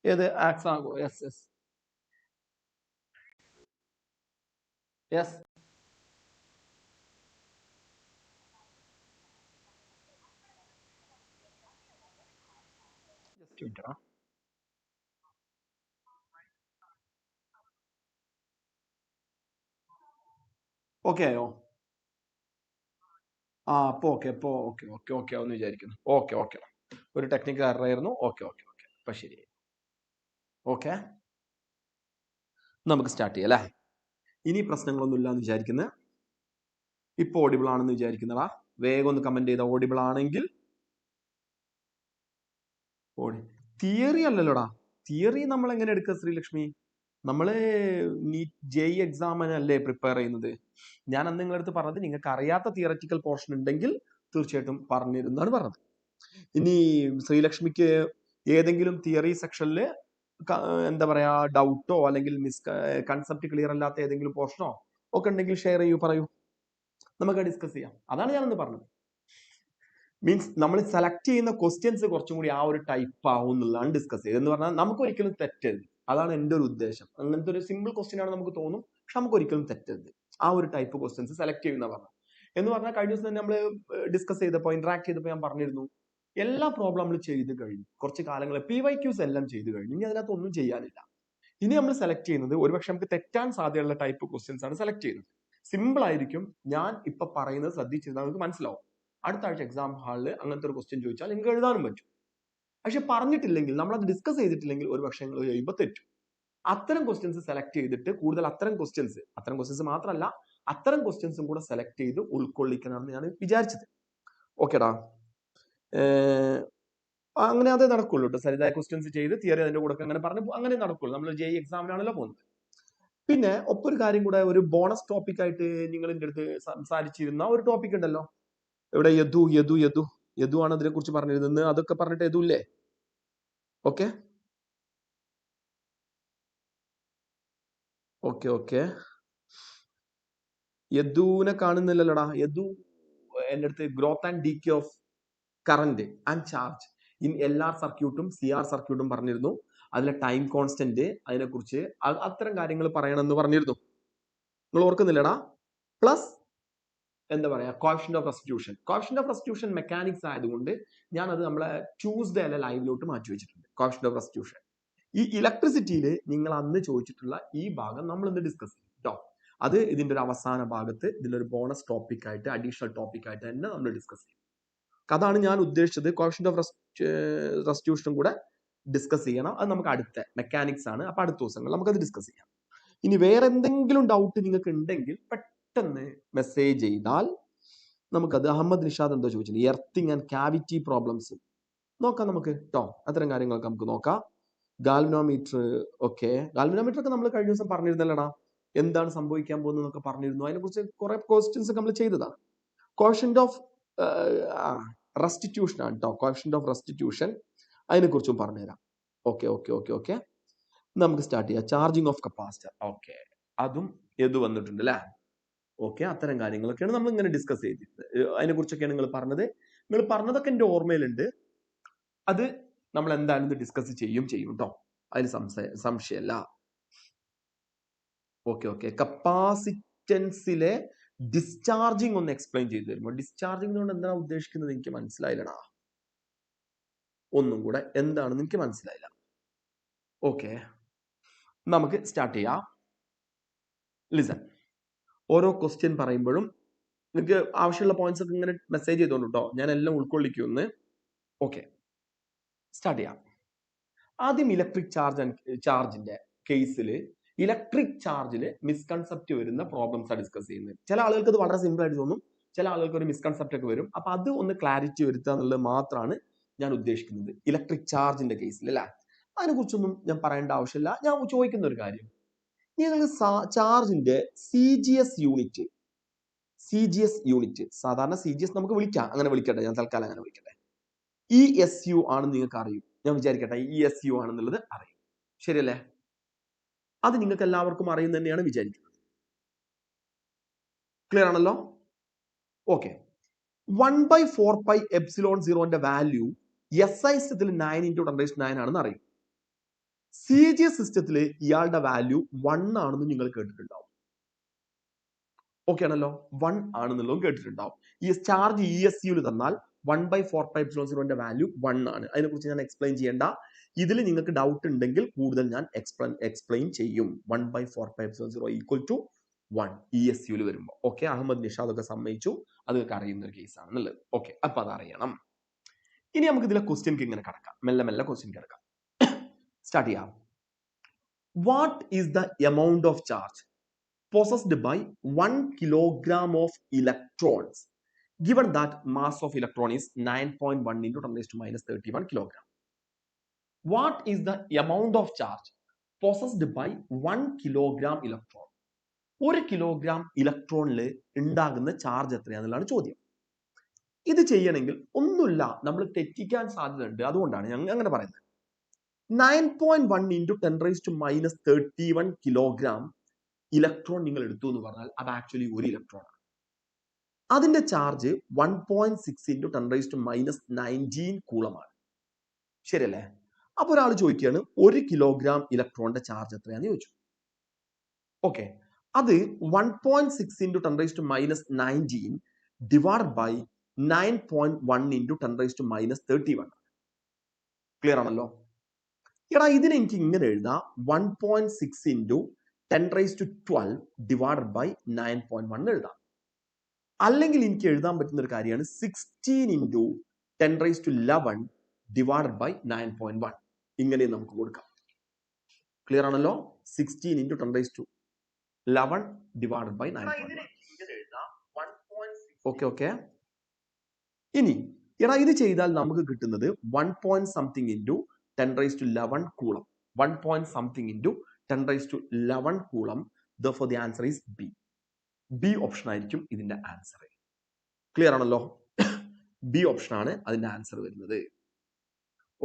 ഏത് ആക്സാഗോ? Yes yes yes. Just വിട്ടോ. ഓക്കെ ആയോ? ആ അപ്പൊ ഓക്കെ, അപ്പൊ ഓക്കെ ഓക്കെ ഓക്കെ എന്ന് വിചാരിക്കുന്നു. ഓക്കെ ഓക്കെ, ഒരു ടെക്നിക്കൽ എറർ ആയിരുന്നു. ഓക്കെ ഓക്കെ ഓക്കെ, അപ്പൊ ശരി. ഓക്കെ, നമുക്ക് സ്റ്റാർട്ട് ചെയ്യാം അല്ലേ? ഇനി പ്രശ്നങ്ങളൊന്നും ഇല്ലാന്ന് വിചാരിക്കുന്നത്. ഇപ്പൊ ഓഡിബിൾ ആണെന്ന് വിചാരിക്കുന്നതാ. വേഗം ഒന്ന് കമന്റ് ചെയ്ത ഓഡിബിൾ ആണെങ്കിൽ. ഓടി തിയറി അല്ലല്ലോടാ. തിയറി നമ്മൾ എങ്ങനെ എടുക്കുക ശ്രീലക്ഷ്മി? നമ്മള് നീറ്റ് ജെഇ എക്സാമിനല്ലേ പ്രിപ്പയർ ചെയ്യുന്നത്. ഞാൻ അന്ന് നിങ്ങളടുത്ത് പറഞ്ഞത് നിങ്ങൾക്ക് അറിയാത്ത തിയററ്റിക്കൽ പോർഷൻ ഉണ്ടെങ്കിൽ തീർച്ചയായിട്ടും പറഞ്ഞിരുന്നാണ് പറഞ്ഞത്. ഇനി ശ്രീലക്ഷ്മിക്ക് ഏതെങ്കിലും തിയറി സെക്ഷനിൽ എന്താ പറയാ ഡൗട്ടോ അല്ലെങ്കിൽ കൺസെപ്റ്റ് ക്ലിയർ അല്ലാത്ത ഏതെങ്കിലും പോർഷനോ ഒക്കെ ഉണ്ടെങ്കിൽ ഷെയർ ചെയ്യൂ, പറയൂ, നമുക്ക് ഡിസ്കസ് ചെയ്യാം. അതാണ് ഞാനൊന്ന് പറഞ്ഞത്. മീൻസ് നമ്മൾ സെലക്ട് ചെയ്യുന്ന ക്വസ്റ്റ്യൻസ് കുറച്ചും കൂടി ആ ഒരു ടൈപ്പ് ആവും എന്നുള്ളതാണ് ഡിസ്കസ് ചെയ്ത്. എന്ന് പറഞ്ഞാൽ നമുക്ക് ഒരിക്കലും തെറ്റരുത്, അതാണ് എൻ്റെ ഒരു ഉദ്ദേശം. അങ്ങനത്തെ ഒരു സിമ്പിൾ ക്വസ്റ്റ്യൻ ആണ് നമുക്ക് തോന്നും, പക്ഷെ നമുക്ക് ഒരിക്കലും തെറ്റരുത്. ആ ഒരു ടൈപ്പ് ക്വസ്റ്റ്യൻസ് സെലക്ട് ചെയ്യുന്ന പറഞ്ഞു. എന്ന് പറഞ്ഞാൽ കഴിഞ്ഞ ദിവസം തന്നെ നമ്മൾ ഡിസ്കസ് ചെയ്തപ്പോൾ, ഇന്ററാക്ട് ചെയ്തപ്പോൾ ഞാൻ പറഞ്ഞിരുന്നു എല്ലാ പ്രോബ്ലം നമ്മൾ ചെയ്ത് കഴിഞ്ഞു. കുറച്ച് കാലങ്ങൾ PYQs എല്ലാം ചെയ്ത് കഴിഞ്ഞു. ഇനി അതിനകത്ത് ഒന്നും ചെയ്യാനില്ല. ഇനി നമ്മൾ സെലക്ട് ചെയ്യുന്നത് ഒരുപക്ഷെ നമുക്ക് തെറ്റാൻ സാധ്യതയുള്ള ടൈപ്പ് ക്വസ്റ്റ്യൻസ് ആണ് സെലക്ട് ചെയ്യുന്നത്. സിമ്പിൾ ആയിരിക്കും. ഞാൻ ഇപ്പൊ പറയുന്നത് ശ്രദ്ധിച്ചിരുന്നാൽ നിങ്ങൾക്ക് മനസ്സിലാവും. അടുത്ത ആഴ്ച എക്സാം ഹാളിൽ അങ്ങനത്തെ ഒരു ക്വസ്റ്റ്യൻ ചോദിച്ചാൽ നിങ്ങൾക്ക് എഴുതാനും പറ്റും. പക്ഷെ പറഞ്ഞിട്ടില്ലെങ്കിൽ, നമ്മളത് ഡിസ്കസ് ചെയ്തിട്ടില്ലെങ്കിൽ ഒരുപക്ഷെ നിങ്ങൾ എഴുതുമ്പോൾ തെറ്റും. അത്തരം ക്വസ്റ്റ്യൻസ് സെലക്ട് ചെയ്തിട്ട് കൂടുതൽ അത്തരം ക്വസ്റ്റ്യൻസ് മാത്രമല്ല അത്തരം ക്വസ്റ്റ്യൻസും കൂടെ സെലക്ട് ചെയ്ത് ഉൾക്കൊള്ളിക്കണമെന്ന് ഞാൻ വിചാരിച്ചത്. ഓക്കെടാ, അങ്ങനെ അതേ നടക്കുള്ളൂ കേട്ടോ. സരിതായ ക്വസ്റ്റ്യൻസ് ചെയ്ത് തിയറി അതിന്റെ കൂടെ അങ്ങനെ പറഞ്ഞു അങ്ങനെ നടക്കുള്ളൂ. നമ്മൾ ജെഇ എക്സാമിനാണല്ലോ പോകുന്നത്. പിന്നെ ഒപ്പം ഒരു കാര്യം കൂടെ, ഒരു ബോണസ് ടോപ്പിക് ആയിട്ട് നിങ്ങൾ എൻ്റെ അടുത്ത് സംസാരിച്ചിരുന്ന ഒരു ടോപ്പിക് ഉണ്ടല്ലോ, ഇവിടെ യദു യദു യദു യദു ആണ് അതിനെ കുറിച്ച് പറഞ്ഞിരുന്നത്. അതൊക്കെ പറഞ്ഞിട്ട് യദു ഇല്ലേ? Okay okay okay. യദുവിനെ കാണുന്നില്ലല്ലോടാ. യദു എൻ്റെ അടുത്ത് growth and decay of current and charge in LR സർക്യൂട്ടും CR സർക്യൂട്ടും പറഞ്ഞിരുന്നു. അതിലെ ടൈം കോൺസ്റ്റന്റ്, അതിനെക്കുറിച്ച് അത്തരം കാര്യങ്ങൾ പറയണമെന്ന് പറഞ്ഞിരുന്നു. നിങ്ങൾ ഓർക്കുന്നില്ലടാ? പ്ലസ് എന്താ പറയാ, കോഫിഷ്യന്റ് ഓഫ് റെസ്റ്റിറ്റ്യൂഷൻ മെക്കാനിക്സ് ആയതുകൊണ്ട് ഞാൻ അത് നമ്മളെ ട്യൂസ്ഡേ അല്ല ലൈവിലോട്ട് മാറ്റി വെച്ചിട്ടുണ്ട്. കോഫിഷ്യന്റ് ഓഫ് റെസ്റ്റിറ്റ്യൂഷൻ ഈ ഇലക്ട്രിസിറ്റിയിൽ നിങ്ങൾ അന്ന് ചോദിച്ചിട്ടുള്ള ഈ ഭാഗം നമ്മൾ ഇന്ന് ഡിസ്കസ് ചെയ്യും കേട്ടോ. അത് ഇതിന്റെ ഒരു അവസാന ഭാഗത്ത് ഇതിന്റെ ഒരു ബോണസ് ടോപ്പിക് ആയിട്ട്, അഡീഷണൽ ടോപ്പിക് ആയിട്ട് തന്നെ നമ്മൾ ഡിസ്കസ് ചെയ്യും. അതാണ് ഞാൻ ഉദ്ദേശിച്ചത്. കോഫിഷ്യന്റ് ഓഫ് റെസ്റ്റിറ്റ്യൂഷനും കൂടെ ഡിസ്കസ് ചെയ്യണം. അത് നമുക്ക് അടുത്ത മെക്കാനിക്സ് ആണ്. അപ്പൊ അടുത്ത ദിവസങ്ങൾ നമുക്കത് ഡിസ്കസ് ചെയ്യാം. ഇനി വേറെ എന്തെങ്കിലും ഡൗട്ട് നിങ്ങൾക്ക് ഉണ്ടെങ്കിൽ പെട്ടെന്ന് മെസ്സേജ് ചെയ്താൽ നമുക്കത്. അഹമ്മദ് നിഷാദ് എന്തോ ചോദിച്ചത്, എർത്തിങ് ആൻഡ് ക്യാവിറ്റി പ്രോബ്ലംസ് നോക്കാം നമുക്ക് കേട്ടോ. അത്തരം കാര്യങ്ങളൊക്കെ നമുക്ക് നോക്കാം. ഗാൽവനോമീറ്റർ, ഓക്കെ, ഗാൽവനോമീറ്റർ ഒക്കെ നമ്മൾ കഴിഞ്ഞ ദിവസം പറഞ്ഞിരുന്നല്ലടാ, എന്താണ് സംഭവിക്കാൻ പോകുന്നതൊക്കെ പറഞ്ഞിരുന്നു. അതിനെക്കുറിച്ച് കുറെ ക്വസ്റ്റ്യൻസ് ഒക്കെ നമ്മൾ ചെയ്തതാണ്. കോഫിഷ്യന്റ് ഓഫ് റെസ്റ്റിറ്റ്യൂഷൻ ആണ് കേട്ടോ. കോഫിഷ്യന്റ് ഓഫ് റെസ്റ്റിറ്റ്യൂഷൻ അതിനെക്കുറിച്ചും പറഞ്ഞുതരാം. ഓക്കെ ഓക്കെ ഓക്കെ ഓക്കെ, നമുക്ക് സ്റ്റാർട്ട് ചെയ്യാം. ചാർജിങ് ഓഫ് കപ്പാസിറ്റർ, ഓക്കെ, അതും ഏത് വന്നിട്ടുണ്ട് അല്ലേ? ഓക്കെ, അത്തരം കാര്യങ്ങളൊക്കെയാണ് നമ്മൾ ഇങ്ങനെ ഡിസ്കസ് ചെയ്തിരുന്നത്. അതിനെക്കുറിച്ചൊക്കെയാണ് നിങ്ങൾ പറഞ്ഞത്. നിങ്ങൾ പറഞ്ഞതൊക്കെ എൻ്റെ ഓർമ്മയിലുണ്ട്. അത് നമ്മൾ എന്തായാലും ഡിസ്കസ് ചെയ്യും കേട്ടോ. അതിൽ സംശയമല്ല. ഓക്കെ ഓക്കെ, കപ്പാസിറ്റൻസിലെ ഡിസ്ചാർജിങ് ഒന്ന് എക്സ്പ്ലെയിൻ ചെയ്തു തരുമോ? ഡിസ്ചാർജിങ് കൊണ്ട് എന്താണ് ഉദ്ദേശിക്കുന്നത് എനിക്ക് മനസ്സിലായില്ലടാ. ഒന്നും കൂടെ എന്താണെന്ന് എനിക്ക് മനസ്സിലായില്ല. ഓക്കെ, നമുക്ക് സ്റ്റാർട്ട് ചെയ്യാം. ലിസൺ, ഓരോ ക്വസ്റ്റ്യൻ പറയുമ്പോഴും നിങ്ങൾക്ക് ആവശ്യമുള്ള പോയിന്റ്സ് ഒക്കെ ഇങ്ങനെ മെസ്സേജ് ചെയ്തോളൂ കേട്ടോ. ഞാൻ എല്ലാം ഉൾക്കൊള്ളിക്കുമെന്ന്. ഓക്കെ, സ്റ്റാർട്ട് ചെയ്യാം. ആദ്യം ഇലക്ട്രിക് ചാർജിന്റെ കേസിൽ ഇലക്ട്രിക് ചാർജിൽ മിസ്കൺസെപ്റ്റ് വരുന്ന പ്രോബ്ലംസ് ആണ് ഡിസ്കസ് ചെയ്യുന്നത്. ചില ആളുകൾക്ക് അത് വളരെ സിമ്പിൾ ആയിട്ട് തോന്നും, ചില ആളുകൾക്ക് ഒരു മിസ്കൺസെപ്റ്റ് ഒക്കെ വരും. അപ്പൊ അത് ഒന്ന് ക്ലാരിറ്റി വരുത്തുക എന്നുള്ളത് മാത്രമാണ് ഞാൻ ഉദ്ദേശിക്കുന്നത് ഇലക്ട്രിക് ചാർജിന്റെ കേസിൽ അല്ലേ. അതിനെക്കുറിച്ചൊന്നും ഞാൻ പറയേണ്ട ആവശ്യമില്ല. ഞാൻ ചോദിക്കുന്ന ഒരു കാര്യം, നിങ്ങൾ ചാർജിന്റെ CGS യൂണിറ്റ്, സാധാരണ CGS നമുക്ക് വിളിക്കാം, അങ്ങനെ വിളിക്കട്ടെ, ഞാൻ തൽക്കാലം അങ്ങനെ വിളിക്കട്ടെ. ESU ആണെന്ന് നിങ്ങൾക്ക് അറിയും, ഞാൻ വിചാരിക്കട്ടെ ESU ആണെന്നുള്ളത് അറിയും, ശരിയല്ലേ? അത് നിങ്ങൾക്ക് എല്ലാവർക്കും അറിയുന്ന തന്നെയാണ് വിചാരിക്കുന്നത്. ക്ലിയർ ആണല്ലോ? ഓക്കെ, 1/4πε0 വാല്യൂ SI 9 × 10⁹ ആണെന്ന് അറിയും. CGS സിസ്റ്റത്തിൽ ഇയാളുടെ വാല്യൂ 1 ആണെന്ന് നിങ്ങൾ കേട്ടിട്ടുണ്ടാവും. ഓക്കെ ആണല്ലോ, 1 ആണെന്നുള്ളതും കേട്ടിട്ടുണ്ടാവും. ഈ ചാർജ് ESU തന്നാൽ 1/4πε0ന്റെ വാല്യൂ 1 ആണ്. അതിനെക്കുറിച്ച് ഞാൻ എക്സ്പ്ലെയിൻ ചെയ്യേണ്ട. ഇതിൽ നിങ്ങൾക്ക് ഡൗട്ട് ഉണ്ടെങ്കിൽ കൂടുതൽ ഞാൻ എക്സ്പ്ലെയിൻ ചെയ്യും. 1/4πε0 ഈക്വൽ ടു 1 ESU വരുമ്പോൾ. ഓക്കെ, അഹമ്മദ് നിഷാദ് ഒക്കെ സമ്മതിച്ചു, അതൊക്കെ അറിയുന്ന ഒരു കേസ് ആണെന്നുള്ളത്. ഓക്കെ, അപ്പൊ അതറിയണം. ഇനി നമുക്ക് ഇതിലെ ക്വസ്റ്റ്യൻക്ക് ഇങ്ങനെ കിടക്കാം, മെല്ലെ മെല്ലെ ക്വസ്റ്റ്യൻ കിടക്കാം. സ്റ്റാർട്ട് ചെയ്യാം. What is the amount of charge possessed by 1 kilogram of electrons given that mass of electron is 9.1 into 10 raised to minus 31 kilogram? What is the amount of charge possessed by 1 kilogram electron? 1 kilogram ഇലക്ട്രോണിൽ ഉണ്ടാകുന്ന charge എത്രയാണെന്നുള്ളതാണ് ചോദ്യം. ഇത് ചെയ്യണമെങ്കിൽ ഒന്നുമില്ല, നമ്മൾ തെറ്റിക്കാൻ സാധ്യതയുണ്ട്, അതുകൊണ്ടാണ് ഞങ്ങൾ അങ്ങനെ പറയുന്നത്. 9.1 into 10 raised to minus 31 kilogram electron നിങ്ങൾ എടുത്തു എന്ന് പറഞ്ഞാൽ അത് ആക്ച്വലി ഒരു ഇലക്ട്രോൺ ആണ്. അതിന്റെ charge 1.6 into 10 raised to minus 19 കൂളമാണ്. ശരിയല്ലേ? അപ്പൊ ഒരാൾ ചോദിക്കുകയാണ് 1 കിലോഗ്രാം ഇലക്ട്രോണിന്റെ ചാർജ് എത്രയാണെന്ന് ചോദിച്ചു. ഓക്കെ, അത് 1.6 into 10 raised to minus 19 divided by 9.1 into 10 raised to minus 31. Clear ആണല്ലോ? എടാ, ഇതിനെ എനിക്ക് ഇങ്ങനെ എഴുതാം, 1.6 into 10 raised to 12 divided by 9.1 എഴുതാം. അല്ലെങ്കിൽ എനിക്ക് എഴുതാൻ പറ്റുന്ന ഒരു കാര്യമാണ് 16 into 10 raised to 11 divided by 9.1. ഇങ്ങനെ നമുക്ക് കൊടുക്കാം. ക്ലിയർ ആണല്ലോ? 16 into 10 raised to 11 divided by 9.1. Okay okay. ഇനി എടാ, ഇത് ചെയ്താൽ നമുക്ക് കിട്ടുന്നത് 1 point something into 10 raised to 11 coulomb. 1 point something into 10 raised to 11 coulomb. Therefore the answer is B. B option ആയിരിക്കും ഇതിന്റെ ആൻസർ. ക്ലിയർ ആണല്ലോ? ബി ഓപ്ഷൻ ആണ് അതിന്റെ ആൻസർ വരുന്നത്.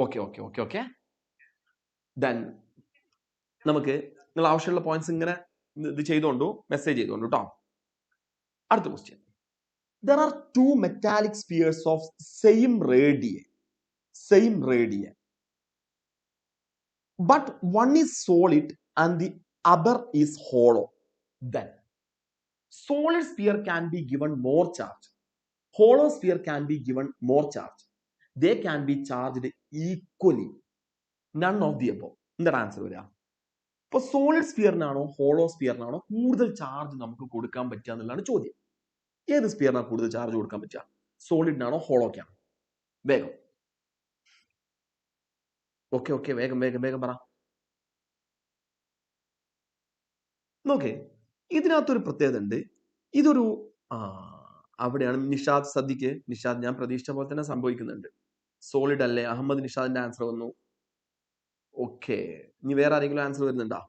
Okay okay okay okay. Then നമുക്ക് നിങ്ങൾ ആവശ്യമുള്ള പോയിന്റ്സ് ഇങ്ങനെ ഇത് ചെയ്തോണ്ടു, മെസ്സേജ് ചെയ്തോണ്ടു കേട്ടോ. അടുത്ത question. There are two metallic spheres of same radius, but one is solid and the other is hollow. Then solid sphere can be given more charge, hollow sphere can be given more charge. They can be charged equally. None of the above. എന്താണ് answer വരിക? ഇപ്പൊ solid സ്ഫിയറിനാണോ hollow സ്ഫിയറിനാണോ കൂടുതൽ charge നമുക്ക് കൊടുക്കാൻ പറ്റുക എന്നുള്ളതാണ് ചോദ്യം. ഏത് സ്ഫിയറിനാണ് കൂടുതൽ ചാർജ് കൊടുക്കാൻ പറ്റുക? സോളിഡിനാണോ ഹോളോക്കാണോ? വേഗം. ഓക്കെ ഓക്കെ, വേഗം വേഗം വേഗം പറ. നോക്കേ, ഇതിനകത്തൊരു പ്രത്യേകത ഉണ്ട്. ഇതൊരു അവിടെയാണ് നിഷാദ് സദ്ദിക്ക്. നിഷാദ്, ഞാൻ പ്രതീക്ഷിച്ച പോലെ തന്നെ സംഭവിക്കുന്നുണ്ട്. സോളിഡ് അല്ലേ? അഹമ്മദ് നിഷാദിന്റെ ആൻസർ വന്നു. ഓക്കെ, ഇനി വേറെ ആരെങ്കിലും ആൻസർ വരുന്നുണ്ടോ?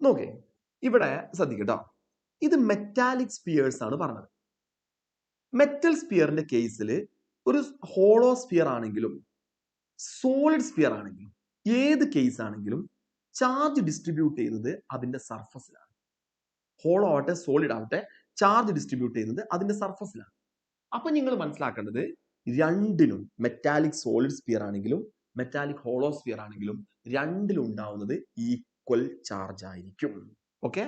നോക്കേ, ഇവിടെ ശ്രദ്ധിക്കട്ടോ, ഇത് മെറ്റാലിക് സ്പിയേഴ്സ് ആണ് പറഞ്ഞത്. മെറ്റൽ സ്പിയറിന്റെ കേസിൽ ഒരു ഹോളോ സ്പിയർ ആണെങ്കിലും സോളിഡ് സ്പിയർ ആണെങ്കിലും ഏത് കേസ് ആണെങ്കിലും ചാർജ് ഡിസ്ട്രിബ്യൂട്ട് ചെയ്യുന്നത് അതിന്റെ സർഫസിലാണ്. ഹോളോ ആവട്ടെ സോളിഡ് ആവട്ടെ, ചാർജ് ഡിസ്ട്രിബ്യൂട്ട് ചെയ്യുന്നത് അതിന്റെ സർഫസിലാണ്. അപ്പൊ നിങ്ങൾ മനസ്സിലാക്കേണ്ടത് രണ്ടിനും, മെറ്റാലിക് സോളിഡ് സ്പിയർ ആണെങ്കിലും മെറ്റാലിക് ഹോളോ സ്പിയർ ആണെങ്കിലും രണ്ടിലും ഉണ്ടാവുന്നത് ഈക്വൽ ചാർജ് ആയിരിക്കും. ഓക്കെ,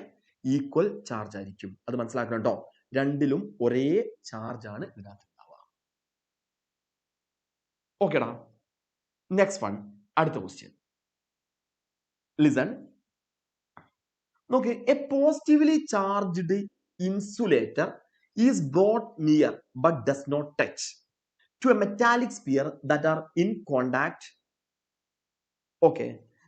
ഈക്വൽ ചാർജ് ആയിരിക്കും. അത് മനസ്സിലാക്കണം കേട്ടോ. രണ്ടിലും ഒരേ ചാർജ് ആണ് ഇതിനകത്ത് ഉണ്ടാവുക. ഓക്കെടാ, നെക്സ്റ്റ് വൺ, അടുത്ത ക്വസ്റ്റ്യൻ. ലിസൺ. നോക്കേ, a positively charged insulator is brought near but does not touch to a metallic sphere that are in contact. Okay,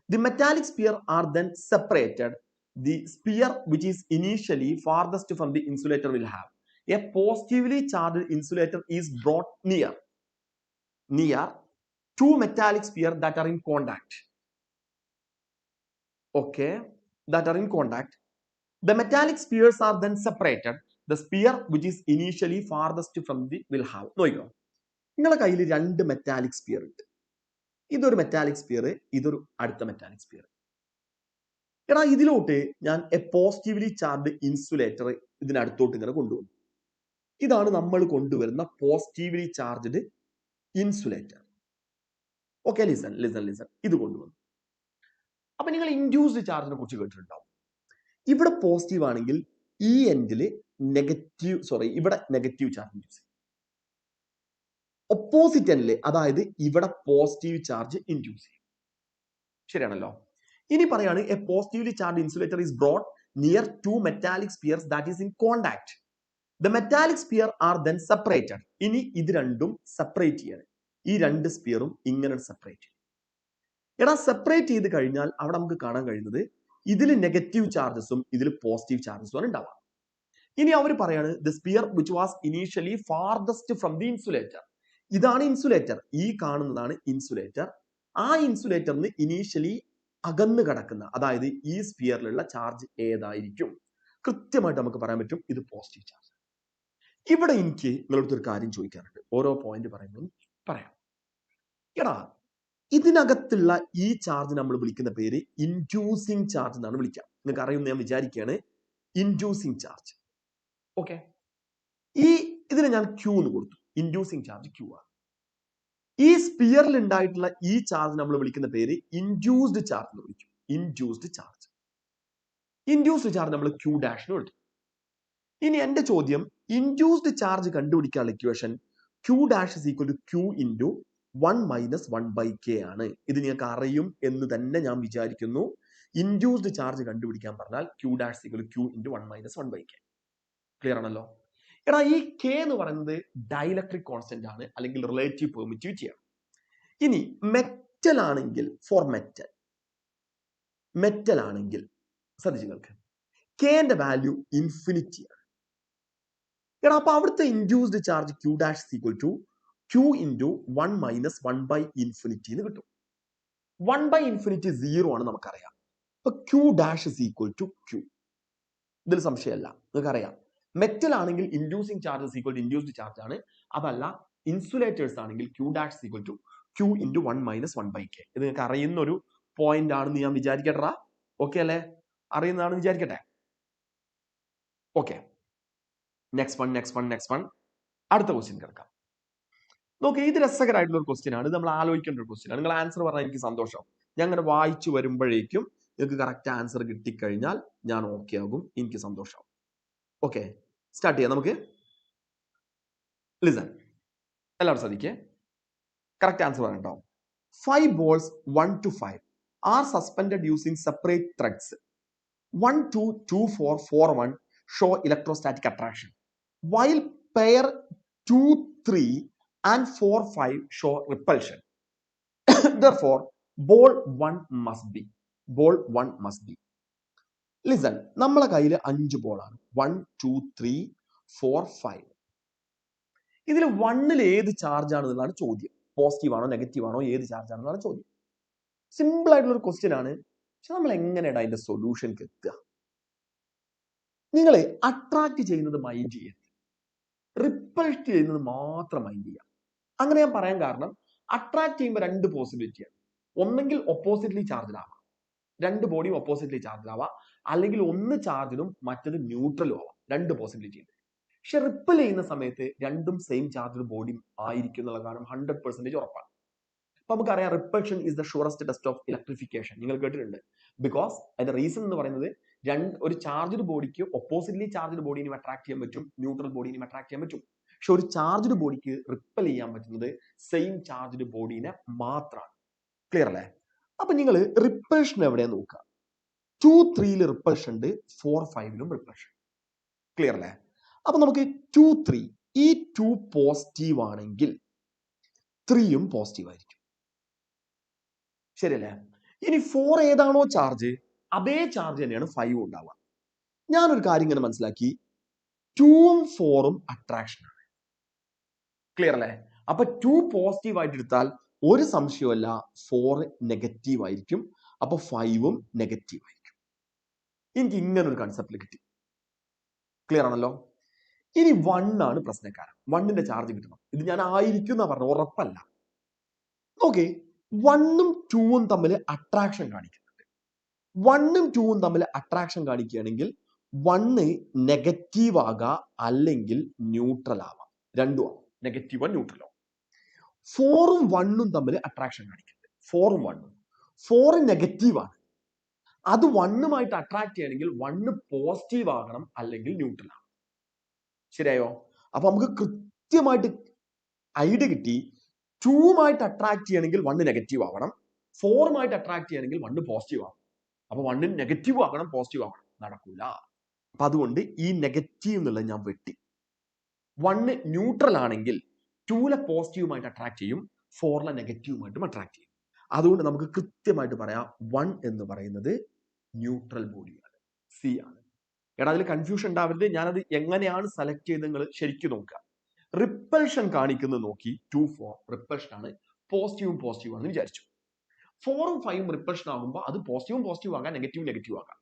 the metallic sphere are then separated. The sphere which is initially farthest from the insulator will have a positively charged insulator is brought near two metallic sphere that are in contact. Okay, that are in contact. The metallic spheres are then separated. The sphere which is initially farthest from the will have. നോക്കിക്കോ, നിങ്ങളുടെ കയ്യിൽ രണ്ട് metallic sphere ഉണ്ട്. ഇതൊരു metallic sphere, ഇതൊരു അടുത്ത metallic sphere. എടാ, ഇതിലോട്ട് ഞാൻ എ പോസിറ്റീവ്ലി ചാർജ്ഡ് ഇൻസുലേറ്റർ ഇതിനടുത്തോട്ട് ഇങ്ങനെ കൊണ്ടുവന്നു. ഇതാണ് നമ്മൾ കൊണ്ടുവരുന്ന positively charged insulator. Okay, listen listen listen. ഇത് കൊണ്ടുവന്നു. അപ്പൊ നിങ്ങൾ ഇൻഡ്യൂസ്ഡ് ചാർജിനെ കുറിച്ച് കേട്ടിട്ടുണ്ടാവും. ഇവിടെ പോസിറ്റീവ് ആണെങ്കിൽ ഈ എൻഡിൽ ഇവിടെ നെഗറ്റീവ് ചാർജ് ഇൻഡ്യൂസ് ചെയ്യും. ഓപ്പോസിറ്റ് എൻഡിൽ അതായത് ഇവിടെ പോസിറ്റീവ് ചാർജ് ഇൻഡ്യൂസ് ചെയ്യും. ശരിയാണല്ലോ. ഇനി പറയാണ് a positively charge insulator is brought near to metallic spheres that is in contact. The metallic sphere are then separated. ഇനി ഇത് രണ്ടും സെപ്പറേറ്റ് ചെയ്യാണ്. ഈ രണ്ട് സ്പിയറും ഇങ്ങനെ സെപ്പറേറ്റ് ചെയ്യും. എടാ സെപ്പറേറ്റ് ചെയ്ത് കഴിഞ്ഞാൽ അവിടെ നമുക്ക് കാണാൻ കഴിയുന്നത് ഇതിൽ നെഗറ്റീവ് ചാർജസും ഇതിൽ പോസിറ്റീവ് ചാർജസും ആണ് ഉണ്ടാവുക. ഇനി അവർ പറയാണ് the sphere which was initially farthest from the insulator. ഇതാണ് ഇൻസുലേറ്റർ, ഈ കാണുന്നതാണ് ഇൻസുലേറ്റർ. ആ ഇൻസുലേറ്ററിന് ഇനീഷ്യലി അകന്ന് കിടക്കുന്ന അതായത് ഈ സ്പിയറിലുള്ള ചാർജ് ഏതായിരിക്കും? കൃത്യമായിട്ട് നമുക്ക് പറയാൻ പറ്റും ഇത് പോസിറ്റീവ് ചാർജ്. ഇവിടെ എനിക്ക് നിങ്ങളടുത്ത് ഒരു കാര്യം ചോദിക്കാറുണ്ട്, ഓരോ പോയിന്റ് പറയുമ്പോഴും പറയാം. എടാ ഇതിനകത്തുള്ള ഈ ചാർജ് നമ്മൾ വിളിക്കുന്ന പേര് ഇൻഡ്യൂസിങ് ചാർജ് എന്നാണ് വിളിക്കുക. നിങ്ങൾക്ക് അറിയുമെന്ന് ഞാൻ വിചാരിക്കുകയാണ്. Inducing charge. ഓക്കെ, ഇതിനെ ഞാൻ ക്യൂ എന്ന് കൊടുത്തു. ഇൻഡ്യൂസിങ് ചാർജ് ക്യൂ ആണ്. ഈ സ്പിയറിൽ ഉണ്ടായിട്ടുള്ള ഈ ചാർജ് നമ്മൾ വിളിക്കുന്ന പേര് ഇൻഡ്യൂസ്ഡ് ചാർജ് എന്ന് വിളിക്കും. ഇൻഡ്യൂസ്ഡ് ചാർജ് നമ്മൾ ക്യൂ ഡാഷ് എന്ന് വിളിക്കും. ഇനി എന്റെ ചോദ്യം, ഇൻഡ്യൂസ്ഡ് ചാർജ് കണ്ടുപിടിക്കാനുള്ള equation Q dash is equal to Q into 1 minus 1/k ആണ്. ഇത് നിങ്ങൾക്ക് അറിയും എന്ന് തന്നെ ഞാൻ വിചാരിക്കുന്നു. ഇൻഡ്യൂസ്ഡ് ചാർജ് കണ്ടുപിടിക്കാൻ പറഞ്ഞാൽ Q dash equal to Q into 1 minus 1/k. Clear ആണല്ലോ. എടാ ഈ കെ എന്ന് പറയുന്നത് ഡൈലക്ട്രിക് കോൺസ്റ്റന്റ് ആണ്, അല്ലെങ്കിൽ റിലേറ്റീവ് പെർമിറ്റിവിറ്റി ആണ്. ഇനി മെറ്റൽ ആണെങ്കിൽ, ഫോർ മെറ്റൽ ആണെങ്കിൽ ശ്രദ്ധിച്ചു നിങ്ങൾക്ക് കെന്റെ വാല്യൂ ഇൻഫിനിറ്റി ആണ്. എടാ അപ്പൊ അവിടുത്തെ induced charge Q dash equal to Q into 1 minus 1/ഇൻഫിനിറ്റി എന്ന് കിട്ടും. 1/ഇൻഫിനിറ്റി 0 ആണ് നമുക്കറിയാം. അപ്പൊ Q dash is equal to Q. ഇതിൽ സംശയമല്ല, നിങ്ങൾക്കറിയാം. മെറ്റൽ ആണെങ്കിൽ inducing charge equal to induced charge ആണ്. അതല്ല ഇൻസുലേറ്റേഴ്സ് ആണെങ്കിൽ Q dash equal to Q into 1 minus 1/k. ഇത് നിങ്ങൾക്ക് അറിയുന്ന ഒരു പോയിന്റ് ആണെന്ന് ഞാൻ വിചാരിക്കട്ടെ. ഓക്കെ അല്ലേ? അറിയുന്നതാണെന്ന് വിചാരിക്കട്ടെ. Okay, next one. അടുത്ത ക്വസ്റ്റ്യൻ കിടക്കാം. നോക്കി, ഇത് രസകരമായിട്ടുള്ള ഒരു ക്വസ്റ്റ്യൻ ആണ്. ഇത് നമ്മൾ ആലോചിക്കേണ്ട ഒരു ക്വസ്റ്റ്യൻ ആണ്. നിങ്ങൾ ആൻസർ പറഞ്ഞാൽ എനിക്ക് സന്തോഷം. ഞാൻ അങ്ങനെ വായിച്ചു വരുമ്പോഴേക്കും നിങ്ങൾക്ക് കറക്റ്റ് ആൻസർ കിട്ടിക്കഴിഞ്ഞാൽ ഞാൻ ഓക്കെ ആകും, എനിക്ക് സന്തോഷം. ഓക്കെ, സ്റ്റാർട്ട് ചെയ്യാം നമുക്ക്. ലിസൺ, എല്ലാവരും ശ്രദ്ധിക്കേ. കറക്റ്റ് ആൻസർ പറയട്ടോ. 5 balls 1 to 5 are suspended using separate threads. 1, 2, 2, 4, 4, 1 show electrostatic attraction, while pair 2, 3 and 4, 5 show repulsion. Therefore, ball 1 must be. Listen, നമ്മളെ കയ്യിൽ 5 ബോളാണ്. 1, 2, 3, 4, 5. ഇതിൽ 1ൽ ഏത് ചാർജ് ആണെന്നുള്ളതാണ് ചോദ്യം. പോസിറ്റീവ് ആണോ നെഗറ്റീവ് ആണോ, ഏത് ചാർജ് ആണെന്നാണ് ചോദ്യം. സിമ്പിൾ ആയിട്ടുള്ള ഒരു ക്വസ്റ്റ്യൻ ആണ്. പക്ഷെ നമ്മൾ എങ്ങനെയാണ് അതിന്റെ സൊല്യൂഷൻക്ക് എത്തുക? നിങ്ങൾ അട്രാക്ട് ചെയ്യുന്നത് മൈൻഡ് ചെയ്യരുത്, റിപ്പൾട്ട് ചെയ്യുന്നത് മാത്രം മൈൻഡ് ചെയ്യുക. അങ്ങനെ ഞാൻ പറയാൻ കാരണം, അട്രാക്ട് ചെയ്യുമ്പോൾ 2 പോസിബിലിറ്റിയാണ്. ഒന്നെങ്കിൽ ഓപ്പോസിറ്റ്ലി ചാർജ് ആവാം, 2 ബോഡിയും ഓപ്പോസിറ്റ്ലി ചാർജ് ആവാം, അല്ലെങ്കിൽ ഒന്ന് ചാർജിനും മറ്റത് ന്യൂട്രലും ആവാം. 2 പോസിബിലിറ്റി ഉണ്ട്. പക്ഷെ റിപ്പിൾ ചെയ്യുന്ന സമയത്ത് രണ്ടും സെയിം ചാർജ് ബോഡിയും ആയിരിക്കും എന്നുള്ള കാരണം 100% ഉറപ്പാണ്. അപ്പൊ നമുക്കറിയാം repulsion is the surest test of electrification. നിങ്ങൾ കേട്ടിട്ടുണ്ട്. ബിക്കോസ് അതിന്റെ റീസൺ എന്ന് പറയുന്നത്, ഒരു ചാർജ്ഡ് ബോഡിക്ക് ഓപ്പോസിറ്റ്ലി ചാർജ്ഡ് ബോഡിനെ അട്രാക്ട് ചെയ്യാൻ പറ്റും, ന്യൂട്രൽ ബോഡിനെ അട്രാക്ട് ചെയ്യാൻ പറ്റും. പക്ഷെ ഒരു ചാർജ്ഡ് ബോഡിക്ക് റിപ്പൽ ചെയ്യാൻ പറ്റുന്നത് സെയിം ചാർജ്ഡ് ബോഡിനെ മാത്രമാണ്. ക്ലിയർ അല്ലേ? അപ്പൊ നിങ്ങൾ റിപ്പൾഷൻ എവിടെയാ നോക്കുക? 2, 3 റിപ്പൾഷൻ ഉണ്ട്, 4, 5 റിപ്പൾഷൻ. ക്ലിയർ അല്ലേ? അപ്പൊ നമുക്ക് 2, 3 ഈ 2 പോസിറ്റീവ് ആണെങ്കിൽ 3യും പോസിറ്റീവ് ആയിരിക്കും. ശരിയല്ലേ? ഇനി 4 ഏതാണോ ചാർജ്, അതേ ചാർജ് തന്നെയാണ് 5 ഉണ്ടാവുക. ഞാനൊരു കാര്യം ഇങ്ങനെ മനസ്സിലാക്കി, 2ഉം 4ഉം അട്രാക്ഷൻ ആണ്. ക്ലിയർ അല്ലേ? അപ്പൊ 2 പോസിറ്റീവ് ആയിട്ട് എടുത്താൽ ഒരു സംശയമല്ല, 4 നെഗറ്റീവ് ആയിരിക്കും. അപ്പൊ 5ഉം നെഗറ്റീവ് ആയിരിക്കും. എനിക്ക് ഇങ്ങനെ ഒരു കൺസെപ്റ്റിൽ കിട്ടി. ക്ലിയർ ആണല്ലോ? ഇനി 1 ആണ് പ്രശ്നക്കാരൻ. 1ന്റെ ചാർജ് കിട്ടണം. ഇത് ഞാൻ ആയിരിക്കും എന്നാ പറഞ്ഞു, ഉറപ്പല്ല. ഓക്കെ, 1ഉം 2ഉം തമ്മിൽ അട്രാക്ഷൻ കാണിക്കുന്നുണ്ട്. 1ഉം 2ഉം തമ്മിൽ അട്രാക്ഷൻ കാണിക്കുകയാണെങ്കിൽ 1 നെഗറ്റീവ് ആകാം, അല്ലെങ്കിൽ ന്യൂട്രൽ ആവാം. രണ്ടും ആവാം, നെഗറ്റീവോ ന്യൂട്രലോ. 4ഉം 1ഉം തമ്മിൽ അട്രാക്ഷൻ കാണിക്കുന്നുണ്ട്. 4ഉം 1ഉം 4 നെഗറ്റീവ് ആണ്, അത് വണ്ണുമായിട്ട് അട്രാക്ട് ചെയ്യണമെങ്കിൽ വണ്ണ് പോസിറ്റീവ് ആകണം അല്ലെങ്കിൽ ന്യൂട്രൽ ആണ്. ശരിയായോ? അപ്പൊ നമുക്ക് കൃത്യമായിട്ട് ഐഡിയ കിട്ടി. 2 അട്രാക്ട് ചെയ്യണമെങ്കിൽ വണ്ണ് നെഗറ്റീവ് ആവണം, 4 അട്രാക്ട് ചെയ്യണമെങ്കിൽ വണ്ണ് പോസിറ്റീവ് ആവണം. അപ്പൊ വണ്ണിന് നെഗറ്റീവ് ആകണം, പോസിറ്റീവ് ആവണം, നടക്കൂല. അപ്പൊ അതുകൊണ്ട് ഈ നെഗറ്റീവ് എന്നുള്ളത് ഞാൻ വെട്ടി. വണ്ണ് ന്യൂട്രൽ ആണെങ്കിൽ 2 പോസിറ്റീവുമായിട്ട് അട്രാക്ട് ചെയ്യും, 4 നെഗറ്റീവുമായിട്ടും അട്രാക്ട് ചെയ്യും. അതുകൊണ്ട് നമുക്ക് കൃത്യമായിട്ട് പറയാം 1 എന്ന് പറയുന്നത് ന്യൂട്രൽ ബോഡിയാണ്, സി ആണ്. എടാ അതിൽ കൺഫ്യൂഷൻ ഉണ്ടാവരുത്. ഞാനത് എങ്ങനെയാണ് സെലക്ട് ചെയ്ത് നിങ്ങൾ ശരിക്കും നോക്കുക. റിപ്പൽഷൻ കാണിക്കുന്നത് നോക്കി 2, 4 റിപ്പൽഷൻ ആണ്, പോസിറ്റീവും പോസിറ്റീവ് ആണെന്ന് വിചാരിച്ചു. 4ഉം 5ഉം റിപ്പൽഷൻ ആകുമ്പോൾ അത് പോസിറ്റീവ് ആകാം, നെഗറ്റീവ് ആകാം.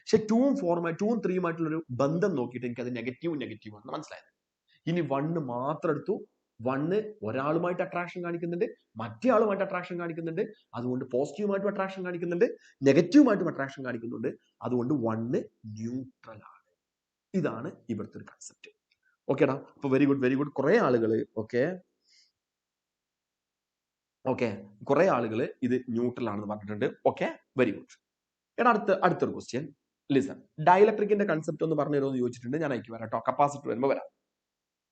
പക്ഷെ 2ഉം 3ഉമായിട്ടുള്ളൊരു ബന്ധം നോക്കിയിട്ട് എനിക്ക് അത് നെഗറ്റീവ് ആണെന്ന് മനസ്സിലായത്. ഇനി 1 മാത്രം എടുത്തു. 1 ഒരാളുമായിട്ട് അട്രാക്ഷൻ കാണിക്കുന്നുണ്ട്, മറ്റേ ആളുമായിട്ട് അട്രാക്ഷൻ കാണിക്കുന്നുണ്ട്, അതുകൊണ്ട് പോസിറ്റീവുമായിട്ടും അട്രാക്ഷൻ കാണിക്കുന്നുണ്ട്, നെഗറ്റീവുമായിട്ടും അട്രാക്ഷൻ കാണിക്കുന്നുണ്ട്. അതുകൊണ്ട് 1 ന്യൂട്രൽ ആണ്. ഇതാണ് ഇവിടുത്തെ ഒരു കൺസെപ്റ്റ്. ഓക്കേടാ. അപ്പൊ വെരി ഗുഡ്. കുറെ ആളുകൾ കുറെ ആളുകൾ ഇത് ന്യൂട്രൽ ആണെന്ന് പറഞ്ഞിട്ടുണ്ട്. Okay, very good. എടാ അടുത്തൊരു ക്വസ്റ്റ്യൻ. ലിസൺ. ഡയലക്ട്രിക്കിന്റെ കൺസെപ്റ്റ് ഒന്ന് പറഞ്ഞു തരുമെന്ന് ചോദിച്ചിട്ടുണ്ട്. ഞാൻ അയച്ചു വരാം കേട്ടോ. കപ്പാസിറ്റർ വരുമ്പോൾ വരാം.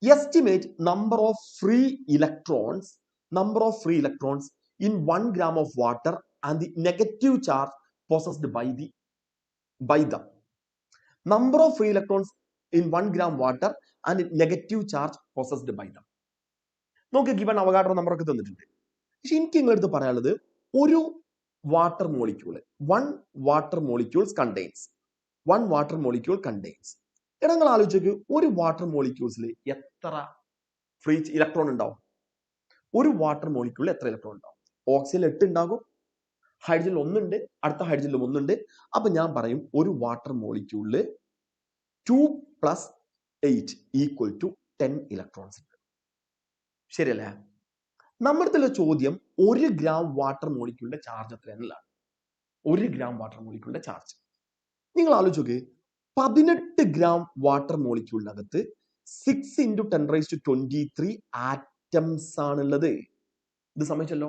Estimate number of free electrons in 1 gram of water and the negative charge possessed by them. Number of free electrons in 1 gram water and negative charge possessed by them. നമുക്ക് ഗിവൺ അവഗാഡ്രോ നമ്പർ ഒക്കെ തന്നിട്ടുണ്ട്. പക്ഷെ എനിക്ക് നിങ്ങളടുത്ത് പറയാനുള്ളത് ഒരു water molecule, 1 water molecules contains. എടാ നിങ്ങൾ ആലോചിച്ച് ഒരു വാട്ടർ മോളിക്യൂൾസിൽ എത്ര ഫ്രീ ഇലക്ട്രോൺ ഉണ്ടാവും? ഒരു വാട്ടർ മോളിക്യൂളിൽ എത്ര ഇലക്ട്രോൺ ഉണ്ടാവും? ഓക്സിജനിൽ 8 ഉണ്ടാകും, ഹൈഡ്രജനിൽ 1 ഉണ്ട്, അടുത്ത ഹൈഡ്രജനിലും 1 ഉണ്ട്. അപ്പൊ ഞാൻ പറയും ഒരു വാട്ടർ മോളിക്യൂളിൽ 2 + 8 = 10 ഇലക്ട്രോൺസ് ഉണ്ട്. ശരിയല്ലേ? നമ്മുടെ ചോദ്യം 1 ഗ്രാം വാട്ടർ മോളിക്യൂളിന്റെ ചാർജ് എത്രയാണെന്നുള്ളതാണ്. 1 ഗ്രാം വാട്ടർ മോളിക്യൂളിന്റെ ചാർജ് നിങ്ങൾ ആലോചിച്ച് 18 ഗ്രാം വാട്ടർ മോളിക്യൂളിനകത്ത് 6 × 10⁻23 ആറ്റംസ് ആണുള്ളത്. ഇത് സമ്മതിച്ചല്ലോ.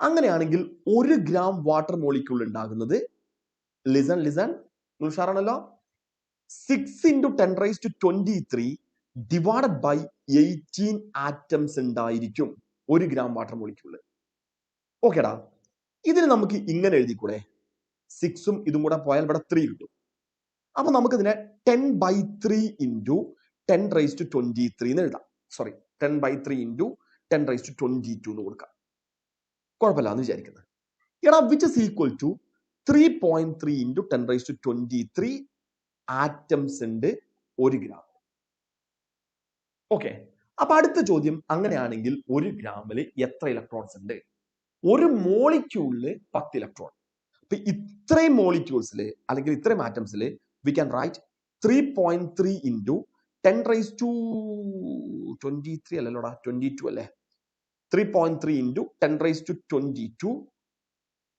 അങ്ങനെയാണെങ്കിൽ 1 ഗ്രാം വാട്ടർ മോളിക്യൂൾ ഉണ്ടാകുന്നത്, ലിസൺ ഉഷാറാണല്ലോ, 6 × 10⁻23 ഡിവൈഡഡ് ബൈ 18 ആറ്റംസ് ഉണ്ടായിരിക്കും 1 ഗ്രാം വാട്ടർ മോളിക്യൂള്. ഓക്കേടാ. ഇതിന് നമുക്ക് ഇങ്ങനെ എഴുതിക്കൂടെ? 6ഉം ഇതും കൂടെ പോയാൽ ഇവിടെ 3 കിട്ടും. അപ്പൊ നമുക്കിതിനെ 10/3 × 10⁻23 എന്ന് എഴുതാം. 10/3 × 10⁻22 എന്ന് കൊടുക്കാം. കുഴപ്പമില്ല എന്ന് വിചാരിക്കുന്നത്. എടാ which is equal to 3.3 × 10⁻23 atoms ഉണ്ട് 1 ഗ്രാം. ഓക്കെ. അപ്പൊ അടുത്ത ചോദ്യം, അങ്ങനെയാണെങ്കിൽ 1 ഗ്രാമിൽ എത്ര ഇലക്ട്രോൺസ് ഉണ്ട്? ഒരു മോളിക്യൂളില് 10 ഇലക്ട്രോൺ. അപ്പൊ ഇത്രയും മോളിക്യൂൾസിൽ അല്ലെങ്കിൽ ഇത്രയും ആറ്റംസിൽ we can write 3.3 × 10⁻23 അല്ലല്ലോടാ, 22 അല്ലേ? 3.3 × 10⁻22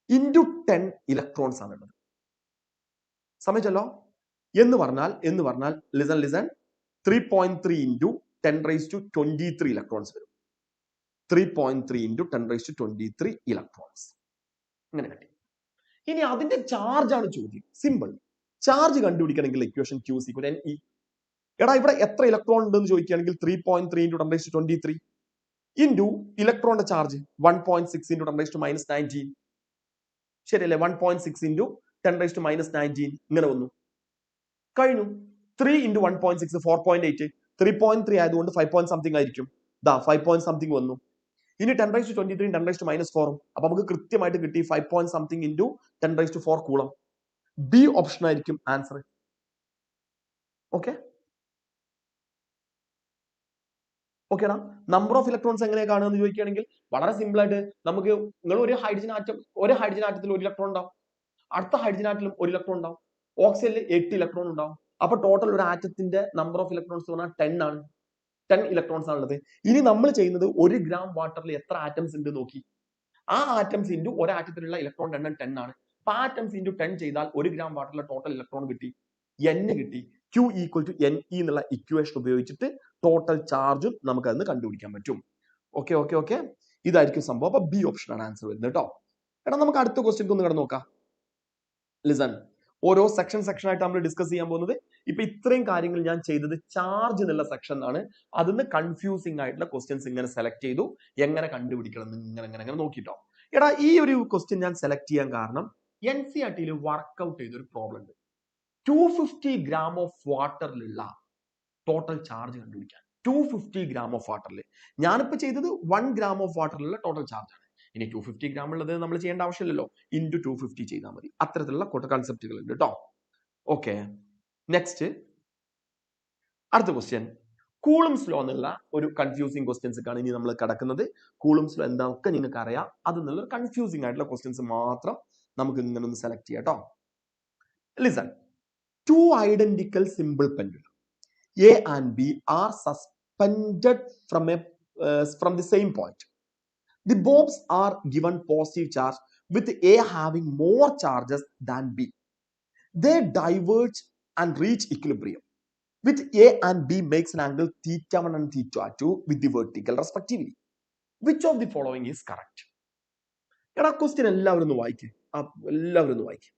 × 10 ഇലക്ട്രോൺസ് ആണ് ഉള്ളത്. സമയച്ചല്ലോ. എന്ന് പറഞ്ഞാൽ ലിസൺ 3.3 × 10⁻23 ഇലക്ട്രോൺസ് വരും. 3.3 × 10⁻23 ഇലക്ട്രോൺസ്. ഇങ്ങനെ കിട്ടി. ഇനി അതിന്റെ ചാർജ് ആണ് ചോദ്യം. സിമ്പിൾ. ചാർജ് കണ്ടുപിടിക്കണമെങ്കിൽ ഇക്വേഷൻ Q = Ne. എടാ ഇവിടെ എത്ര ഇലക്ട്രോൺ ഉണ്ടെന്ന് ചോദിക്കുകയാണെങ്കിൽ 3.3 × 10⁻23 ഇൻറ്റു ഇലക്ട്രോണിന്റെ ചാർജ് 1.6 × 10⁻19. ശരിയല്ലേ? 1.6 × 10⁻19 ഇങ്ങനെ വന്നു. കഴിഞ്ഞു. 3 × 1.6 4.8. 3.3 ആയതുകൊണ്ട് 5 ആയിരിക്കും. 5 വന്നു. ഇനി 10⁻23 10⁻4. അപ്പൊ നമുക്ക് കൃത്യമായിട്ട് കിട്ടി 5 × 10⁻4 കൂളം. ബി ഓപ്ഷൻ ആയിരിക്കും ആൻസർ. ഓക്കേടാ. നമ്പർ ഓഫ് ഇലക്ട്രോൺസ് എങ്ങനെ കാണുക എന്ന് ചോദിക്കുകയാണെങ്കിൽ വളരെ സിമ്പിൾ ആയിട്ട് നമുക്ക്, നിങ്ങൾ ഒരു ഹൈഡ്രജൻ ആറ്റത്തിൽ 1 ഇലക്ട്രോൺ ഉണ്ടാവും, അടുത്ത ഹൈഡ്രജൻ ആറ്റത്തിലും 1 ഇലക്ട്രോൺ ഉണ്ടാവും, ഓക്സിജനിൽ 8 ഇലക്ട്രോൺ ഉണ്ടാവും. അപ്പൊ ടോട്ടൽ ഒരു ആറ്റത്തിന്റെ നമ്പർ ഓഫ് ഇലക്ട്രോൺസ് എന്ന് പറഞ്ഞാൽ 10 ആണ്. 10 ഇലക്ട്രോൺസ് ആണുള്ളത്. ഇനി നമ്മൾ ചെയ്യുന്നത് 1 ഗ്രാം വാട്ടറിൽ എത്ര ആറ്റംസ് ഉണ്ട് നോക്കി. ആ ആറ്റംസ് ഇൻറ്റു ഒരു ആറ്റത്തിലുള്ള ഇലക്ട്രോൺ എണ്ണം 10 ആണ്. അപ്പൊ ആറ്റംസ് ഇൻറ്റു 10 ചെയ്താൽ 1 ഗ്രാം വാട്ടറിലെ ടോട്ടൽ ഇലക്ട്രോൺ കിട്ടി, N കിട്ടി. Q = Ne എന്നുള്ള ഇക്വേഷൻ ഉപയോഗിച്ചിട്ട് ടോട്ടൽ ചാർജും നമുക്ക് അതിന് കണ്ടുപിടിക്കാൻ പറ്റും. ഓക്കെ. ഇതായിരിക്കും സംഭവം. അപ്പൊ ബി ഓപ്ഷൻ ആണ് ആൻസർ വരുന്നത് കേട്ടോ. എടാ നമുക്ക് അടുത്ത ക്വസ്റ്റ്യൻ ഒന്ന് കടന്നു നോക്കാം. ലിസൺ, ഓരോ സെക്ഷൻ ആയിട്ട് നമ്മൾ ഡിസ്കസ് ചെയ്യാൻ പോകുന്നത്. ഇപ്പൊ ഇത്രയും കാര്യങ്ങൾ ഞാൻ ചെയ്തത് ചാർജ് എന്നുള്ള സെക്ഷൻ ആണ്. അതിന്ന് കൺഫ്യൂസിംഗ് ആയിട്ടുള്ള ക്വസ്റ്റ്യൻസ് ഇങ്ങനെ സെലക്ട് ചെയ്തു, എങ്ങനെ കണ്ടുപിടിക്കണം എന്ന് ഇങ്ങനെ നോക്കിട്ടോ. എടാ, ഈ ഒരു ക്വസ്റ്റ്യൻ ഞാൻ സെലക്ട് ചെയ്യാൻ കാരണം NCERT വർക്ക്ഔട്ട് ചെയ്ത ഒരു പ്രോബ്ലം ഉണ്ട്. 250 gram ഓഫ് വാട്ടറിലുള്ള ടോട്ടൽ ചാർജ് കണ്ടുപിടിക്കാൻ. 250 gram ഓഫ് വാട്ടറിൽ, ഞാനിപ്പോ ചെയ്തത് 1 gram ഓഫ് വാട്ടറിലുള്ള ടോട്ടൽ ചാർജ് ആണ്. ഇനി 250 gram ഉള്ളത് നമ്മൾ ചെയ്യേണ്ട ആവശ്യമില്ലല്ലോ, ഇൻറ്റു 250 ചെയ്താൽ മതി. അത്തരത്തിലുള്ള കോൺസെപ്റ്റുകൾ ഉണ്ട് കേട്ടോ. ഓക്കെ, നെക്സ്റ്റ് അടുത്ത ക്വസ്റ്റ്യൻ. കൂളംസ് ലോ എന്നുള്ള ഒരു കൺഫ്യൂസിംഗ് ക്വസ്റ്റ്യൻസ് ആണ് ഇനി നമ്മൾ കിടക്കുന്നത്. കൂളംസ് ലോ എന്താക്കെ നിങ്ങൾക്ക് അറിയാം, അതെന്നുള്ള കൺഫ്യൂസിംഗ് ആയിട്ടുള്ള ക്വസ്റ്റ്യൻസ് മാത്രം നമുക്ക് ഇങ്ങനെ ഒന്ന് സെലക്ട് ചെയ്യാം കേട്ടോ. Listen, 2 identical simple pendulum A and B are suspended from the same point. The bobs are given positive charge with A having more charges than B. They diverge and reach equilibrium with A and B makes an angle theta1 and theta2 with the vertical respectively. Which of the following is correct? എടാ, question എല്ലാവരും ഒന്ന് വായിക്കേ, എല്ലാവരും ഒന്ന് വായിക്കേ,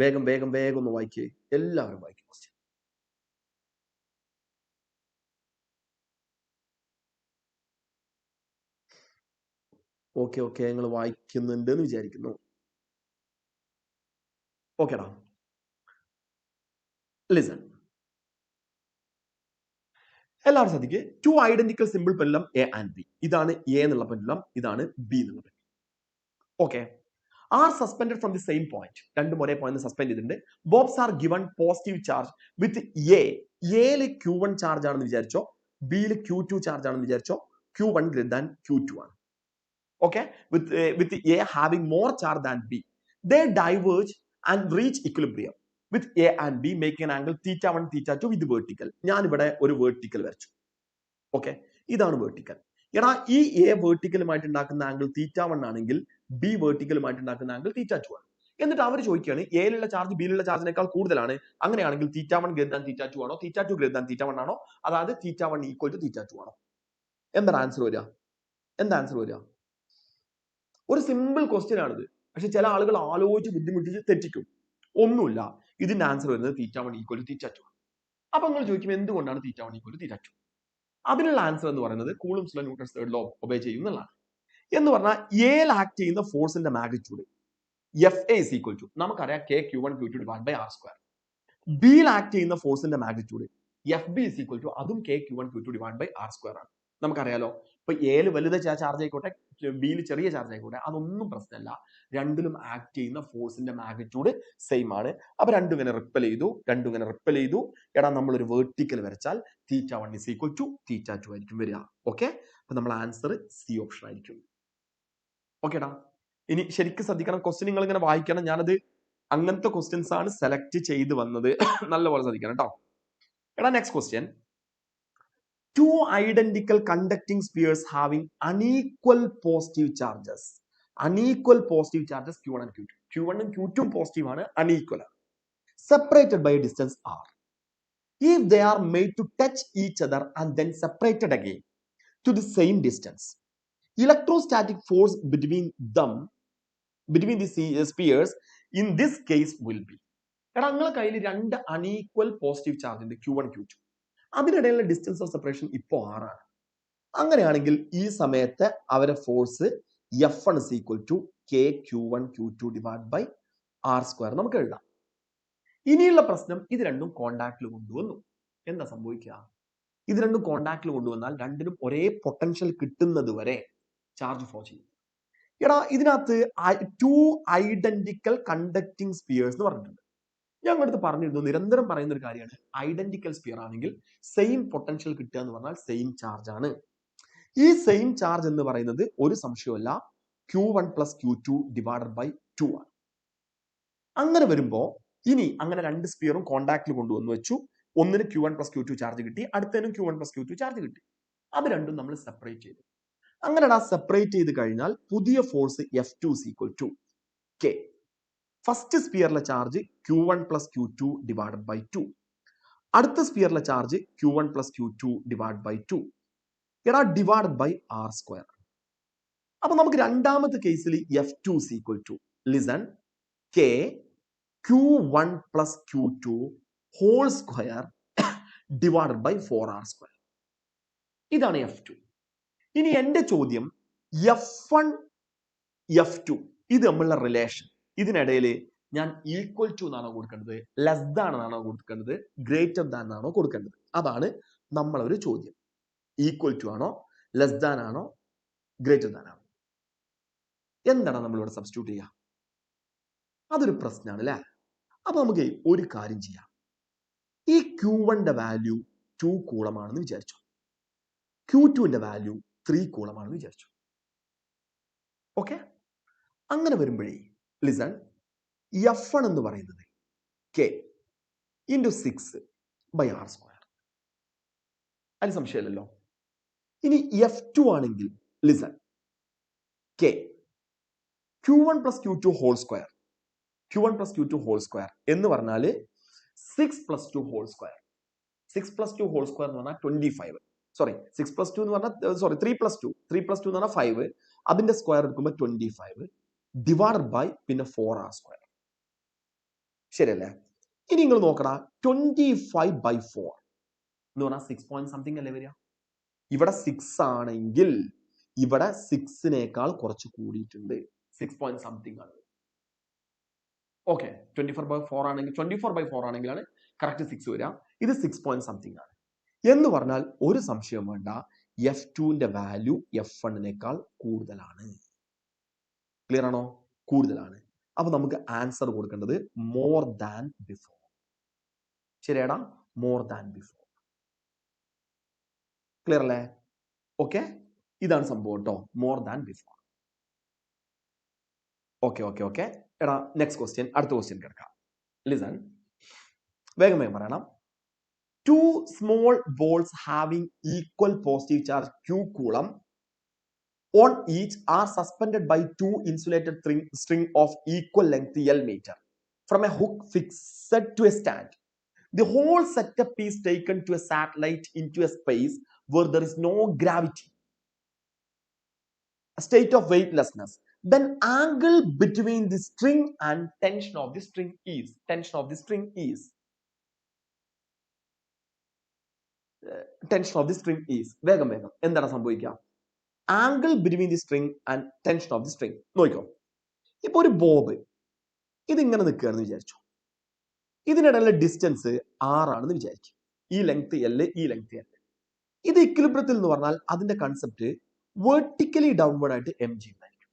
വേഗം ഒന്ന് വായിക്കേ, എല്ലാവരും വായിക്കേ question. Okay, നിങ്ങൾ വായിക്കുന്നുണ്ട് എന്ന് വിചാരിക്കുന്നു. ഓക്കെടാ, ലിസൺ, എല്ലാവരും ശ്രദ്ധിക്കുക. 2 identical simple pendulum A and B. ഇതാണ് A എന്നുള്ള പെൻഡുലം, ഇതാണ് B എന്നുള്ള pendulum. Okay, are suspended from the same point. രണ്ടും ഒരേ പോയിന്റ് സസ്പെൻഡ് ചെയ്തിട്ടുണ്ട്. Bobs are given positive charge വിത്ത് എയിൽ Q1 ചാർജ് ആണെന്ന് വിചാരിച്ചോ, ബിയിൽ Q2 ചാർജ് ആണെന്ന് വിചാരിച്ചോ. Q1 greater than Q2 ആണ്. Okay, with A having more charge than B. They diverge and reach equilibrium with A and B making an angle theta1 theta2 with vertical. ഞാൻ ഇവിടെ ഒരു vertical വരച്ചു. Okay, ഇതാണ് vertical. എടാ, ഈ A വെർട്ടിക്കലുമായിട്ട് ഉണ്ടാക്കുന്ന angle θ1 ആണെങ്കിൽ B വെർട്ടിക്കലുമായിട്ട് ഉണ്ടാക്കുന്ന ആംഗിൾ θ2 ആണ്. എന്നിട്ട് അവർ ചോദിക്കുകയാണ്, എയിലുള്ള ചാർജ് ബിയിലുള്ള ചാർജിനേക്കാൾ കൂടുതലാണ്, അങ്ങനെയാണെങ്കിൽ θ1 greater than θ2 ആണോ, θ2 greater than θ1 ആണോ, അതായത് θ1 equal to θ2 ആണോ? എന്താണ് ആൻസർ വരിക? എന്താ ആൻസർ വരിക? ഒരു സിമ്പിൾ ക്വസ്റ്റ്യൻ ആണിത്, പക്ഷെ ചില ആളുകൾ ആലോചിച്ച് ബുദ്ധിമുട്ടിച്ച് തെറ്റിക്കും. ഒന്നുമില്ല, ഇതിന്റെ ആൻസർ വരുന്നത് θ1 equal to θ2 ആണ്. അപ്പൊ നിങ്ങൾ ചോദിക്കും, എന്തുകൊണ്ടാണ് θ1 equal to θ2? അതിനുള്ള ആൻസർ എന്ന് പറയുന്നത് Coulomb's law, Newton's third law obey ചെയ്യുന്നതാണ്. എന്ന് പറഞ്ഞാൽ എയിൽ ആക്ട് ചെയ്യുന്ന ഫോഴ്സിന്റെ magnitude FA is equal to, നമുക്കറിയാം, K Q1 Q2 divided by R². ബിയിൽ ആക്ട് ചെയ്യുന്ന ഫോഴ്സിന്റെ magnitude FB is equal to, അതും K Q1 Q2 divided by R² ആണ്. നമുക്കറിയാലോ, ഇപ്പൊ എയിൽ വലുത് ചാർജ് ആയിക്കോട്ടെ, ബിയിൽ ചെറിയ ചാർജ് ആയിക്കോട്ടെ, അതൊന്നും പ്രശ്നമല്ല. രണ്ടിലും ആക്ട് ചെയ്യുന്ന ഫോഴ്സിന്റെ മാഗ്നിറ്റ്യൂഡ് സെയിം ആണ്. അപ്പൊ രണ്ടും ഇങ്ങനെ റിപ്പൽ ചെയ്തു. എടാ, നമ്മളൊരു വെർട്ടിക്കൽ വരച്ചാൽ θ1 is equal to θ2 ആയിരിക്കും വരിക. ഓക്കെ, അപ്പൊ നമ്മൾ ആൻസർ C ഓപ്ഷൻ ആയിരിക്കും. ഓക്കേടാ, ഇനി ശരിക്കും ശ്രദ്ധിക്കണം, ക്വസ്റ്റ്യൻ നിങ്ങൾ ഇങ്ങനെ വായിക്കണം. ഞാനത് അങ്ങനത്തെ ക്വസ്റ്റ്യൻസ് ആണ് സെലക്ട് ചെയ്ത് വന്നത്. നല്ലപോലെ ശ്രദ്ധിക്കണം കേട്ടോ. എടാ, next question. 2 identical conducting spheres having unequal positive charges. Q1 and Q2. Q1 and Q2 positive ആണ്, unequal ആണ്. Separated by a distance R. If they are made to touch each other and then separated again to the same distance, electrostatic force between the spheres in this case will be. എടാ, നിങ്ങളെ കയ്യിൽ രണ്ട് unequal positive charge ഉണ്ട്, Q1 Q2. അതിനിടയിലുള്ള distance of separation ഇപ്പോ R ആണ്. അങ്ങനെയാണെങ്കിൽ ഈ സമയത്ത് അവരെ force F1 is equal to K Q1 Q2 divided by R² നമുക്ക് എഴുതാം. ഇനിയുള്ള പ്രശ്നം, ഇത് രണ്ടും കോണ്ടാക്റ്റിൽ കൊണ്ടുവന്നു. എന്താ സംഭവിക്കുക? ഇത് രണ്ടും കോണ്ടാക്റ്റിൽ കൊണ്ടുവന്നാൽ രണ്ടിനും ഒരേ പൊട്ടൻഷ്യൽ കിട്ടുന്നത് വരെ ചാർജ് ഫ്ലോ ചെയ്യും. എടാ, ഇതിനകത്ത് 2 identical conducting spheres എന്ന് പറഞ്ഞിട്ടുണ്ട്. ഞാൻ അടുത്ത് പറഞ്ഞിരുന്നു, നിരന്തരം പറയുന്ന ഒരു കാര്യമാണ്, ഐഡന്റിക്കൽ സ്പിയർ ആണെങ്കിൽ സെയിം പൊട്ടൻഷ്യൽ കിട്ടുക എന്ന് പറഞ്ഞാൽ സെയിം ചാർജ് ആണ്. ഈ സെയിം ചാർജ് എന്ന് പറയുന്നത് ഒരു സംശയമല്ല, Q1 plus Q2 divided by 2 ആണ്. അങ്ങനെ വരുമ്പോ ഇനി അങ്ങനെ രണ്ട് സ്പിയറും കോണ്ടാക്റ്റിൽ കൊണ്ടുവന്ന് വെച്ചു. ഒന്നിന് Q1 plus Q2 ചാർജ് കിട്ടി, അടുത്തതിനും Q1 plus Q2 ചാർജ് കിട്ടി. അത് രണ്ടും നമ്മൾ സെപ്പറേറ്റ് ചെയ്തു. അങ്ങനെ സെപ്പറേറ്റ് ചെയ്ത് കഴിഞ്ഞാൽ പുതിയ force F2 is equal to K. First സ്പിയറിലെ charge Q1 plus Q2 divided by 2. അടുത്ത സ്പിയറിലെ charge Q1 plus Q2 divided by 2. എടാ, ഡിവൈഡഡ് ബൈ R². അപ്പൊ നമുക്ക് രണ്ടാമത്തെ കേസിൽ F2 is equal to, listen, K Q1 plus Q2 whole square divided by 4R square. ഇതാണ് F2. ഇനി എൻ്റെ ചോദ്യം F1 F2 ഇത് തമ്മിലുള്ള റിലേഷൻ, ഇതിനിടയിൽ ഞാൻ ഈക്വൽ ടു എന്നാണോ കൊടുക്കേണ്ടത്, ലെസ് ദാൻ എന്നാണോ കൊടുക്കേണ്ടത്, ഗ്രേറ്റർ ദാൻ എന്നാണോ കൊടുക്കേണ്ടത്? അതാണ് നമ്മളൊരു ചോദ്യം. ഈക്വൽ ടു ആണോ, ലെസ് ദാൻ ആണോ, ഗ്രേറ്റർ ദാൻ ആണോ? എന്താണ് നമ്മളിവിടെ സബ്സ്റ്റിറ്റ്യൂട്ട് ചെയ്യുക? അതൊരു പ്രശ്നമാണ് അല്ലേ? അപ്പൊ നമുക്ക് ഒരു കാര്യം ചെയ്യാം. ഈ Q1ന്റെ വാല്യൂ 2 കൂളം ആണെന്ന് വിചാരിച്ചു, Q2ന്റെ വാല്യൂ 3 കൂളം ആണെന്ന് വിചാരിച്ചു. ഓക്കെ, അങ്ങനെ വരുമ്പോഴേ ലിസൺ, F1 എന്ന് പറയുന്നത് K ഇൻറ്റു 6/R². അതിന് സംശയമില്ലല്ലോ. ഇനി F2 ആണെങ്കിൽ listen, K Q1 plus Q2 whole square, Q1 plus Q2 whole square എന്ന് പറഞ്ഞാൽ 6 plus 2 whole square. 6 plus 2 whole square എന്ന് പറഞ്ഞാൽ 25. സോറി, 6 plus 2 എന്ന് പറഞ്ഞാൽ സോറി 3 plus 2 എന്ന് പറഞ്ഞാൽ 5. അതിന്റെ സ്ക്വയർ എടുക്കുമ്പോൾ 25 ഡിവൈഡഡ് ബൈ പിന്നെ 4R². ശരിയല്ലേ? ഇനി നിങ്ങൾ നോക്കടാ, 25/4 എന്ന് പറഞ്ഞാൽ 6 പോയിന്റ് സംതിങ് അല്ലേ വരിക? ഇവിടെ 6 ആണെങ്കിൽ ഇവിടെ 6നേക്കാൾ കുറച്ച് കൂടിയിട്ടുണ്ട്, 6 പോയിന്റ് സംതിങ് ആണ്. ഓക്കെ, 24/4 ആണെങ്കിൽ 24/4 ആണെങ്കിലാണ് കറക്റ്റ് 6 വരിക. ഇത് 6 പോയിന്റ് സംതിങ് ആണ് എന്ന് പറഞ്ഞാൽ ഒരു സംശയം വേണ്ട, F2ന്റെ വാല്യൂ F1നേക്കാൾ കൂടുതലാണ്. ക്ലിയർ ആണോ? കൂടുതലാണ്. അപ്പൊ നമുക്ക് ആൻസർ കൊടുക്കേണ്ടത് മോർ ദാൻ ബിഫോർ. ശരിയാടാ, മോർ ദാൻ ബിഫോർ. ക്ലിയർ അല്ലേ? ഓക്കെ, ഇതാണ് സംഭവം കേട്ടോ, more than before. Okay okay okay. എടാ നെക്സ്റ്റ് ക്വസ്റ്റ്യൻ, അടുത്ത ക്വസ്റ്റ്യൻ കിടക്കാം. ലിസൺ, വേഗം വേഗം പറയണം. 2 small balls having equal positive charge Q coulomb on each are suspended by 2 insulated string of equal length L meter from a hook fixed to a stand. The whole setup is taken to a satellite into a space where there is no gravity, a state of weightlessness. Then angle between the string and tension of the string is. Tension of the string is. Tension of the string is. വേഗം വേഗം എന്താണ് സംഭവിക്കുക? Angle between the string and tension of the string. നോക്കിക്കോ, ഇപ്പൊ ഒരു Bob ഇതിങ്ങനെ നിൽക്കുകയാണെന്ന് വിചാരിച്ചു. ഇതിനിടയിലെ distance R ആണെന്ന് വിചാരിക്കും. ഈ ലെങ്ത് L, ഈ ലെങ്ത് L. ഇത് ഇക്വിലിബ്രിയത്തിൽ എന്ന് പറഞ്ഞാൽ അതിന്റെ കൺസെപ്റ്റ് വെർട്ടിക്കലി ഡൗൺവേർഡ് ആയിട്ട് mg ഉണ്ടായിരിക്കും.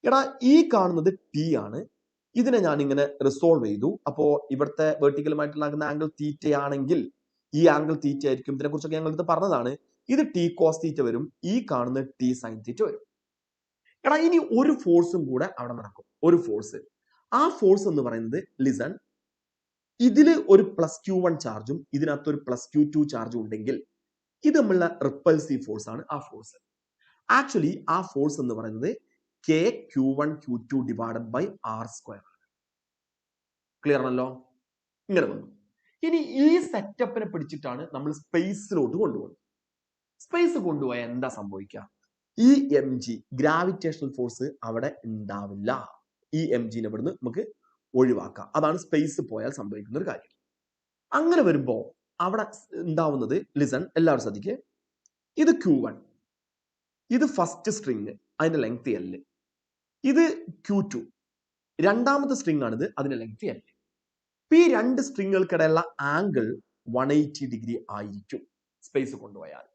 എടാ ഈ കാണുന്നത് T ആണ്, ഇതിനെ ഞാൻ ഇങ്ങനെ റിസോൾവ് ചെയ്തു. അപ്പോ ഇവിടുത്തെ വെർട്ടിക്കലുമായിട്ടുള്ള ആംഗിൾ തീറ്റ ആണെങ്കിൽ ഈ ആംഗിൾ തീറ്റ ആയിരിക്കും. ഇതിനെ കുറിച്ചൊക്കെ ഞങ്ങൾ ഇത് പറഞ്ഞതാണ്. ഇത് T കോസ് തീറ്റ വരും, ഈ കാണുന്ന T സൈൻ തീറ്റ വരും. എടാ ഇനി ഒരു ഫോഴ്സും കൂടെ അവിടെ നടക്കും, ഒരു ഫോഴ്സ്. ആ ഫോഴ്സ് എന്ന് പറയുന്നത് ലിസൺ, ഇതില് ഒരു +Q1 ചാർജും ഇതിനകത്ത് ഒരു +Q2 ചാർജും ഉണ്ടെങ്കിൽ ഇത് തമ്മിലുള്ള റിപ്പൾസീവ് ഫോഴ്സ് ആണ് ആ ഫോഴ്സ്. ആക്ച്വലി ആ ഫോഴ്സ് എന്ന് പറയുന്നത് K Q1 Q2 divided by R². Clear ആണല്ലോ? ഇങ്ങനെ വന്നു. ഇനി ഈ സെറ്റപ്പിനെ പിടിച്ചിട്ടാണ് നമ്മൾ സ്പേസിലോട്ട് കൊണ്ടുപോകുന്നത്. സ്പേസ് കൊണ്ടുപോയാൽ എന്താ സംഭവിക്കുക? ഈ mg ഗ്രാവിറ്റേഷണൽ ഫോഴ്സ് അവിടെ ഉണ്ടാവില്ല. ഈ mgനെ ഇവിടുന്ന് നമുക്ക് ഒഴിവാക്കാം. അതാണ് സ്പേസ് പോയാൽ സംഭവിക്കുന്ന ഒരു കാര്യം. അങ്ങനെ വരുമ്പോ അവിടെ ഉണ്ടാവുന്നത് ലിസൺ, എല്ലാവരും ശ്രദ്ധിക്കുക, ഇത് Q1, ഇത് ഫസ്റ്റ് സ്ട്രിങ്, അതിന്റെ ലെങ്ത് L. ഇത് Q2, രണ്ടാമത്തെ സ്ട്രിങ് ആണിത്, അതിന്റെ ലെങ്ത് L. ഈ രണ്ട് സ്ട്രിങ്ങുകൾക്കിടയിലുള്ള ആംഗിൾ 180 ഡിഗ്രി ആയിരിക്കും സ്പേസ് കൊണ്ടുപോയാൽ.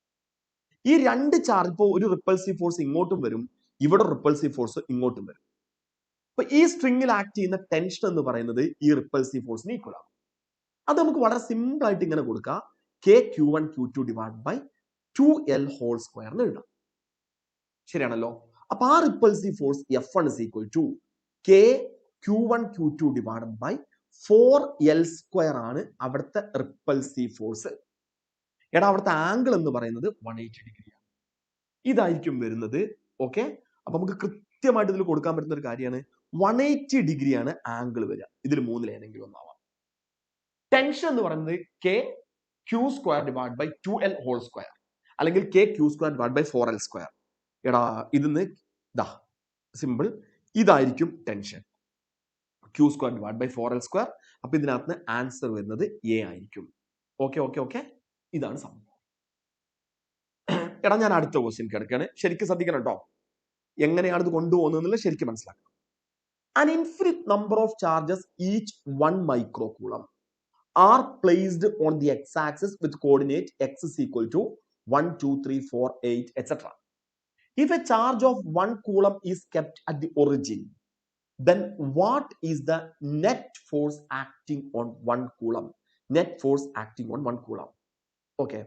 ഈ രണ്ട് ചാർജ്, ഇപ്പോൾ ഒരു റിപ്പൾസീവ് ഫോഴ്സ് ഇങ്ങോട്ടും വരും, ഇവിടെ റിപ്പൾസീവ് ഫോഴ്സ് ഇങ്ങോട്ടും വരും. അപ്പൊ ഈ സ്ട്രിങ്ങിൽ ആക്ട് ചെയ്യുന്ന ടെൻഷൻ എന്ന് പറയുന്നത് ഈ റിപ്പൾസീവ് ഫോഴ്സിന് ഈക്വൽ ആണ്. അത് നമുക്ക് വളരെ സിമ്പിൾ ആയിട്ട് ഇങ്ങനെ കൊടുക്കാം, K Q1 Q2 divide by 2L whole square എന്ന് എഴുതാം. ശരിയാണല്ലോ? അപ്പൊ ആ repulsive force F1 is equal to K Q1 Q2 divide by 4L² ആണ് അവിടുത്തെ റിപ്പൾസീവ് ഫോഴ്സ്. എടാ അവിടുത്തെ ആംഗിൾ എന്ന് പറയുന്നത് 180 ഡിഗ്രിയാണ്. ഇതായിരിക്കും വരുന്നത്. ഓക്കെ, അപ്പൊ നമുക്ക് കൃത്യമായിട്ട് ഇതിൽ കൊടുക്കാൻ പറ്റുന്ന ഒരു കാര്യമാണ് 180 ഡിഗ്രിയാണ് ആംഗിൾ വരിക. ഇതിൽ മൂന്നിൽ ഏതെങ്കിലും ഒന്നാവാം. ടെൻഷൻ എന്ന് പറയുന്നത് K Q² divide by 2L whole square അല്ലെങ്കിൽ K Q² divide by 4L². എടാ ഇതിന്ന് ഇതാ സിമ്പിൾ, ഇതായിരിക്കും tension. Q square divide by 4l². അപ്പൊ ഇതിനകത്ത് ആൻസർ വരുന്നത് എ ആയിരിക്കും. ഓക്കെ ഓക്കെ ഓക്കെ, ഇതാണ് സംഭവം. എടാ ഞാൻ അടുത്ത ക്വസ്റ്റ്യൻ കിടക്കാണ്, ശരിക്കും ശ്രദ്ധിക്കണം കേട്ടോ. എങ്ങനെയാണ് ഇത് കൊണ്ടുപോകുന്നത് ശരിക്കും മനസ്സിലാക്കണം. An infinite number of charges, each 1 microcoulomb, are placed on the x-axis with coordinate x is equal to 1, 2, 3, 4, 8, etc. If a charge of 1 coulomb is kept at the origin, then what is the net force acting on 1 coulomb? Net force acting on 1 coulomb. Okay,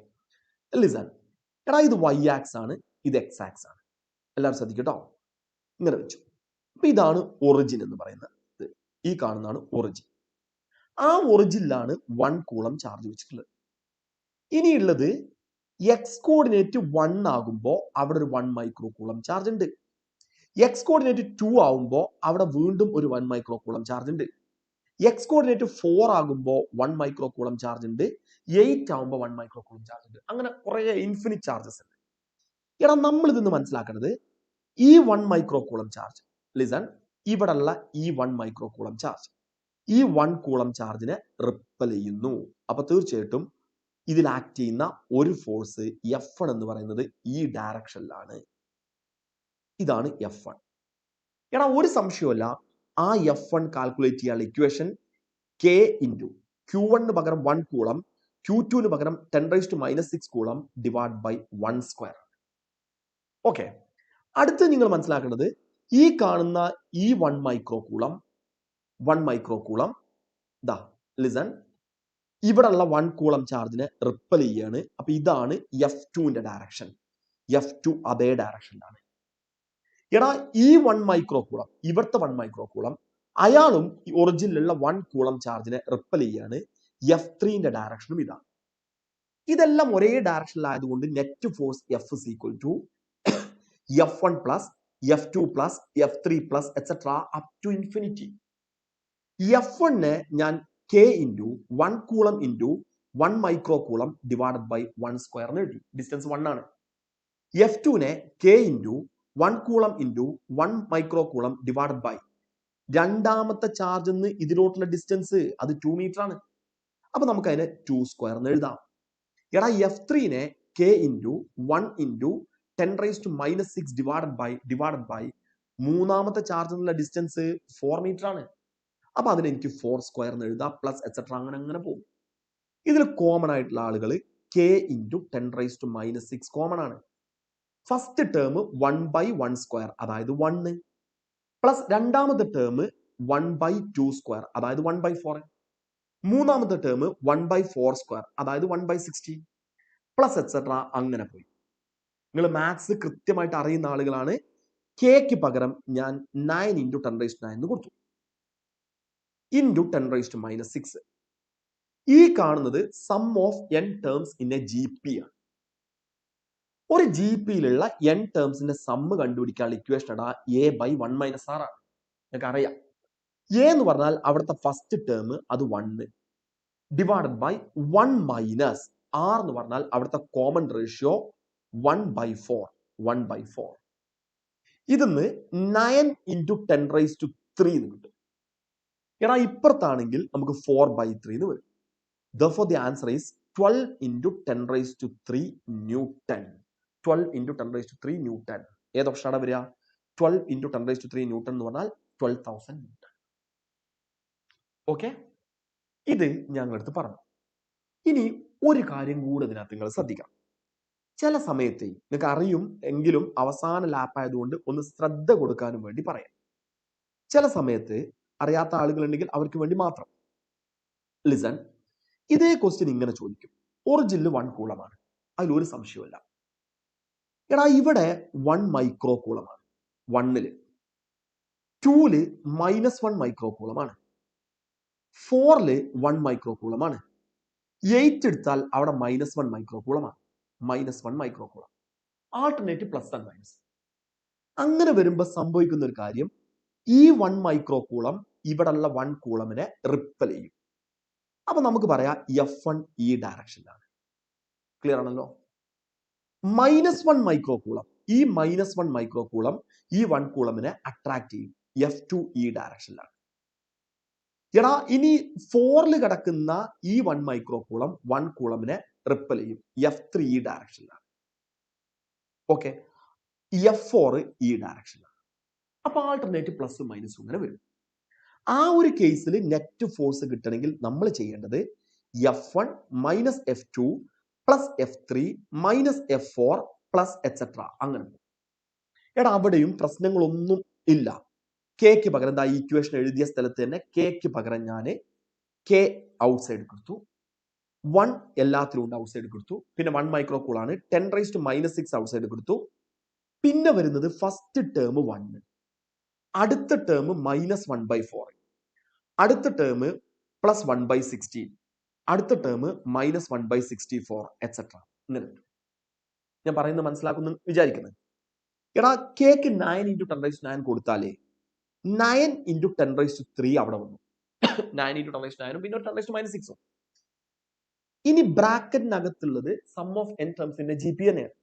listen. എടാ ഇത് y ax ആണ്, ഇത് x ax ആണ്. എല്ലാവരും ശ്രദ്ധിക്കട്ടോ, ഇങ്ങനെ വെച്ചു. അപ്പൊ ഇതാണ് ഒറിജിൻ എന്ന് പറയുന്നത്. ഈ കാണുന്നതാണ് ഒറിജിൻ. ആ ഒറിജിനിലാണ് 1 കൂളം ചാർജ് വെച്ചിട്ടുള്ളത്. ഇനിയുള്ളത് എക്സ് കോർഡിനേറ്റ് 1 ആകുമ്പോൾ അവിടെ ഒരു 1 മൈക്രോ കൂളം ചാർജ് ഉണ്ട്. എക്സ് കോർഡിനേറ്റ് 2 ആകുമ്പോൾ അവിടെ വീണ്ടും ഒരു 1 മൈക്രോ കൂളം ചാർജ് ഉണ്ട്. എക്സ് കോർഡിനേറ്റ് 4 ആകുമ്പോൾ 1 മൈക്രോ കൂളം ചാർജ് ഉണ്ട്. 8 ആകുമ്പോൾ 1 മൈക്രോ കൂളം ചാർജ് ഉണ്ട്. അങ്ങനെ കുറെ ഇൻഫിനിറ്റ് ചാർജസ് ഉണ്ട്. എടാ നമ്മൾ ഇതൊന്ന് മനസ്സിലാക്കുന്നത്, ഈ 1 മൈക്രോ കൂളം ചാർജ്, ലിസൺ, ഇവിടെ ഉള്ള ഈ 1 മൈക്രോ കൂളം ചാർജ് ഈ 1 കൂളം ചാർജിനെ റിപ്പൽ ചെയ്യുന്നു. അപ്പൊ തീർച്ചയായിട്ടും ഇതിൽ ആക്ട് ചെയ്യുന്ന ഒരു ഫോഴ്സ് F1 എന്ന് പറയുന്നത് ഈ ഡയറക്ഷനിലാണ്. ഇതാണ് F1. എടാ ഒരു സംശയമല്ല, ആ F1 കാൽക്കുലേറ്റ് ചെയ്യാനുള്ള ഇക്വേഷൻ K ഇൻറ്റു Q1 പകരം 1 കൂളം, Q2 പകരം 10⁻⁻6 കൂളം ഡിവൈഡ് ബൈ 1². ഓക്കെ, അടുത്ത് നിങ്ങൾ മനസ്സിലാക്കേണ്ടത്, ഈ കാണുന്ന ഈ 1 മൈക്രോ കൂളം ദാ ലിസൺ, ഇവിടെ ഉള്ള 1 കൂളം ചാർജിനെ റിപ്പൽ ചെയ്യാണ്. അപ്പൊ ഇതാണ് F2ന്റെ ഡയറക്ഷൻ. F2 അതേ ഡയറക്ഷനിലാണ്. എടാ ഈ 1 മൈക്രോ കൂളം, ഇവിടുത്തെ 1 മൈക്രോ കൂളം, അയാളും ഈ ഒറിജിനിലുള്ള 1 കൂളം ചാർജിനെ റിപ്പൽ ചെയ്യാണ്. F3ന്റെ ഡയറക്ഷനും ഇതാണ്. ഇതെല്ലാം ഒരേ ഡയറക്ഷനിലായതുകൊണ്ട് net force F is equal to F1 plus F2 plus F3 plus etcetera up to infinity. F1നെ ഞാൻ K into 1 coulomb into 1 micro coulomb divided by 1² എന്ന് എഴുതി. ഡിസ്റ്റൻസ് 1 ആണ്. F2നെ K into 1 coulomb into 1 micro coulomb divided by രണ്ടാമത്തെ charge എന്ന് ഇതിലോട്ടുള്ള distance അത് 2 മീറ്റർ ആണ്. അപ്പൊ നമുക്ക് അതിനെ 2² എന്ന് എഴുതാം. എടാ F3നെ K ഇൻറ്റു 1 ഇൻറ്റു 10⁻⁻6 ഡിവൈഡഡ് ബൈ മൂന്നാമത്തെ ചാർജ് എന്നുള്ള ഡിസ്റ്റൻസ് 4 മീറ്റർ ആണ്. അപ്പൊ അതിന് എനിക്ക് 4² എന്ന് എഴുതാം, പ്ലസ് എക്സെട്ര അങ്ങനെ പോകും. ഇതിൽ കോമൺ ആയിട്ടുള്ള ആളുകൾ K ഇൻറ്റു 10⁻⁻6 കോമൺ ആണ്. ഫസ്റ്റ് ടേം 1/1², അതായത് 1, പ്ലസ് രണ്ടാമത്തെ ടേം 1/2², അതായത് 1/4, മൂന്നാമത്തെ ടേം 1/4², അതായത് 1/60, പ്ലസ് എക്സെട്ര അങ്ങനെ പോയി. നിങ്ങൾ മാത്സ് കൃത്യമായിട്ട് അറിയുന്ന ആളുകളാണ്. Kക്ക് പകരം ഞാൻ 9 ഇൻറ്റു 10⁻9 എന്ന് കൊടുത്തു, ഇൻറ്റു 10⁻6. ഈ കാണുന്നത് sum of n terms in a GP ആണ്. ഒരു GPയിലുള്ള n ടേംസിന്റെ സമ്മ് കണ്ടുപിടിക്കാനുള്ള ഇക്വേഷൻ എടാ A/1 - R ആണ്. നിങ്ങൾക്ക് അറിയാം, A എന്ന് പറഞ്ഞാൽ അവിടുത്തെ ഫസ്റ്റ് ടേം അത് 1 ഡിവൈഡഡ് ബൈ 1 മൈനസ് R എന്ന് പറഞ്ഞാൽ അവിടുത്തെ കോമൺ റേഷ്യോ 1/4. ഇതിന്ന് 9 ഇൻറ്റു 10⁻³ എന്ന് കിട്ടും. എടാ ഇപ്പുറത്താണെങ്കിൽ നമുക്ക് 4/3 എന്ന് വരും. Therefore the answer is 12 into 10⁻³ newton. 12 into 10⁻³ newton. ഏത് ഓപ്ഷനാണ് വരിക? 12 ഇൻറ്റു 10⁻³ ന്യൂട്ടൺ എന്ന് പറഞ്ഞാൽ 12,000 ന്യൂട്ടൺ. ഓക്കെ, ഇത് ഞങ്ങളടുത്ത് പറഞ്ഞു. ഇനി ഒരു കാര്യം കൂടെ ഇതിനകത്ത് നിങ്ങൾ ശ്രദ്ധിക്കണം. ചില സമയത്ത് നിങ്ങൾക്ക് അറിയും എങ്കിലും അവസാന ലാപ്പ് ആയതുകൊണ്ട് ഒന്ന് ശ്രദ്ധ കൊടുക്കാനും വേണ്ടി പറയാം. ചില സമയത്ത് അറിയാത്ത ആളുകൾ ഉണ്ടെങ്കിൽ അവർക്ക് വേണ്ടി മാത്രം. ലിസൺ, ഇതേ ക്വസ്റ്റ്യൻ ഇങ്ങനെ ചോദിക്കും. ഒറിജിനിൽ 1 കൂളമാണ്, അതിലൊരു സംശയമില്ല. എടാ ഇവിടെ 1 മൈക്രോ കൂളമാണ്, 1ല് 2ല് -1 മൈക്രോ കൂളമാണ്, 4ല് 1 മൈക്രോ കൂളമാണ്, 8 എടുത്താൽ അവിടെ -1 മൈക്രോ കൂളമാണ്. -1 micro coulomb, alternative plus and minus. അങ്ങനെ വരുമ്പോൾ സംഭവിക്കുന്ന ഒരു കാര്യം, ഈ 1 മൈക്രോ കൂളം ഇവിടെ ഉള്ള 1 കൂളമിനെ റിപ്പൽ ചെയ്യും. അപ്പൊ നമുക്ക് പറയാം F1 ഈ ഡയറക്ഷനിലാണ്. ക്ലിയർ ആണല്ലോ? -1 മൈക്രോ കൂളം, ഈ -1 മൈക്രോ കൂളം ഈ 1 കൂളമിനെ അട്രാക്ട് ചെയ്യും. F2 ഈ ഡയറക്ഷനിലാണ്. എടാ ഇനി 4ൽ കിടക്കുന്ന ഈ 1 മൈക്രോ കൂളം 1 കൂളമിനെ റിപ്പൽ ചെയ്യും F3 ഈ ഡയറക്ഷനിലാണ്. ഓക്കെ, F4 ഈ ഡയറക്ഷനിലാണ്. അപ്പൊ ആൾട്ടർനേറ്റ് പ്ലസും മൈനസും ഇങ്ങനെ വരും. ആ ഒരു കേസിൽ നെറ്റ് ഫോഴ്സ് കിട്ടണമെങ്കിൽ നമ്മൾ ചെയ്യേണ്ടത് F1 minus F2 plus F3 minus F4 plus etcetera അങ്ങനെ. എടാ അവിടെയും പ്രശ്നങ്ങളൊന്നും ഇല്ല. കെക്ക് പകരം എന്താ ഇക്വേഷൻ എഴുതിയ സ്ഥലത്ത് തന്നെ കെക്ക് പകരം ഞാൻ കെ ഔട്ട് സൈഡ് കൊടുത്തു, 1 എല്ലാത്തിലും ഉണ്ട് ഔട്ട് സൈഡ് കൊടുത്തു, പിന്നെ 1 മൈക്രോ കൂൾ ആണ് 10⁻⁻6 ഔട്ട് സൈഡ് കൊടുത്തു. പിന്നെ വരുന്നത് ഫസ്റ്റ് ടേം 1, അടുത്ത ടേം -1/4, അടുത്ത ടേം +1/16, അടുത്ത ടേം -1/64 എക്സെട്ര. ഇങ്ങനെ ഞാൻ പറയുന്നത് മനസ്സിലാക്കുന്നു വിചാരിക്കുന്നത്. എടാ കേക്ക് 9 × 10⁻9 കൊടുത്താലേ 9 × 10⁻3 അവിടെ വന്നു. 9 × 10⁻9 പിന്നെ 10⁻6. ഇനി ബ്രാക്കറ്റിനകത്തുള്ളത് സം ഓഫ് n ടേംസിന്റെ GP തന്നെയാണ്.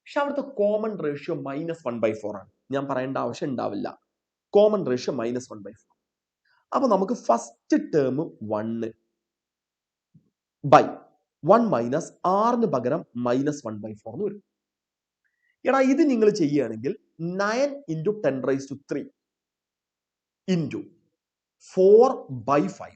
പക്ഷെ അവിടുത്തെ കോമൺ റേഷ്യോ -1/4 ആണ്. ഞാൻ പറയേണ്ട ആവശ്യം ഉണ്ടാവില്ല. Common ratio -1/4. അപ്പൊ നമുക്ക് first term 1 by 1 minus r പകരം -1/4 എന്ന് വരും. എടാ ഇത് നിങ്ങൾ ചെയ്യുകയാണെങ്കിൽ 9 × 10⁻3 ഇൻറ്റു 4/5.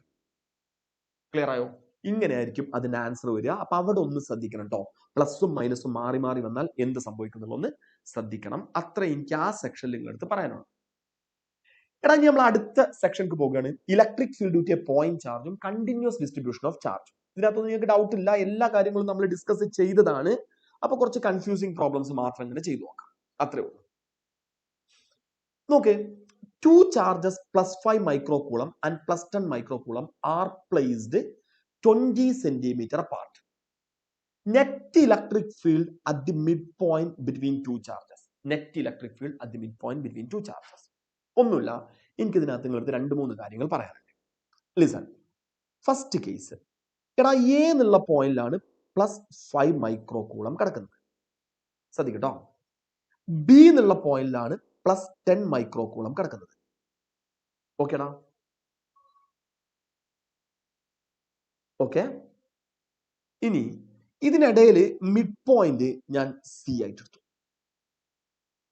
ക്ലിയർ ആയോ? ഇങ്ങനെ ആയിരിക്കും അതിന്റെ ആൻസർ വരിക. അപ്പൊ അവിടെ ഒന്ന് ശ്രദ്ധിക്കണം കേട്ടോ. പ്ലസും മൈനസും മാറി മാറി വന്നാൽ എന്ത് സംഭവിക്കുന്നുള്ളൊന്ന് ശ്രദ്ധിക്കണം. അത്ര എനിക്ക് ആ സെക്ഷനിൽ നിങ്ങളടുത്ത് പറയാനാണ്. എടാ നമ്മൾ അടുത്ത സെക്ഷനിലേക്ക് പോകുകയാണ്. Electric field due to a point ചാർജും കണ്ടിന്യൂസ് ഡിസ്ട്രിബ്യൂഷൻ ഓഫ് ചാർജ്. ഇതിനകത്ത് നിങ്ങൾക്ക് ഡൗട്ട് ഇല്ല, എല്ലാ കാര്യങ്ങളും നമ്മൾ ഡിസ്കസ് ചെയ്തതാണ്. അപ്പൊ കുറച്ച് കൺഫ്യൂസിങ് പ്രോബ്ലംസ് മാത്രം ഇങ്ങനെ ചെയ്തു നോക്കാം, അത്രേ ഉള്ളൂ. നോക്ക്, 2 charges +5 microcoulombs and +10 microcoulombs are placed 20 centimeter apart. Net electric field at the midpoint between 2 charges. Net electric field at the midpoint between 2 charges. ഒന്നുമില്ല, എനിക്ക് ഇതിനകത്ത് നിങ്ങൾക്ക് 2-3 കാര്യങ്ങൾ പറയാനുണ്ട്. ലിസൺ. ഫസ്റ്റ് കേസ്, എടാ എ എന്നുള്ള പോയിന്റിലാണ് +5 മൈക്രോകൂളം കിടക്കുന്നത്. ശ്രദ്ധിക്കട്ടോ. ബി എന്നുള്ള പോയിന്റിലാണ് +10 മൈക്രോകൂളം കിടക്കുന്നത്. ഓക്കേടാ? ഓക്കെ. ഇനി ഇതിനിടയിൽ മിഡ് പോയിന്റ് ഞാൻ സി ആയിട്ട് എടുത്തു.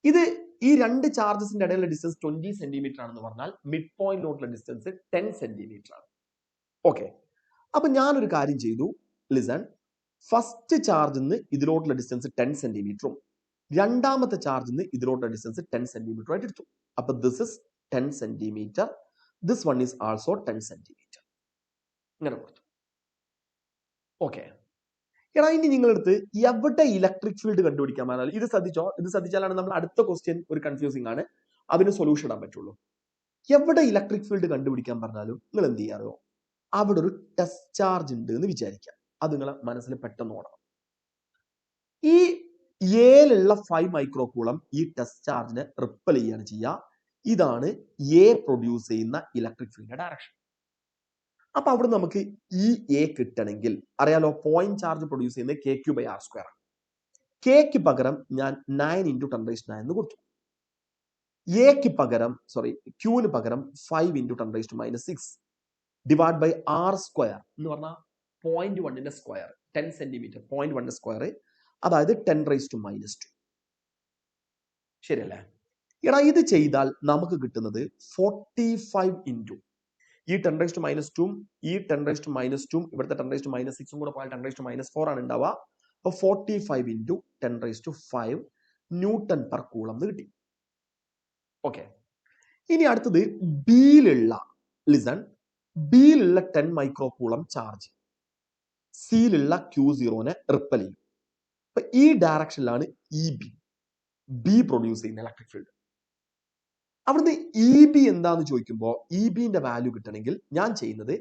ഇത് ഈ രണ്ട് ചാർജസിന്റെ ഇടയിലുള്ള ഡിസ്റ്റൻസ് 20 സെന്റിമീറ്റർ ആണെന്ന് പറഞ്ഞാൽ മിഡ് പോയിന്റിലോട്ടുള്ള ഡിസ്റ്റൻസ് 10 സെന്റിമീറ്റർ ആണ്. ഓക്കെ, അപ്പൊ ഞാനൊരു കാര്യം ചെയ്തു. ലിസൺ. ഫസ്റ്റ് ചാർജിന്ന് ഇതിലോട്ടുള്ള ഡിസ്റ്റൻസ് 10 സെന്റിമീറ്ററും രണ്ടാമത്തെ ചാർജിന്ന് ഇതിലോട്ടുള്ള ഡിസ്റ്റൻസ് 10 സെന്റിമീറ്റർ ആയിട്ട് എടുത്തു. അപ്പൊ this is 10 centimetre, this one is also 10 centimetre. ഇങ്ങനെ കൊടുത്തു. ഓക്കെ. എടാ ഇനി നിങ്ങളെടുത്ത് എവിടെ ഇലക്ട്രിക് ഫീൽഡ് കണ്ടുപിടിക്കാൻ പറഞ്ഞാൽ ഇത് ശ്രദ്ധിച്ചോ. ഇത് ശ്രദ്ധിച്ചാലാണ് നമ്മൾ അടുത്ത ക്വസ്റ്റ്യൻ ഒരു കൺഫ്യൂസിംഗ് ആണ്, അതിന് സൊല്യൂഷൻ ഇടാൻ പറ്റുള്ളൂ. എവിടെ ഇലക്ട്രിക് ഫീൽഡ് കണ്ടുപിടിക്കാൻ പറഞ്ഞാലും നിങ്ങൾ എന്ത് ചെയ്യാറോ, അവിടെ ഒരു ടെസ്റ്റ് ചാർജ് ഉണ്ട് എന്ന് വിചാരിക്കാം. അത് നിങ്ങളെ മനസ്സിൽ പെട്ടെന്ന് ഓടണം. ഈ എയിലുള്ള 5 മൈക്രോകൂളം ഈ ടെസ്റ്റ് ചാർജിനെ റിപ്പൽ ചെയ്യാണ് ചെയ്യുക. ഇതാണ് എ പ്രൊഡ്യൂസ് ചെയ്യുന്ന ഇലക്ട്രിക് ഫീൽഡിന്റെ ഡയറക്ഷൻ. അപ്പൊ അവിടെ നമുക്ക് ഈ എ കിട്ടണമെങ്കിൽ അറിയാലോ, പോയിന്റ് ചാർജ് പ്രൊഡ്യൂസ് ചെയ്യുന്നത് KQ/R² ആണ്. കെക്ക് പകരം ഞാൻ 9 × 10⁻9 എന്ന് കൊടുത്തു. എക്ക് പകരം ക്യൂന് പകരം 5 × 10⁻6 ഡിവൈഡ് ബൈ R² എന്ന് പറഞ്ഞാൽ 0.1ന്റെ സ്ക്വയർ 10 സെന്റിമീറ്റർ, 0.1 സ്ക്വയർ, അതായത് 10⁻². ശരിയല്ലേ? എടാ ഇത് ചെയ്താൽ നമുക്ക് കിട്ടുന്നത് 45 ഇൻറ്റു ഈ 10⁻²ഉം ഈ 10⁻²ഉം ഇവിടുത്തെ 10⁻6ഉം കൂടെ പോയാൽ 10⁻4 ആണ് ഉണ്ടാവുക. അപ്പൊ 45 ഇൻറ്റു 10⁵5 ന്യൂട്ടൺ പെർ കൂളം എന്ന് കിട്ടി. ഓക്കെ. ഇനി അടുത്തത് ബിയിലുള്ള, ലിസൺ, ബിയിലുള്ള 10 മൈക്രോകൂളം ചാർജ് സിയിലുള്ള Q0നെ റിപ്പൽ ചെയ്യും. അപ്പൊ ഈ ഡയറക്ഷനിലാണ് ബി പ്രൊഡ്യൂസ് ചെയ്യുന്ന ഇലക്ട്രിക് ഫീൽഡ്. അവിടുന്ന് EB എന്താന്ന് ചോദിക്കുമ്പോൾ EBന്റെ വാല്യൂ കിട്ടണമെങ്കിൽ ഞാൻ ചെയ്യുന്നത്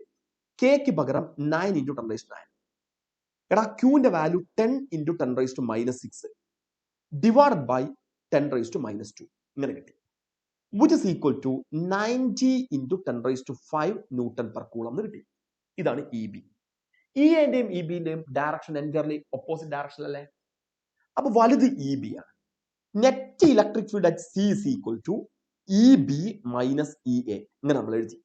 കെക്ക് പകരം 9 × 10⁻9. എടാ ക്യൂന്റെ വാല്യൂ 10 × 10⁻6 ഡിവൈഡ് ബൈ 10⁻². ഇങ്ങനെ കിട്ടി. Which is equal to 90 × 10⁵5 newton per coulomb എന്ന് കിട്ടി. ഇതാണ് EB. EAന്റെയും EBന്റെയും ഡയറക്ഷൻ എൻറ്റയർലി ഓപ്പോസിറ്റ് ഡയറക്ഷൻ അല്ലേ? അപ്പൊ വലുത് EB ആണ്. Net electric field at C is equal to EB - EA. ഇങ്ങനെ നമ്മൾ എഴുതി.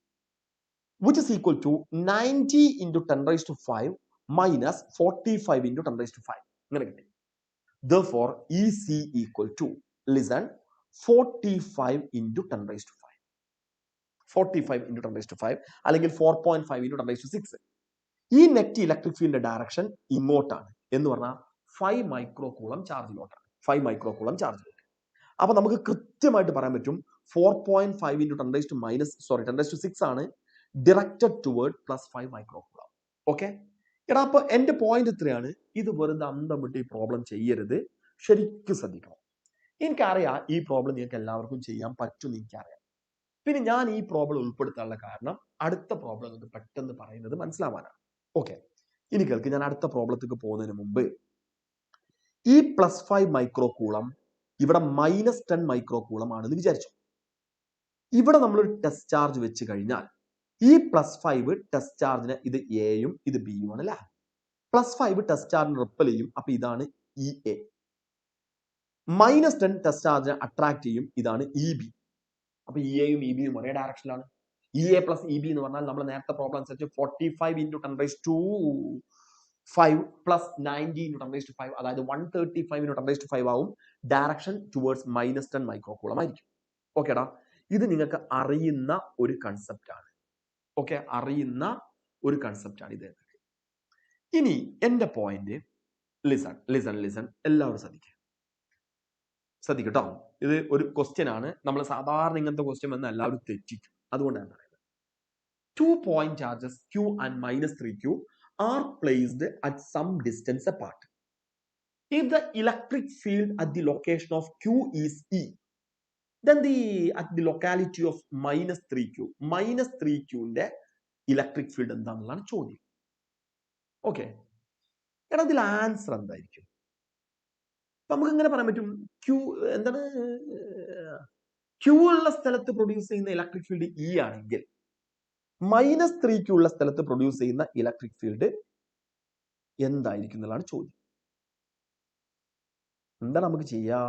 which is equal to 90 into 10 raised to 5 minus 45 into 10 raised to 5. ഇങ്ങനെ കിട്ടി. Therefore, EC equal to, listen, 45 into 10 raised to 5. 45 into 10 raised to 5 അല്ലെങ്കിൽ 4.5 into 10 raised to 6. ഈ net electric ഫീൽഡിന്റെ direction ഇങ്ങോട്ടാണ് എന്ന് പറഞ്ഞാൽ 5 മൈക്രോ കൂളം ചാർജിലോട്ടാണ്. 5 മൈക്രോ കൂളം ചാർജിലോട്ട്. അപ്പൊ നമുക്ക് കൃത്യമായിട്ട് പറയാൻ പറ്റും 4.5 into 10 raised to 10 raised to 6 ആണ് directed toward +5 micro coulomb. Okay എടാ, അപ്പൊ എന്റെ പോയിന്റ് ഇത്രയാണ്. ഇത് വെറുതെ അന്തം വിട്ട് ഈ പ്രോബ്ലം ചെയ്യരുത്, ശരിക്കും ശ്രദ്ധിക്കണം. എനിക്കറിയാം ഈ പ്രോബ്ലം നിങ്ങൾക്ക് എല്ലാവർക്കും ചെയ്യാൻ പറ്റും എനിക്കറിയാം. പിന്നെ ഞാൻ ഈ പ്രോബ്ലം ഉൾപ്പെടുത്താനുള്ള കാരണം അടുത്ത പ്രോബ്ലം നിങ്ങൾക്ക് പെട്ടെന്ന് പറയുന്നത് മനസ്സിലാവാനാണ്. ഓക്കെ, ഇനി കേൾക്ക്. ഞാൻ അടുത്ത പ്രോബ്ലത്തിലേക്ക് പോകുന്നതിന് മുമ്പ് ഈ +5 മൈക്രോ കൂളം ഇവിടെ -10 മൈക്രോ കൂളം ആണെന്ന് വിചാരിച്ചു. ഇവിടെ നമ്മളൊരു ടെസ്റ്റ് ചാർജ് വെച്ച് കഴിഞ്ഞാൽ ഈ +5 ടെസ്റ്റ് ചാർജിന് ഇത് എയും ഇത് ബിയും ആണ് അല്ലേ. +5 ടെസ്റ്റ് ചാർജിന് റിപ്പൽ ചെയ്യും, അപ്പൊ ഇതാണ് EA. -10 ടെസ്റ്റ് ചാർജിനെ അട്രാക്ട് ചെയ്യും, ഇതാണ് EB. അപ്പൊ EAയും EBയും ഒരേ ഡയറക്ഷനിലാണ്. EA + EB എന്ന് പറഞ്ഞാൽ നമ്മൾ നേരത്തെ പ്രോബ്ലം അനുസരിച്ച് 45 into 10 raised to 5 plus 90 into 10 raised to 5, അതായത് 135 into 10 raised to 5 ആവും. ഡയറക്ഷൻ ടുവേർഡ്സ് -10 മൈക്രോ കൂളം ആയിരിക്കും. ഓക്കേടാ, ഇത് നിങ്ങൾക്ക് അറിയുന്ന ഒരു കൺസെപ്റ്റ് ആണ്. ഓക്കെ, അറിയുന്ന ഒരു കൺസെപ്റ്റ് ആണ് ഇത്. ഇനി എന്റെ പോയിന്റ്, ലിസൺ എല്ലാവരും ശ്രദ്ധിക്കട്ടോ. ഇത് ഒരു ക്വസ്റ്റ്യൻ ആണ്. നമ്മൾ സാധാരണ ഇങ്ങനത്തെ ക്വസ്റ്റ്യൻ വന്ന് എല്ലാവരും തെറ്റിക്കും. അതുകൊണ്ടാണ് പറയുന്നത്. 2 point charges Q and -3Q are placed at some distance apart. If the electric field at the location of Q is E, then at the locality of -3Q ന്റെ ഇലക്ട്രിക് ഫീൽഡ് എന്താണെന്നുള്ളതാണ് ചോദ്യം. Okay, എടാ ഇതിൽ answer എന്തായിരിക്കും? നമുക്ക് ഇങ്ങനെ പറയാൻ പറ്റും, എന്താണ് Q ഉള്ള സ്ഥലത്ത് പ്രൊഡ്യൂസ് ചെയ്യുന്ന ഇലക്ട്രിക് ഫീൽഡ് E ആണെങ്കിൽ -3Q ഉള്ള സ്ഥലത്ത് പ്രൊഡ്യൂസ് ചെയ്യുന്ന ഇലക്ട്രിക് ഫീൽഡ് എന്തായിരിക്കും എന്നുള്ളതാണ് ചോദ്യം. എന്താ നമുക്ക് ചെയ്യാ?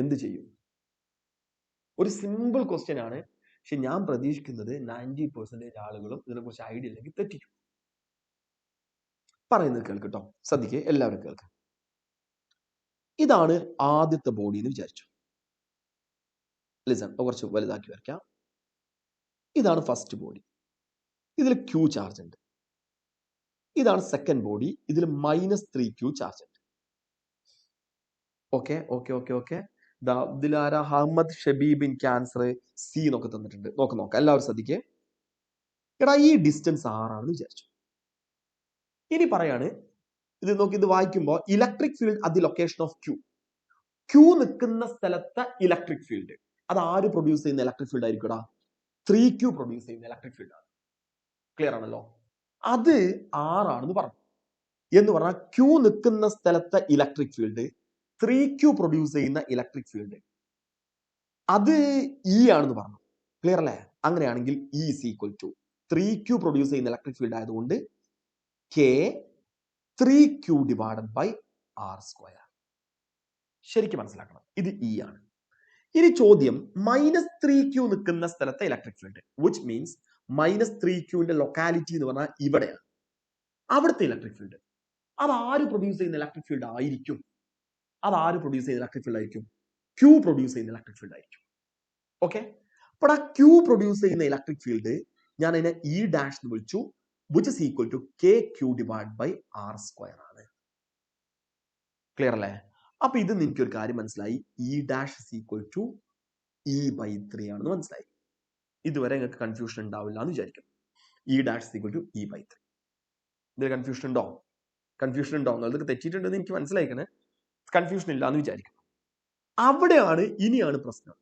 എന്ത് ചെയ്യും? ഒരു സിമ്പിൾ ക്വസ്റ്റ്യൻ ആണ്. പക്ഷെ ഞാൻ പ്രതീക്ഷിക്കുന്നത് 90% ആളുകളും ഇതിനെക്കുറിച്ച് ഐഡിയ ഇല്ലെങ്കിൽ തെറ്റിക്കും. പറയുന്നത് കേൾക്കട്ടോ, ശ്രദ്ധിക്കുക, എല്ലാവരും കേൾക്കുക. ഇതാണ് ആദ്യത്തെ ബോഡി എന്ന് വിചാരിച്ചു. ലിസൺ, കുറച്ച് വലുതാക്കി വരയ്ക്കാം. ഇതാണ് ഫസ്റ്റ് ബോഡി, ഇതിൽ Q ചാർജ് ഉണ്ട്. ഇതാണ് സെക്കൻഡ് ബോഡി, ഇതിൽ -3Q ചാർജ് ഉണ്ട്. Okay okay okay okay Dilara Ahammed ഷബീബിൻ ക്യാൻസർ C എന്നൊക്കെ തന്നിട്ടുണ്ട്. നോക്കാം എല്ലാവരും ശ്രദ്ധിക്കേ. എടാ ഈ ഡിസ്റ്റൻസ് R ആണെന്ന് വിചാരിച്ചു. ഇനി പറയാണ്, ഇത് നോക്കി, ഇത് വായിക്കുമ്പോൾ electric field at the location of Q നിൽക്കുന്ന സ്ഥലത്തെ ഇലക്ട്രിക് ഫീൽഡ് അത് ആര് പ്രൊഡ്യൂസ് ചെയ്യുന്ന ഇലക്ട്രിക് ഫീൽഡ് ആയിരിക്കും? 3Q പ്രൊഡ്യൂസ് ചെയ്യുന്ന ഇലക്ട്രിക് ഫീൽഡ് ആണ്. ക്ലിയർ ആണല്ലോ? അത് R ആണെന്ന് പറഞ്ഞു. എന്ന് പറഞ്ഞാൽ Q നിൽക്കുന്ന സ്ഥലത്തെ ഇലക്ട്രിക് ഫീൽഡ് 3Q പ്രൊഡ്യൂസ് ചെയ്യുന്ന ഇലക്ട്രിക് ഫീൽഡ് അത് E ആണെന്ന് പറഞ്ഞു. ക്ലിയർ അല്ലേ? അങ്ങനെയാണെങ്കിൽ E is equal to 3Q produce ചെയ്യുന്ന ഇലക്ട്രിക് ഫീൽഡ് ആയതുകൊണ്ട് K 3Q divided by R². ശരിക്കും മനസ്സിലാക്കണം, ഇത് E ആണ്. ഇനി ചോദ്യം, -3Q നിൽക്കുന്ന സ്ഥലത്തെ ഇലക്ട്രിക് ഫീൽഡ്, വിച്ച് മീൻസ് -3Qന്റെ ലൊക്കാലിറ്റി എന്ന് പറഞ്ഞാൽ ഇവിടെയാണ്. അവിടുത്തെ ഇലക്ട്രിക് ഫീൽഡ് അത് ആര് പ്രൊഡ്യൂസ് ചെയ്യുന്ന ഇലക്ട്രിക് ഫീൽഡ് ആയിരിക്കും? Q പ്രൊഡ്യൂസ് ചെയ്യുന്ന ഇലക്ട്രിക് ഫീൽഡ് ആയിരിക്കും. ഓക്കെ, അപ്പോൾ ആ Q പ്രൊഡ്യൂസ് ചെയ്യുന്ന ഇലക്ട്രിക് ഫീൽഡ് ഞാൻ അതിനെ E' എന്ന് വിളിച്ചു, which is equal to KQ divided by R² ആണ്. ക്ലിയർ അല്ലേ? അപ്പൊ ഇത് നിങ്ങൾക്ക് ഒരു കാര്യം മനസ്സിലായി, E' is equal to E/3 ആണെന്ന് മനസ്സിലായി. ഇതുവരെ നിങ്ങൾക്ക് കൺഫ്യൂഷൻ ഉണ്ടാവില്ല എന്ന് വിചാരിക്കും. E' is equal to E/3. ഇതിൽ കൺഫ്യൂഷൻ ഉണ്ടോ എന്നുള്ളത് തെറ്റിയിട്ടുണ്ടെന്ന് എനിക്ക് മനസ്സിലായിക്കണേ. കൺഫ്യൂഷൻ ഇല്ല എന്ന് വിചാരിക്കും. അവിടെയാണ് ഇനിയാണ് പ്രശ്നം.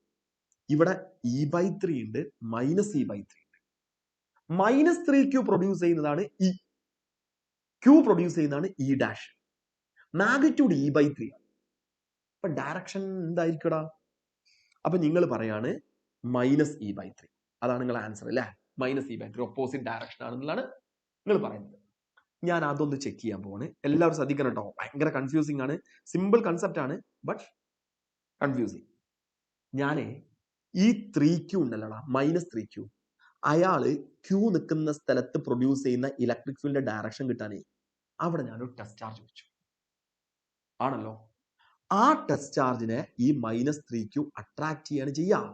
ഇവിടെ E/3 ഉണ്ട്, -E/3 ഉണ്ട്. -3Q പ്രൊഡ്യൂസ് ചെയ്യുന്നതാണ് E, Q പ്രൊഡ്യൂസ് ചെയ്യുന്നതാണ് E'. മാഗ്നിറ്റ്യൂഡ് E/3 ആണ്. അപ്പൊ ഡയറക്ഷൻ എന്തായിരിക്കടാ? അപ്പൊ നിങ്ങൾ പറയാണ് -E/3. അതാണ് നിങ്ങളുടെ ആൻസർ അല്ലേ? -E/3 ഓപ്പോസിറ്റ് ഡയറക്ഷൻ ആണെന്നുള്ളതാണ് നിങ്ങൾ പറയുന്നത്. ഞാൻ അതൊന്ന് ചെക്ക് ചെയ്യാൻ പോവാണ്. എല്ലാവരും ശ്രദ്ധിക്കണം കേട്ടോ, ഭയങ്കര കൺഫ്യൂസിംഗ് ആണ്. സിമ്പിൾ കൺസെപ്റ്റ് ആണ്, ബട്ട് കൺഫ്യൂസിങ്. ഞാനേ ഈ 3Q ഉണ്ടല്ലോടാ, -3Q അയാള് ക്യൂ നിൽക്കുന്ന സ്ഥലത്ത് പ്രൊഡ്യൂസ് ചെയ്യുന്ന ഇലക്ട്രിക് ഫീൽഡിന്റെ ഡയറക്ഷൻ കിട്ടാനേ അവിടെ ഞാനൊരു ടെസ്റ്റ് ചാർജ് വെച്ചു. ആണല്ലോ. ആ ടെസ്റ്റ് ചാർജിനെ ഈ -3q അട്രാക്ട് ചെയ്യാണ് ചെയ്യാം.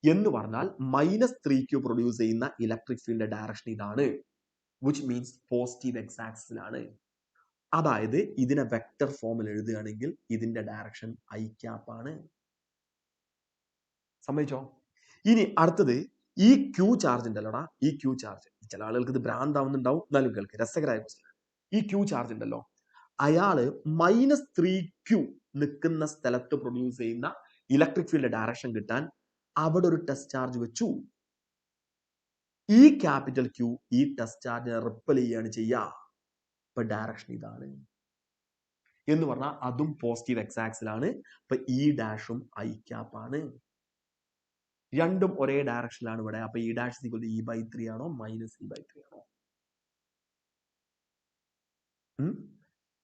എന്ന് പറഞ്ഞാൽ -3q പ്രൊഡ്യൂസ് ചെയ്യുന്ന ഇലക്ട്രിക് ഫീൽഡിന്റെ ഡയറക്ഷൻ ഇതാണ്, വിച്ച് മീൻസ് പോസിറ്റീവ് എക്സ് ആക്സിസിലാണ്. അതായത് ഇതിനെ വെക്ടർ ഫോമിൽ എഴുതുകയാണെങ്കിൽ ഇതിന്റെ ഡയറക്ഷൻ ഐ ക്യാപ്പ് ആണ്. സമ്മതിച്ചോ? ഇനി അടുത്തത് ഈ ക്യൂ ചാർജ് ഉണ്ടല്ലോടാ, ഈ ക്യൂ ചാർജ് ചില ആളുകൾക്ക് ഇത് ഭ്രാന്താവുന്നുണ്ടാവും, എന്നാലും കേൾക്ക്, രസകരമായ ക്വസ്റ്റ്യൻ. ഈ ക്യൂ ചാർജ് ഉണ്ടല്ലോ, അയാള് -3q നിൽക്കുന്ന സ്ഥലത്ത് പ്രൊഡ്യൂസ് ചെയ്യുന്ന ഇലക്ട്രിക് ഫീൽഡ് ഡയറക്ഷൻ കിട്ടാൻ അവിടെ ഒരു ടെസ്റ്റ് ചാർജ് വെച്ചു. ഈ ക്യാപിറ്റൽ ക്യൂ ഈ ടെസ്റ്റ് ചാർജിനെ റിപ്പൽ ചെയ്യാണ് ചെയ്യുക. ഇപ്പൊ ഡയറക്ഷൻ ഇതാണ് എന്ന് പറഞ്ഞാൽ അതും പോസിറ്റീവ് എക്സ് ആക്സിലാണ്. ഇപ്പൊ ഈ ഡാഷും ഐ ക്യാപ്പ് ആണ്. രണ്ടും ഒരേ ഡയറക്ഷനിലാണ് ഇവിടെ. അപ്പൊ ഈ ഡാഷ് E/3 ആണോ -E/3 ആണോ?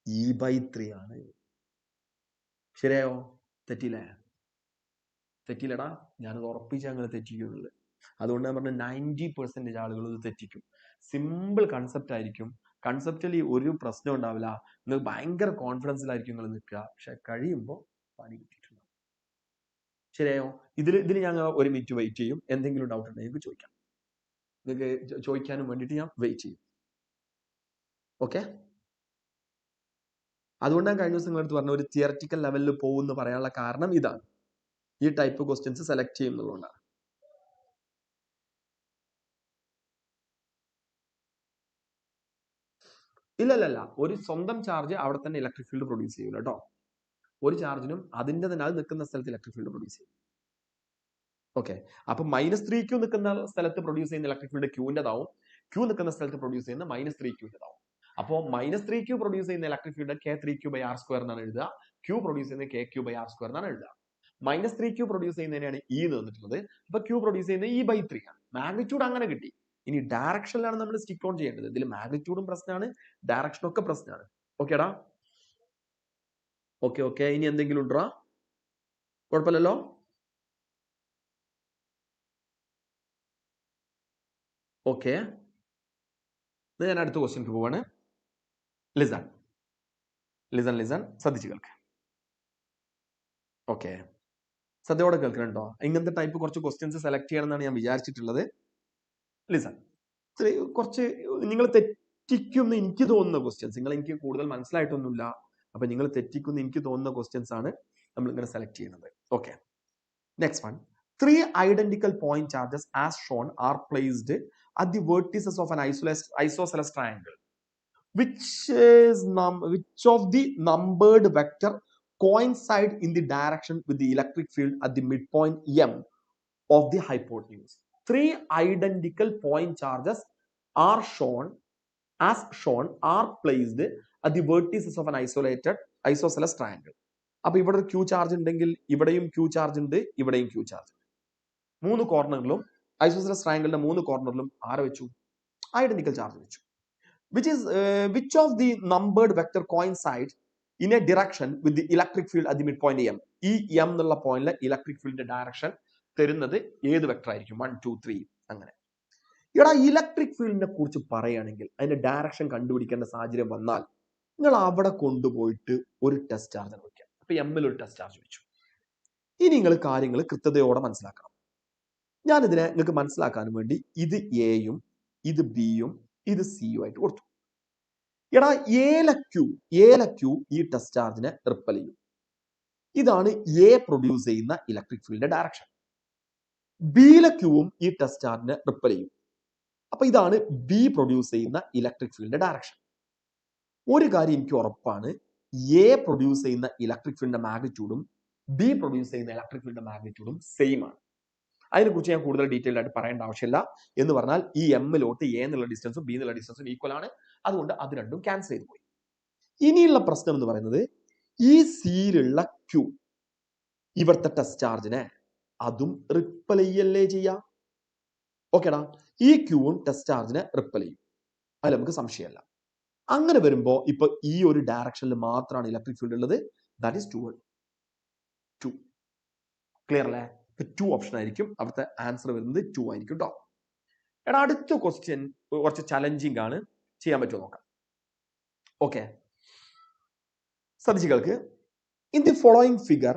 E/3 ആണ്. ശരിയായോ? തെറ്റില്ലേ? തെറ്റില്ലടാ. ഞാനത് ഉറപ്പിച്ച് അങ്ങനെ തെറ്റിക്കുന്നുള്ളത്. അതുകൊണ്ട് ഞാൻ പറഞ്ഞ 90% ആളുകൾ ഇത് തെറ്റിക്കും. സിമ്പിൾ കൺസെപ്റ്റ് ആയിരിക്കും. കൺസെപ്റ്റലി ഒരു പ്രശ്നം ഉണ്ടാവില്ല. നിങ്ങൾ ഭയങ്കര കോൺഫിഡൻസിലായിരിക്കും നിങ്ങൾ നിൽക്കുക. പക്ഷെ കഴിയുമ്പോൾ പണി കിട്ടിയിട്ടുണ്ടാവും. ശരിയായോ? ഇതിൽ ഞാൻ ഒരു മിനിറ്റ് വെയിറ്റ് ചെയ്യും. എന്തെങ്കിലും ഡൗട്ട് ഉണ്ടെങ്കിൽ നിങ്ങൾക്ക് ചോദിക്കാം. നിങ്ങൾക്ക് ചോദിക്കാനും വേണ്ടിയിട്ട് ഞാൻ വെയിറ്റ് ചെയ്യും. ഓക്കെ? അതുകൊണ്ട് ഞാൻ കഴിഞ്ഞ ദിവസം നിങ്ങളടുത്ത് പറഞ്ഞ ഒരു തിയററ്റിക്കൽ ലെവലിൽ പോകുമെന്ന് പറയാനുള്ള കാരണം ഇതാണ്. ഈ ടൈപ്പ് ക്വസ്റ്റ്യൻസ് സെലക്ട് ചെയ്യുന്നതുകൊണ്ടാണ്. ഇല്ലല്ല, ഒരു സ്വന്തം ചാർജ് അവിടെ തന്നെ ഇലക്ട്രിക് ഫീൽഡ് പ്രൊഡ്യൂസ് ചെയ്യൂല കേട്ടോ. ഒരു ചാർജിനും അതിന്റെ തന്നെ അത് നിൽക്കുന്ന സ്ഥലത്ത് ഇലക്ട്രിക് ഫീൽഡ് പ്രൊഡ്യൂസ് ചെയ്യും. ഓക്കെ. അപ്പൊ -3q നിൽക്കുന്ന സ്ഥലത്ത് പ്രൊഡ്യൂസ് ചെയ്യുന്ന ഇലക്ട്രിക് ഫീൽഡ് ക്യൂവിൻ്റെതാവും, ക്യൂ നിൽക്കുന്ന സ്ഥലത്ത് പ്രൊഡ്യൂസ് ചെയ്യുന്ന -3qൻ്റെതാവും. അപ്പോൾ -3q പ്രൊഡ്യൂസ് ചെയ്യുന്ന ഇലക്ട്രിക് ഫീൽഡ് K3q/r² എന്നാണ് എഴുതുക. ക്യൂ പ്രൊഡ്യൂസ് ചെയ്യുന്ന KQ/r² എന്നാണ് എഴുതുക. -3q പ്രൊഡ്യൂസ് ചെയ്യുന്നതിനാണ് E എന്ന് തന്നിട്ടുള്ളത്. അപ്പൊ ക്യൂ പ്രൊഡ്യൂസ് ചെയ്യുന്നത് E/3 ആണ്. മാഗ്നിറ്റ്യൂഡ് അങ്ങനെ കിട്ടി. ഇനി ഡയറക്ഷനിലാണ് നമ്മൾ സ്റ്റിക്ക് ഓൺ ചെയ്യേണ്ടത്. ഇതിൽ മാഗ്നിറ്റ്യൂഡും പ്രശ്നമാണ്, ഡയറക്ഷനും ഒക്കെ പ്രശ്നമാണ്. ഓക്കേടാ? ഓക്കെ. ഇനി എന്തെങ്കിലും ഉണ്ടോ? കുഴപ്പമില്ലല്ലോ? ഓക്കെ. ഞാൻ അടുത്ത ക്വസ്റ്റ്യൻക്ക് പോവാണ്. ലിസൺ ശ്രദ്ധിച്ചു കേൾക്ക്. ഓക്കെ, ശ്രദ്ധയോടെ കേൾക്കണുണ്ടോ? ഇങ്ങനത്തെ ടൈപ്പ് കുറച്ച് ക്വസ്റ്റ്യൻസ് സെലക്ട് ചെയ്യണം എന്നാണ് ഞാൻ വിചാരിച്ചിട്ടുള്ളത്. ലിസൺ, കുറച്ച് നിങ്ങൾ തെറ്റിക്കുമെന്ന് എനിക്ക് തോന്നുന്ന ക്വസ്റ്റ്യൻസ്, നിങ്ങൾ എനിക്ക് കൂടുതൽ മനസ്സിലായിട്ടൊന്നുമില്ല, അപ്പൊ നിങ്ങൾ തെറ്റിക്കുമെന്ന് എനിക്ക് തോന്നുന്ന ക്വസ്റ്റ്യൻസ് ആണ് നമ്മൾ ഇങ്ങനെ സെലക്ട് ചെയ്യുന്നത്. Okay, next one. 3 identical point charges as shown are placed at the vertices of an isosceles triangle. Which of the numbered vector coincide in the direction with the electric field at the midpoint M of the hypotenuse? 3 identical point charges are placed at the vertices of an isosceles triangle. അപ്പൊ ഇവിടെ ഒരു Q charge ഉണ്ടെങ്കിൽ ഇവിടെയും Q charge ഉണ്ട്, ഇവിടെയും Q charge ഉണ്ട്. 3 കോർണറിലും isosceles ട്രയാങ്കിളിന്റെ 3 കോർണറിലും ആരെ വെച്ചു? ഐഡന്റിക്കൽ ചാർജ് വെച്ചു. Which of the numbered vector coincide in a direction with the electric field at the midpoint M? ഈ M എന്നുള്ള പോയിന്റിലെ ഇലക്ട്രിക് ഫീൽഡിന്റെ ഡയറക്ഷൻ തരുന്നത് ഏത് വെക്ടർ ആയിരിക്കും? 1, 2, 3 അങ്ങനെ. ഇവിടെ ഇലക്ട്രിക് ഫീൽഡിനെ കുറിച്ച് പറയുകയാണെങ്കിൽ അതിന്റെ ഡയറക്ഷൻ കണ്ടുപിടിക്കേണ്ട സാഹചര്യം വന്നാൽ നിങ്ങൾ അവിടെ കൊണ്ടുപോയിട്ട് ഒരു ടെസ്റ്റ് ചാർജ് വെക്കാം. അപ്പൊ എമ്മിൽ ഒരു ടെസ്റ്റ് ചാർജ് വെച്ചു. ഇനി നിങ്ങൾ കാര്യങ്ങൾ കൃത്യതയോടെ മനസ്സിലാക്കണം. ഞാനിതിനെ നിങ്ങൾക്ക് മനസ്സിലാക്കാൻ വേണ്ടി ഇത് എയും ഇത് ബിയും ഇത് സിയും ആയിട്ട് കൊടുത്തു. എടാ, ഏലക്യൂ ഈ ടെസ്റ്റ് ചാർജിനെ റിപ്പൽ ചെയ്യും. ഇതാണ് എ പ്രൊഡ്യൂസ് ചെയ്യുന്ന ഇലക്ട്രിക് ഫീൽഡിന്റെ ഡയറക്ഷൻ. ബിയിലെ ക്യൂവും ഈ ടെസ്റ്റ് ചാർജിനെ റിപ്പൽ ചെയ്യും. അപ്പൊ ഇതാണ് ബി പ്രൊഡ്യൂസ് ചെയ്യുന്ന ഇലക്ട്രിക് ഫീൽഡിന്റെ ഡയറക്ഷൻ. ഒരു കാര്യം എനിക്ക് ഉറപ്പാണ്, എ പ്രൊഡ്യൂസ് ചെയ്യുന്ന ഇലക്ട്രിക് ഫീൽഡിന്റെ മാഗ്നിറ്റ്യൂഡും ബി പ്രൊഡ്യൂസ് ചെയ്യുന്ന ഇലക്ട്രിക് ഫീൽഡിന്റെ മാഗ്നിറ്റ്യൂഡും സെയിം ആണ്. അതിനെക്കുറിച്ച് ഞാൻ കൂടുതൽ ഡീറ്റെയിൽ ആയിട്ട് പറയേണ്ട ആവശ്യമില്ല. എന്ന് പറഞ്ഞാൽ ഈ എമ്മിലോട്ട് എ എന്നുള്ള ഡിസ്റ്റൻസും ബി എന്നുള്ള ഡിസ്റ്റൻസും ഈക്വൽ ആണ്. അതുകൊണ്ട് അത് രണ്ടും ക്യാൻസൽ ചെയ്ത് പോയി. ഇനിയുള്ള പ്രശ്നം എന്ന് പറയുന്നത് ഈ സിയിലുള്ള ക്യൂ ഇവിടുത്തെ ടെസ്റ്റ് ചാർജിനെ അതും റിപ്പൽ ചെയ്യല്ലേ ചെയ്യാം. ഓക്കേടാ, ഈ ക്യൂവും ടെസ്റ്റ് ചാർജിനെ റിപ്പൽ ചെയ്യും, അതിൽ നമുക്ക് സംശയമല്ല. അങ്ങനെ വരുമ്പോ ഇപ്പൊ ഈ ഒരു ഡയറക്ഷനിൽ മാത്രമാണ് ഇലക്ട്രിക് ഫീൽഡ് ഉള്ളത്. That is 2. ക്ലിയർ അല്ലേ? 2 ഓപ്ഷൻ ആയിരിക്കും. അവിടുത്തെ ആൻസർ വരുന്നത് 2 ആയിരിക്കും കേട്ടോ. എടാ അടുത്ത ക്വസ്റ്റ്യൻ കുറച്ച് ചലഞ്ചിങ് ആണ്, ചെയ്യാൻ പറ്റുമോ നോക്കാം. ഓക്കെ, ശ്രദ്ധിച്ചുകൾക്ക്. In the following figure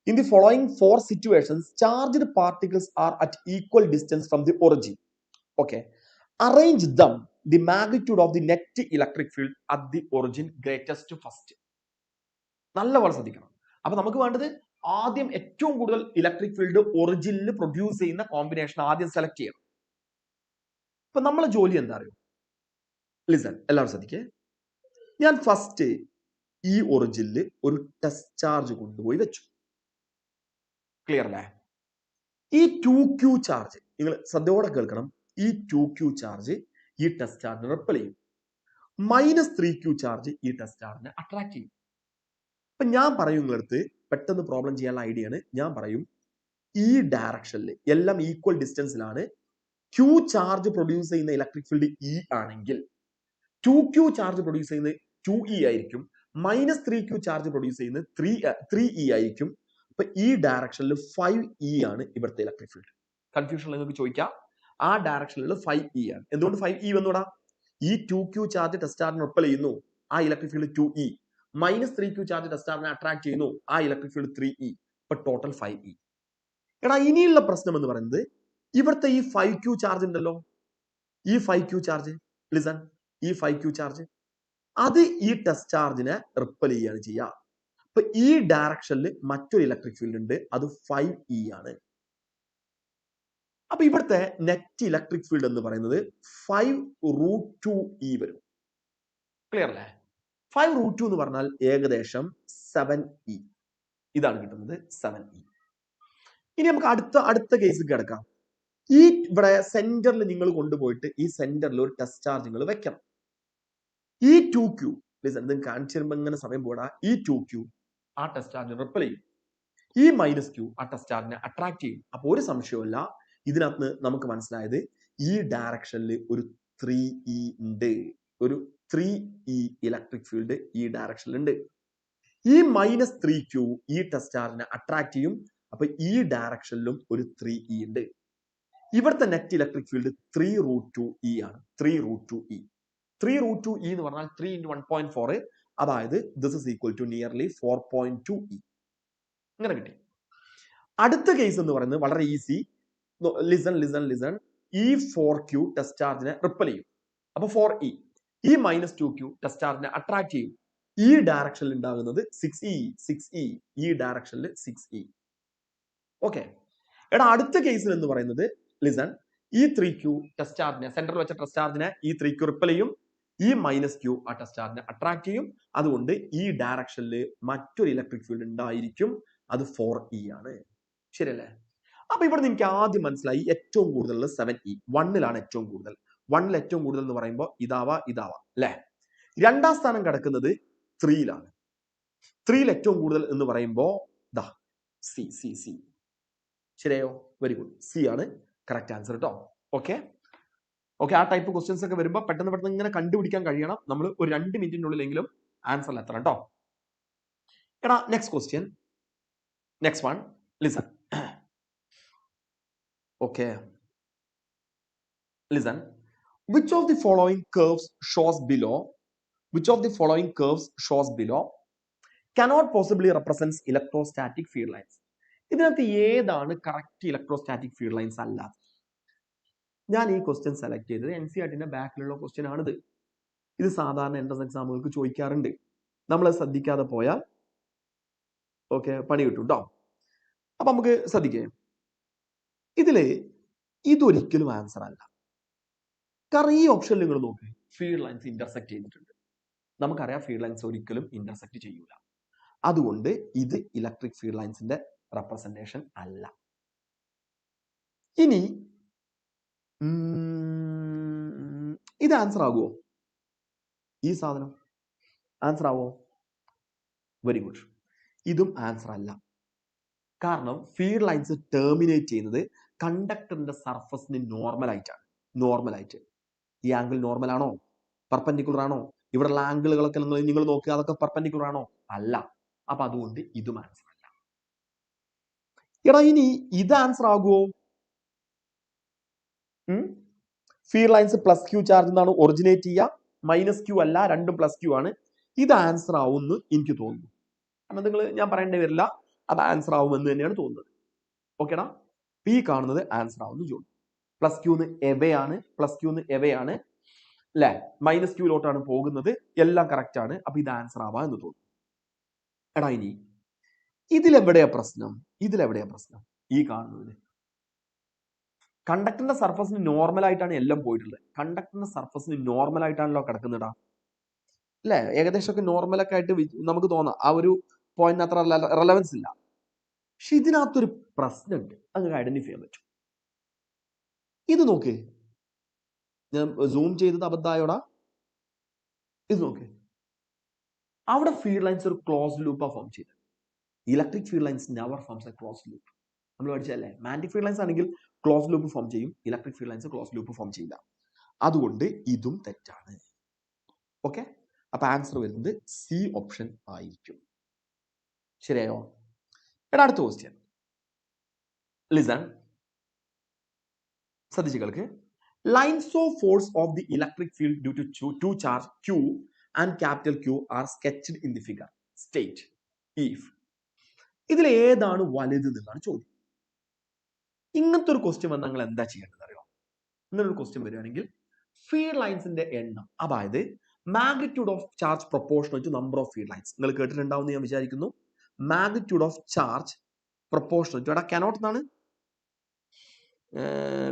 in the following four situations, charged particles are at equal distance from the origin. Okay, arrange them the magnitude of the net electric field at the origin greatest to first. നല്ല പോലെ ശ്രദ്ധിക്കണം. അപ്പൊ നമുക്ക് വേണ്ടത് ആദ്യം ഏറ്റവും കൂടുതൽ electric field ഒറിജിനിൽ പ്രൊഡ്യൂസ് ചെയ്യുന്ന കോമ്പിനേഷൻ ആദ്യം സെലക്ട് ചെയ്യണം. ഇപ്പൊ നമ്മളെ ജോലി എന്താ അറിയോ? ലിസൺ, എല്ലാവരും ശ്രദ്ധിക്കേ. ഞാൻ ഫസ്റ്റ് ഈ ഒറിജിനിൽ ഒരു ടെസ്റ്റ് ചാർജ് കൊണ്ടുപോയി വെച്ചു. ക്ലിയർ അല്ലേ? ഈ 2Q ചാർജ് നിങ്ങൾ ശ്രദ്ധയോടെ കേൾക്കണം. ഈ 2Q ചാർജ് ഈ ടെസ്റ്റ് ചാർജിനെ റിപ്പൽ ചെയ്യും. -3Q ചാർജ് ഈ ടെസ്റ്റ് ചാർജിനെ അട്രാക്ട് ചെയ്യും. അപ്പൊ ഞാൻ പറയും നിങ്ങളടുത്ത് പെട്ടെന്ന് പ്രോബ്ലം ചെയ്യാനുള്ള ഐഡിയ ആണ്. ഞാൻ പറയും ഈ ഡയറക്ഷനിൽ എല്ലാം ഈക്വൽ ഡിസ്റ്റൻസിലാണ്. Q ചാർജ് പ്രൊഡ്യൂസ് ചെയ്യുന്ന ഇലക്ട്രിക് ഫീൽഡ് E ആണെങ്കിൽ 2Q ചാർജ് പ്രൊഡ്യൂസ് ചെയ്യുന്നത് 2E ആയിരിക്കും. -3Q ചാർജ് പ്രൊഡ്യൂസ് ചെയ്യുന്നത് 3E ആയിരിക്കും. അപ്പൊ ഈ ഡയറക്ഷനിൽ 5E ആണ് ഇവിടുത്തെ ഇലക്ട്രിക് ഫീൽഡ്. കൺഫ്യൂഷൻ നിങ്ങൾക്ക് ചോദിക്കാം. ആ ഡയറക്ഷനിൽ 5E ആണ്. എന്തുകൊണ്ട് 5E വന്നൂടാ? ഈ 2Q ചാർജ് ടെസ്റ്റ് ചാർജിനെ റിപ്പൽ ചെയ്യുന്നു, ആ electric field 2E. -3Q charge test ചാർജിനെ അട്രാക്ട് ചെയ്യുന്നു, ആ ഇലക്ട്രിക് ഫീൽഡ് 3E. ഇപ്പൊ ടോട്ടൽ 5E. എടാ ഇനിയുള്ള പ്രശ്നം എന്ന് പറയുന്നത് ഇവിടുത്തെ ഈ 5Q ചാർജ് ഉണ്ടല്ലോ, ഈ 5Q ചാർജ്, ലിസൺ, ഈ 5Q ചാർജ് അത് ഈ ടെസ്റ്റ് ചാർജിനെ റിപ്പൽ ചെയ്യാണ് ചെയ്യുക. അപ്പൊ ഈ ഡയറക്ഷനിൽ മറ്റൊരു ഇലക്ട്രിക് ഫീൽഡ് ഉണ്ട്, അത് 5E ആണ്. അപ്പൊ ഇവിടുത്തെ നെറ്റ് ഇലക്ട്രിക് ഫീൽഡ് എന്ന് പറയുന്നത് 5√2E വരും. ക്ലിയർ അല്ലേ? 5√2 എന്ന് പറഞ്ഞാൽ ഏകദേശം 7E. ഇതാണ് കിട്ടുന്നത്, 7E. ഇനി നമുക്ക് അടുത്ത കേസിൽ കിടക്കാം. ഈ ഇവിടെ സെന്ററിൽ നിങ്ങൾ കൊണ്ടുപോയിട്ട് ഈ സെന്ററിൽ ഒരു ടെസ്റ്റ് ചാർജ് നിങ്ങൾ വെക്കണം. ഈ 2Q ഇത് കാണിച്ചു തരുമ്പോൾ ഇങ്ങനെ സമയം പോടാ. ഈ 2Q ആ ടെസ്റ്റ് ചാർജിനെ റിപ്പൽ ചെയ്യും. ഈ -Q ആ ടെസ്റ്റ് ചാർജിനെ അട്രാക്ട് ചെയ്യും. അപ്പൊ ഒരു സംശയവുമില്ല, ഇതിനകത്ത് നമുക്ക് മനസ്സിലായത് ഈ ഡയറക്ഷനിൽ ഒരു 3E ഉണ്ട്. ഒരു 3E ഇലക്ട്രിക് ഫീൽഡ് ഈ ഡയറക്ഷനിൽ ഉണ്ട്. ഈ -3Q ഈ ടെസ്റ്റ് ചാർജിനെ അട്രാക്ട് ചെയ്യും. അപ്പൊ ഈ ഡയറക്ഷനിലും ഒരു 3E ഉണ്ട്. ഇവിടുത്തെ നെറ്റ് ഇലക്ട്രിക് ഫീൽഡ് 3√2E ആണ്. 3√2E. 3√2E എന്ന് പറഞ്ഞാൽ 3 × 1.4, അതായത് this is equal to nearly 4.2E. ഇങ്ങനെ കിട്ടി. അടുത്ത കേസ് എന്ന് പറയുന്നത് വളരെ ഈസി. ലിസൺ. ഈ 4Q ടെസ്റ്റ് ചാർജിനെ റിപ്പൽ ചെയ്യും. അപ്പൊ 4E. ഈ -2Q ടെസ്റ്റ് ചാർജിനെ അട്രാക്ട് ചെയ്യും. ഈ ഡയറക്ഷനിൽ ഉണ്ടാകുന്നത് 6E. ഈ ഡയറക്ഷനിൽ 6E. ഓക്കെ. എടാ അടുത്ത കേസിൽ എന്ന് പറയുന്നത് ലിസൺ, ഈ 3Q ടെസ്റ്റ് ചാർജിനെ, സെന്ററിൽ വെച്ച ടെസ്റ്റ് ചാർജിനെ ഈ 3Q റിപ്പൽ ചെയ്യും. ഈ -Q ആ ടെസ്റ്റ് ചാർജിനെ അട്രാക്ട് ചെയ്യും. അതുകൊണ്ട് ഈ ഡയറക്ഷനിൽ മറ്റൊരു ഇലക്ട്രിക് ഫീൽഡ് ഉണ്ടായിരിക്കും, അത് 4E ആണ്. ശരിയല്ലേ? അപ്പൊ ഇവിടെ എനിക്ക് ആദ്യം മനസ്സിലായി ഏറ്റവും കൂടുതൽ 7E. 1ലാണ് ഏറ്റവും കൂടുതൽ. 1ൽ ഏറ്റവും കൂടുതൽ എന്ന് പറയുമ്പോൾ ഇതാവാ അല്ലെ? രണ്ടാം സ്ഥാനം കിടക്കുന്നത് 3ലാണ്. 3ൽ ഏറ്റവും കൂടുതൽ എന്ന് പറയുമ്പോൾ ദാ സി. ശരിയോ? Very good. സി ആണ് കറക്റ്റ് ആൻസർ കേട്ടോ. ഓക്കെ. ആ ടൈപ്പ് ക്വസ്റ്റ്യൻസ് ഒക്കെ വരുമ്പോൾ പെട്ടെന്ന് ഇങ്ങനെ കണ്ടുപിടിക്കാൻ കഴിയണം. നമ്മൾ ഒരു 2 മിനിറ്റിനുള്ളിലെങ്കിലും ആൻസറിൽ എത്തണം കേട്ടോ. എടാ next question, next one, listen. Okay, listen. Which of the following curves shows below cannot possibly represent electrostatic field lines? ഇതിനകത്ത് ഏതാണ് കറക്റ്റ് ഇലക്ട്രോസ്റ്റാറ്റിക് ഫീൽഡ് ലൈൻസ് അല്ല? ഞാൻ ഈ ക്വസ്റ്റ്യൻ സെലക്ട് ചെയ്തത് NCERTന്റെ ബാക്കിലുള്ള ക്വസ്റ്റ്യൻ ആണിത്. ഇത് സാധാരണ എൻട്രൻസ് എക്സാമുകൾക്ക് ചോദിക്കാറുണ്ട്. നമ്മൾ ശ്രദ്ധിക്കാതെ പോയാൽ ഓക്കെ പണി കിട്ടും കേട്ടോ. അപ്പൊ നമുക്ക് ശ്രദ്ധിക്കാം. ഇതില് ഇതൊരിക്കലും ആൻസർ അല്ല. കാരണം ഈ ഓപ്ഷനിൽ നിങ്ങൾ നോക്ക്, ഫീൽഡ് ലൈൻസ് ഇന്റർസെക്ട് ചെയ്തിട്ടുണ്ട്. നമുക്കറിയാം ഫീൽഡ് ലൈൻസ് ഒരിക്കലും ഇന്റർസെക്ട് ചെയ്യൂല. അതുകൊണ്ട് ഇത് ഇലക്ട്രിക് ഫീൽഡ് ലൈൻസിന്റെ റെപ്രസെന്റേഷൻ അല്ല. ഇനി ഇത് ആൻസർ ആകുമോ? ഈ സാധനം ആൻസർ ആവോ? Very good. ഇതും ആൻസർ അല്ല. കാരണം ഫീൽഡ് ലൈൻസ് ടെർമിനേറ്റ് ചെയ്യുന്നത് കണ്ടക്ടറിന്റെ സർഫസിന് നോർമലായിട്ട്. ഈ ആംഗിൾ നോർമൽ ആണോ? പെർപെൻഡിക്കുലർ ആണോ? ഇവിടെയുള്ള ആംഗിളുകളൊക്കെ നിങ്ങൾ നോക്കുക, അതൊക്കെ പെർപെൻഡിക്കുലർ ആണോ? അല്ല. അപ്പൊ അതുകൊണ്ട് ഇതും ആൻസർ അല്ല. എടാ ഇനി ഇത് ആൻസർ ആകുമോ? Field lines plus Q charge എന്നാണ് ഒറിജിനേറ്റ് ചെയ്യുക, മൈനസ് ക്യൂ അല്ല, രണ്ടും പ്ലസ് ക്യൂ ആണ്. ഇത് ആൻസർ ആവുമെന്ന് എനിക്ക് തോന്നുന്നു. കാരണം ഞാൻ പറയേണ്ടി വരില്ല, അത് ആൻസർ ആവുമെന്ന് തന്നെയാണ് തോന്നുന്നത്. ഓക്കേടാ, ഈ കാണുന്നത് ആൻസർ ആവുമെന്ന് ചോദിച്ചു. പ്ലസ് ക്യൂന്ന് എവേ ആണ്, പ്ലസ് ക്യൂന്ന് എവേ ആണ് അല്ലെ, മൈനസ് ക്യൂലോട്ടാണ് പോകുന്നത്, എല്ലാം കറക്റ്റ് ആണ്. അപ്പൊ ഇത് ആൻസർ ആവാ എന്ന് തോന്നുന്നു. എടാ ഇനി ഇതിലെവിടെയാ പ്രശ്നം? ഇതിലെവിടെയാ പ്രശ്നം? ഈ കാണുന്നതിൽ കണ്ടക്ടറിന്റെ സർഫസിന് നോർമൽ ആയിട്ടാണ് എല്ലാം പോയിട്ടുള്ളത്. കണ്ടക്ടറിന്റെ സർഫസിന് നോർമൽ ആയിട്ടാണല്ലോ കിടക്കുന്നതാ അല്ലെ, ഏകദേശമൊക്കെ നോർമലൊക്കെ ആയിട്ട് നമുക്ക് തോന്നാം. ആ ഒരു പോയിന്റ് അത്ര റെലവൻസ് ഇല്ല. പക്ഷെ ഇതിനകത്തൊരു പ്രശ്നമുണ്ട്, അത് ഐഡന്റിഫൈ ചെയ്യാൻ പറ്റും. ഇത് നോക്ക്, ഞാൻ സൂം ചെയ്തത് അബദ്ധമായോടാ. ഇത് നോക്ക്, അവിടെ ഫീൽഡ് ലൈൻസ് ഒരു ക്ലോസ്ഡ് ലൂപ്പാണ് ഫോം ചെയ്തത്. Electric field lines never forms A closed loop. നമ്മൾ പഠിച്ചല്ലേ, മാഗ്നറ്റിക് ഫീൽഡ് ലൈൻസ് ആണെങ്കിൽ ക്ലോസ് ലൂപ്പ് ഫോം ചെയ്യും, electric field lines close loop form ചെയ്യില്ല. അതുകൊണ്ട് ഇതും തെറ്റാണ്. ഓക്കെ, അപ്പൊ ആൻസർ വരുന്നത് സി ഓപ്ഷൻ ആയിരിക്കും. ശരിയായോ? എടാ അടുത്ത ക്വസ്റ്റ്യൻ ലിസൺ, ശ്രദ്ധിച്ചു കേൾക്ക്. Lines of force of the electric field due to charge Q and capital Q are sketched in the figure. State if. ഇതിൽ ഏതാണ് വലുത് എന്നാണ് ചോദ്യം. ഇങ്ങനത്തെ ഒരു ക്വസ്റ്റ്യൻ വന്നാൽ നിങ്ങൾ എന്താ ചെയ്യേണ്ടത് അറിയോ? ഇങ്ങനൊരു ക്വസ്റ്റ്യൻ വരികയാണെങ്കിൽ ഫീൽഡ് ലൈൻസിന്റെ എണ്ണം, അതായത് magnitude of charge proportional to number of field lines, നിങ്ങൾ കേട്ടിട്ടുണ്ടാവും ഞാൻ വിചാരിക്കുന്നു. Magnitude of charge proportional to, എടാ കനോട്ട് എന്നാണ്,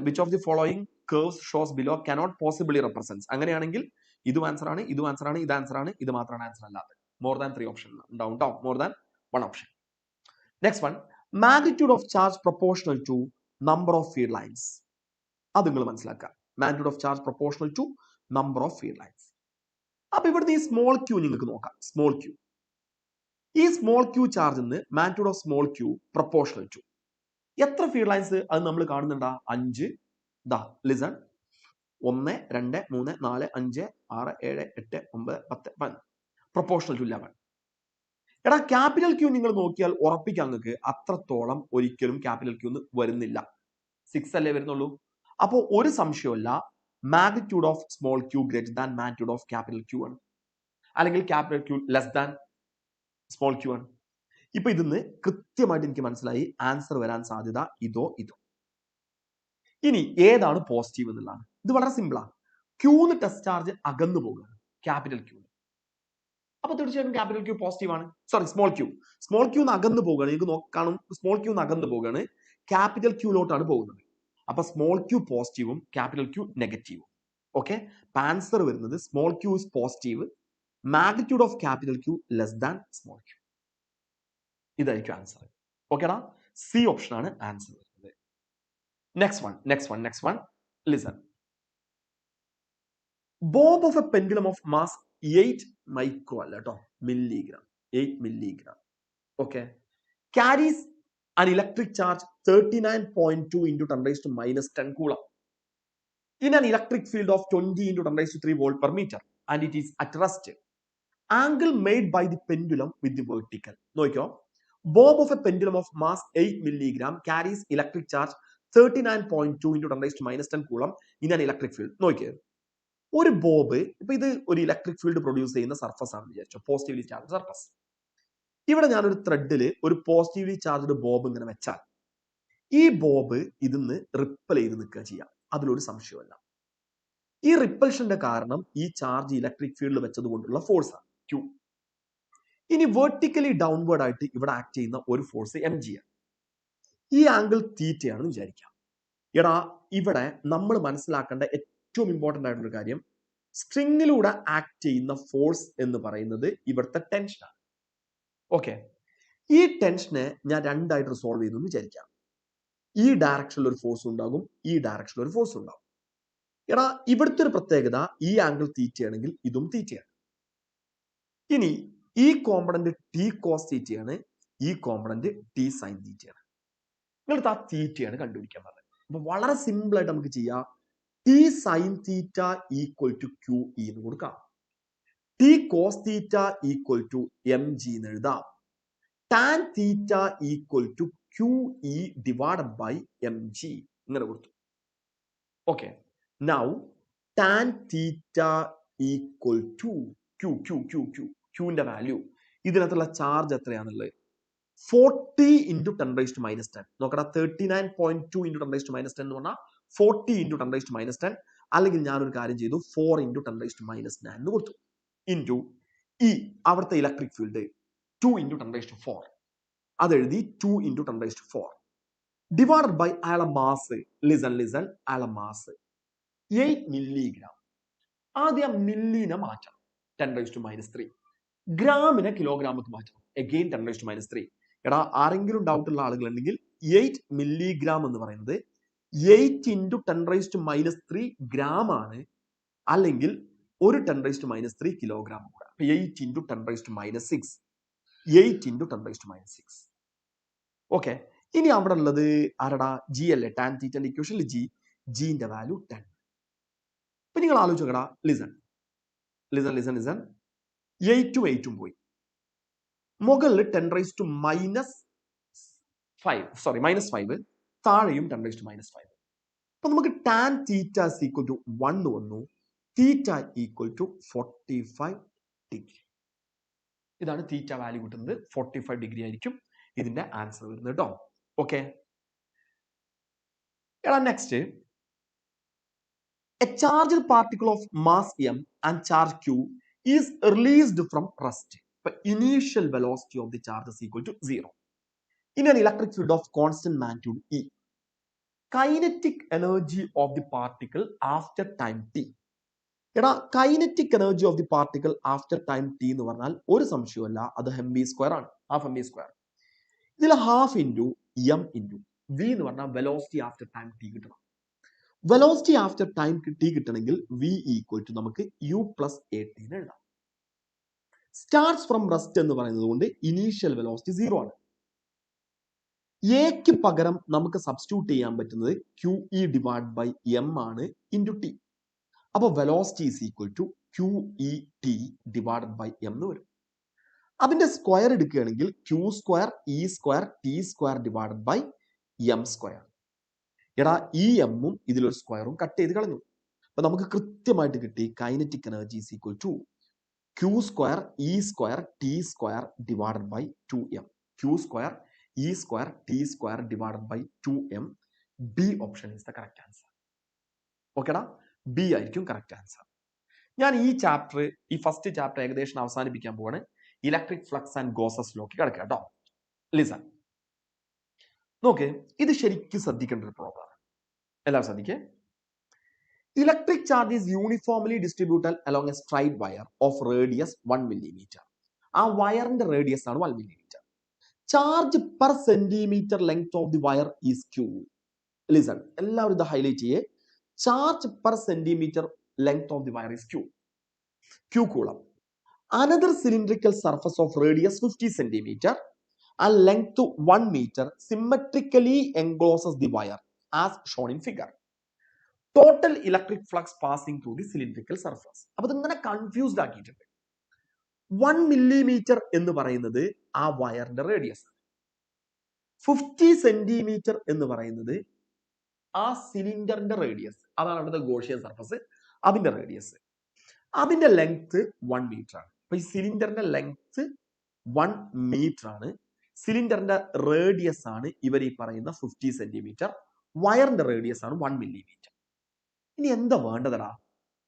which of the following curves shows below cannot possibly represents. അങ്ങനെയാണെങ്കിൽ ഇതും ആൻസർ ആണ്, ഇതും ആൻസർ ആണ്, ഇത് ആൻസർ ആണ്, ഇത് മാത്രമാണ് ആൻസർ അല്ലാതെ. മോർ ദാൻ 3 ഓപ്ഷൻ ഉണ്ടാവും കേട്ടോ, more than 1 option. Next one, magnitude of charge proportional to number of field lines. അത് നിങ്ങൾ മനസ്സിലാക്കുക, magnitude of charge proportional to number of field lines. അപ്പൊ ഇവിടുത്തെ ഈ സ്മോൾ ക്യൂ നിങ്ങൾക്ക് നോക്കാം. സ്മോൾ ക്യൂ, ഈ small Q charge magnitude of small Q proportional to എത്ര ഫീൽഡ് ലൈൻസ് അത് നമ്മൾ കാണുന്നുണ്ടാ? 5. ദാ ലിസൺ, 1 2 3 4 5 6 7 8 9 10 11. Proportional to 11. എടാ ക്യാപിറ്റൽ ക്യൂ നിങ്ങൾ നോക്കിയാൽ ഉറപ്പിക്കാൻ നിങ്ങൾക്ക് അത്രത്തോളം ഒരിക്കലും ക്യാപിറ്റൽ ക്യൂ വരുന്നില്ല. 6 അല്ലേ വരുന്നുള്ളൂ. അപ്പോ ഒരു സംശയമല്ല, magnitude of small Q greater than magnitude of capital Q ആണ്, അല്ലെങ്കിൽ capital Q less than small Q ആണ്. ഇപ്പൊ ഇതിന്ന് കൃത്യമായിട്ട് എനിക്ക് മനസ്സിലായി ആൻസർ വരാൻ സാധ്യത ഇതോ ഇതോ. ഇനി ഏതാണ് പോസിറ്റീവ് എന്നുള്ളതാണ്. ഇത് വളരെ സിമ്പിളാ. ക്യൂന്ന് ടെസ്റ്റ് ചാർജ് അകന്നു പോകുകയാണ്, ക്യാപിറ്റൽ ക്യൂ. അപ്പൊ തീർച്ചയായിട്ടും ക്യാപിറ്റൽ ക്യൂ പോസിറ്റീവ് ആണ്. സോറി, സ്മോൾ ക്യൂ അകന്നു പോകുകയാണ്. എനിക്ക് കാണും, സ്മോൾ ക്യൂ അകന്നു പോകുകയാണ്, ക്യാപിറ്റൽ ക്യൂലോട്ടാണ് പോകുന്നത്. അപ്പൊ സ്മോൾ ക്യൂ പോസിറ്റീവും ക്യാപിറ്റൽ ക്യൂ നെഗറ്റീവും. ഓക്കെ, ആൻസർ വരുന്നത് small Q is positive, magnitude of capital Q less than small Q. ഇതായിരിക്കും ആൻസർ. ഓക്കേടാ, സി ഓപ്ഷൻ ആണ് ആൻസർ വരുന്നത്. Next one listen. Bob of a pendulum of mass 8 micro അല്ല കേട്ടോ, milligram, 8 milligram. Okay, carries an electric charge 39.2 into 10 raised to minus 10 coulomb in an electric field of 20 into 10 raised to 3 volt per meter, and it is at rest. Angle made by the pendulum with the vertical. നോക്കിയോ, bob of a pendulum of mass 8 milligram carries electric charge 39.2 into 10 raised to minus 10 coulomb in an electric field. നോക്കിയോ, ഒരു Bob, ഇപ്പൊ ഇത് ഒരു electric field produce ചെയ്യുന്ന surface ആണെന്ന് വിചാരിച്ചോ, positively charge surface. ഇവിടെ ഞാനൊരു ത്രെഡിൽ ഒരു പോസിറ്റീവ്ലി ചാർജ്ഡ് ബോബ് ഇങ്ങനെ വെച്ചാൽ ഈ ബോബ് ഇതിന്ന് റിപ്പൽ ചെയ്ത് നിൽക്കുക ചെയ്യാം, അതിലൊരു സംശയമല്ല. ഈ റിപ്പൽഷന്റെ കാരണം ഈ ചാർജ് ഇലക്ട്രിക് ഫീൽഡ് വെച്ചത് കൊണ്ടുള്ള ഫോഴ്സ് ആണ്, Q. ഇനി വെർട്ടിക്കലി ഡൗൺവേർഡ് ആയിട്ട് ഇവിടെ ആക്ട് ചെയ്യുന്ന ഒരു ഫോഴ്സ് mg ആണ്. ഈ ആംഗിൾ തീറ്റയാണെന്ന് വിചാരിക്കാം. എടാ ഇവിടെ നമ്മൾ മനസ്സിലാക്കേണ്ട ഏറ്റവും ഇമ്പോർട്ടന്റ് ആയിട്ടുള്ള കാര്യം, സ്ട്രിങ്ങിലൂടെ ആക്ട് ചെയ്യുന്ന ഫോഴ്സ് എന്ന് പറയുന്നത് ഇവിടുത്തെ ടെൻഷനാണ്. ഓക്കെ, ഈ ടെൻഷനെ ഞാൻ രണ്ടായിട്ട് റിസോൾവ് ചെയ്തു എന്ന് വിചാരിക്കാം. ഈ ഡയറക്ഷനിൽ ഒരു ഫോഴ്സ് ഉണ്ടാകും, ഈ ഡയറക്ഷനിൽ ഒരു ഫോഴ്സ് ഉണ്ടാകും. എടാ ഇവിടുത്തെ ഒരു പ്രത്യേകത, ഈ ആംഗിൾ തീറ്റയാണെങ്കിൽ ഇതും തീറ്റയാണ്. ഇനി ഈ കോമ്പണന്റ് ടി കോസ് തീറ്റയാണ്, ഈ കോമ്പണന്റ് ടി സൈൻ തീറ്റയാണ്. നിങ്ങൾക്ക് ആ തീറ്റയാണ് കണ്ടുപിടിക്കാൻ പറഞ്ഞത്. അപ്പൊ വളരെ സിമ്പിൾ ആയിട്ട് നമുക്ക് ചെയ്യാം. T sine theta equal to Q E എന്ന് കൊടുക്കാം, T cos theta equal to M G എന്ന് എഴുതാം, tan theta equal to QE divided by mg ഇങ്ങനെ കൊടുത്തു. Okay, now tan theta equal to ക്യൂവിന്റെ വാല്യൂ, ഇതിനകത്തുള്ള ചാർജ് എത്രയാണുള്ളത്? 40 ഇൻറ്റു 10⁻10. നോക്കടാ, 39.2 ഇൻറ്റു 10⁻10 എന്ന് പറഞ്ഞാൽ 40 ഇൻറ്റു 10⁻10, അല്ലെങ്കിൽ ഞാനൊരു കാര്യം ചെയ്തു, 4 ഇൻറ്റു 10⁻9 എന്ന് കൊടുത്തു, ഇൻറ്റു ഈ അവിടുത്തെ ഇലക്ട്രിക് ഫീൽഡ് 2 ഇൻറ്റു 10⁻4, അതെഴുതി 2 ഇൻറ്റു 10⁻4 ഡിവൈഡഡ് ബൈ അയാളെ മാസ്. ലിസൺ, അയാളെ മാസ് 8 മില്ലിഗ്രാം. ആദ്യം മില്ലിനെ മാറ്റണം, 10⁻3. ഗ്രാമിനെ കിലോഗ്രാമക്ക് മാറ്റണം, അഗെയിൻ 10⁻3. എടാ, ആരെങ്കിലും ഡൗട്ട് ഉള്ള ആളുകൾ ഉണ്ടെങ്കിൽ 8 മില്ലിഗ്രാം എന്ന് പറയുന്നത് 8 ഇൻറ്റു 10⁻3 ഗ്രാം ആണ്, അല്ലെങ്കിൽ ഒരു 10⁻3 കിലോഗ്രാം കൂടെ. 8 ഇൻറ്റു 10⁻6, 8 ഇൻറ്റു 10⁻6. ഓക്കെ, ഇനി അവിടെ ഉള്ളത് ആരടാ? ജി അല്ലേ? ടാൻ തീറ്റന്റെ ഇക്വേഷനിൽ ജിന്റെ വാല്യൂ 10. ഇപ്പൊ നിങ്ങൾ ആലോചിച്ച് നോക്കടാ, ലിസൺ, 8ഉം 8ഉം പോയി, മുകളിൽ 10⁻5, താഴെയും 10⁻5. അപ്പൊ നമുക്ക് ടാൻ തീറ്റ ഈക്വൽ ടു 1 വന്നു, തീറ്റ ഈക്വൽ ടു 45 ഡിഗ്രി. ഇതാണ് തീറ്റ വാല്യൂ കിട്ടുന്നത്, 45 ഡിഗ്രി ആയിരിക്കും ഇതിന്റെ ആൻസർ വരുന്നത് കേട്ടോ. ഓക്കെ, എടാ next, a charged particle of mass m and charge q is released from rest. But initial velocity of the charge is equal to 0 in an electric field of constant magnitude E. Kinetic energy of the particle after time t. എടാ, kinetic energy of the particle after time T എന്ന് പറഞ്ഞാൽ ഒരു സംശയമല്ല, അത് mv² ആണ്, half mv². ഇതിൽ half into M into V എന്ന് പറഞ്ഞാൽ velocity after time T കിട്ടണം. വെലോസിറ്റി ആഫ്റ്റർ ടൈം ടി കിട്ടണമെങ്കിൽ വി ഈക്വൽ ടു നമുക്ക് u പ്ലസ് എ ടി എന്ന് എഴുതാം. സ്റ്റാർട്ട്സ് ഫ്രം റെസ്റ്റ് എന്ന് പറയുന്നത് കൊണ്ട് ഇനീഷ്യൽ വെലോസിറ്റി 0 ആണ്. എക്ക് പകരം നമുക്ക് സബ്സ്റ്റിറ്റ്യൂട്ട് ചെയ്യാൻ പറ്റുന്നത് QE ഡിവൈഡ് ബൈ എം ആണ് ഇൻറ്റു ടി. അപ്പൊ velocity is equal to QET divided by M എന്ന് വരും. അതിന്റെ സ്ക്വയർ എടുക്കുകയാണെങ്കിൽ Q² E² T² divided by m². എടാ, ഈ എമ്മും ഇതിലൊരു സ്ക്വയറും കട്ട് ചെയ്ത് കളഞ്ഞു. അപ്പൊ നമുക്ക് കൃത്യമായിട്ട് കിട്ടി kinetic energy is equal to Q² E² T² divided by 2m. Q² E² T² divided by 2m. B option is the correct answer. ഓക്കെടാ, ബി ആയിരിക്കും കറക്റ്റ് ആൻസർ. ഞാൻ ഈ ചാപ്റ്റർ, ഈ ഫസ്റ്റ് ചാപ്റ്റർ ഏകദേശം അവസാനിപ്പിക്കാൻ പോവാണ്. Electric flux and Gauss's law കിടക്കുക കേട്ടോ. ലിസൺ, നോക്ക്, ഇത് ശരിക്കും ശ്രദ്ധിക്കേണ്ട ഒരു പ്രോബ്ലം ആണ്, എല്ലാവരും ശ്രദ്ധിക്കേ. Electric charge is uniformly distributed along a straight wire of radius 1 millimeter. ആ വയറിന്റെ റേഡിയസ് ആണ് 1 millimeter. Charge per centimetre length of the wire is Q. Listen, എല്ലാവരും ഇത് ഹൈലൈറ്റ് ചെയ്യേ. Charge per centimetre length of the wire is Q coulomb. Another cylindrical surface of radius 50 centimeter and length 1 meter symmetrically encloses the wire as shown in figure. Total electric flux passing through the cylindrical surface. അപ്പൊ ഇതിങ്ങനെ confused ആക്കിയിട്ടുണ്ട്. 1 millimeter എന്ന് പറയുന്നത് ആ വയറിന്റെ radius, 50 centimetre എന്ന് പറയുന്നത് ആ സിലിണ്ടറിന്റെ റേഡിയസ്, അതാണ് അവിടുത്തെ ഗോഷിയൻ സർഫസ്, അതിന്റെ റേഡിയസ്. അതിന്റെ ലെങ്ത് 1 മീറ്റർ ആണ്. അപ്പൊ ഈ സിലിണ്ടറിന്റെ ലെങ്ത് 1 മീറ്റർ ആണ്, സിലിണ്ടറിന്റെ റേഡിയസ് ആണ് ഇവർ ഈ പറയുന്ന 50 സെന്റിമീറ്റർ, വയറിന്റെ റേഡിയസ് ആണ് 1 millimeter. ഇനി എന്താ വേണ്ടതടാ?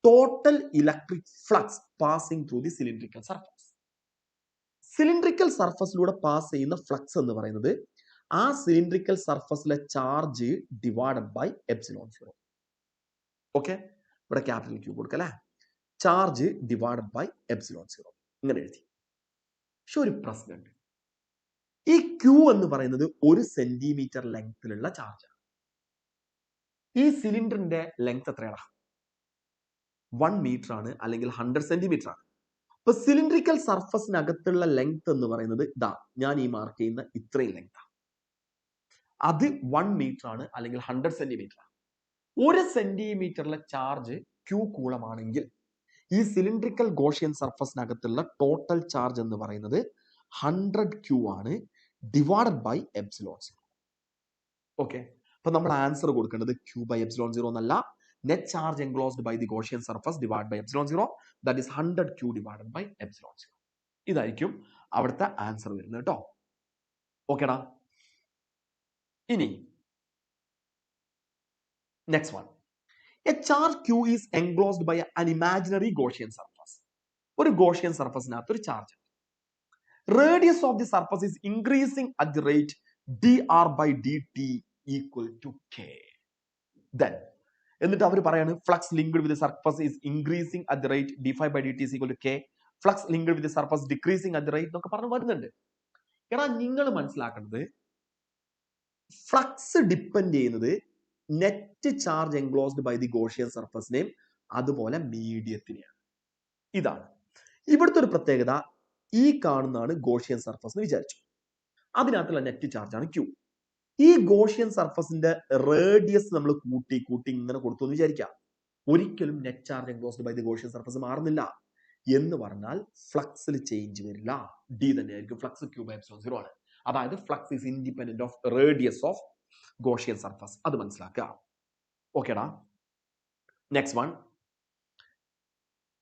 Total electric flux passing through the cylindrical surface. Cylindrical സർഫസിലൂടെ പാസ് ചെയ്യുന്ന ഫ്ലക്സ് എന്ന് പറയുന്നത് ആ സിലിണ്ടറിക്കൽ സർഫസിലെ charge divided by epsilon 0. Okay, ഇവിടെ ക്യാപിറ്റൽ Q കൊടുക്കല്ലേ, ചാർജ് ഡിവൈഡഡ് ബൈ എപ്സിലോൺ 0 ഇങ്ങനെ എഴുതി. പക്ഷെ ഒരു പ്രശ്നമുണ്ട്, ഈ Q എന്ന് പറയുന്നത് 1 സെന്റിമീറ്റർ ലെങ്തിലുള്ള ചാർജ്. ഈ സിലിണ്ടറിന്റെ ലെങ്ത് എത്രയാണ്? 1 മീറ്റർ ആണ്, അല്ലെങ്കിൽ 100 സെന്റിമീറ്റർ ആണ്. അപ്പൊ സിലിണ്ടറിക്കൽ സർഫസിനകത്തുള്ള ലെങ്ത് എന്ന് പറയുന്നത് ഇതാ, ഞാൻ ഈ മാർക്ക് ചെയ്യുന്ന ഇത്രയും ലെങ്ത്, അത് 1 മീറ്റർ ആണ്, അല്ലെങ്കിൽ 100 സെന്റിമീറ്റർ ആണ്. 1 സെന്റിമീറ്ററിലെ ചാർജ് Q കൂളമാണെങ്കിൽ ഈ സിലിണ്ടറിക്കൽ ഗോഷിയൻ സർഫസിനകത്തുള്ള ടോട്ടൽ ചാർജ് എന്ന് പറയുന്നത് 100 Q ആണ് ഡിവൈഡഡ് ബൈ എപ്സിലോൺ 0. ഓക്കെ, അപ്പൊ നമ്മൾ ആൻസർ കൊടുക്കേണ്ടത് Q by epsilon 0 എന്നല്ല, net charge enclosed by the Gaussian surface divide by epsilon 0, that is 100 Q divided by epsilon 0. ഇതായിരിക്കും അവിടുത്തെ ആൻസർ വരുന്നത് കേട്ടോ. ഓക്കെടാ. ഇനി next one, a charge Q is enclosed by an imaginary Gaussian surface. ഒരു Gaussian സർഫസിനകത്ത് ഒരു charge, radius of the surface is increasing at the rate dr by dt equal to k. Then എന്നിട്ട് അവർ പറയാണ് flux linked with surface is increasing at the rate d5 by dt is equal to k. Flux linked with surface decreasing at the rate എന്നൊക്കെ പറഞ്ഞു വരുന്നുണ്ട്. എടാ നിങ്ങൾ മനസ്സിലാക്കേണ്ടത് flux depend ചെയ്യുന്നത് net charge enclosed by the Gaussian സർഫസിനെയും അതുപോലെ മീഡിയത്തിനെയാണ്. ഇതാണ് ഇവിടുത്തെ ഒരു പ്രത്യേകത. ഈ കാണുന്നതാണ് ഗോഷ്യൻ സർഫസ് എന്ന് വിചാരിച്ചു, അതിനകത്തുള്ള നെറ്റ് ചാർജ് ആണ് Q. ഈ ഗോഷ്യൻ സർഫസിന്റെ റേഡിയസ് നമ്മൾ കൂട്ടി കൂട്ടി ഇങ്ങനെ കൊടുത്തു എന്ന് വിചാരിക്കാം. ഒരിക്കലും net charge enclosed by the Gaussian surface മാറുന്നില്ല. എന്ന് പറഞ്ഞാൽ ഫ്ലക്സിൽ ചേഞ്ച് വരില്ല, ഡി തന്നെയായിരിക്കും. ഫ്ലക്സ് Q by epsilon 0 ആണ്. അതായത് flux is independent of radius of Gaussian surface. അത് മനസ്സിലാക്കുക. ഓക്കേടാ. Next one,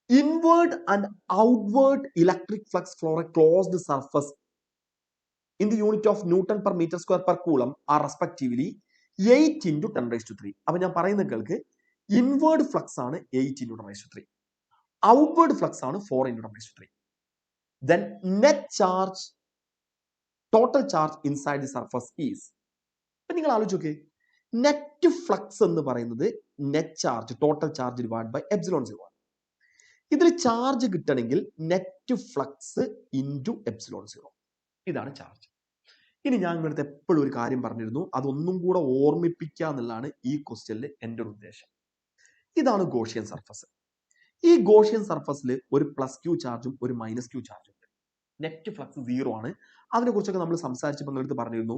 inward and outward electric flux for a closed surface in the unit of Newton per meter square per coulomb are respectively 8 into 10 raised to 3. അപ്പൊ ഞാൻ പറയുന്ന കേൾക്ക്, inward flux ആണ് 8 into 10 raised to 3, outward flux ആണ് 4 into 10 raised to 3. Then net charge, total charge inside the surface is, അപ്പൊ നിങ്ങൾ ആലോചിച്ച് നോക്കേ, നെറ്റ് ഫ്ലക്സ് എന്ന് പറയുന്നത് net charge total charge divide by epsilon 0 ആണ്. ഇതിൽ ചാർജ് കിട്ടണമെങ്കിൽ നെറ്റ് ഫ്ലക്സ് ഇൻറ്റു എപ്സിലോൺ 0, ഇതാണ് ചാർജ്. ഇനി ഞാൻ നിങ്ങളുടെ എപ്പോഴും ഒരു കാര്യം പറഞ്ഞിരുന്നു, അതൊന്നും കൂടെ ഓർമ്മിപ്പിക്കുക എന്നുള്ളതാണ് ഈ ക്വസ്റ്റ്യനിൽ എൻ്റെ ഒരു ഉദ്ദേശം. ഇതാണ് ഗോഷ്യൻ സർഫസ്. ഈ ഗോഷ്യൻ സർഫസിൽ ഒരു പ്ലസ് Q ചാർജും ഒരു മൈനസ് Q ചാർജും ഉണ്ട്. നെറ്റ് ഫ്ലക്സ് 0 ആണ്. അതിനെ കുറിച്ചൊക്കെ നമ്മൾ സംസാരിച്ചപ്പോൾ നിങ്ങളുടെ പറഞ്ഞിരുന്നു,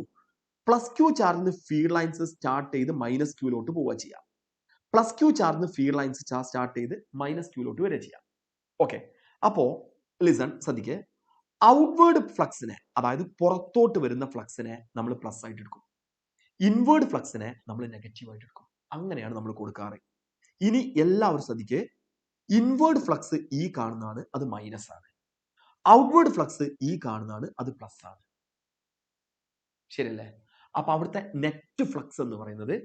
പ്ലസ് Q ചാർജിന് ഫീൽഡ് ലൈൻസ് സ്റ്റാർട്ട് ചെയ്ത് മൈനസ് Qയിലോട്ട് പോവുക ചെയ്യാം, പ്ലസ് Q ചാർജിന് ഫീൽഡ് ലൈൻസ് സ്റ്റാർട്ട് ചെയ്ത് മൈനസ് Qയിലോട്ട് വരിക ചെയ്യാം. ഓക്കെ, അപ്പോ ലിസൺ, ശ്രദ്ധിക്കേ, ഔട്ട്വേർഡ് ഫ്ലക്സിനെ, അതായത് പുറത്തോട്ട് വരുന്ന ഫ്ലക്സിനെ നമ്മൾ പ്ലസ് ആയിട്ട് എടുക്കും, ഇൻവേർഡ് ഫ്ലക്സിനെ നമ്മൾ നെഗറ്റീവ് ആയിട്ട് എടുക്കും. അങ്ങനെയാണ് നമ്മൾ കൊടുക്കാറ്. ഇനി എല്ലാവരും ശ്രദ്ധിക്കേ, ഇൻവേർഡ് ഫ്ലക്സ് ഈ കാണുന്നതാണ്, അത് മൈനസ് ആണ്. ഔട്ട്വേർഡ് ഫ്ലക്സ് ഈ കാണുന്നതാണ്, അത് പ്ലസ് ആണ്. ശരിയല്ലേ? അപ്പൊ അവിടുത്തെ നെറ്റ് ഫ്ലക്സ് എന്ന് പറയുന്നത്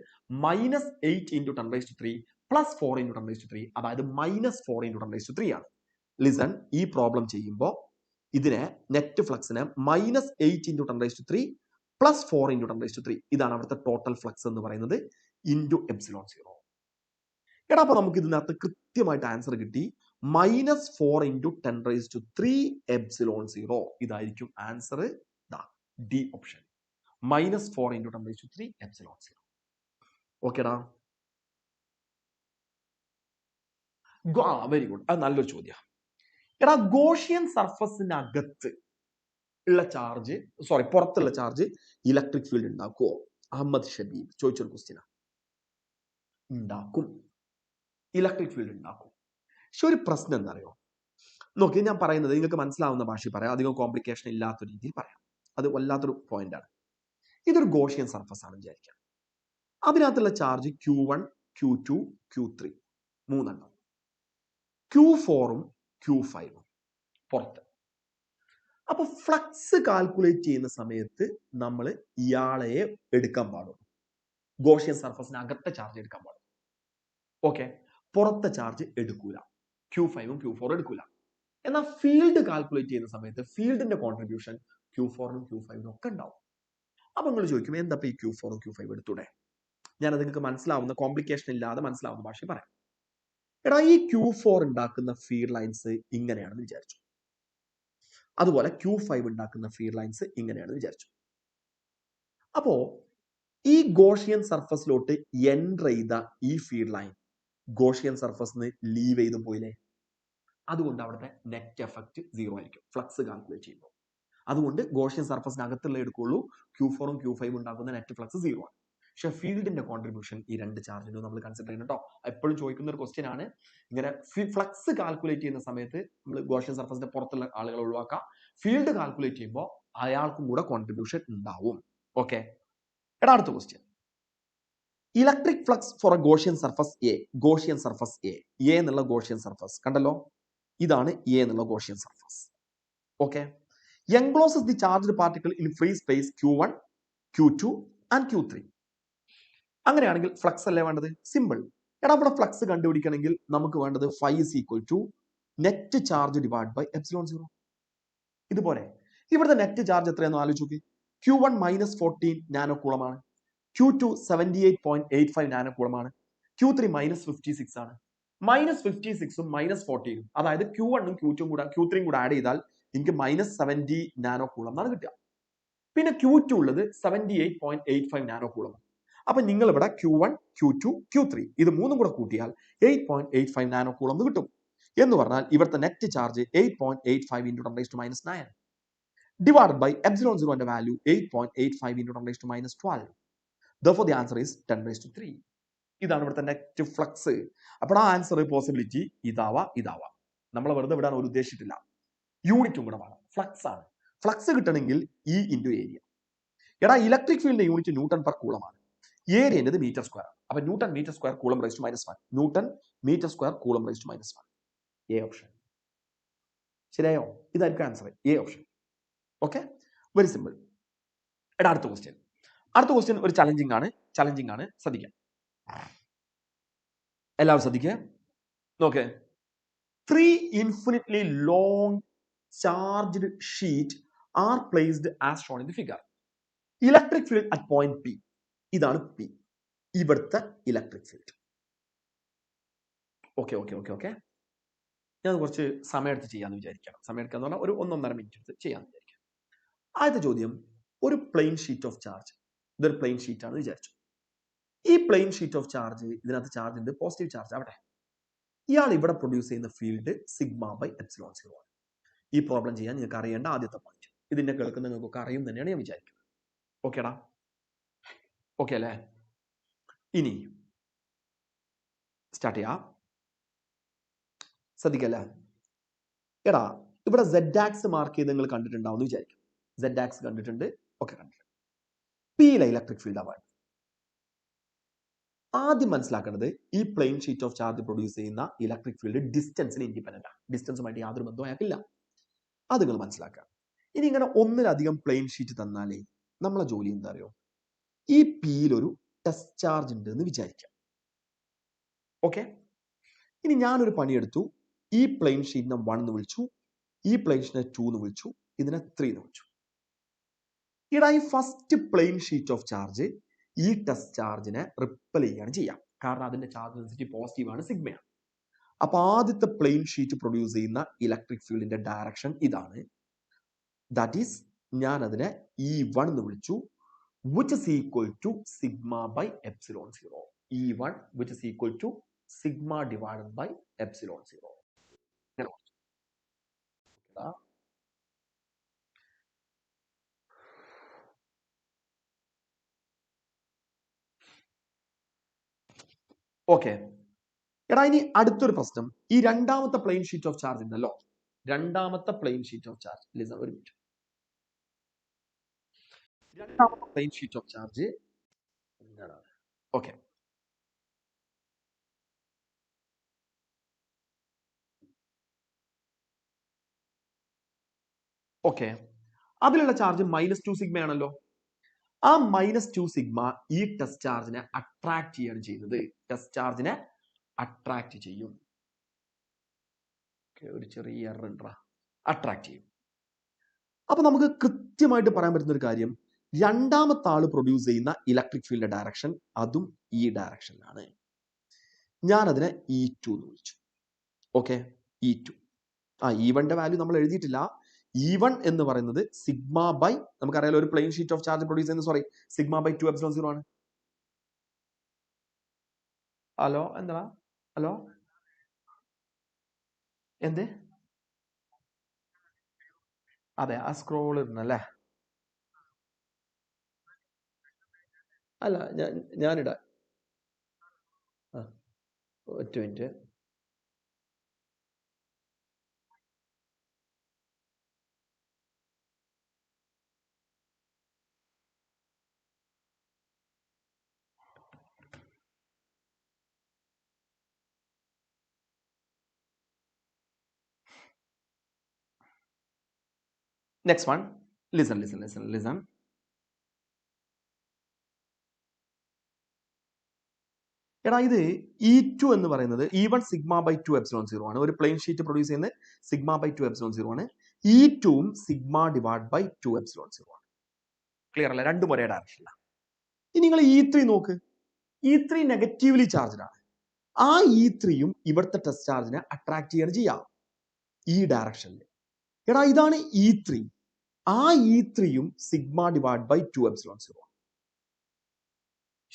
-8 into 10 raised to 3 plus 4 into 10 raised to 3, അതായത് -4 into 10 raised to 3 ആണ്. ലിസൺ, ഈ പ്രോബ്ലം ചെയ്യുമ്പോൾ ഇതിനെ നെറ്റ് ഫ്ലക്സിനെ -8 into 10 raised to 3 plus 4 into 10 raised to 3, ഇതാണ് അവിടുത്തെ ടോട്ടൽ ഫ്ലക്സ് എന്ന് പറയുന്നത്, ഇൻറ്റു എപ്സിലോൺ 0. എടാ അപ്പൊ നമുക്ക് ഇതിനകത്ത് കൃത്യമായിട്ട് ആൻസർ കിട്ടി, -4 into 10 raised to 3 എപ്സിലോൺ 0. ഇതായിരിക്കും answer, D option, -4 into 10 raised to 3 epsilon 0. ഓക്കേടാ, വെരി ഗുഡ്. അത് നല്ലൊരു ചോദ്യം. എടാ ഗോഷ്യൻ സർഫസിനകത്ത് ഉള്ള ചാർജ്, സോറി പുറത്തുള്ള ചാർജ് ഇലക്ട്രിക് ഫീൽഡ് ഉണ്ടാക്കുമോ? അഹമ്മദ് ഷബീബ് ചോദിച്ചൊരു ക്വസ്റ്റ്യനാ. ഉണ്ടാക്കും, ഇലക്ട്രിക് ഫീൽഡ് ഉണ്ടാക്കും. പക്ഷെ ഒരു പ്രശ്നം എന്താ അറിയോ? നോക്കി, ഞാൻ പറയുന്നത് നിങ്ങൾക്ക് മനസ്സിലാവുന്ന ഭാഷയിൽ പറയാം, അധികം കോംപ്ലിക്കേഷൻ ഇല്ലാത്ത രീതിയിൽ പറയാം. അത് വല്ലാത്തൊരു പോയിന്റ് ആണ്. ഇതൊരു ഗോഷ്യൻ സർഫസ് ആണ് വിചാരിക്കാം. അതിനകത്തുള്ള ചാർജ് Q1, Q2, Q3 മൂന്നെണ്ണം, Q4ഉം Q5ഉം പുറത്ത്. അപ്പൊ ഫ്ലക്സ് കാൽക്കുലേറ്റ് ചെയ്യുന്ന സമയത്ത് നമ്മൾ ഇയാളെ എടുക്കാൻ പാടുള്ളൂ, ഗോഷ്യൻ സർഫസിനകത്തെ ചാർജ് എടുക്കാൻ പാടുള്ളൂ. ഓക്കെ, പുറത്തെ ചാർജ് എടുക്കൂല, Q5ഉം Q4ഉം എടുക്കൂല. എന്നാൽ ഫീൽഡ് കാൽക്കുലേറ്റ് ചെയ്യുന്ന സമയത്ത് ഫീൽഡിന്റെ കോൺട്രിബ്യൂഷൻ Q4ഉം Q5ഉം ഒക്കെ ഉണ്ടാവും. അപ്പൊ നിങ്ങൾ ചോദിക്കും, എന്താ ഈ Q4ഉം Q5 എടുത്തൂടെ? ഞാനത് നിങ്ങൾക്ക് മനസ്സിലാവുന്ന, കോംപ്ലിക്കേഷൻ ഇല്ലാതെ മനസ്സിലാവുന്ന ഭാഷയിൽ പറയാം. എടാ ഈ Q4 ഉണ്ടാക്കുന്ന ഫീൽഡ് ലൈൻസ് ഇങ്ങനെയാണെന്ന് വിചാരിച്ചു, അതുപോലെ Q5 ഉണ്ടാക്കുന്ന ഫീൽഡ് ലൈൻസ് ഇങ്ങനെയാണെന്ന് വിചാരിച്ചു. അപ്പോ ഈ ഗോഷ്യൻ സർഫസിലോട്ട് എൻറ്റർ ചെയ്ത ഈ ഫീൽഡ് ലൈൻ ഗോഷ്യൻ സർഫസിന് ലീവ് ചെയ്തും പോയില്ലേ? അതുകൊണ്ട് അവിടുത്തെ നെറ്റ് എഫക്റ്റ് 0 ആയിരിക്കും ഫ്ലക്സ് കാൽക്കുലേറ്റ് ചെയ്യുമ്പോൾ. അതുകൊണ്ട് ഗോഷ്യൻ സർഫസിനകത്തുള്ള എടുക്കുള്ളൂ, Q4ഉം Q5ഉം ഉണ്ടാക്കുന്ന നെറ്റ് ഫ്ലക്സ് 0 ആണ്. പക്ഷെ ഫീൽഡിന്റെ കോൺട്രിബ്യൂഷൻ ഈ രണ്ട് ചാർജിനും നമ്മൾ കൺസിഡർ ചെയ്യണം കേട്ടോ. എപ്പോഴും ചോദിക്കുന്ന ഒരു ക്വസ്റ്റ്യൻ ആണ്. ഇങ്ങനെ ഫ്ലക്സ് കാൽക്കുലേറ്റ് ചെയ്യുന്ന സമയത്ത് നമ്മൾ ഗോഷ്യൻ സർഫസിന്റെ പുറത്തുള്ള ആളുകൾ ഒഴിവാക്കാം, ഫീൽഡ് കാൽക്കുലേറ്റ് ചെയ്യുമ്പോൾ അയാൾക്കും കൂടെ കോൺട്രിബ്യൂഷൻ ഉണ്ടാവും. ഓക്കെ, എടാ അടുത്ത question, electric flux for a Gaussian surface A. Gaussian surface A എന്നുള്ള ഗോഷ്യൻ സർഫസ് കണ്ടല്ലോ, ഇതാണ് എ എന്നുള്ള Gaussian surface. Okay, encloses the charged particle in free space Q1, Q2 and Q3. അങ്ങനെയാണെങ്കിൽ ഫ്ലക്സ് അല്ലേ വേണ്ടത്? സിമ്പിൾ. എടാ ഇവിടെ ഫ്ലക്സ് കണ്ടുപിടിക്കണമെങ്കിൽ നമുക്ക് വേണ്ടത് phi is equal to net charge divide by epsilon 0. ഇതുപോലെ ഇവിടുത്തെ നെറ്റ് ചാർജ് എത്രയാണെന്ന് ആലോചിച്ച് നോക്കി. Q1 -14 nano കൂളമാണ്, Q2 78.85 nano കൂളമാണ്, Q3 -56 ആണ്. -56ഉം -14ഉം അതായത് Q1ഉം Q2ഉം കൂടെ Q3യും കൂടെ ആഡ് ചെയ്താൽ എനിക്ക് -70 നാനോ കൂളം എന്നാണ് കിട്ടുക. പിന്നെ Q2 ഉള്ളത് 78.85 നാനോ കൂളം. അപ്പൊ നിങ്ങൾ ഇവിടെ Q1, Q2, Q3 ഇത് മൂന്നും കൂടെ കൂട്ടിയാൽ 8.85 നാനോ കൂളം എന്ന് കിട്ടും. എന്ന് പറഞ്ഞാൽ ഇവിടുത്തെ net charge 8.85 into 10⁻⁹ divided by epsilon 0 ന്റെ value 8.85 into 10⁻12. Therefore the answer is 10⁻3. ഇതാണ് ഇവിടുത്തെ നെറ്റ് ഫ്ലക്സ്. അപ്പോൾ ആ ആൻസർ പോസിബിലിറ്റി ഇതാവാം. നമ്മൾ വെറുതെ വിടാൻ ഒരു ഉദ്ദേശിച്ചിട്ടില്ല, യൂണിറ്റും കൂടെ വേണം. ഫ്ലക്സ് ആണ്. ഫ്ലക്സ് കിട്ടണമെങ്കിൽ E into ഏരിയ. എടാ ഇലക്ട്രിക് ഫീൽഡിന്റെ യൂണിറ്റ് ന്യൂട്ടൺ പെർ കൂളമാണ്, ഏരിയൻ്റെത് മീറ്റർ സ്ക്വയർ. അപ്പൊ newton metre square coulomb raise to -1. Newton metre square coulomb raise to -1. A option. ശരിയായോ? ഇതായിരിക്കും answer, A option. Okay, very simple. എടാ അടുത്ത ക്വസ്റ്റ്യൻ ഒരു ചലഞ്ചിങ് ആണ്. ശ്രദ്ധിക്കാം, എല്ലാവരും ശ്രദ്ധിക്കുക. നോക്കേ, 3 infinitely long charged sheet are placed as shown in the figure. Electric field at point P. ഇതാണ് P, ഇവിടുത്തെ ഇലക്ട്രിക് ഫീൽഡ്. ഓക്കെ. ഞാൻ കുറച്ച് സമയം എടുത്ത് ചെയ്യാമെന്ന് വിചാരിക്കണം. സമയം എടുക്കുക എന്ന് പറഞ്ഞാൽ ഒരു 1-1.5 മിനിറ്റ് എടുത്ത് ചെയ്യാമെന്ന് വിചാരിക്കാം. ആദ്യത്തെ ചോദ്യം, ഒരു പ്ലെയിൻ ഷീറ്റ് ഓഫ് ചാർജ്. ഇതൊരു പ്ലെയിൻ ഷീറ്റ് ആണെന്ന് വിചാരിച്ചു. ഈ പ്ലെയിൻ ഷീറ്റ് ഓഫ് ചാർജ്, ഇതിനകത്ത് ചാർജ് ഉണ്ട്, പോസിറ്റീവ് ചാർജ് ആവട്ടെ. ഇയാൾ ഇവിടെ പ്രൊഡ്യൂസ് ചെയ്യുന്ന ഫീൽഡ് σ/ε0 ആണ്. ഈ പ്രോബ്ലം ചെയ്യാൻ നിങ്ങൾക്ക് അറിയേണ്ട ആദ്യത്തെ പോയിന്റ്. ഇതിന്റെ കേൾക്കുന്ന നിങ്ങൾക്കൊക്കെ അറിയും തന്നെയാണ് ഞാൻ വിചാരിക്കുന്നത്. ഓക്കേടാ, ഓക്കെ അല്ലേ? ഇനി സ്റ്റാർട്ട് ചെയ്യാം. ശ്രദ്ധിക്കല്ലേ. എടാ ഇവിടെ Z ആക്സ് മാർക്ക് ചെയ്ത് നിങ്ങൾ കണ്ടിട്ടുണ്ടാവും എന്ന് വിചാരിക്കും. Z ആക്സ് കണ്ടിട്ടുണ്ട്, ഓക്കെ കണ്ടിട്ടുണ്ട്. Pയിലെ ഇലക്ട്രിക് ഫീൽഡ് ആണ്. ആദ്യം മനസ്സിലാക്കേണ്ടത്, ഈ plane sheet of charge produce ചെയ്യുന്ന ഇലക്ട്രിക് ഫീൽഡ് ഡിസ്റ്റൻസിന് ഇൻഡിപെൻഡന്റ് ആണ്. ഡിസ്റ്റൻസുമായിട്ട് യാതൊരു ബന്ധവും അയാൾക്കില്ല. അത് നിങ്ങൾ മനസ്സിലാക്കുക. ഇനി ഇങ്ങനെ ഒന്നിലധികം പ്ലെയിൻ ഷീറ്റ് തന്നാലേ നമ്മളെ ജോലി എന്താ അറിയോ? ഈ Pയിൽ ഒരു ടെസ്റ്റ് ചാർജ് ഉണ്ട് എന്ന് വിചാരിക്കാം. ഓക്കെ, ഇനി ഞാനൊരു പണിയെടുത്തു. ഈ പ്ലെയിൻ ഷീറ്റിനെ 1 എന്ന് വിളിച്ചു, ഈ പ്ലെയിൻ ഷീറ്റിനെ 2 എന്ന് വിളിച്ചു, ഇതിനെ 3 എന്ന് വിളിച്ചു. ഇവിടെ ഈ first plane sheet of charge ഈ ടെസ്റ്റ് ചാർജിനെ റിപ്പൽ ചെയ്യാണ് ചെയ്യാം. കാരണം അതിന്റെ ചാർജ് ഡെൻസിറ്റി പോസിറ്റീവ് ആണ്, സിഗ്മയാണ്. അപ്പൊ ആദ്യത്തെ പ്ലെയിൻ ഷീറ്റ് പ്രൊഡ്യൂസ് ചെയ്യുന്ന ഇലക്ട്രിക് ഫീൽഡിന്റെ ഡയറക്ഷൻ ഇതാണ്. ദാറ്റ് ഈസ്, ഞാൻ അതിനെ E1 എന്ന് വിളിച്ചു, which is equal to σ/ε0. E1 which is equal to sigma divided by epsilon 0. Okay, എടാ ഇനി അടുത്തൊരു പ്രശ്നം. ഈ രണ്ടാമത്തെ പ്ലെയിൻ ഷീറ്റ് ഓഫ് ചാർജ് ഉണ്ടല്ലോ, രണ്ടാമത്തെ പ്ലെയിൻ ഷീറ്റ് ഓഫ് ചാർജ്, ഒരു മിനിറ്റ്. രണ്ടാമത്തെ plane sheet of charge okay, okay, അതിലുള്ള ചാർജ് -2 സിഗ്മ ആണല്ലോ. ആ -2 സിഗ്മ ഈ ടെസ്റ്റ് ചാർജിനെ അട്രാക്ട് ചെയ്യാണ് ചെയ്യുന്നത്. ടെസ്റ്റ് ചാർജിനെ അട്രാക്ട് ചെയ്യും. ഒരു ചെറിയ അട്രാക്ട് ചെയ്യും. അപ്പൊ നമുക്ക് കൃത്യമായിട്ട് പറയാൻ പറ്റുന്ന ഒരു കാര്യം, രണ്ടാമത്തെ ആള് പ്രൊഡ്യൂസ് ചെയ്യുന്ന ഇലക്ട്രിക് ഫീൽഡ് ഡയറക്ഷൻ അതും ഈ ഡയറക്ഷനിലാണ്. ഞാൻ അതിനെ E2 എന്ന് വിളിച്ചു. Okay, E2. E1ന്റെ വാല്യൂ നമ്മൾ എഴുതിയിട്ടില്ല. E1 എന്ന് പറയുന്നത് σ/, നമുക്കറിയാലോ ഒരു plane sheet of charge produce ചെയ്യുന്ന σ/2 ε0 ആണ്. ഹലോ, എന്താ ഹലോ, എന്ത്? അതെ, ആ സ്ക്രോൾ ഇടുന്നല്ലേ? അല്ല, ഞാനിടാ. ഒറ്റ മിനിറ്റ്. Next one, listen. എടാ ഇത് E2 എന്ന് പറയുന്നത് E1 സിഗ്മ ബൈ 2 എപ്സിലോൺ 0 ആണ്. ഒരു പ്ലെയിൻ ഷീറ്റ് പ്രൊഡ്യൂസ് ചെയ്യുന്നത് സിഗ്മ ബൈ 2 എപ്സിലോൺ 0 ആണ്. E2ഉം സിഗ്മ ഡിവൈഡ് ബൈ 2 എപ്സിലോൺ 0 ആണ്. ക്ലിയർ അല്ലേ? രണ്ടും ഒരേ ഡയറക്ഷനിലാണ്. ഇനി നിങ്ങൾ E3 നോക്ക്. E3 നെഗറ്റീവ്ലി ചാർജ്ഡ് ആണ്. ആ E3യും ഇവിടുത്തെ ടെസ്റ്റ് ചാർജിനെ അട്രാക്ട് ചെയ്യാണ് ചെയ്യാം ഈ ഡയറക്ഷനിൽ. എടാ ഇതാണ് E3. ആ E3യും സിഗ്മ ഡിവൈഡ് ബൈ 2 എപ്സിലോൺ 0.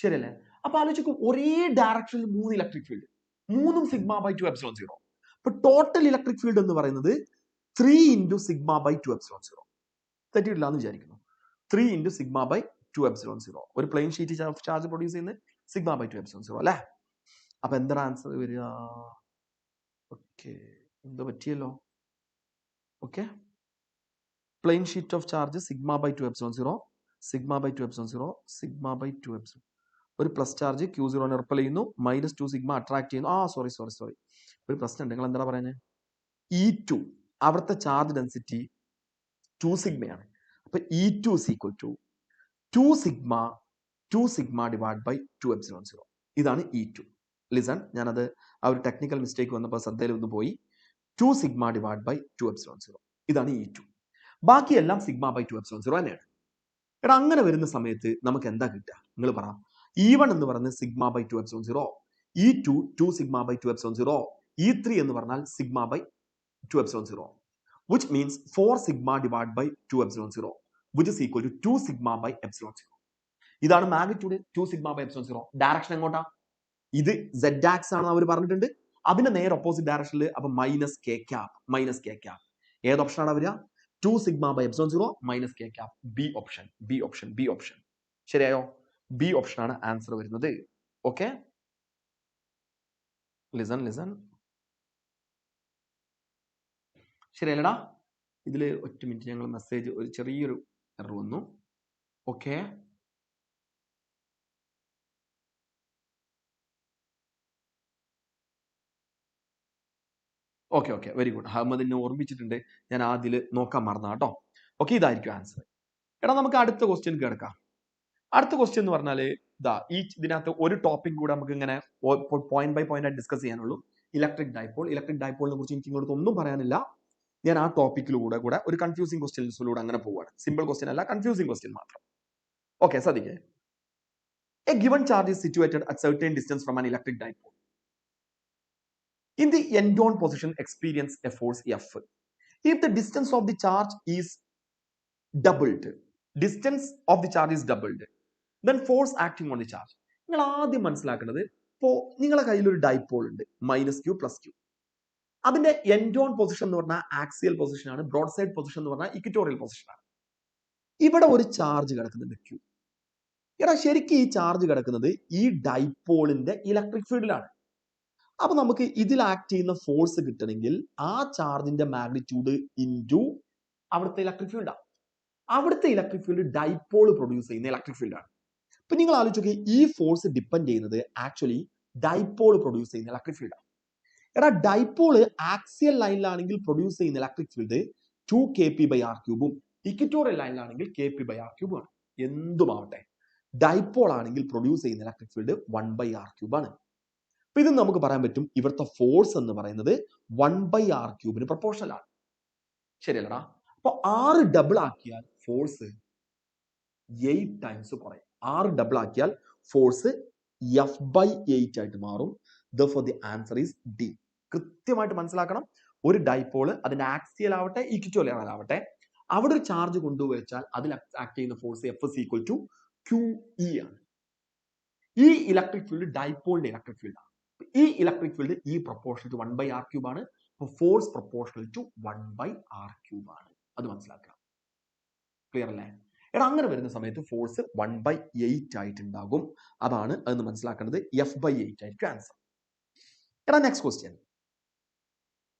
ശരിയല്ലേ? അപ്പൊ ആലോചിക്കും, ഒരേ ഡയറക്ഷനിൽ 3 ഇലക്ട്രിക് ഫീൽഡ്, മൂന്നും സിഗ്മ ബൈ 2 എപ്സിലോൺ 0. അപ്പൊ ടോട്ടൽ ഇലക്ട്രിക് ഫീൽഡ് എന്ന് പറയുന്നത് 3 ഇൻറ്റു സിഗ്മ ബൈ 2 എപ്സിലോൺ 0. തെറ്റിയിട്ടില്ല എന്ന് വിചാരിക്കുന്നു. 3 ഇൻറ്റു സിഗ്മ ബൈ 2 എപ്സിലോൺ 0. ഒരു പ്ലെയിൻ ഷീറ്റ് ചാർജ് പ്രൊഡ്യൂസ് ചെയ്യുന്നത് സിഗ്മ ബൈ 2 എപ്സിലോൺ 0 അല്ലേ? അപ്പൊ എന്താണ് ആൻസർ വരിക? ഓക്കെ, എന്ത് പറ്റിയല്ലോ? Okay, plane sheet of charge sigma by 2 epsilon 0, sigma by 2 epsilon 0, sigma by 2 epsilon. ഒരു പ്ലസ് ചാർജ് Q0 റിപ്പൽ ചെയ്യുന്നു, -2 സിഗ്മ അട്രാക്ട് ചെയ്യുന്നു. സോറി, ഒരു പ്രശ്നം. നിങ്ങൾ എന്താ പറയുന്നത്? E2 അവിടുത്തെ ചാർജ് ഡെൻസിറ്റി 2 സിഗ്മയാണ്. അപ്പൊ E2 is equal to 2 sigma divide by 2 epsilon 0. ഇതാണ് E2. ലിസൺ, ഞാനത് ആ ഒരു ടെക്നിക്കൽ മിസ്റ്റേക്ക് വന്നപ്പോൾ ശ്രദ്ധയിൽ ഒന്ന് പോയി. 2 സിഗ്മ ഡിവൈഡ് ബൈ 2 എപ്സിലോൺ 0. ഇതാണ് E2. ബാക്കിയെല്ലാം സിഗ്മ ബൈ 2 എപ്സിലോൺ 0 തന്നെയാണ്. എടാ അങ്ങനെ വരുന്ന സമയത്ത് നമുക്ക് എന്താ കിട്ടുക? നിങ്ങൾ പറ. E1 എന്ന് പറയുന്നത് sigma by 2 epsilon 0, E2 2 sigma by 2 epsilon 0, E3 എന്ന് പറഞ്ഞാൽ sigma by 2 epsilon 0, which means 4 sigma divided by 2 epsilon 0, which is equal to 2 sigma by epsilon 0. ഇതാണ് magnitude 2 sigma by epsilon 0. Direction എങ്ങോട്ടാ? ഇത് Z ആക്സ് ആണ് അവർ പറഞ്ഞിട്ടുണ്ട്. അതിന്റെ നേരെ opposite ഡയറക്ഷനിൽ. അപ്പൊ മൈനസ് കെ ക്യാപ്. ഏത് ഓപ്ഷനാണ് വരിക? 2 sigma by epsilon 0 minus K cap. B option. ശരിയായോ? ബി ഓപ്ഷൻ ആണ് ആൻസർ വരുന്നത്. Okay, listen. ശരിയല്ലടാ? ഇതിൽ ഒറ്റ മിനിറ്റ്, ഞങ്ങൾ മെസ്സേജ് ഒരു ചെറിയൊരു എറർ വന്നു. Okay, very good. അഹമ്മദ് എന്നെ ഓർമ്മിച്ചിട്ടുണ്ട്, ഞാൻ ആദ്യം നോക്കാൻ മറന്ന കേട്ടോ. ഓക്കെ, ഇതായിരിക്കും ആൻസർ. എടാ നമുക്ക് അടുത്ത ക്വസ്റ്റ്യൻ കേൾക്കാം. അടുത്ത ക്വസ്റ്റ്യൻ എന്ന് പറഞ്ഞാല് ഇതിനകത്ത് ഒരു ടോപ്പിക് കൂടെ നമുക്ക് ഇങ്ങനെ പോയിന്റ് ബൈ പോയിന്റ് ആയിട്ട് ഡിസ്കസ് ചെയ്യാനുള്ളൂ. ഇലക്ട്രിക് ഡൈപോളിനെ കുറിച്ച് എനിക്ക് ഇങ്ങോട്ട് ഒന്നും പറയാനില്ല. ഞാൻ ആ ടോപ്പിക്കിലൂടെ ഒരു കൺഫ്യൂസിംഗ് ക്വസ്റ്റ്യൻസിലൂടെ അങ്ങനെ പോവാണ്. സിമ്പിൾ ക്വസ്റ്റ്യൻ അല്ല, കൺഫ്യൂസിംഗ് ക്വസ്റ്റ്യൻ മാത്രം. ഓക്കെ, ശ്രദ്ധിക്കേ. A given charge is situated at certain distance from an electric dipole. In the end-on position, experience a force F. If the distance of the charge is doubled, then force acting on the charge. നിങ്ങൾ ആദ്യം മനസ്സിലാക്കുന്നത്, ഇപ്പോ നിങ്ങളുടെ കയ്യിൽ ഒരു dipole ഉണ്ട്, -Q + Q. അതിന്റെ end on position എന്ന് പറഞ്ഞാൽ ആക്സിയൽ പൊസിഷൻ ആണ്, ബ്രോഡ് സൈഡ് പൊസിഷൻ എന്ന് പറഞ്ഞാൽ ഇക്വറ്റോറിയൽ പൊസിഷൻ ആണ്. ഇവിടെ ഒരു ചാർജ് കിടക്കുന്നുണ്ട് Q. എടാ ശരിക്കും ഈ ചാർജ് കിടക്കുന്നത് ഈ ഡൈപോളിന്റെ ഇലക്ട്രിക് ഫീൽഡിലാണ്. അപ്പൊ നമുക്ക് ഇതിൽ ആക്ട് ചെയ്യുന്ന ഫോഴ്സ് കിട്ടണമെങ്കിൽ ആ ചാർജിന്റെ മാഗ്നിറ്റ്യൂഡ് ഇൻറ്റു അവിടുത്തെ ഇലക്ട്രിക് ഫീൽഡാണ്. അവിടുത്തെ ഇലക്ട്രിക് ഫീൽഡ് ഡൈപോൾ പ്രൊഡ്യൂസ് ചെയ്യുന്ന ഇലക്ട്രിക് ഫീൽഡാണ്. ഇപ്പൊ നിങ്ങൾ ആലോചിച്ച്, ഈ ഫോഴ്സ് ഡിപ്പെൻഡ് ചെയ്യുന്നത് ആക്ച്വലി ഡൈപോൾ പ്രൊഡ്യൂസ് ചെയ്യുന്ന ഇലക്ട്രിക് ഫീൽഡാണ്. എടാ ഡൈപോള് ആക്സിയൽ ലൈനിലാണെങ്കിൽ പ്രൊഡ്യൂസ് ചെയ്യുന്ന ഇലക്ട്രിക് ഫീൽഡ് 2 kp/r3ഉം ഇക്വറ്റോറിയൽ ലൈനിലാണെങ്കിൽ kp/r3 ആണ്. എന്തുമാവട്ടെ, ഡൈപോൾ ആണെങ്കിൽ പ്രൊഡ്യൂസ് ചെയ്യുന്ന ഇലക്ട്രിക് ഫീൽഡ് 1/r3 ആണ്. അപ്പൊ ഇത് നമുക്ക് പറയാൻ പറ്റും, ഇവിടുത്തെ ഫോഴ്സ് എന്ന് പറയുന്നത് 1/r3 പ്രൊപ്പോർഷണൽ ആണ്. ശരിയല്ലടാ? അപ്പൊ 6 ഡബിൾ ആക്കിയാൽ ഫോഴ്സ് 8 ടൈംസ് കുറയും. 6 ഡബിൾ ആക്കിയാൽ ഫോഴ്സ് F/8 ആയിട്ട് മാറും. Therefore the answer is D. കൃത്യമായിട്ട് മനസ്സിലാക്കണം. ഒരു ഡൈപോള് അതിന്റെ ആക്സിയൽ ആവട്ടെ ഇക്വറ്റോറിയൽ ആവട്ടെ, അവിടെ ഒരു ചാർജ് കൊണ്ടുവച്ചാൽ അതിൽ ആക്ട് ചെയ്യുന്ന force F is equal to QE ആണ്. ഈ ഇലക്ട്രിക് ഫീൽഡ് ഡൈപോളിന്റെ ഇലക്ട്രിക് ഫീൽഡ് ആണ്. ഈ electric field E proportional to 1/r3 ആണ്. ഫോഴ്സ് പ്രൊപ്പോർഷണൽ ടു 1/r3 ആണ്. അത് മനസ്സിലാക്കുക. ക്ലിയർ അല്ലേ? എടാ അങ്ങനെ വരുന്ന സമയത്ത് ഫോഴ്സ് 1/8 ആയിട്ടുണ്ടാകും. അതാണ് അതെന്ന് മനസ്സിലാക്കേണ്ടത്. F/8 ആയിരിക്കും ആൻസർ. എടാ next question.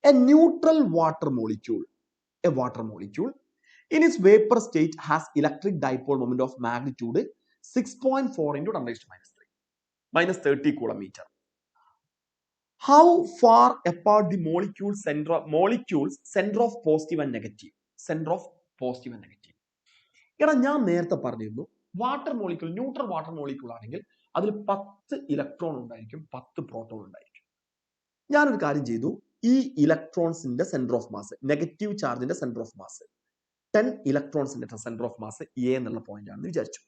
A neutral water molecule in its vapor state has electric dipole moment of magnitude 6.4 into 10⁻³ -30 coulomb meter. How far apart the molecules center of positive and negative positive and negative. എടാ ഞാൻ നേരത്തെ പറഞ്ഞിരുന്നു water molecule neutral water molecule ആണെങ്കിൽ അതിൽ 10 electron ഉണ്ടായിരിക്കും, 10 proton ഉണ്ടായിരിക്കും. ഞാനൊരു കാര്യം ചെയ്തു, ഈ ഇലക്ട്രോൺസിന്റെ സെന്റർ ഓഫ് മാസ്, നെഗറ്റീവ് ചാർജിന്റെ സെന്റർ ഓഫ് മാസ് 10 ഇലക്ട്രോൺസിന്റെ സെന്റർ ഓഫ് മാസ് എ എന്നുള്ള പോയിന്റ് ആണെന്ന് വിചാരിച്ചു.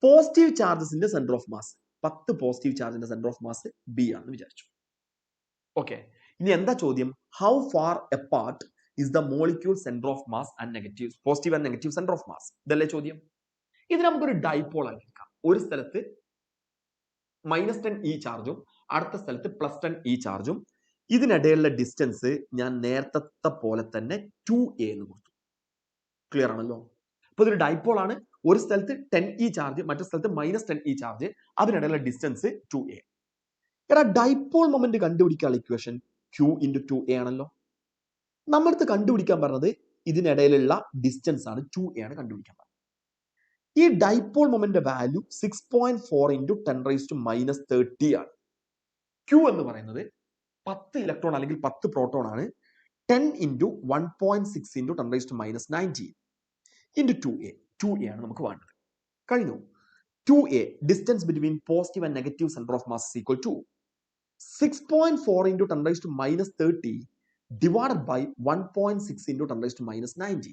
പോസിറ്റീവ് ചാർജസിന്റെ സെന്റർ ഓഫ് മാസ് 10 പോസിറ്റീവ് ചാർജിന്റെ സെന്റർ ഓഫ് മാസ് ബി ആണെന്ന് വിചാരിച്ചു. ഓക്കെ, ഇനി എന്താ ചോദ്യം? How far apart is the molecule center of mass and negative positive and negative center of mass? ഇതല്ലേ ചോദ്യം. ഇത് നമുക്കൊരു ഡൈപോൾ ആയിരിക്കാം. ഒരു സ്ഥലത്ത് -10 ഇ ചാർജും അടുത്ത സ്ഥലത്ത് +10 ഇ ചാർജും. ഇതിനിടയിലുള്ള ഡിസ്റ്റൻസ് ഞാൻ നേരത്തെ പോലെ തന്നെ 2a എന്ന് കൊടുത്തു. ക്ലിയർ ആണല്ലോ? അപ്പൊ ഇതൊരു ഡൈപോൾ ആണ്. ഒരു സ്ഥലത്ത് 10 ഇ ചാർജ്, മറ്റു സ്ഥലത്ത് -10 ഇ ചാർജ്, അതിനിടയിലുള്ള ഡിസ്റ്റൻസ് 2a. എടാ ഡൈപോൾ മൊമെന്റ് കണ്ടുപിടിക്കാനുള്ള ഇക്വേഷൻ q × 2a ആണല്ലോ. നമ്മളടുത്ത് കണ്ടുപിടിക്കാൻ പറഞ്ഞത് ഇതിനിടയിലുള്ള ഡിസ്റ്റൻസ് ആണ്, 2a ആണ് കണ്ടുപിടിക്കാൻ പറഞ്ഞത്. ഈ ഡൈപോൾ മൊമെന്റ് വാല്യൂ 6.4 × 10⁻³ ആണ്. q എന്ന് പറയുന്നത് 10 ഇലക്ട്രോൺ അല്ലെങ്കിൽ 10 പ്രോട്ടോൺ ആണ്. 10 × 1.6 × 10⁻19 × 2a. 2a ആണ് നമുക്ക് വേണ്ടത്. കഴിഞ്ഞു. 2a distance between positive and negative centre of mass equal to 6.4 × 10⁻30 divided by 1.6 × 10⁻19.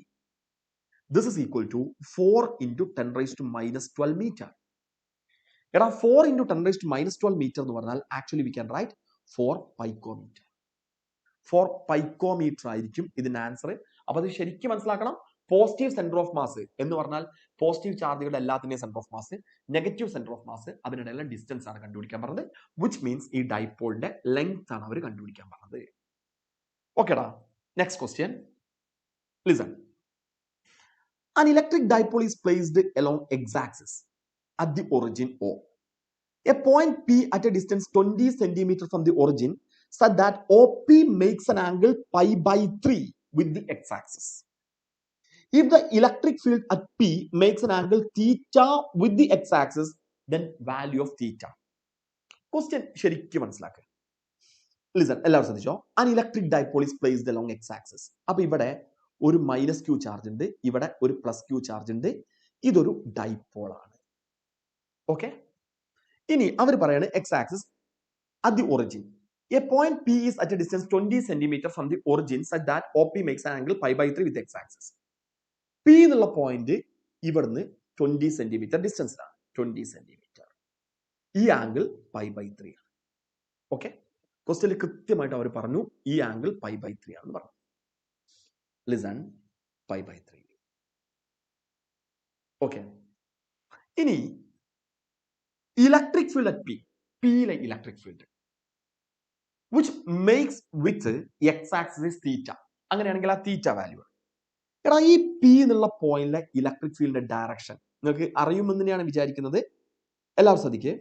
This is equal to 4 × 10⁻12 meter. എടാ 4 × 10⁻12 meter എന്ന് പറഞ്ഞാൽ actually we can write 4 picometer. 4 picometer ആയിരിക്കും ഇതിന്റെ ആൻസർ. അപ്പൊ അത് ശരിക്കും മനസ്സിലാക്കണം. പോസിറ്റീവ് സെന്റർ ഓഫ് മാസ് എന്ന് പറഞ്ഞാൽ പോസിറ്റീവ് ചാർജുകളുടെ എല്ലാത്തിന്റെയും centre of mass, negative centre of mass, അതിനിടയിലുള്ള ഡിസ്റ്റൻസ് ആണ് കണ്ടുപിടിക്കാൻ പറഞ്ഞത്. വിച്ച് മീൻസ് ഈ ഡൈപോളിന്റെ ലെങ്ത് ആണ് അവർ കണ്ടുപിടിക്കാൻ പറഞ്ഞത്. ഓക്കെടാ, next question. Listen. An electric dipole is placed along x-axis at the origin O. A point P at a distance 20 cm from the origin such that OP makes an angle π/3 with the x-axis. If the electric field at P makes an angle theta with the x-axis, then value of theta. Question ശരിക്കും മനസ്സിലാക്കുക. Listen, എല്ലാവരും ശ്രദ്ധിച്ചോ. An electric dipole is placed along x-axis. അപ്പൊ ഇവിടെ ഒരു -q ചാർജ് ഉണ്ട്, ഇവിടെ ഒരു +q ചാർജ് ഉണ്ട്. ഇതൊരു ഡൈപോൾ ആണ്. ഓക്കെ, ഇനി അവർ പറയാണ് x-axis at the origin. A point P is at a distance 20 cm from the origin such that OP makes an angle π/3 with x-axis. P എന്നുള്ള പോയിന്റ് ഇവിടുന്ന് 20 സെന്റിമീറ്റർ ഡിസ്റ്റൻസിലാണ്. 20 സെന്റിമീറ്റർ. ഈ ആംഗിൾ π/3 ആണ്. ഓക്കെ, ക്വസ്റ്റ്യനിൽ കൃത്യമായിട്ട് അവർ പറഞ്ഞു ഈ ആംഗിൾ π/3 ആണെന്ന് പറഞ്ഞു. ലിസൺ, π/3. ഓക്കെ, ഇനി ഇലക്ട്രിക് ഫീൽഡ് അറ്റ് പിയിലെ electric field which makes with x-axis is theta. അങ്ങനെയാണെങ്കിൽ ആ തീറ്റ വാല്യൂ ആണ്. എടാ ഈ പി എന്നുള്ള പോയിന്റിലെ ഇലക്ട്രിക് ഫീൽഡിന്റെ ഡയറക്ഷൻ നിങ്ങൾക്ക് അറിയുമെന്ന് തന്നെയാണ് വിചാരിക്കുന്നത്. എല്ലാവരും ശ്രദ്ധിക്കുക.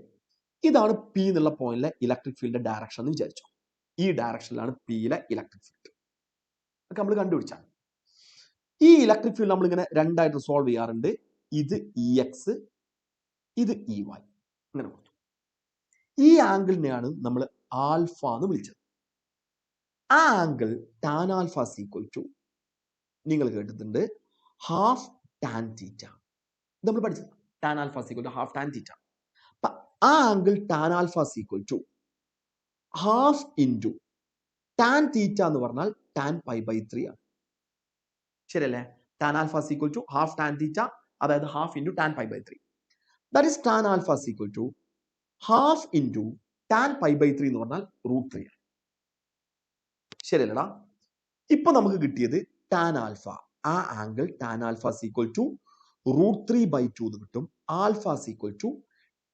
ഇതാണ് പി എന്നുള്ള പോയിന്റിലെ ഇലക്ട്രിക് ഫീൽഡിന്റെ ഡയറക്ഷൻ എന്ന് വിചാരിച്ചു. ഈ ഡയറക്ഷനിലാണ് പിയിലെ ഇലക്ട്രിക് ഫീൽഡ്. ഒക്കെ നമ്മൾ കണ്ടുപിടിച്ചാണ്. ഈ ഇലക്ട്രിക് ഫീൽഡ് നമ്മൾ ഇങ്ങനെ രണ്ടായിട്ട് സോൾവ് ചെയ്യാറുണ്ട്. ഇത് EX, ഇത് EY. അങ്ങനെ കൊടുത്തു. ഈ ആംഗിളിനെയാണ് നമ്മൾ ആൽഫ എന്ന് വിളിച്ചത്. ആ angle tan alpha equal to, നിങ്ങൾ കേട്ടിട്ടുണ്ട്, ഹാഫ് ടാൻ തീറ്റ. നമ്മൾ പഠിച്ചത് tan alpha equal to half tan theta. ആ angle tan alpha equal to half into tan theta എന്ന് പറഞ്ഞാൽ ടാൻ π/3 ആണ്. ശരിയല്ലേ? Tan alpha equal to half tan theta, അതായത് half into tan π/3. That is tan alpha equal to half into tan π/3 എന്ന് പറഞ്ഞാൽ √3 ആണ്. ശരിയല്ലടാ? ഇപ്പൊ നമുക്ക് കിട്ടിയത് ടാൻ ആൽഫ, ആ angle tan alpha equal to √3/2 എന്ന് കിട്ടും. Alpha equal to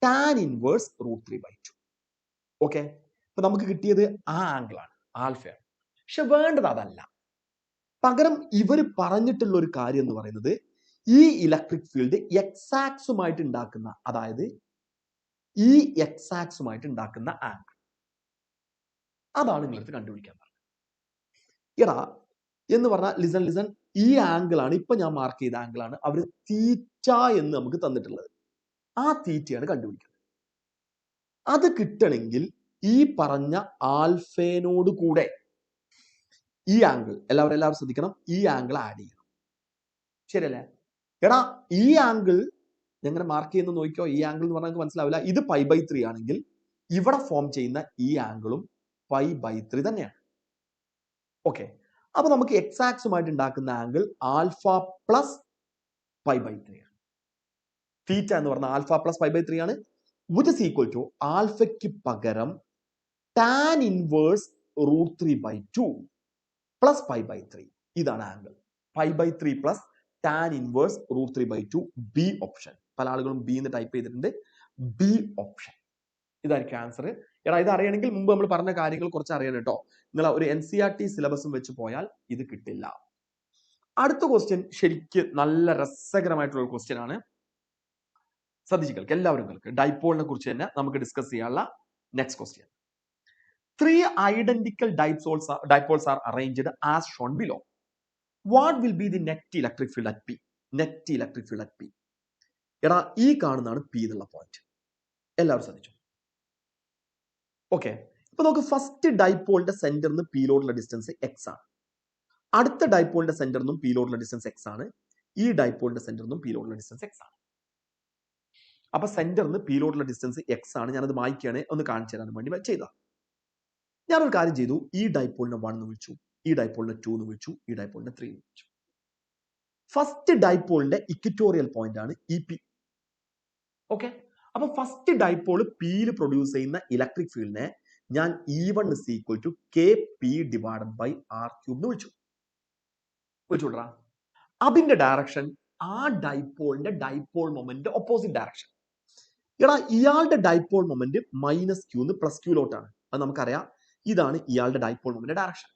tan inverse √3/2. Okay, ഇപ്പൊ നമുക്ക് കിട്ടിയത് ആ ആംഗിൾ ആണ്, ആൽഫയാണ്. പക്ഷെ വേണ്ടത് അതല്ല. പകരം ഇവർ പറഞ്ഞിട്ടുള്ള ഒരു കാര്യം എന്ന് പറയുന്നത് ഈ ഇലക്ട്രിക് ഫീൽഡ് എക്സാക്സുമായിട്ട് ഉണ്ടാക്കുന്ന, അതായത് ഈ എക്സാക്സുമായിട്ട് ഉണ്ടാക്കുന്ന ആംഗിൾ, അതാണ് നിങ്ങളടുത്ത് കണ്ടുപിടിക്കാൻ പറഞ്ഞത്. എടാ എന്ന് പറഞ്ഞാൽ ലിസൺ, ഈ ആംഗിൾ ആണ്, ഇപ്പൊ ഞാൻ മാർക്ക് ചെയ്ത ആംഗിൾ ആണ് അവർ തീറ്റ എന്ന് നമുക്ക് തന്നിട്ടുള്ളത്. ആ തീറ്റയാണ് കണ്ടുപിടിക്കുന്നത്. അത് കിട്ടണമെങ്കിൽ ഈ പറഞ്ഞ ആൽഫേനോട് കൂടെ ഈ ആംഗിൾ, എല്ലാവരും ശ്രദ്ധിക്കണം, ഈ ആംഗിൾ ആഡ് ചെയ്യണം. ശരിയല്ലേ? എടാ ഈ ആംഗിൾ എങ്ങനെ മാർക്ക് ചെയ്യുന്ന നോക്കിയോ. ഈ ആംഗിൾ എന്ന് പറഞ്ഞാൽ മനസ്സിലാവില്ല. ഇത് π/3 ആണെങ്കിൽ ഇവിടെ ഫോം ചെയ്യുന്ന ഈ ആംഗിളും π/3 തന്നെയാണ്. ഓക്കെ, അപ്പൊ നമുക്ക് എക്സ് ആക്സുമായിട്ട് ഉണ്ടാക്കുന്ന ആംഗിൾ ആൽഫ പ്ലസ് π/3 ആണ്. തീറ്റ എന്ന് പറഞ്ഞാൽ ആൽഫ പ്ലസ് π/3 ആണ്. വിച്ച് ഇസ് ഈക്വൽ ടു ആൽഫയ്ക്ക് പകരം ടാൻ ഇൻവേഴ്സ് √3/2 പ്ലസ് π/3. ഇതാണ് angle. π/3 plus tan inverse √3/2 B option. പല ആളുകളും ബി എന്ന് ടൈപ്പ് ചെയ്തിട്ടുണ്ട്. ബി ഓപ്ഷൻ ഇതായിരിക്കും ആൻസർ. എടാ ഇത് അറിയണമെങ്കിൽ മുമ്പ് നമ്മൾ പറഞ്ഞ കാര്യങ്ങൾ കുറച്ച് അറിയണം കേട്ടോ. നിങ്ങൾ ഒരു NCERT സിലബസും വെച്ച് പോയാൽ ഇത് കിട്ടില്ല. അടുത്ത ക്വസ്റ്റ്യൻ ശരിക്ക് നല്ല രസകരമായിട്ടുള്ള ഒരു ക്വസ്റ്റ്യൻ ആണ്. ശ്രദ്ധിച്ചു കേൾക്ക്, എല്ലാവരും കേൾക്ക്. ഡൈപോളിനെ കുറിച്ച് തന്നെ നമുക്ക് ഡിസ്കസ് ചെയ്യാനുള്ള next question. 3 identical dipoles are arranged as shown below. What will be the net electric field at P? Net electric field at P. എടാ ഈ കാണുന്നതാണ് P എന്നുള്ള പോയിന്റ്. എല്ലാവരും ശ്രദ്ധിച്ചു. ഓക്കെ, ഇപ്പൊ നമുക്ക് ഫസ്റ്റ് ഡൈപോളിന്റെ സെന്ററിന് പിയിലോട്ടുള്ള ഡിസ്റ്റൻസ് എക്സ് ആണ്. അടുത്ത ഡൈപോളിന്റെ സെന്ററിനും പിയിലോട്ടുള്ള ഡിസ്റ്റൻസ് എക്സ് ആണ്. ഈ ഡൈപോളിന്റെ സെന്ററിനും പിയിലോട്ടുള്ള ഡിസ്റ്റൻസ് എക്സ് ആണ്. അപ്പൊ സെന്ററിന് പിയിലോട്ടുള്ള ഡിസ്റ്റൻസ് എക്സ് ആണ്. ഞാനത് മായ്ക്കുകയാണ്, ഒന്ന് കാണിച്ചു തരാൻ വേണ്ടി ചെയ്തതാണ്. ഞാനൊരു കാര്യം ചെയ്തു. ഈ ഡൈപോളിനെ 1 എന്ന് വിളിച്ചു, ഈ ഡൈപോളിനെ 2 എന്ന് വിളിച്ചു, ഈ ഡൈപോളിനെ 3 എന്ന് വിളിച്ചു. ഫസ്റ്റ് ഡൈപോളിന്റെ ഇക്വറ്റോറിയൽ പോയിന്റ് ആണ് ഈ പി. ഓക്കെ, അപ്പൊ ഫസ്റ്റ് ഡൈപോൾ പിയിൽ പ്രൊഡ്യൂസ് ചെയ്യുന്ന ഇലക്ട്രിക് ഫീൽഡിനെ ഞാൻ E1 is equal to KP divided by R³ എന്ന് വിളിച്ചുവിടാ. അതിന്റെ ഡയറക്ഷൻ ആ ഡൈപോളിന്റെ ഡൈപോൾ മൊമെന്റ് ഓപ്പോസിറ്റ് ഡയറക്ഷൻ. എടാ ഇയാളുടെ ഡൈപോൾ മൊമെന്റ് -q എന്ന് +q-ലോട്ടാണ്. അത് നമുക്കറിയാം. ഇതാണ് ഇയാളുടെ ഡൈപോൾ മൊമെന്റ് ഡയറക്ഷൻ.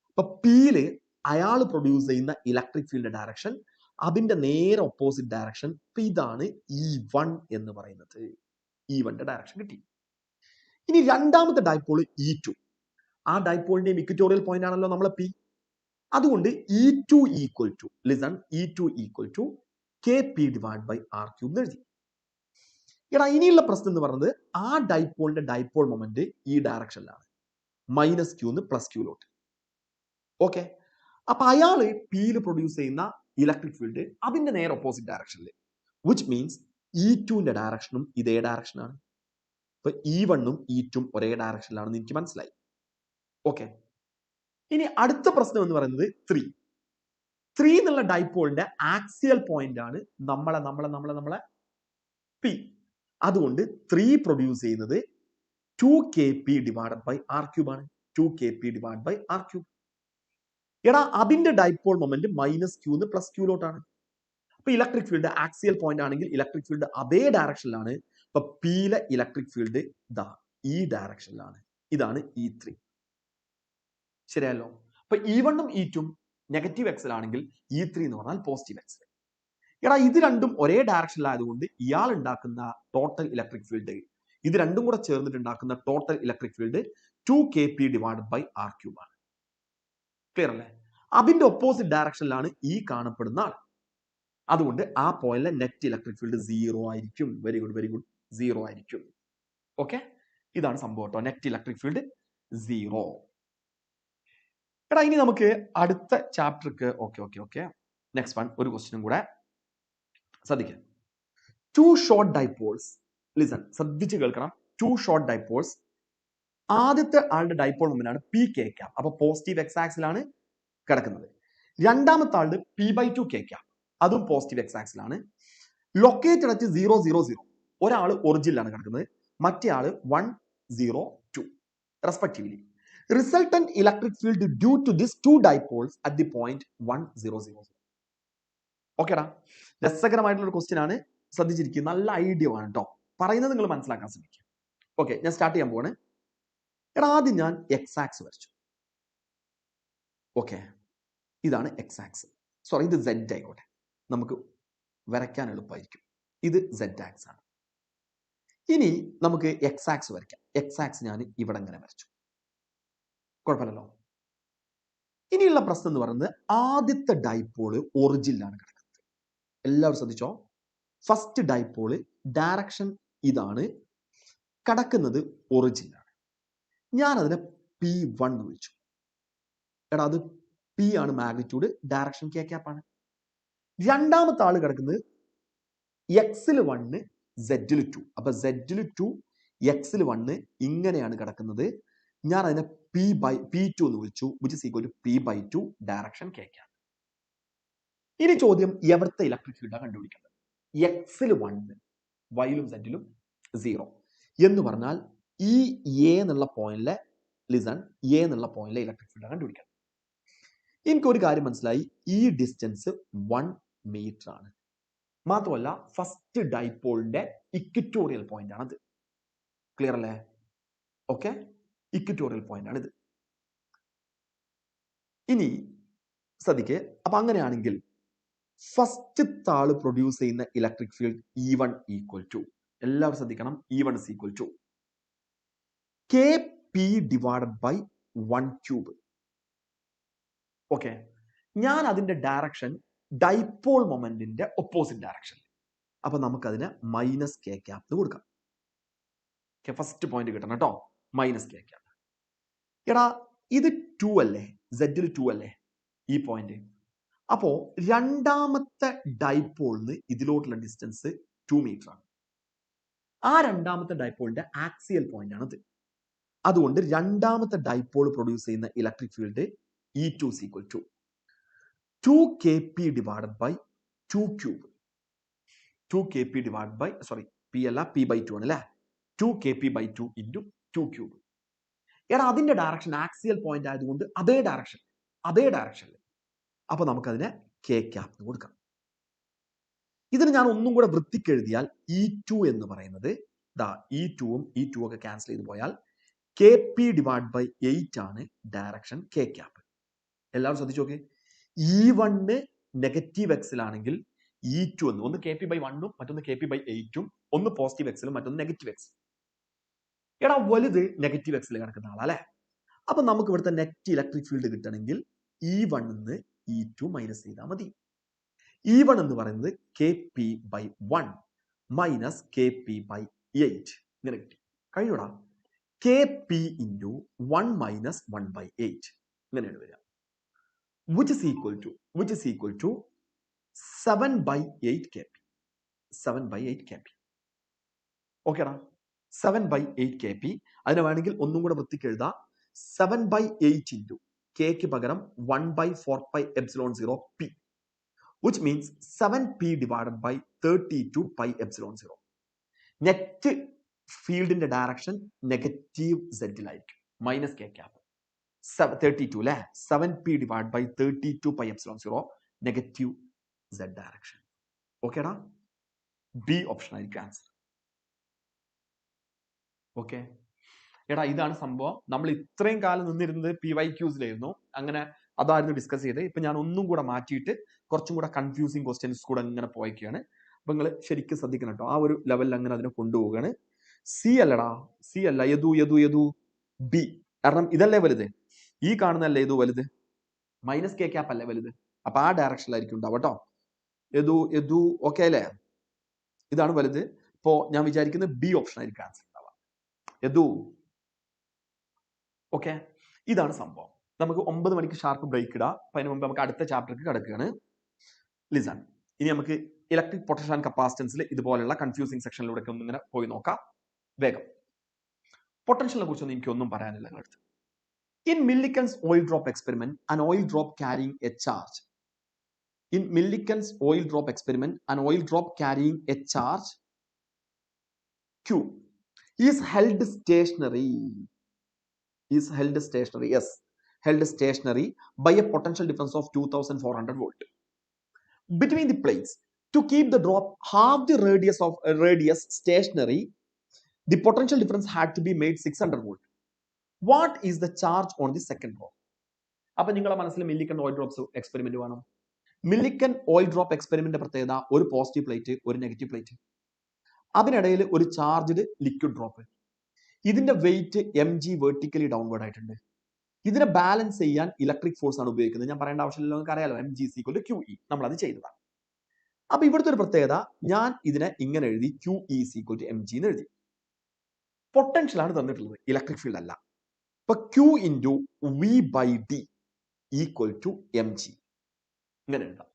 അപ്പൊ പിയില് അയാൾ പ്രൊഡ്യൂസ് ചെയ്യുന്ന ഇലക്ട്രിക് ഫീൽഡ് ഡയറക്ഷൻ അതിന്റെ നേരെ ഓപ്പോസിറ്റ് ഡയറക്ഷൻ. ഇതാണ് E1 എന്ന് പറയുന്നത്. E1ന്റെ ഡയറക്ഷൻ കിട്ടി. ഇനി രണ്ടാമത്തെ ഡൈപോൾ E2. ആ ഡൈപോളിന്റെയും ഇക്വറ്റോറിയൽ പോയിന്റ് ആണല്ലോ നമ്മളെ പി. അതുകൊണ്ട് E2 equal to E2 equal to KP divide by R³ എന്ന് എഴുതി. എടാ ഇനിയുള്ള പ്രശ്നം എന്ന് പറയുന്നത് ആ ഡൈപോളിന്റെ ഡൈപോൾ മൊമെന്റ് ഈ ഡയറക്ഷനിലാണ്, -q എന്ന് +q-ലോട്ട്. ഓക്കെ, അപ്പൊ അയാള് പിയിൽ പ്രൊഡ്യൂസ് ചെയ്യുന്ന ഇലക്ട്രിക് ഫീൽഡ് അതിന്റെ നേരെ ഓപ്പോസിറ്റ് ഡയറക്ഷനിൽ. വിച്ച് മീൻസ് E2ന്റെ ഡയറക്ഷനും ഇതേ ഡയറക്ഷനാണ്. ഇപ്പൊ E1ഉം E2ഉം ഒരേ ഡയറക്ഷനിലാണെന്ന് എനിക്ക് മനസ്സിലായി. ഓക്കെ, ഇനി അടുത്ത പ്രശ്നം എന്ന് പറയുന്നത് 3 എന്നുള്ള ഡൈപോളിന്റെ ആക്സിയൽ പോയിന്റ് ആണ് നമ്മളെ പി. അതുകൊണ്ട് 3 പ്രൊഡ്യൂസ് ചെയ്യുന്നത് 2KP ഡിവൈഡഡ് ബൈ R³ ആണ്. 2KP divide by R³. എടാ അതിന്റെ ഡൈപോൾ മൊമെന്റ് -q എന്ന് +q-ലോട്ടാണ്. അപ്പൊ ഇലക്ട്രിക് ഫീൽഡ് ആക്സിയൽ പോയിന്റ് ആണെങ്കിൽ ഇലക്ട്രിക് ഫീൽഡ് അതേ ഡയറക്ഷനിലാണ്. അപ്പൊ പിയിലെ ഇലക്ട്രിക് ഫീൽഡ് ഇതാ ഈ ഡയറക്ഷനിലാണ്. ഇതാണ് E3. ശരിയല്ലോ? അപ്പൊ E1ഉം E2ഉം നെഗറ്റീവ് എക്സിലാണെങ്കിൽ E3 എന്ന് പറഞ്ഞാൽ പോസിറ്റീവ് എക്സിൽ. എടാ ഇത് രണ്ടും ഒരേ ഡയറക്ഷനിലായതുകൊണ്ട് ഇയാൾ ഉണ്ടാക്കുന്ന ടോട്ടൽ ഇലക്ട്രിക് ഫീൽഡ്, ഇത് രണ്ടും കൂടെ ചേർന്നിട്ട് ഉണ്ടാക്കുന്ന total electric field 2KP divided by R³ ആണ്. ക്ലിയർ അല്ലേ? അതിന്റെ ഓപ്പോസിറ്റ് ഡയറക്ഷനിലാണ് ഈ കാണപ്പെടുന്ന ആൾ. അതുകൊണ്ട് ആ പോയിന്റിലെ നെറ്റ് ഇലക്ട്രിക് ഫീൽഡ് 0 ആയിരിക്കും. വെരി ഗുഡ്, 0 ആയിരിക്കും. ഓക്കെ, ഇതാണ് സംഭവം കേട്ടോ. Net electric field 0. എടാ ഇനി നമുക്ക് അടുത്ത ചാപ്റ്റർക്ക് ഓക്കെ നെക്സ്റ്റ് വൺ ഒരു ക്വസ്റ്റ്യനും കൂടെ ശ്രദ്ധിക്കാം. 2 ഷോർട്ട് ഡൈപോൾസ്. ലിസൺ, ശ്രദ്ധിച്ച് കേൾക്കണം. 2 ഷോർട്ട് ഡൈപോൾസ്. ആദ്യത്തെ ആളുടെ ഡൈപോൾ മൊമെന്റ് ആണ് PK. അപ്പൊ പോസിറ്റീവ് എക്സ് ആക്സിലാണ് കിടക്കുന്നത്. രണ്ടാമത്തെ ആളുടെ P/2K. അതും പോസിറ്റീവ് എക്സ് ആക്സിലാണ്. Located at 0, 0, 0. ഒരാൾ ഒറിജിനിലാണ് കിടക്കുന്നത്, മറ്റേ ആള് 1, 0, 2 respectively. Resultant electric field due to this 2 dipoles at the point 1, 0, 0. ഓക്കെടാ, രസകരമായിട്ടുള്ള ഒരു ക്വസ്റ്റ്യൻ ആണ്. ശ്രദ്ധിച്ചിരിക്കുക, നല്ല ഐഡിയ ആണ് കേട്ടോ. പറയുന്നത് നിങ്ങൾ മനസ്സിലാക്കാൻ ശ്രമിക്കുക. ഓക്കെ, ഞാൻ സ്റ്റാർട്ട് ചെയ്യാൻ പോവാണ്. എടാ ആദ്യം ഞാൻ എക്സ് ആക്സ് വരച്ചു. ഓക്കെ, ഇതാണ് എക്സ് ആക്സ്. സോറി, ഇത് സെഡ് ആയിക്കോട്ടെ, നമുക്ക് വരയ്ക്കാൻ എളുപ്പമായിരിക്കും. ഇത് സെഡ് ആക്സ് ആണ്. ഇനി നമുക്ക് എക്സ് ആക്സ് വരയ്ക്കാം. എക്സ് ആക്സ് ഞാൻ ഇവിടെ ഇങ്ങനെ വരച്ചു, കുഴപ്പമില്ലല്ലോ. ഇനിയുള്ള പ്രശ്നം എന്ന് പറയുന്നത് ആദ്യത്തെ ഡൈപോള് ഒറിജിനിലാണ് കിടക്കുന്നത്. എല്ലാവരും ശ്രദ്ധിച്ചോ. ഫസ്റ്റ് ഡൈപോള് ഡയറക്ഷൻ ഇതാണ്, കിടക്കുന്നത് ഒറിജിനിലാണ്. ഞാൻ അതിനെ P1 എന്ന് വിളിച്ചു. എടാ അത് P ആണ് മാഗ്നിറ്റ്യൂഡ്, ഡയറക്ഷൻ K ആണ്. രണ്ടാമത്തെ ആള് കിടക്കുന്നത് എക്സിൽ 1 സെഡിൽ 2. അപ്പൊ സെഡിൽ 2 എക്സിൽ 1 ഇങ്ങനെയാണ് കിടക്കുന്നത്. ഞാൻ അതിനെ P2 എന്ന് വിളിച്ചു, which is equal to P/2 direction കേക്കാണ്. ഇനി ചോദ്യം എവിടുത്തെ ഇലക്ട്രിക് ഫീൽഡാണ് കണ്ടുപിടിക്കേണ്ടത്. എക്സിൽ 1 വൈയിലും സെഡിലും 0 എന്ന് പറഞ്ഞാൽ ഈ എ എന്നുള്ള പോയിന്റിലെ എന്നുള്ള പോയിന്റിലെ ഇലക്ട്രിക് ഫീൽഡ് കണ്ടുപിടിക്കണം. എനിക്കൊരു കാര്യം മനസ്സിലായി, ഈ ഡിസ്റ്റൻസ് 1 മീറ്റർ ആണ്. മാത്രമല്ല ഫസ്റ്റ് ഡൈപോളിന്റെ ഇക്വറ്റോറിയൽ പോയിന്റ് ആണത്. ക്ലിയർ അല്ലേ? ഓക്കെ, ഇക്വറ്റോറിയൽ പോയിന്റ് ആണിത്. ഇനി ശ്രദ്ധിക്കേ, അപ്പൊ അങ്ങനെയാണെങ്കിൽ ഫസ്റ്റ് താള് പ്രൊഡ്യൂസ് ചെയ്യുന്ന electric field E1 equal to, എല്ലാവരും ശ്രദ്ധിക്കണം, E1 is equal to KP divided by 1 cube. Okay, ഞാൻ അതിന്റെ ഡയറക്ഷൻ ഡൈപോൾ മൊമെന്റിന്റെ ഒപ്പോസിറ്റ് ഡയറക്ഷൻ. അപ്പൊ നമുക്കതിന് മൈനസ് കെ ക്യാപ് കൊടുക്കാം. ഫസ്റ്റ് പോയിന്റ് കിട്ടണം കേട്ടോ, മൈനസ് കെ ക്യാപ്. എടാ ഇത് 2 അല്ലേ, സെഡിൽ 2 അല്ലേ ഈ പോയിന്റ്. അപ്പോ രണ്ടാമത്തെ ഡൈപോളിന് ഇതിലോട്ടുള്ള ഡിസ്റ്റൻസ് 2 മീറ്റർ ആണ്. ആ രണ്ടാമത്തെ ഡൈപോളിന്റെ ആക്സിയൽ പോയിന്റ് ആണത്. അതുകൊണ്ട് രണ്ടാമത്തെ ഡൈപോൾ പ്രൊഡ്യൂസ് ചെയ്യുന്ന electric field E2 is equal to 2kp divided by 2 cube. 2kp divided by, sorry, p അല്ല, p/2 ആണ് അല്ലേ, 2kp/2 into 2 cube. എടാ അതിന്റെ ഡയറക്ഷൻ ആക്സിയൽ പോയിന്റ് ആയതുകൊണ്ട് അതേ ഡയറക്ഷനിൽ. അപ്പൊ നമുക്കതിനെ കെ ക്യാപ് കൊടുക്കാം. ഇതിന് ഞാൻ ഒന്നും കൂടെ വൃത്തിക്ക് എഴുതിയാൽ E2 എന്ന് പറയുന്നത് E2ഉം E2 ഒക്കെ ക്യാൻസൽ ചെയ്ത് പോയാൽ KP divided by 8 ആണ് ഡയറക്ഷൻ കെ ക്യാപ്. എല്ലാവരും ശ്രദ്ധിച്ചു നോക്കേ, E1 നെഗറ്റീവ് എക്സിലാണെങ്കിൽ E2 എന്ന്, ഒന്ന് KP/1ഉം മറ്റൊന്ന് KP/8ഉം, ഒന്ന് പോസിറ്റീവ് എക്സിലും മറ്റൊന്ന് നെഗറ്റീവ് എക്സ്. എടാ വലുത് നെഗറ്റീവ് എക്സിൽ കിടക്കുന്ന ആളല്ലേ. അപ്പൊ നമുക്ക് ഇവിടുത്തെ നെറ്റ് ഇലക്ട്രിക് ഫീൽഡ് കിട്ടണമെങ്കിൽ E1 നിന്ന് E2 മൈനസ് ചെയ്താൽ മതി. E1 എന്ന് പറയുന്നത് KP/1 മൈനസ് KP/8 ഇങ്ങനെ കിട്ടി. കഴിഞ്ഞൂടാ, KP into 1 minus 1/8 ഇങ്ങനെയാണ് വരിക, which is equal to 7/8 kp. 7/8 kp. ഓക്കേടാ, 7/8 kp. അതിനെ വേണമെങ്കിൽ ഒന്നും കൂടെ വൃത്തിക്ക് എഴുതാം, 7/8 into kക്ക് പകരം 1/4πε0 p, which means 7p divided by 32πε0. Net ഫീൽഡിന്റെ ഡയറക്ഷൻ നെഗറ്റീവ് സെഡിലായിരിക്കും, മൈനസ് കെ ക്യാപ്. 32 അല്ലെ, 7p divided by 32πε0 negative Z direction. ഓക്കേടാ, ബി ഓപ്ഷൻ ആയിരിക്കും ആൻസർ. ഓക്കെ എടാ, ഇതാണ് സംഭവം. നമ്മൾ ഇത്രയും കാലം നിന്നിരുന്നത് PYQസിലായിരുന്നു, അങ്ങനെ അതായിരുന്നു ഡിസ്കസ് ചെയ്തത്. ഇപ്പൊ ഞാൻ ഒന്നും കൂടെ മാറ്റിയിട്ട് കുറച്ചും കൂടെ കൺഫ്യൂസിങ് ക്വസ്റ്റ്യൻസ് കൂടെ ഇങ്ങനെ പോയിക്കുകയാണ്. അപ്പൊ നിങ്ങൾ ശരിക്കും ശ്രദ്ധിക്കണം കേട്ടോ, ആ ഒരു ലെവലിൽ അങ്ങനെ അതിനെ കൊണ്ടുപോവുകയാണ്. സി അല്ലടാ, സി അല്ല, യദു ബി. കാരണം ഇതല്ലേ വലുത്, ഈ കാണുന്നല്ലേ യദു വലുത്, മൈനസ് കെ ക്യാപ് അല്ലേ വലുത്. അപ്പൊ ആ ഡയറക്ഷനിലായിരിക്കും ഉണ്ടാവും കേട്ടോ. യദു ഓക്കെ അല്ലേ, ഇതാണ് വലുത്. ഇപ്പോ ഞാൻ വിചാരിക്കുന്നത് ബി ഓപ്ഷൻ ആയിരിക്കും ആൻസർ ഉണ്ടാവുക. യദു ഓക്കെ, ഇതാണ് സംഭവം. നമുക്ക് 9 മണിക്ക് ഷാർപ്പ് ബ്രേക്ക് ഇടാം. അപ്പൊ അതിന് മുമ്പ് നമുക്ക് അടുത്ത ചാപ്റ്റർക്ക് കിടക്കുകയാണ്. ലിസൺ, ഇനി നമുക്ക് ഇലക്ട്രിക് പൊട്ടൻഷ്യൽ ആൻഡ് കപ്പാസിറ്റൻസിൽ ഇതുപോലുള്ള കൺഫ്യൂസിങ് സെക്ഷനിലൂടെ ഒന്ന് ഇങ്ങനെ പോയി നോക്കാം വേഗം. പൊട്ടൻഷ്യലിനെ കുറിച്ചൊന്നും എനിക്കൊന്നും പറയാനില്ല നിങ്ങളടുത്ത്. In Millikan's oil drop experiment, an oil drop carrying a charge. In Millikan's oil drop experiment, an oil drop carrying a charge Q is held stationary. Yes, held stationary by a potential difference of 2400 volt between the plates. To keep the drop half the radius stationary, the potential difference had to be made 600 volt. What is the charge on the second drop? അപ്പൊ നിങ്ങളുടെ മനസ്സിൽ Millikan oil drops experiment വേണം. Millikan oil drop experiment പ്രത്യേകത, ഒരു positive plate, ഒരു negative plate, അതിനിടയിൽ ഒരു charged liquid drop. ഇതിന്റെ വെയിറ്റ് mg വെർട്ടിക്കലി ഡൗൺവേർഡ് ആയിട്ടുണ്ട്. ഇതിനെ ബാലൻസ് ചെയ്യാൻ ഇലക്ട്രിക് ഫോഴ്സ് ആണ് ഉപയോഗിക്കുന്നത്. ഞാൻ പറയേണ്ട ആവശ്യമില്ല, നിങ്ങൾക്ക് അറിയാലോ, mg = QE. നമ്മൾ അത് ചെയ്തതാണ്. അപ്പൊ ഇവിടുത്തെ ഒരു പ്രത്യേകത, ഞാൻ ഇതിനെ ഇങ്ങനെ എഴുതി, QE = mg എന്ന് എഴുതി. പൊട്ടൻഷ്യൽ ആണ് തന്നിട്ടുള്ളത്, ഇലക്ട്രിക് ഫീൽഡ് അല്ല. ഇപ്പൊ Q into V/d equal to mg ഇങ്ങനെ എഴുതാം.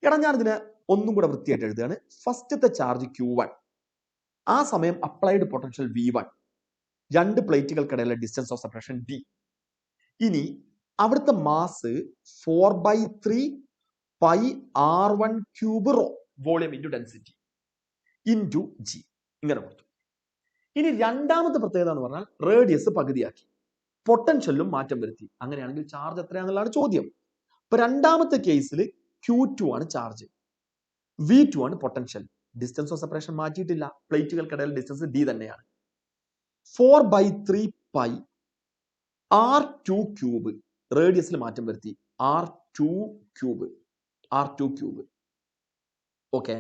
എടാ ഞാനിതിനെ ഒന്നും കൂടെ വൃത്തിയായിട്ട് എഴുതുകയാണ്. ഫസ്റ്റത്തെ ചാർജ് Q1, ആ സമയം അപ്ലൈഡ് പൊട്ടൻഷ്യൽ V1, രണ്ട് പ്ലേറ്റുകൾക്കിടയിലെ ഡിസ്റ്റൻസ് ഓഫ് സെപ്പറേഷൻ D. ഇനി അവിടുത്തെ mass 4/3 pi R1 cube rho volume into density into G. ഇങ്ങനെ കൊടുത്തു. ഇനി രണ്ടാമത്തെ പ്രത്യേകത എന്ന് പറഞ്ഞാൽ റേഡിയസ് പകുതിയാക്കി, പൊട്ടൻഷ്യലിലും മാറ്റം വരുത്തി. അങ്ങനെയാണെങ്കിൽ ചാർജ് എത്രയാണെന്നുള്ളതാണ് ചോദ്യം. ഇപ്പൊ രണ്ടാമത്തെ കേസിൽ Q2 ആണ് ചാർജ്, V2 ആണ് പൊട്ടൻഷ്യൽ. ഡിസ്റ്റൻസ് ഓഫ് സെപ്പറേഷൻ മാറ്റിയിട്ടില്ല, പ്ലേറ്റുകൾക്കിടയിൽ ഡിസ്റ്റൻസ് D തന്നെയാണ്. 4/3 പൈ R2 ക്യൂബ്, റേഡിയസിൽ മാറ്റം വരുത്തി, R2 cube, R2 cube, okay,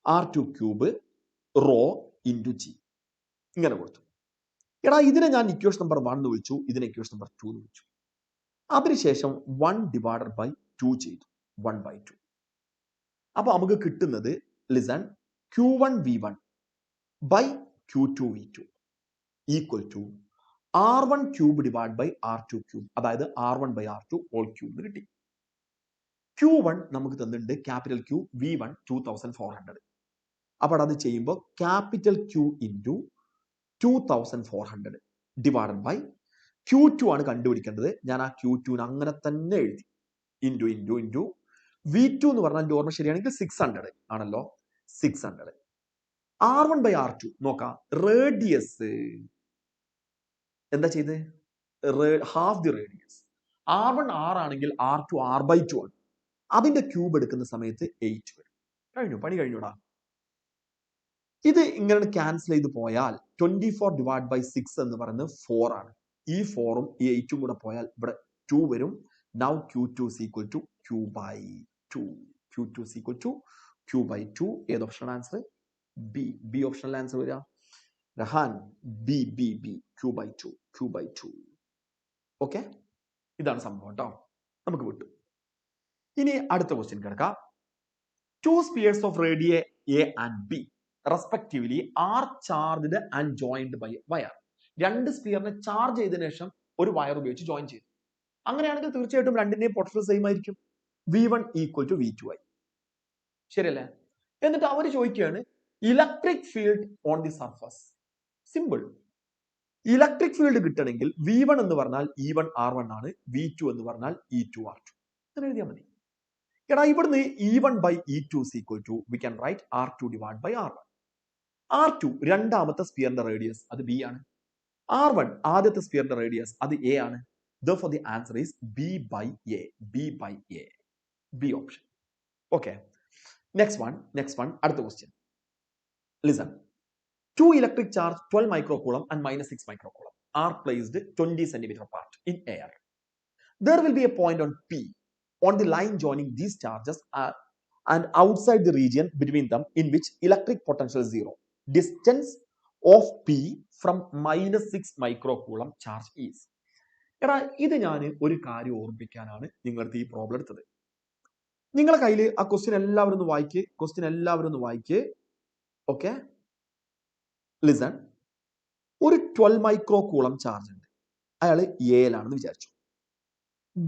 R2 cube rho into G. ഇങ്ങനെ കൊടുത്തു. എടാ ഇതിനെ ഞാൻ ഇക്വേഷൻ നമ്പർ 1 എന്ന് വിളിച്ചു, ഇതിനെ ഇക്വേഷൻ നമ്പർ 2 എന്ന് വിളിച്ചു. അതിനുശേഷം 1/2 ചെയ്തു, 1/2. അപ്പൊ നമുക്ക് കിട്ടുന്നത് listen, Q1 V1 by Q2 V2 equal to R1 cube divide by R2 cube, അതായത് R1 by R2 whole cube കിട്ടി. Q1 നമുക്ക് തന്നിട്ടുണ്ട് ക്യാപിറ്റൽ Q, V1 2400. അപ്പോൾ അത് ചെയ്യുമ്പോൾ capital Q into 2400 divided by Q2 ആണ് കണ്ടുപിടിക്കേണ്ടത്. ഞാൻ ആ Q2 അങ്ങനെ തന്നെ എഴുതി, ഇൻറ്റു ഇൻറ്റു ഇൻറ്റു V2 എന്ന് പറഞ്ഞാൽ ഓർമ്മ ശരിയാണെങ്കിൽ 600 ആണല്ലോ, 600. R1 ബൈ R2 നോക്കാം, റേഡിയസ് എന്താ ചെയ്ത്, half the radius. R1 R ആണെങ്കിൽ R2 R/2 ആണ്. അതിന്റെ ക്യൂബ് എടുക്കുന്ന സമയത്ത് 8 വരും. കഴിഞ്ഞു, പണി കഴിഞ്ഞൂടാ. ഇത് ഇങ്ങനെ ക്യാൻസൽ ചെയ്ത് പോയാൽ 24 ഡിവൈഡ് ബൈ 6 എന്ന് പറയുന്നത് 4 ആണ്. ഈ 4ഉം ഈ 8ഉം കൂടെ പോയാൽ ഇവിടെ 2 വരും. Now Q2 is equal to Q/2. Q2 is equal to Q/2. ഏത് optional answer? B optional answer വരിക. Rahan, B Q/2, Q/2. Okay, ഇതാണ് സംഭവം കേട്ടോ. നമുക്ക് വിട്ടു. ഇനി അടുത്ത ക്വസ്റ്റ്യൻ കിടക്കാം. 2 spheres of radii A and B respectively are charged and joined by wire. രണ്ട് സ്പിയറിനെ ചാർജ് ചെയ്തതിനു ശേഷം ഒരു വയർ ഉപയോഗിച്ച് ജോയിൻ ചെയ്തു. അങ്ങനെയാണെങ്കിൽ തീർച്ചയായിട്ടും രണ്ടിന്റെയും പൊട്ടൻഷ്യൽ സെയിം ആയിരിക്കും. V1 ഈക്വൽ ടു V2 ആയി, ശരിയല്ലേ? എന്നിട്ട് അവർ ചോദിക്കുകയാണ് electric field on the surface. Simple. Electric field കിട്ടണമെങ്കിൽ V1 എന്ന് പറഞ്ഞാൽ E1 R1 ആണ്, V2 എന്ന് പറഞ്ഞാൽ E2 R2. അങ്ങനെ എഴുതിയാൽ മതി. എടാ ഇവിടുന്ന് E1 by E2 is equal to, we can write R2 divided by R1. R2 രണ്ടാമത്തെ സ്പിയറിന്റെ റേഡിയസ്, അത് B ആണ്. R1 ആദ്യത്തെ സ്പിയറിന്റെ റേഡിയസ്, അത് A ആണ്. Therefore the answer is B by A. B by A. B option. Okay. Next one. അടുത്ത question. Listen. Two electric charge 12 microcoulomb and -6 microcoulomb are placed 20 centimeter apart in air. There will be a point on P on the line joining these charges and outside the region between them in which electric potential is 0. Distance of P from -6 microcoulomb charge is. എടാ ഇത് ഞാൻ ഒരു കാര്യം ഓർമ്മിക്കാനാണ് നിങ്ങൾക്ക് ഈ problem എടുത്തത്. നിങ്ങളുടെ കയ്യിൽ ആ ക്വസ്റ്റ്യൻ എല്ലാവരും ഒന്ന് വായിക്ക്. Okay, listen. ഒരു 12 മൈക്രോകൂളം ചാർജ് ഉണ്ട്, അയാൾ എയിലാണെന്ന് വിചാരിച്ചു.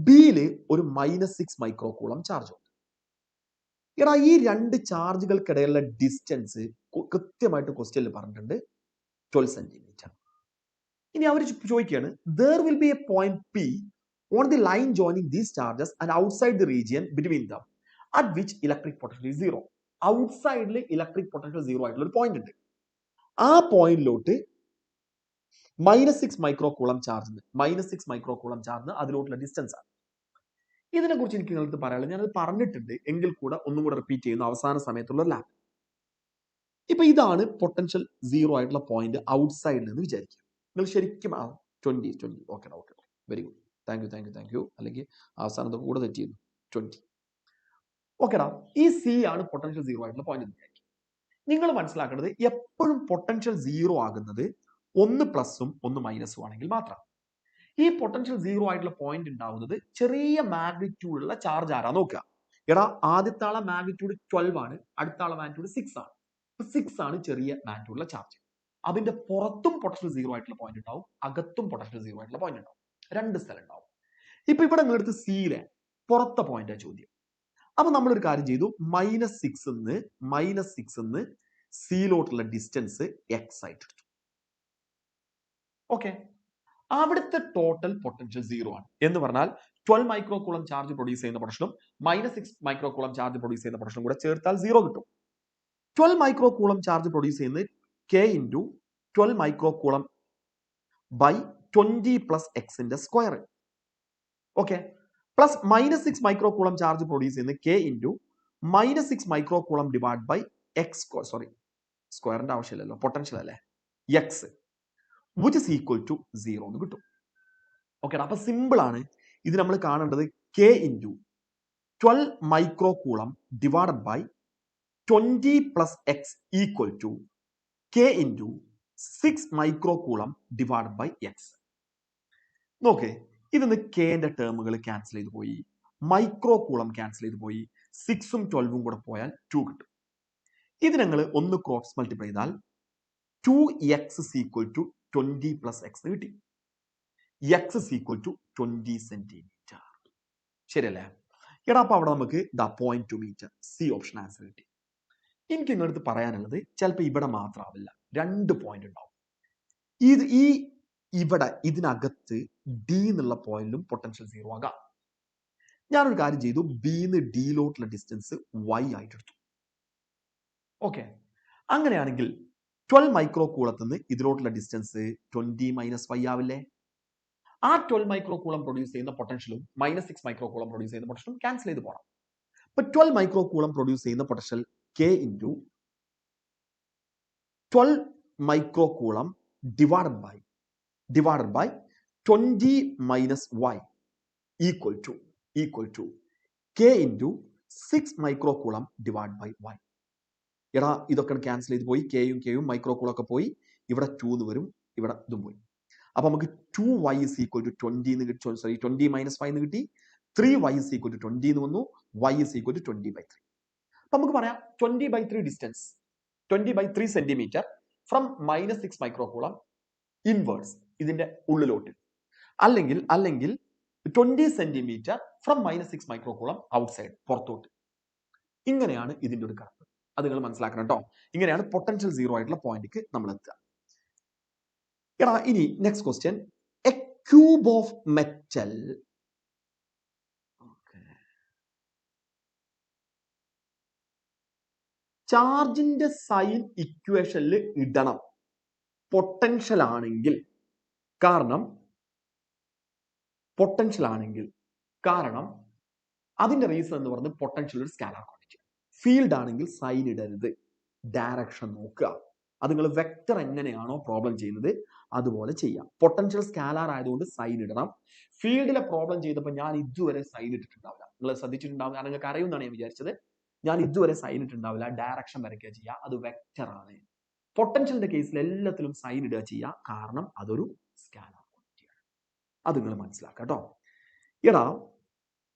ബിയില് ഒരു -6 മൈക്രോകൂളം ചാർജ് ഉണ്ട്. എടാ ഈ രണ്ട് ചാർജുകൾക്കിടയിലുള്ള ഡിസ്റ്റൻസ് കൃത്യമായിട്ട് ക്വസ്റ്റ്യനിൽ പറഞ്ഞിട്ടുണ്ട്, 12 സെന്റിമീറ്റർ. ഇനി അവർ ചോദിക്കുകയാണ് there will be a point P on the line joining these charges and outside the region between them at which electric potential is 0. ഔട്ട്സൈഡിൽ ഇലക്ട്രിക് പൊട്ടൻഷ്യൽ 0 ആയിട്ടുള്ള ഒരു പോയിന്റ് ഉണ്ട്. ആ പോയിന്റിലോട്ട് -6 മൈക്രോകൂളം ചാർജ് അതിലോട്ടുള്ള ഡിസ്റ്റൻസ് ആണ്. ഇതിനെ കുറിച്ച് എനിക്ക് നിങ്ങൾക്ക് പറയാനുള്ളത്, ഞാനത് പറഞ്ഞിട്ടുണ്ട്, എങ്കിൽ കൂടെ ഒന്നും കൂടെ റിപ്പീറ്റ് ചെയ്യുന്നു അവസാന സമയത്തുള്ള ലാബ്. ഇപ്പൊ ഇതാണ് പൊട്ടൻഷ്യൽ 0 ആയിട്ടുള്ള പോയിന്റ് ഔട്ട്സൈഡിൽ നിന്ന് വിചാരിക്കുക. നിങ്ങൾ ശരിക്കും 20 okay, very good, thank you. അല്ലെങ്കിൽ അവസാനത്തെ കൂടെ തെറ്റ് ചെയ്യുന്നു, 20. ഓക്കെടാ, ഈ സി ആണ് പൊട്ടൻഷ്യൽ 0 ആയിട്ടുള്ള പോയിന്റ് എന്ന് വിചാരിക്കുക. നിങ്ങൾ മനസ്സിലാക്കേണ്ടത് എപ്പോഴും പൊട്ടൻഷ്യൽ 0 ആകുന്നത് ഒന്ന് പ്ലസും ഒന്ന് മൈനസും ആണെങ്കിൽ മാത്രം. ഈ പൊട്ടൻഷ്യൽ 0 ആയിട്ടുള്ള പോയിന്റ് ഉണ്ടാവുന്നത് ചെറിയ മാഗ്നിറ്റ്യൂഡുള്ള ചാർജ് ആരാ നോക്കുക. എടാ ആദ്യത്തെ ആളെ മാഗ്നിറ്റ്യൂഡ് 12 ആണ്, അടുത്ത ആളെ മാഗ്നിറ്റ്യൂഡ് 6 ആണ്. 6 ആണ് ചെറിയ മാഗ്നിറ്റ്യൂഡുള്ള ചാർജ്. അതിന്റെ പുറത്തും പൊട്ടൻഷ്യൽ 0 ആയിട്ടുള്ള പോയിന്റ് ഉണ്ടാവും, അകത്തും പൊട്ടൻഷ്യൽ 0 ആയിട്ടുള്ള പോയിന്റ് ഉണ്ടാവും. രണ്ട് സ്ഥലം ഉണ്ടാവും. ഇപ്പൊ ഇവിടെ നിങ്ങളടുത്ത് സിയിലെ പുറത്തെ പോയിന്റാ ചോദ്യം. അപ്പൊ നമ്മളൊരു കാര്യം ചെയ്തു, മൈനസ് സിക്സ് സിയിലോട്ടുള്ള ഡിസ്റ്റൻസ് എക്സ് ആയിട്ട് എടുത്തു. ഓക്കെ, അവിടുത്തെ ടോട്ടൽ പൊട്ടൻഷ്യൽ സീറോ ആണ് എന്ന് പറഞ്ഞാൽ 12 മൈക്രോ കൂളം ചാർജ് പ്രൊഡ്യൂസ് ചെയ്യുന്ന പൊട്ടൻഷ്യലും -6 മൈക്രോ കൂളം ചാർജ് പ്രൊഡ്യൂസ് ചെയ്യുന്ന പൊട്ടൻഷ്യലും കൂടെ ചേർത്താൽ സീറോ കിട്ടും. 12 മൈക്രോ കൂളം ചാർജ് പ്രൊഡ്യൂസ് ചെയ്യുന്നത് k into 12 micro coulomb by 20 plus എക്സിന്റെ square. Okay, plus -6 micro coulomb charge produce ചെയ്യുന്നത് k into -6 micro coulomb divide by X, sorry സ്ക്വയറിന്റെ ആവശ്യമില്ലല്ലോ, പൊട്ടൻഷ്യൽ അല്ലേ, X, which is equal to 0 എന്ന് കിട്ടും. Okay, അപ്പൊ simple ആണ്. ഇത് നമ്മൾ കാണേണ്ടത് k into 12 micro coulomb divided by 20 plus X equal to k into 6 micro coulomb divided by X. നോക്കേ, ഇതിന്ന് കെന്റെ ടേമുകൾ ക്യാൻസൽ ചെയ്ത് പോയി, മൈക്രോ കൂളം ക്യാൻസൽ ചെയ്ത് പോയി, 6ഉം 12ഉം കൂടെ പോയാൽ 2 കിട്ടും. ഇത് ഞങ്ങൾ ഒന്ന് ക്രോസ് മൾട്ടിപ്ലൈ ചെയ്താൽ 2x is equal to 20 plus x കിട്ടി. x is equal to 20 centimetre. ശരിയല്ലേ? എടാ, അപ്പൊ അവിടെ നമുക്ക് the 0.2 metre, C option answer കിട്ടി. എനിക്ക് നിങ്ങളടുത്ത് പറയാനുള്ളത്, ചിലപ്പോൾ ഇവിടെ മാത്രമാവില്ല, 2 പോയിന്റ് ഉണ്ടാവും. ഇവിടെ ഇതിനകത്ത് ഡി എന്നുള്ള പോയിന്റിലും പൊട്ടൻഷ്യൽ സീറോ ആകാം. ഞാനൊരു കാര്യം ചെയ്തു, ബിന്ന് ഡിയിലോട്ടുള്ള ഡിസ്റ്റൻസ് y ആയിട്ട് എടുത്തു. ഓക്കെ, അങ്ങനെയാണെങ്കിൽ 12 മൈക്രോ കൂളത്തിൽ നിന്ന് ഇതിലോട്ടുള്ള ഡിസ്റ്റൻസ് 20 മൈനസ് y ആവില്ലേ? ആ 12 മൈക്രോ കൂളം പ്രൊഡ്യൂസ് ചെയ്യുന്ന പൊട്ടൻഷ്യലും -6 മൈക്രോ കൂളം പ്രൊഡ്യൂസ് ചെയ്യുന്ന പൊട്ടൻഷ്യലും ക്യാൻസൽ ചെയ്ത് പോകണം. അപ്പൊ 12 മൈക്രോ കൂളം പ്രൊഡ്യൂസ് ചെയ്യുന്ന potential k into 12 micro coulomb divided by 20 minus y equal to k into 6 micro coulomb divide by y. എടാ, ഇതൊക്കെ ക്യാൻസൽ ചെയ്ത് പോയി, കെയും മൈക്രോ കൂളം ഒക്കെ പോയി, ഇവിടെ 2 എന്ന് വരും, ഇവിടെ ഇതും പോയി. അപ്പൊ നമുക്ക് 2y is equal to 20 എന്ന് കിട്ടി, സോറി 20 മൈനസ് 5 എന്ന് കിട്ടി. 3y is equal to 20 എന്ന് വന്നു, y is equal to 20/3. അപ്പൊ നമുക്ക് പറയാം 20/3 distance, 20/3 centimetre from -6 micro coulomb inverse ഇതിന്റെ ഉള്ളിലോട്ട്, അല്ലെങ്കിൽ 20 centimetre from -6 micro coulomb outside, പുറത്തോട്ട്. ഇങ്ങനെയാണ് ഇതിന്റെ ഒരു കണക്ക്. അത് നിങ്ങൾ മനസ്സിലാക്കണം കേട്ടോ. ഇങ്ങനെയാണ് പൊട്ടൻഷ്യൽ സീറോ ആയിട്ടുള്ള പോയിന്റിക്ക് നമ്മൾ എത്തുക. എടാ, ഇനി next question, A cube of metal, ചാർജിന്റെ സൈൻ ഇക്വേഷനിൽ ഇടണം പൊട്ടൻഷ്യൽ ആണെങ്കിൽ, കാരണം അതിന്റെ റീസൺ എന്ന് പറയുന്നത് പൊട്ടൻഷ്യൽ ഒരു സ്കാലാർ ക്വാണ്ടിറ്റി. ഫീൽഡ് ആണെങ്കിൽ സൈൻ ഇടരുത്, ഡയറക്ഷൻ നോക്കുക. അത് നിങ്ങൾ വെക്ടർ എങ്ങനെയാണോ പ്രോബ്ലം ചെയ്യുന്നത് അതുപോലെ ചെയ്യാം. പൊട്ടൻഷ്യൽ സ്കാലാർ ആയതുകൊണ്ട് സൈൻ ഇടണം. ഫീൽഡിലെ പ്രോബ്ലം ചെയ്തപ്പോൾ ഞാൻ ഇതുവരെ സൈൻ ഇട്ടിട്ടുണ്ടാവില്ല, നിങ്ങൾ ശ്രദ്ധിച്ചിട്ടുണ്ടാവില്ല, നിങ്ങൾക്ക് അറിയുമെന്നാണ് ഞാൻ വിചാരിച്ചത്. ഞാൻ ഇതുവരെ സൈൻ ഇട്ടിട്ടുണ്ടാവില്ല, ഡയറക്ഷൻ വരയ്ക്കുക ചെയ്യുക, അത് വെക്ടർ ആണ്. പൊട്ടൻഷ്യലിന്റെ കേസിൽ എല്ലാത്തിലും സൈൻ ഇടുക ചെയ്യുക, കാരണം അതൊരു സ്കാലാർ ക്വാണ്ടിറ്റിയാണ്. അത് നിങ്ങൾ മനസ്സിലാക്കുക കേട്ടോ. എടാ,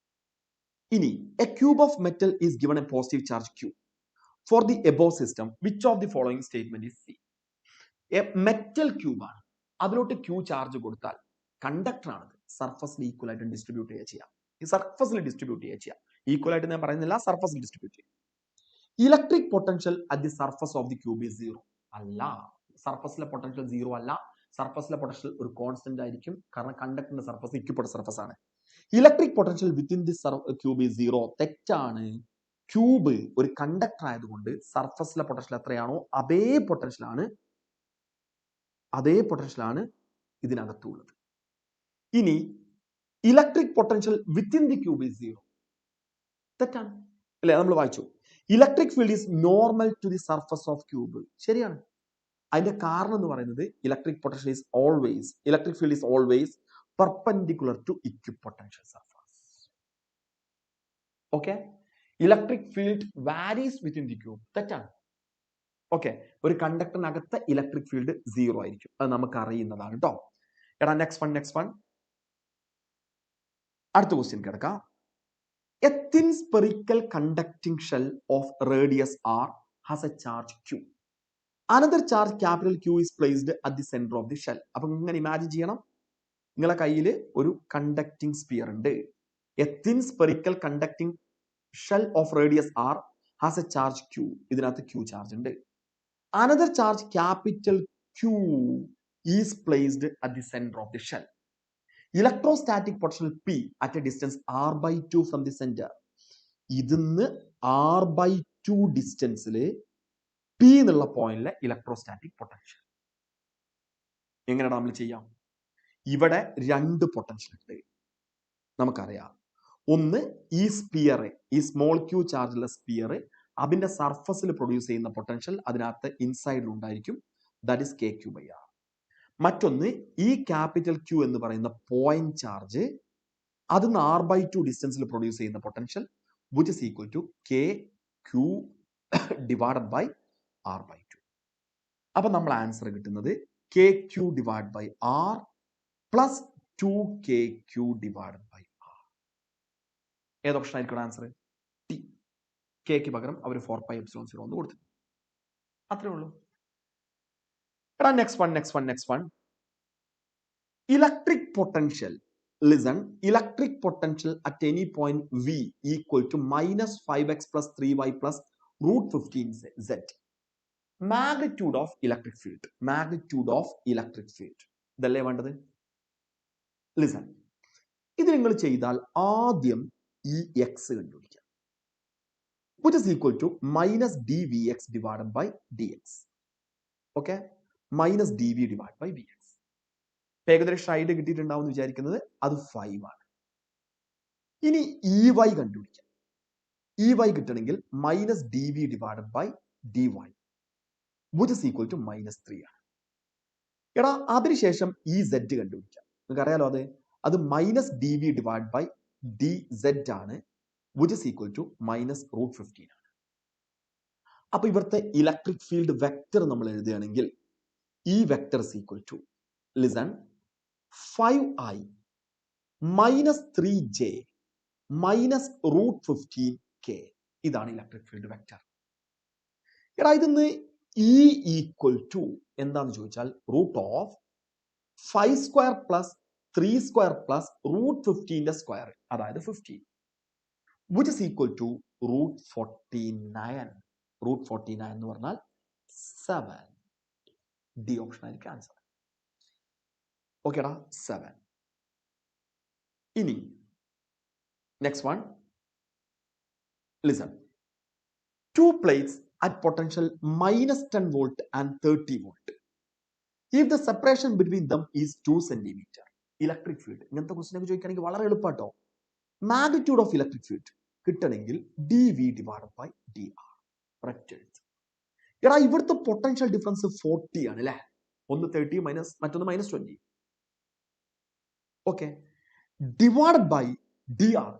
ഇനി a cube of metal is given a positive charge Q for the above system, which of the following statement is C? Metal cube ആണ്, അതിലോട്ട് ക്യൂ ചാർജ് കൊടുത്താൽ കണ്ടക്ടർ ആണ്, സർഫസിൽ ഈക്വൽ ആയിട്ട് ഡിസ്ട്രിബ്യൂട്ട് ചെയ്യാം. ഈ സർഫസിൽ ഡിസ്ട്രിബ്യൂട്ട് ചെയ്യാം, ഈക്വൽ ആയിട്ട് ഞാൻ പറയുന്നില്ല, സർഫസിൽ ഡിസ്ട്രിബ്യൂട്ട് ചെയ്യാം. Electric potential at the surface of the cube is zero. അല്ല, സർഫസിലെ പൊട്ടൻഷ്യൽ സീറോ അല്ല, സർഫസിലെ പൊട്ടൻഷ്യൽ ഒരു കോൺസ്റ്റന്റ് ആയിരിക്കും, കാരണം കണ്ടക്ടറിന്റെ സർഫസ് ഇക്വിപ്പോട്ട സർഫസ് ആണ്. Electric potential within the cube is zero. തെറ്റാണ്. ക്യൂബ് ഒരു കണ്ടക്ടർ ആയതുകൊണ്ട് സർഫസിലെ പൊട്ടൻഷ്യൽ എത്രയാണോ അതേ പൊട്ടൻഷ്യലാണ് ഇതിനകത്തുള്ളത്. ഇനി electric potential within the cube is zero. തെറ്റാണ് അല്ലേ? നമ്മൾ വായിച്ചു, electric field is normal to the surface of cube. ശരിയാണ്. അതിന്റെ കാരണം എന്ന് പറയുന്നത് electric field is always perpendicular to equipotential surface. Okay, electric field varies within the cube. തെറ്റാണ്. ഓക്കെ, ഒരു കണ്ടക്ടറിനകത്ത് ഇലക്ട്രിക് ഫീൽഡ് സീറോ ആയിരിക്കും, അത് നമുക്ക് അറിയുന്നതാണ് കേട്ടോ. എടാ, നെക്സ്റ്റ് വൺ അടുത്ത ക്വസ്റ്റ്യൻ കിടക്കാം. A thin spherical conducting shell of radius r has a charge q. Another charge capital Q is placed at the center of the shell. അപ്പൊ ഇങ്ങനെ ഇമാജിൻ ചെയ്യണം, നിങ്ങളെ കയ്യിൽ ഒരു കണ്ടക്ടിംഗ് സ്പിയർ ഉണ്ട്. A thin spherical conducting shell of radius R has a charge Q. ഇതിനകത്ത് Q charge ഉണ്ട്. Another charge capital Q is placed at the centre of the shell. Electrostatic potential P at a distance r/2 from the centre. ഇതിന്ന് r/2 ഡിസ്റ്റൻസിൽ P എന്നുള്ള പോയിന്റിലെ electrostatic potential എങ്ങനെയാണ് നമ്മൾ ചെയ്യാം? ഇവിടെ രണ്ട് പൊട്ടൻഷ്യൽ ഉണ്ട് നമുക്കറിയാം. ഒന്ന് ഈ സ്പിയർ, ഈ സ്മോൾ ക്യൂ ചാർജുള്ള സ്പിയർ, അതിന്റെ സർഫസിൽ പ്രൊഡ്യൂസ് ചെയ്യുന്ന പൊട്ടൻഷ്യൽ അതിനകത്ത് ഇൻസൈഡിൽ ഉണ്ടായിരിക്കും. That is kq/r. മറ്റൊന്ന് ഈ ക്യാപിറ്റൽ ക്യൂ എന്ന് പറയുന്ന പോയിന്റ് ചാർജ്, അതിന്ന് r/2 ഡിസ്റ്റൻസിൽ പ്രൊഡ്യൂസ് ചെയ്യുന്ന potential which is equal to kq divided by r/2. അപ്പൊ നമ്മൾ ആൻസർ കിട്ടുന്നത് kq divided by r plus 2kq divided by r. ഏത് ഓപ്ഷൻ ആയിരിക്കും ആൻസർ? ടി. കെക്ക് പകരം അവർ 4πε0 എന്ന് കൊടുത്തു. അത്രേ ഉള്ളൂ. Next one. Electric potential. Listen, electric potential at any point V equal to -5x plus 3y plus root 15z. Magnitude of electric field. Magnitude of electric field. ഇതല്ലേ വേണ്ടത്? Listen, ഇത് നിങ്ങൾ ചെയ്താൽ ആദ്യം ഈ x കണ്ടുപിടിക്കാം. Which is equal to minus dvx divided by dx. Okay? Minus dv divided by vx. ഏകദേശം shied കിട്ടിയിട്ടുണ്ടാവും എന്ന് വിചാരിക്കുന്നത് അത് 5 ആണ്. ഇനി EY കണ്ടുപിടിക്കാം. EY കിട്ടണമെങ്കിൽ minus D V divided by D Y which is equal to -3 ആണ്. എടാ അതിനുശേഷം EZ കണ്ടുപിടിക്കാം. നിങ്ങൾക്ക് അറിയാലോ അത് minus D V divide by D Z ആണ് വിച്ച് ഇസ് ഈക്വൽ ടു -√15 ആണ്. അപ്പൊ ഇവിടുത്തെ ഇലക്ട്രിക് ഫീൽഡ് വെക്ടർ നമ്മൾ എഴുതുകയാണെങ്കിൽ ഈ vector is equal to, listen, 5i minus 3j minus √15k. ഇതാണ് ഇലക്ട്രിക് ഫീൽഡ് വെക്ടർ. എടാ ഇതിന്ന് E ഈക്വൽ ടു എന്താന്ന് ചോദിച്ചാൽ √5² പ്ലസ് 3² പ്ലസ് √15ന്റെ സ്ക്വയർ, അതായത് 15, which is equal to √49. √49 എന്ന് പറഞ്ഞാൽ 7. ഡി ഓപ്ഷൻ ആയിരിക്കും ആൻസർ. ഓക്കേടാ, 7. ഇനി next one, listen. 2 plates at potential -10 volt and 30 volt. If the separation between them is 2 cm. Electric field ഇങ്ങനത്തെ question ഒക്കെ ചോദിക്കുകയാണെങ്കിൽ വളരെ എളുപ്പമാട്ടോ. മാഗ്നിറ്റ്യൂഡ് ഓഫ് ഇലക്ട്രിക് ഫീൽഡ് കിട്ടണമെങ്കിൽ D V divide by D R. എടാ ഇവിടുത്തെ പൊട്ടൻഷ്യൽ ഡിഫറൻസ് 40 ആണ് അല്ലെ. ഒന്ന് 30 മൈനസ് മറ്റൊന്ന് -20. Okay, divide by D R.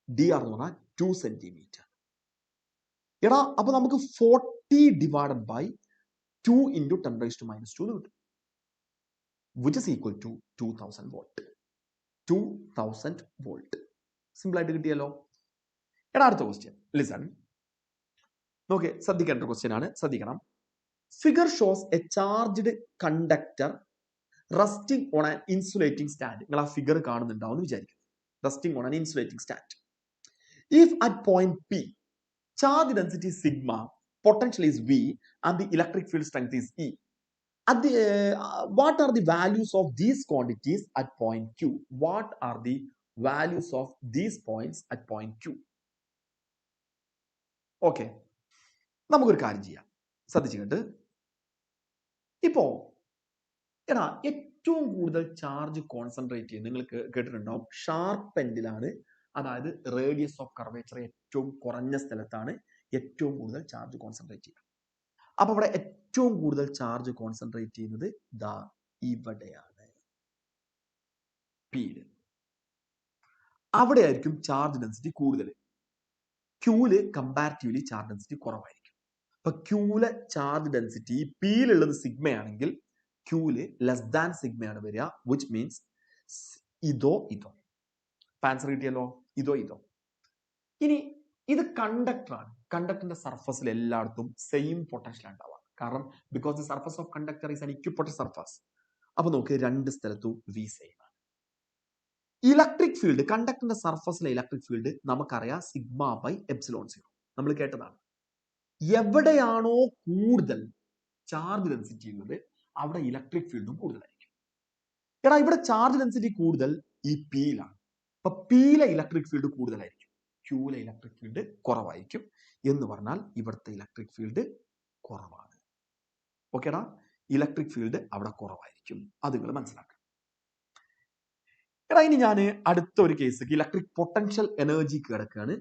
D R എന്ന് പറഞ്ഞാൽ 2 സെന്റിമീറ്റർ. എടാ അപ്പൊ നമുക്ക് 40 ഡിവൈഡഡ് ബൈ 2 ഇൻറ്റു 10⁻⁻² എന്ന് കിട്ടും, which is equal to 2000 volt. 2000 volt simple ആയിട്ട് കിട്ടിയല്ലോ. എടാ അടുത്ത ക്വസ്റ്റ്യൻ, ലിസൺ. നോക്കെ, ശ്രദ്ധിക്കേണ്ട ക്വസ്റ്റ്യൻ ആണ്, ശ്രദ്ധിക്കണം. Figure shows A charged conductor resting on an insulating stand. നിങ്ങൾ ആ ഫിഗർ കാണുന്നുണ്ടാവും എന്ന് വിചാരിക്കും. Resting on an insulating stand. If at point P charge density is sigma, potential is V, and the electric field strength is E. What are the values of these quantities at point Q? What are the values of these points at point Q? Okay, നമുക്കൊരു കാര്യം ചെയ്യാം, ശ്രദ്ധിച്ചിട്ട്. ഇപ്പോ എടാ ഏറ്റവും കൂടുതൽ charge concentrate ചെയ്യുന്നത് നിങ്ങൾ കേട്ടിട്ടുണ്ടാവും ഷാർപ്പ് എൻഡിലാണ്. അതായത് റേഡിയസ് ഓഫ് കർവേച്ചർ ഏറ്റവും കുറഞ്ഞ സ്ഥലത്താണ് ഏറ്റവും കൂടുതൽ ചാർജ് കോൺസെൻട്രേറ്റ് ചെയ്യുക. അപ്പൊ ഇവിടെ ഏറ്റവും കൂടുതൽ ചാർജ് കോൺസെൻട്രേറ്റ് ചെയ്യുന്നത് ദാ ഇവിടെയാണ്, പിയിൽ. അവിടെ ആയിരിക്കും ചാർജ് ഡെൻസിറ്റി കൂടുതൽ. ക്യൂല് കമ്പാരിറ്റീവ്ലി ചാർജ് ഡെൻസിറ്റി കുറവായിരിക്കും. അപ്പൊ ക്യൂലെ ചാർജ് ഡെൻസിറ്റി പിയിലുള്ളത് സിഗ്മയാണെങ്കിൽ ക്യൂല് ലെസ് ദാൻ സിഗ്മയാണ് വരിക, വിച്ച് മീൻസ് ഇതോ. ആൻസർ കിട്ടിയല്ലോ, ഇതോ. ഇനി ഇത് കണ്ടക്ടറാണ്. കണ്ടക്ടറിന്റെ സർഫസിൽ എല്ലായിടത്തും സെയിം പൊട്ടൻഷ്യൽ ഉണ്ടാവുക. കാരണം because the surface of conductor is an equipotential surface. അപ്പൊ നോക്ക്, രണ്ട് സ്ഥലത്തും വി സെയിം ആണ്. ഇലക്ട്രിക് ഫീൽഡ്, കണ്ടക്ടറിന്റെ സർഫസിലെ ഇലക്ട്രിക് ഫീൽഡ് നമുക്കറിയാം സിഗ്മ ബൈ എപ്സിലോൺ സീറോ, നമ്മൾ കേട്ടതാണ്. എവിടെയാണോ കൂടുതൽ ചാർജ് ഡെൻസിറ്റി ഉള്ളത് അവിടെ ഇലക്ട്രിക് ഫീൽഡും കൂടുതലായിരിക്കും. എടാ ഇവിടെ ചാർജ് ഡെൻസിറ്റി കൂടുതൽ ഈ പിയിലാണ്. അപ്പൊ പിയിലെ ഇലക്ട്രിക് ഫീൽഡ് കൂടുതലായിരിക്കും, ക്യൂയിലെ ഇലക്ട്രിക് ഫീൽഡ് കുറവായിരിക്കും. എന്ന് പറഞ്ഞാൽ ഇവിടുത്തെ ഇലക്ട്രിക് ഫീൽഡ് കുറവാണ്. ഓക്കേടാ, ഇലക്ട്രിക് ഫീൽഡ് അവിടെ കുറവായിരിക്കും, അത് നിങ്ങൾ മനസ്സിലാക്കുക. എടാ ഇനി ഞാൻ അടുത്ത ഒരു കേസ് ഇലക്ട്രിക് പൊട്ടൻഷ്യൽ എനർജിക്ക് കിടക്കുകയാണ്.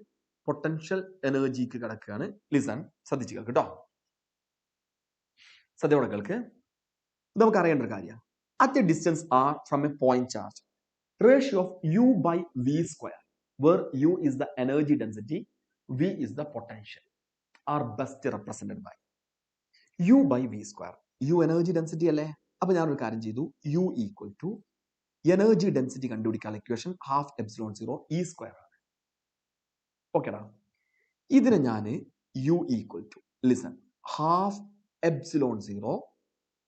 പൊട്ടൻഷ്യൽ എനർജിക്ക് കിടക്കുകയാണ്. ലിസൺ, ശ്രദ്ധിച്ചു കേൾക്ക് കേട്ടോ, ശ്രദ്ധയോടെ കേൾക്ക്. നമുക്ക് അറിയേണ്ട ഒരു കാര്യമാണ്. At a distance R from a point charge, ratio of u by v square, where u is the energy density, v is the potential, are best represented by u by v square. u energy density അല്ലേ? അപ്പൊ ഞാനൊരു കാര്യം ചെയ്തു, u equal to energy density കണ്ടുപിടിക്കാൻ equation half epsilon zero E square ആണ്. ഓക്കേടാ, ഇതിനെ ഞാൻ u equal to, listen, half epsilon zero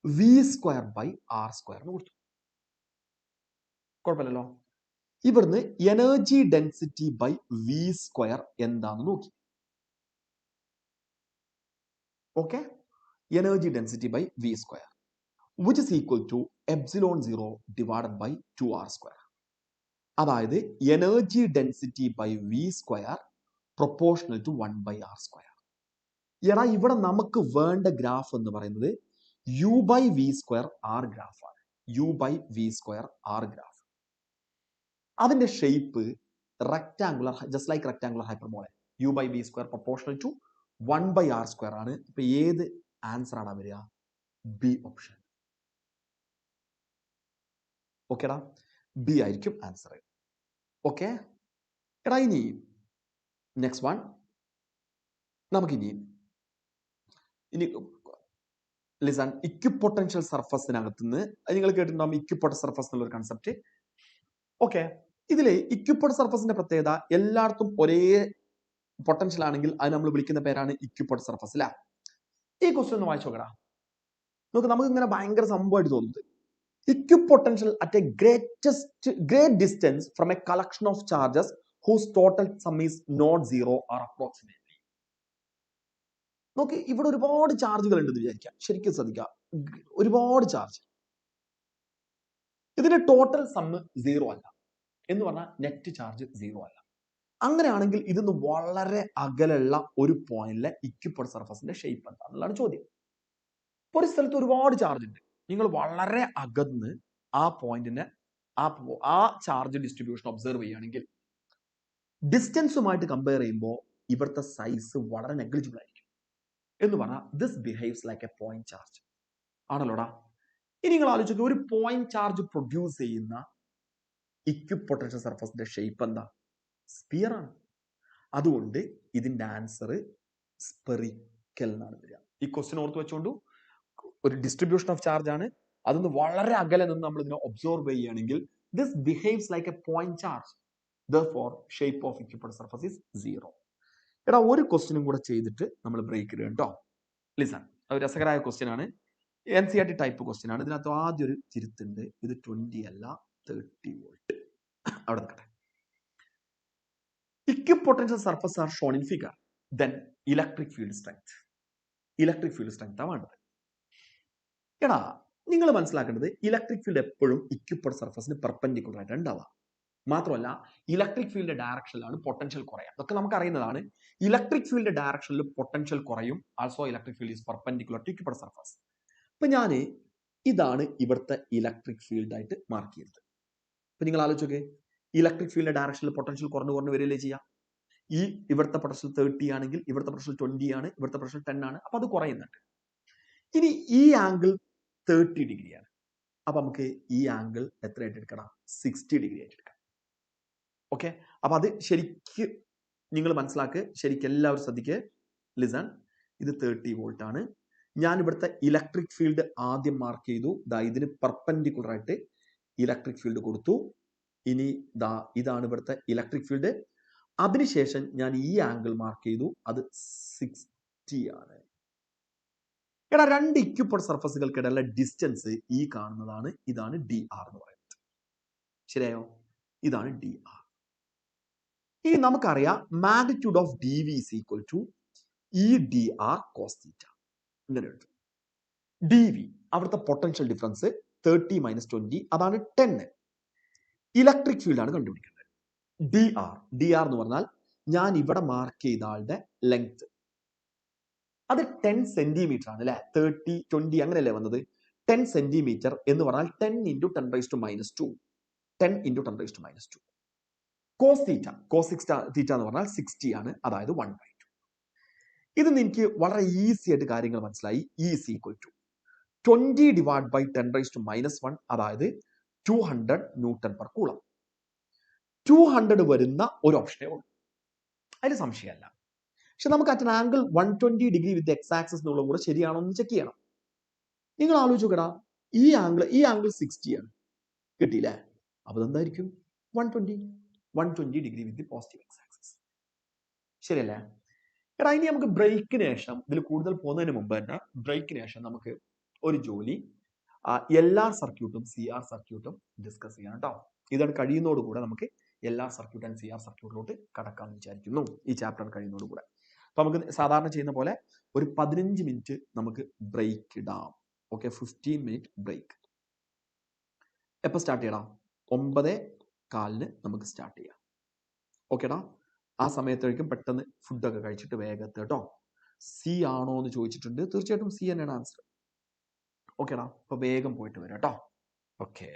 V square by R square എന്ന് കൊടുത്തു. കുഴപ്പമില്ലല്ലോ. ഇവിടുന്ന് energy density by V square എന്താന്ന് നോക്കി. Okay, energy density by V square which is equal to epsilon zero divided by 2r square. അതായത് energy density by V square proportional to 1/r square. എടാ ഇവിടെ നമുക്ക് വേണ്ട ഗ്രാഫ് എന്ന് പറയുന്നത് u by V square R graph ആണ്. u by V square R graph. അതിന്റെ shape rectangular, just like rectangular hyperbola. u by V square proportional to 1/r square ആണ്. ഇപ്പൊ ഏത് ആൻസർ ആണ് വരിക? B option. ഓക്കേടാ, ബി ആയിരിക്കും ആൻസർ. ഓക്കെ എടാ, ഇനി നെക്സ്റ്റ് വൺ നമുക്കിനി ലിസൺ, ഇക്വിപൊട്ടൻഷ്യൽ സർഫസിനകത്തുനിന്ന് നിങ്ങൾ കേട്ടിട്ടുണ്ടാവും ഇക്വിപൊട്ടൻഷ്യൽ സർഫസ് എന്നുള്ള ഒരു കൺസെപ്റ്റ്. ഓക്കെ, ഇതിലെ ഇക്വിപൊട്ടൻഷ്യൽ സർഫസിന്റെ പ്രത്യേകത എല്ലായിടത്തും ഒരേ പൊട്ടൻഷ്യൽ ആണെങ്കിൽ അത് നമ്മൾ വിളിക്കുന്ന പേരാണ് ഇക്വിപൊട്ടൻഷ്യൽ സർഫസ് അല്ല. ഈ ക്വസ്റ്റ്യൻ ഒന്ന് വായിച്ചു നോക്കടാ. നമുക്ക് ഇങ്ങനെ ഭയങ്കര സംഭവമായിട്ട് തോന്നുന്നത്, equipotential at A great distance from A collection of charges whose total sum is not zero or approximately. നോക്കി, ഇവിടെ ഒരുപാട് ചാർജുകൾ ഉണ്ടെന്ന് വിചാരിക്കാം. ശരിക്കും ശ്രദ്ധിക്കുക, ഒരുപാട് ചാർജ്. ഇതിന്റെ ടോട്ടൽ സമ്മ് സീറോ അല്ല എന്ന് പറഞ്ഞാൽ നെറ്റ് ചാർജ് സീറോ അല്ല. അങ്ങനെയാണെങ്കിൽ ഇതിന്ന് വളരെ അകലുള്ള ഒരു പോയിന്റിലെ ഇക്വിപൊട്ടൻഷ്യൽ സർഫസിന്റെ ഷേപ്പ് എന്താണെന്നുള്ളതാണ് ചോദ്യം. ഒരു സ്ഥലത്ത് ഒരുപാട് ചാർജ് ഉണ്ട്, നിങ്ങൾ വളരെ അകന്ന് ആ പോയിന്റിനെ ആ ചാർജ് ഡിസ്ട്രിബ്യൂഷൻ ഒബ്സർവ് ചെയ്യുകയാണെങ്കിൽ ഡിസ്റ്റൻസുമായിട്ട് കമ്പയർ ചെയ്യുമ്പോൾ ഇവിടുത്തെ സൈസ് വളരെ നെഗ്ലിജിബിൾ ആയിരിക്കും. എന്ന് പറഞ്ഞാൽ this behaves like a point charge ആണല്ലോടാ. ഇനി നിങ്ങൾ ആലോചിക്കുക, ഒരു പോയിന്റ് ചാർജ് പ്രൊഡ്യൂസ് ചെയ്യുന്ന ഇക്വിപൊട്ടൻഷ്യൽ സർഫസിന്റെ ഷേപ്പ് എന്താ? സ്പിയർ ആണ്. അതുകൊണ്ട് ഇതിന്റെ ആൻസർ സ്പെറിക്കൽ എന്നാണ് വരിക. ഈ ക്വസ്റ്റ്യൻ ഓർത്ത് വെച്ചുകൊണ്ട്, ഒരു ഡിസ്ട്രിബ്യൂഷൻ ഓഫ് ചാർജ് ആണ്, അതൊന്ന് വളരെ അകലെ നിന്ന് നമ്മൾ ഇതിനെ ഒബ്സർവ് ചെയ്യുകയാണെങ്കിൽ this behaves like a point charge, therefore shape of equipotential surface is zero. എടാ ഒരു ക്വസ്റ്റ്യനും കൂടെ ചെയ്തിട്ട് നമ്മൾ ബ്രേക്ക് ഇടുക കേട്ടോ. ലിസൺ, ഒരു രസകരമായ ക്വസ്റ്റ്യൻ ആണ്, NCERT ടൈപ്പ് ക്വസ്റ്റ്യൻ ആണ്. ഇതിനകത്ത് ആദ്യം ഒരു തിരുത്തുണ്ട്, ഇത് 20 അല്ല 30 വോൾട്ട്. അവിടെ നിൽക്കട്ടെ. Equipotential surface are shown in figure, then electric field strength. Electric field strength ആണ് വേണ്ടത്. എടാ നിങ്ങൾ മനസ്സിലാക്കേണ്ടത്, ഇലക്ട്രിക് ഫീൽഡ് എപ്പോഴും ഇക്വിപൊട്ടൻഷ്യൽ സർഫസിന് പെർപെൻഡിക്കുലർ ആയിട്ട് ഉണ്ടാവുക. മാത്രമല്ല ഇലക്ട്രിക് ഫീൽഡ് ഡയറക്ഷനിലാണ് പൊട്ടൻഷ്യൽ കുറയുക. അതൊക്കെ നമുക്ക് അറിയുന്നതാണ്. ഇലക്ട്രിക് ഫീൽഡ് ഡയറക്ഷനിൽ പൊട്ടൻഷ്യൽ കുറയും. Also electric field is perpendicular to equipotential surface. അപ്പൊ ഞാൻ ഇതാണ് ഇവിടുത്തെ ഇലക്ട്രിക് ഫീൽഡ് ആയിട്ട് മാർക്ക് ചെയ്തത്. അപ്പൊ നിങ്ങൾ ആലോചിച്ചോക്കെ, ഇലക്ട്രിക് ഫീൽഡ് ഡയറക്ഷനിൽ പൊട്ടൻഷ്യൽ കുറഞ്ഞു വരികയല്ലേ ചെയ്യാം. ഇവിടുത്തെ പൊട്ടൻഷ്യൽ 30 ആണെങ്കിൽ ഇവിടുത്തെ പൊട്ടൻഷ്യൽ 20 ആണ്, ഇവിടുത്തെ പൊട്ടൻഷ്യൽ 10 ആണ്. അപ്പൊ അത് കുറയുന്നുണ്ട്. ഇനി ഈ ആംഗിൾ 30 ഡിഗ്രിയാണ്. അപ്പൊ നമുക്ക് ഈ ആംഗിൾ എത്രയായിട്ട് എടുക്കണം? 60 ഡിഗ്രി ആയിട്ട് എടുക്കാം. ഓക്കെ, അപ്പൊ അത് ശരിക്ക് നിങ്ങൾ മനസ്സിലാക്കുക, ശരിക്കും എല്ലാവരും ശ്രദ്ധിക്കുക. ലിസൺ, ഇത് 30 വോൾട്ട് ആണ്. ഞാൻ ഇവിടുത്തെ ഇലക്ട്രിക് ഫീൽഡ് ആദ്യം മാർക്ക് ചെയ്തു. ഇതിന് പെർപെൻഡിക്കുലർ ആയിട്ട് ഇലക്ട്രിക് ഫീൽഡ് കൊടുത്തു. ഇനി ഇതാണ് ഇവിടുത്തെ ഇലക്ട്രിക് ഫീൽഡ്. അതിനുശേഷം ഞാൻ ഈ ആംഗിൾ മാർക്ക് ചെയ്തു, അത് 60 ആണ്. എടാ രണ്ട് ഇക്വിപൊട്ടൻഷ്യൽ സർഫസുകൾക്കിടയിലുള്ള ഡിസ്റ്റൻസ് ഈ കാണുന്നതാണ്. ഇതാണ് dr എന്ന് പറയുന്നത്. ശരിയായോ? ഇതാണ് ഡി ആർ. ഇനി നമുക്കറിയാം magnitude of D V is equal to E D R cos theta. ഇങ്ങനെ എഴുതും. ഡി വി അവിടുത്തെ പൊട്ടൻഷ്യൽ ഡിഫറൻസ് 30 - 20 അതാണ് 10. ഇലക്ട്രിക് ഫീൽഡ് ആണ് കണ്ടുപിടിക്കേണ്ടത്. ഡി ആർ എന്ന് പറഞ്ഞാൽ ഞാൻ ഇവിടെ മാർക്ക് ചെയ്ത ആളുടെ ലെങ്ത്, അത് 10 സെന്റിമീറ്റർ ആണ് അല്ലെ. 30 20 അങ്ങനെയല്ലേ വന്നത്. 10 സെന്റിമീറ്റർ എന്ന് പറഞ്ഞാൽ 10 × 10⁻². 10 × 10⁻². കോസ് തീറ്റ എന്ന് പറഞ്ഞാൽ 60 ആണ്, അതായത് 1/2. ഇത് എനിക്ക് വളരെ ഈസി ആയിട്ട് കാര്യങ്ങൾ മനസ്സിലായി. ഇ ഈസ് ഈക്വൽ ടു 20 / 10⁻⁻1 അതായത് 200 Nm/Coulomb. 200 വരുന്ന ഒരു ഓപ്ഷനേ ഉള്ളൂ, അതിൽ സംശയമല്ല. പക്ഷെ നമുക്ക് at angle 120 degree with X axis എന്നുള്ളത് കൂടെ ശരിയാണോ എന്ന് ചെക്ക് ചെയ്യണം. നിങ്ങൾ ആലോചിച്ച് നോക്കടാ, ഈ ആംഗിൾ 60 ആണ്, കിട്ടിയില്ലേ? അപ്പൊ എന്തായിരിക്കും 120 degree with positive X axis. ശരിയല്ലേ? എടാ, ഇനി നമുക്ക് ബ്രേക്കിന് ശേഷം, ഇതിൽ കൂടുതൽ പോകുന്നതിന് മുമ്പ് തന്നെ ബ്രേക്കിന് ശേഷം നമുക്ക് ഒരു ജോലി LR സർക്യൂട്ടും CR സർക്യൂട്ടും ഡിസ്കസ് ചെയ്യണം കേട്ടോ. ഇതാണ് കഴിയുന്നതോടുകൂടെ നമുക്ക് LR സർക്യൂട്ട് ആൻഡ് CR സർക്യൂട്ടിലോട്ട് കടക്കാമെന്ന് വിചാരിക്കുന്നു, ഈ ചാപ്റ്റർ കഴിയുന്നതോടുകൂടെ. അപ്പൊ നമുക്ക് സാധാരണ ചെയ്യുന്ന പോലെ ഒരു 15 മിനിറ്റ് നമുക്ക് ബ്രേക്ക് ഇടാം. Okay, 15 minute break. എപ്പോൾ സ്റ്റാർട്ട് ചെയ്യണം? 9:15 നമുക്ക് സ്റ്റാർട്ട് ചെയ്യാം. ഓക്കേടാ. ആ സമയത്തേക്കും പെട്ടെന്ന് ഫുഡൊക്കെ കഴിച്ചിട്ട് വേഗം എത്തുക കേട്ടോ. സി ആണോ എന്ന് ചോദിച്ചിട്ടുണ്ട്. തീർച്ചയായിട്ടും സി തന്നെയാണ് ആൻസർ. ഓക്കേടാ, അപ്പൊ വേഗം പോയിട്ട് വരാം കേട്ടോ. ഓക്കെ.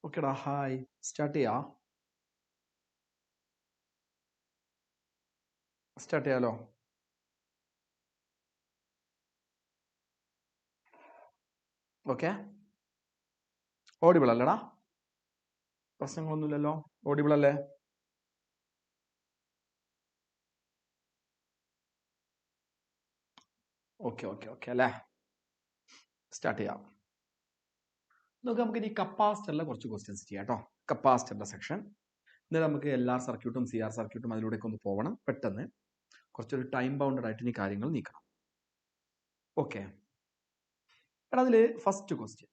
ഓക്കെടാ, ഹായ്. സ്റ്റാർട്ട് ചെയ്യാം. സ്റ്റാർട്ട് ചെയ്യാലോ? ഓക്കെ, ഓഡിബിൾ അല്ലേടാ? പ്രശ്നങ്ങളൊന്നുമില്ലല്ലോ? ഓഡിബിൾ അല്ലേ? ഓക്കെ ഓക്കെ ഓക്കെ അല്ലേ? സ്റ്റാർട്ട് ചെയ്യാം. നമുക്ക് ഇനി കപ്പാസിറ്ററിലെ കുറച്ച് ക്വസ്റ്റ്യൻസ് ചെയ്യാം കേട്ടോ. കപ്പാസിറ്ററിന്റെ സെക്ഷൻ. എന്നിട്ട് നമുക്ക് LR സർക്യൂട്ടും CR സർക്യൂട്ടും അതിലൂടെയൊക്കെ ഒന്ന് പോകണം. പെട്ടെന്ന് കുറച്ചൊരു ടൈം ബൗണ്ടഡ് ആയിട്ട് ഇനി കാര്യങ്ങൾ നീക്കണം. ഓക്കെ, എടാ അതില് first question,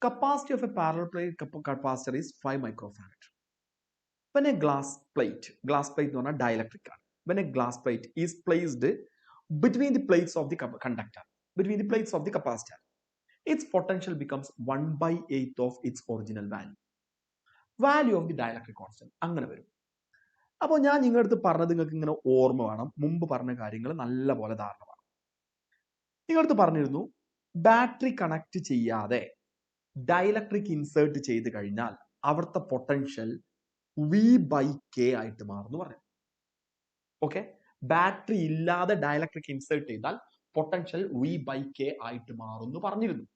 capacity of a parallel plate capacitor is 5 microfarad. When a glass plate എന്ന് പറഞ്ഞാൽ ഡയലക്ട്രിക് ആണ്. When a glass plate is placed between the plates of the conductor, between the plates of the capacitor, its potential becomes 1/8 of its original value. Value of the dielectric constant അങ്ങനെ വരും. അപ്പോൾ ഞാൻ നിങ്ങളുടെ അടുത്ത് പറഞ്ഞത് നിങ്ങൾക്ക് ഇങ്ങനെ ഓർമ്മ വേണം. മുമ്പ് പറഞ്ഞ കാര്യങ്ങൾ നല്ലപോലെ ധാരണ വേണം. നിങ്ങളുടെ അടുത്ത് പറഞ്ഞിരുന്നു, ബാറ്ററി കണക്ട് ചെയ്യാതെ ഡയലക്ട്രിക് ഇൻസേർട്ട് ചെയ്ത് കഴിഞ്ഞാൽ അവിടുത്തെ പൊട്ടൻഷ്യൽ V/K ആയിട്ട് മാറുന്നു പറഞ്ഞു. ഓക്കെ, ബാറ്ററി ഇല്ലാതെ ഡയലക്ട്രിക് ഇൻസേർട്ട് ചെയ്താൽ പൊട്ടൻഷ്യൽ V/K ആയിട്ട് മാറുന്നു പറഞ്ഞിരുന്നു.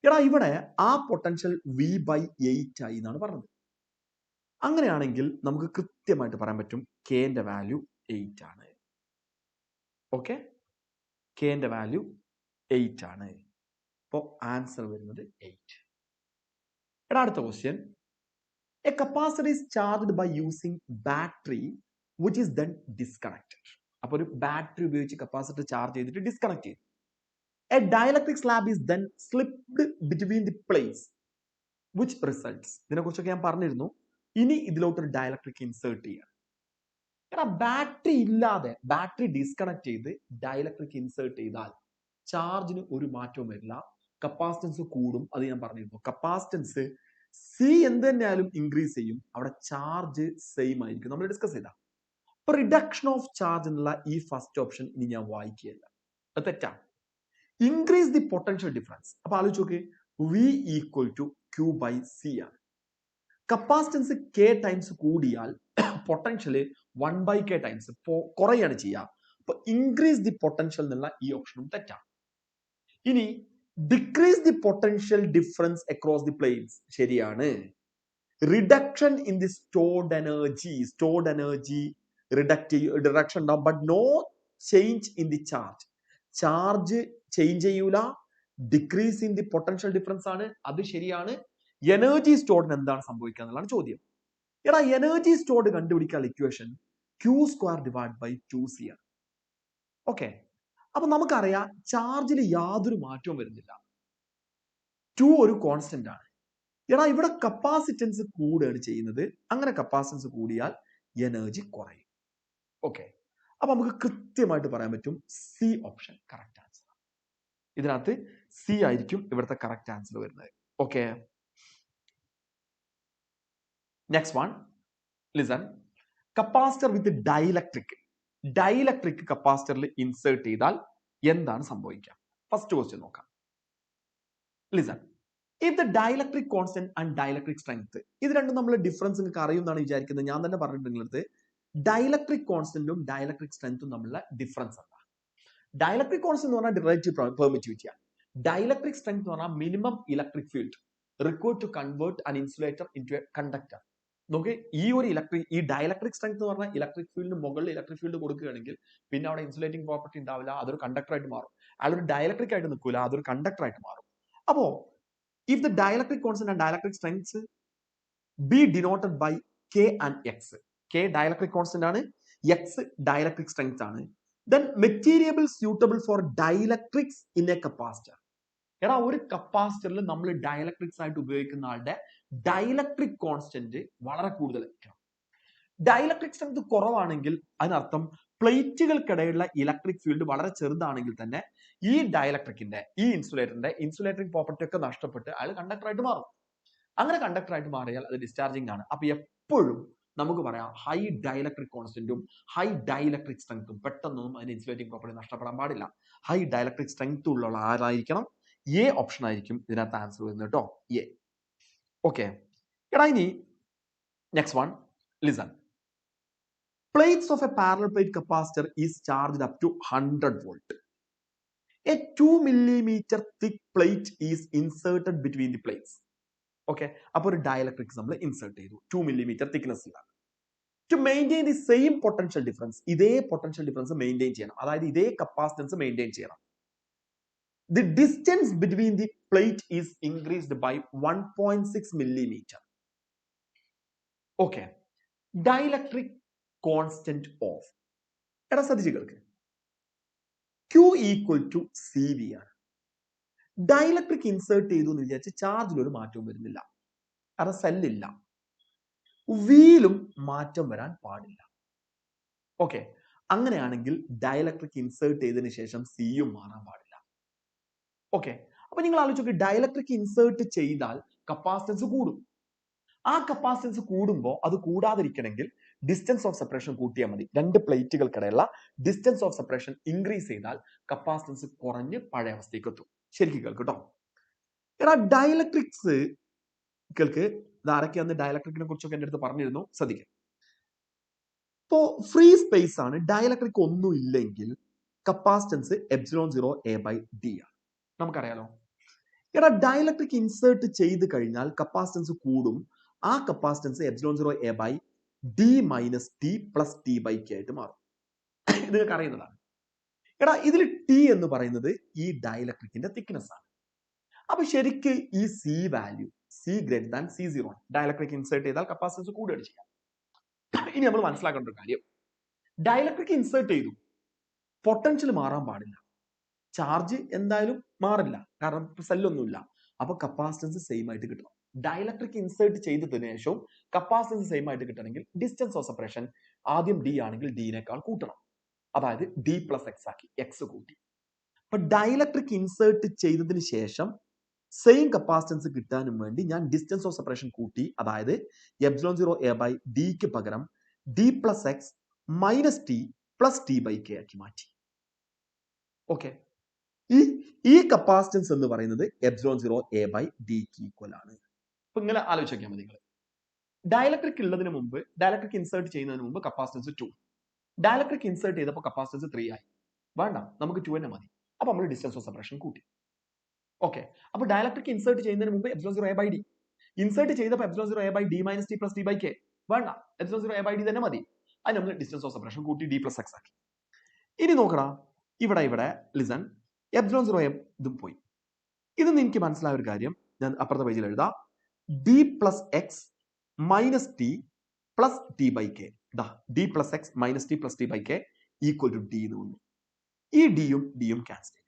എടാ ഇവിടെ ആ പൊട്ടൻഷ്യൽ V/8 ആയി എന്നാണ് പറഞ്ഞത്. അങ്ങനെയാണെങ്കിൽ നമുക്ക് കൃത്യമായിട്ട് പറയാൻ പറ്റും Kന്റെ വാല്യൂ 8 ആണ്. ഓക്കെ, Kന്റെ വാല്യൂ 8 ആണ്. അപ്പോൾ ആൻസർ വരുന്നത് 8. എടാ അടുത്ത question, a capacitor is charged by using battery which is then disconnected. അപ്പോൾ ഒരു ബാറ്ററി ഉപയോഗിച്ച് കപ്പാസിറ്റർ ചാർജ് ചെയ്തിട്ട് ഡിസ്കണക്ട് ചെയ്തു. A dielectric slab is then slipped between the plates which results. ഇതിനെക്കുറിച്ചൊക്കെ ഞാൻ പറഞ്ഞിരുന്നു. ഇനി ഇതിലോട്ടൊരു ഡയലക്ട്രിക് ഇൻസേർട്ട് ചെയ്യുക. കാരണം ബാറ്ററി ഇല്ലാതെ ബാറ്ററി ഡിസ്കണക്ട് ചെയ്ത് ഡയലക്ട്രിക് ഇൻസേർട്ട് ചെയ്താൽ ചാർജിന് ഒരു മാറ്റവും വരില്ല. കപ്പാസിറ്റൻസ് കൂടും. അത് ഞാൻ പറഞ്ഞിരുന്നു. കപ്പാസിറ്റൻസ് സി എന്ത് തന്നെയായാലും ഇൻക്രീസ് ചെയ്യും, അവിടെ ചാർജ് സെയിം ആയിരിക്കും. നമ്മൾ ഡിസ്കസ് ചെയ്ത അപ്പൊ റിഡക്ഷൻ ഓഫ് ചാർജ് എന്നുള്ള ഈ ഫസ്റ്റ് ഓപ്ഷൻ ഇനി ഞാൻ വായിക്കുകയല്ല, അത് തെറ്റാണ്. Increase the potential difference. അപ്പൊ ആലോചിച്ച് നോക്ക്, V = Q/C ആണ്. കപ്പാസിറ്റൻസ് K ടൈംസ് കൂടിയാൽ പൊട്ടൻഷ്യല് 1/K ടൈംസ് കുറയാണ് ചെയ്യുക. അപ്പൊ ഇൻക്രീസ് ദി പൊട്ടൻഷ്യൽ എന്നുള്ള ഈ ഓപ്ഷനും തെറ്റാണ്. ഇനി decrease the potential difference across the plates ശരിയാണ്. Reduction in the stored energy reduction ഉണ്ടാവും, but no change in the charge change ചെയ്യൂല. Decrease in the potential difference ആണ്, അത് ശരിയാണ്. എനർജി സ്റ്റോർഡിന് എന്താണ് സംഭവിക്കുക എന്നുള്ളതാണ് ചോദ്യം. എടാ എനർജി സ്റ്റോർഡ് കണ്ടുപിടിക്കാനുള്ള ഇക്വേഷൻ Q² / 2C ആണ്. ഓക്കെ, അപ്പൊ നമുക്കറിയാം ചാർജിൽ യാതൊരു മാറ്റവും വരുന്നില്ല. 2 ഒരു കോൺസ്റ്റന്റ് ആണ്. എടാ ഇവിടെ കപ്പാസിറ്റൻസ് കൂടുകയാണ് ചെയ്യുന്നത്. അങ്ങനെ കപ്പാസിറ്റൻസ് കൂടിയാൽ എനർജി കുറയും. ഓക്കെ, അപ്പൊ നമുക്ക് കൃത്യമായിട്ട് പറയാൻ പറ്റും C ഓപ്ഷൻ കറക്റ്റ് ആൻസർ. ഇതിനകത്ത് C ആയിരിക്കും ഇവിടുത്തെ കറക്റ്റ് ആൻസർ വരുന്നത്. Okay, next one, listen. Capacitor with dielectric കപ്പാസിറ്ററിൽ ഇൻസേർട്ട് ചെയ്താൽ എന്താണ് സംഭവിക്കുക? ഫസ്റ്റ് ക്വസ്റ്റ്യൻ നോക്കാം. Listen, if the dielectric constant and dielectric strength, ഇത് രണ്ടും നമ്മൾ ഡിഫറൻസ് നിങ്ങൾക്ക് അറിയുമെന്നാണ് വിചാരിക്കുന്നത്. ഞാൻ തന്നെ പറഞ്ഞിട്ടുണ്ട് നിങ്ങളടുത്ത്. ഡൈലക്ട്രിക് കോൺസ്റ്റന്റും ഡൈലക്ട്രിക് സ്ട്രെങ്ത്തും തമ്മിലുള്ള ഡിഫറൻസ് എന്താ? ഡൈലക്ട്രിക് കോൺസ്റ്റന്റ് എന്ന് പറഞ്ഞാൽ റിലേറ്റീവ് പെർമിറ്റിവിറ്റി ആണ്. ഡൈലക്ട്രിക് സ്ട്രെങ്ത് എന്ന് പറഞ്ഞാൽ minimum electric field required to convert an insulator into a conductor. നോക്കി, ഈ ഡയലക്ട്രിക് സ്ട്രെങ്ത് എന്ന് പറഞ്ഞാൽ ഇലക്ട്രിക് ഫീൽഡിന് മുകളിൽ ഇലക്ട്രിക് ഫീൽഡ് കൊടുക്കുകയാണെങ്കിൽ പിന്നെ അവിടെ ഇൻസുലേറ്റിംഗ് പ്രോപ്പർട്ടി ഉണ്ടാവില്ല, അതൊരു കണ്ടക്ടർ ആയിട്ട് മാറും. അയാളൊരു ഡയലക്ട്രിക് ആയിട്ട് നിൽക്കില്ല, അതൊരു കണ്ടക്ടർ ആയിട്ട് മാറും. അപ്പോ if the dielectric constant and dielectric strengths be denoted by K and X. K dielectric constant ആണ്, X ഡയലക്ട്രിക് സ്ട്രെങ്ത് ആണ്. then material suitable for dielectrics in a capacitor. എടാ ഒരു കപ്പാസിറ്ററിൽ നമ്മൾ ഡയലക്ട്രിക്സ് ആയിട്ട് ഉപയോഗിക്കുന്ന ആളുടെ ഡയലക്ട്രിക് കോൺസ്റ്റന്റ് വളരെ കൂടുതലായിരിക്കണം. ഡയലക്ട്രിക് സ്ട്രെങ്ത് കുറവാണെങ്കിൽ അതിനർത്ഥം പ്ലേറ്റുകൾക്കിടയിലുള്ള ഇലക്ട്രിക് ഫീൽഡ് വളരെ ചെറുതാണെങ്കിൽ തന്നെ ഈ ഡയലക്ട്രിക്കിന്റെ ഈ ഇൻസുലേറ്ററിംഗ് പ്രോപ്പർട്ടി ഒക്കെ നഷ്ടപ്പെട്ട് അയാൾ കണ്ടക്ടറായിട്ട് മാറും. അങ്ങനെ കണ്ടക്ടറായിട്ട് മാറിയാൽ അത് ഡിസ്ചാർജിങ് ആണ്. അപ്പൊ എപ്പോഴും നമുക്ക് പറയാം ഹൈ ഡയലക്ട്രിക് കോൺസ്റ്റന്റും ഹൈ ഡയലക്ട്രിക് സ്ട്രെങ്ത്തും പെട്ടെന്നൊന്നും അതിന് ഇൻസുലേറ്റിംഗ് പ്രോപ്പർട്ടി നഷ്ടപ്പെടാൻ പാടില്ല. ഹൈ ഡയലക്ട്രിക് സ്ട്രെങ്ത് ഉള്ള ആരായിരിക്കണം? എ ഓപ്ഷൻ ആയിരിക്കും ഇതിനകത്ത് ആൻസർ വരുന്നത് കേട്ടോ. എ. ഓക്കെ എടാ ഇനി next one listen plates of a parallel plate capacitor is charged up to 100 volt. A 2 millimeter thick plate is inserted between the plates. Okay, അപ്പോൾ ഒരു dielectrics നമ്മൾ ഇൻസേർട്ട് ചെയ്തു 2 millimeter തിക്നെസ്സിലാണ്. To maintain the same potential difference, ഇതേ potential difference maintain ചെയ്യണം, അതായത് ഇതേ capacitance maintain ചെയ്യണം. The distance between the plate is increased by 1.6 millimeter. Okay, dielectric constant of എടാ ശ്രദ്ധിച്ചു കേൾക്ക്, Q equal to C V ആണ്. ഡയലക്ട്രിക് ഇൻസേർട്ട് ചെയ്തു എന്ന് വിചാരിച്ച് ചാർജിൽ ഒരു മാറ്റവും വരുന്നില്ല, കാരണം സെല്ലില്ല. വിയിലും മാറ്റം വരാൻ പാടില്ല. ഓക്കെ, അങ്ങനെയാണെങ്കിൽ ഡയലക്ട്രിക് ഇൻസേർട്ട് ചെയ്തതിന് ശേഷം സിയും മാറാൻ പാടില്ല. ഓക്കെ, അപ്പൊ നിങ്ങൾ ആലോചിച്ച്, ഡയലക്ട്രിക് ഇൻസേർട്ട് ചെയ്താൽ കപ്പാസിറ്റൻസ് കൂടും. ആ കപ്പാസിറ്റൻസ് കൂടുമ്പോൾ അത് കൂടാതിരിക്കണമെങ്കിൽ ഡിസ്റ്റൻസ് ഓഫ് സെപ്പറേഷൻ കൂട്ടിയാൽ മതി. രണ്ട് പ്ലേറ്റുകൾക്കിടയിലുള്ള ഡിസ്റ്റൻസ് ഓഫ് സെപ്പറേഷൻ ഇൻക്രീസ് ചെയ്താൽ കപ്പാസിറ്റൻസ് കുറഞ്ഞ് പഴയ അവസ്ഥയ്ക്ക് എത്തും. ശരിക്കും കേൾക്കട്ടോ. എടാ ഡയലക്ട്രിക്സ് കേൾക്ക്, ഇതാരൊക്കെയാന്ന് ഡയലക്ട്രിക്കിനെ കുറിച്ചൊക്കെ എൻ്റെ അടുത്ത് പറഞ്ഞിരുന്നു, ശ്രദ്ധിക്കുക. ഇപ്പോ ഫ്രീ സ്പേസ് ആണ്, ഡയലക്ട്രിക് ഒന്നും ഇല്ലെങ്കിൽ കപ്പാസിറ്റൻസ് ε0A/d ആണ്, നമുക്കറിയാലോ. എടാ ഡയലക്ട്രിക് ഇൻസേർട്ട് ചെയ്ത് കഴിഞ്ഞാൽ കപ്പാസിറ്റൻസ് കൂടും. ആ കപ്പാസിറ്റൻസ് ε0A/d - t + t/k ആയിട്ട് മാറും. ഇത് നിങ്ങൾക്ക് അറിയുന്നതാണ്. എടാ ഇതിൽ ടി എന്ന് പറയുന്നത് ഈ ഡയലക്ട്രിക്കിന്റെ തിക്നെസ് ആണ്. അപ്പൊ ശരിക്ക് ഈ C value C greater than C0 ആണ്. ഡയലക്ട്രിക് ഇൻസേർട്ട് ചെയ്താൽ കപ്പാസിറ്റൻസ് കൂടുകയാണ് ചെയ്യാം. ഇനി നമ്മൾ മനസ്സിലാക്കേണ്ട ഒരു കാര്യം, ഡയലക്ട്രിക് ഇൻസേർട്ട് ചെയ്തു, പൊട്ടൻഷ്യൽ മാറാൻ പാടില്ല, ചാർജ് എന്തായാലും മാറില്ല, കാരണം സെല്ലൊന്നുമില്ല. അപ്പൊ കപ്പാസിറ്റൻസ് സെയിം ആയിട്ട് കിട്ടണം. ഡയലക്ട്രിക് ഇൻസേർട്ട് ചെയ്തതിനു ശേഷം കപ്പാസിറ്റൻസ് സെയിം ആയിട്ട് കിട്ടണമെങ്കിൽ ഡിസ്റ്റൻസ് ഓഫ് സെപ്പറേഷൻ ആദ്യം ഡി ആണെങ്കിൽ ഡിനേക്കാൾ കൂട്ടണം, അതായത് d + x ആക്കി, എക്സ് കൂട്ടി. അപ്പൊ ഡയലക്ട്രിക് ഇൻസേർട്ട് ചെയ്തതിന് ശേഷം സെയിം കപ്പാസിറ്റൻസ് കിട്ടാനും വേണ്ടി ഞാൻ ഡിസ്റ്റൻസ് ഓഫ് സെപ്പറേഷൻ കൂട്ടി, അതായത് ε0A/d പകരം d + x - t + t/k ആക്കി മാറ്റി. ഓക്കെ, ഈ കപ്പാസിറ്റൻസ് എന്ന് പറയുന്നത് ε0A/d ഈക്വൽ ആണ്. അപ്പൊ ഇങ്ങനെ ആലോചിച്ച് നോക്കിയാൽ മതി നിങ്ങൾ. ഡയലക്ട്രിക് ഉള്ളതിന് മുമ്പ്, ഡയലക്ട്രിക് ഇൻസേർട്ട് ചെയ്യുന്നതിന് മുമ്പ് കപ്പാസിറ്റൻസ് 2, ഡയലക്ട്രിക് ഇൻസേർട്ട് ചെയ്തപ്പോൾ കപ്പാസിറ്റൻസ് 3 ആയി. വേണ്ട, നമുക്ക് 2 തന്നെ മതി. അപ്പൊ നമ്മൾ ഡിസ്റ്റൻസ് ഓഫ് സെപ്പറേഷൻ കൂട്ടി. ഓക്കെ, അപ്പൊ ഡയലക്ട്രിക് ഇൻസേർട്ട് ചെയ്യുന്നതിന് മുമ്പ് ε0A/d, ഇൻസേർട്ട് ചെയ്തപ്പോൾ ε0A/d - t + t/k, വേണ്ട, ε0A/d തന്നെ മതി. അതിന് നമ്മൾ ഡിസ്റ്റൻസ് ഓഫ് സെപ്പറേഷൻ കൂട്ടി d + x ആക്കി. ഇനി നോക്കടാ, ഇവിടെ ലിസൺ, ε0A ഇതും പോയി. ഇതെന്ന് എനിക്ക് മനസ്സിലായ ഒരു കാര്യം ഞാൻ അപ്പുറത്തെ പേജിൽ എഴുതാം, d + x - t + t/k, d + x - t + t/k equal to d എന്ന് വന്നു. ഈ ഡിയും ക്യാൻസൽ ചെയ്യും.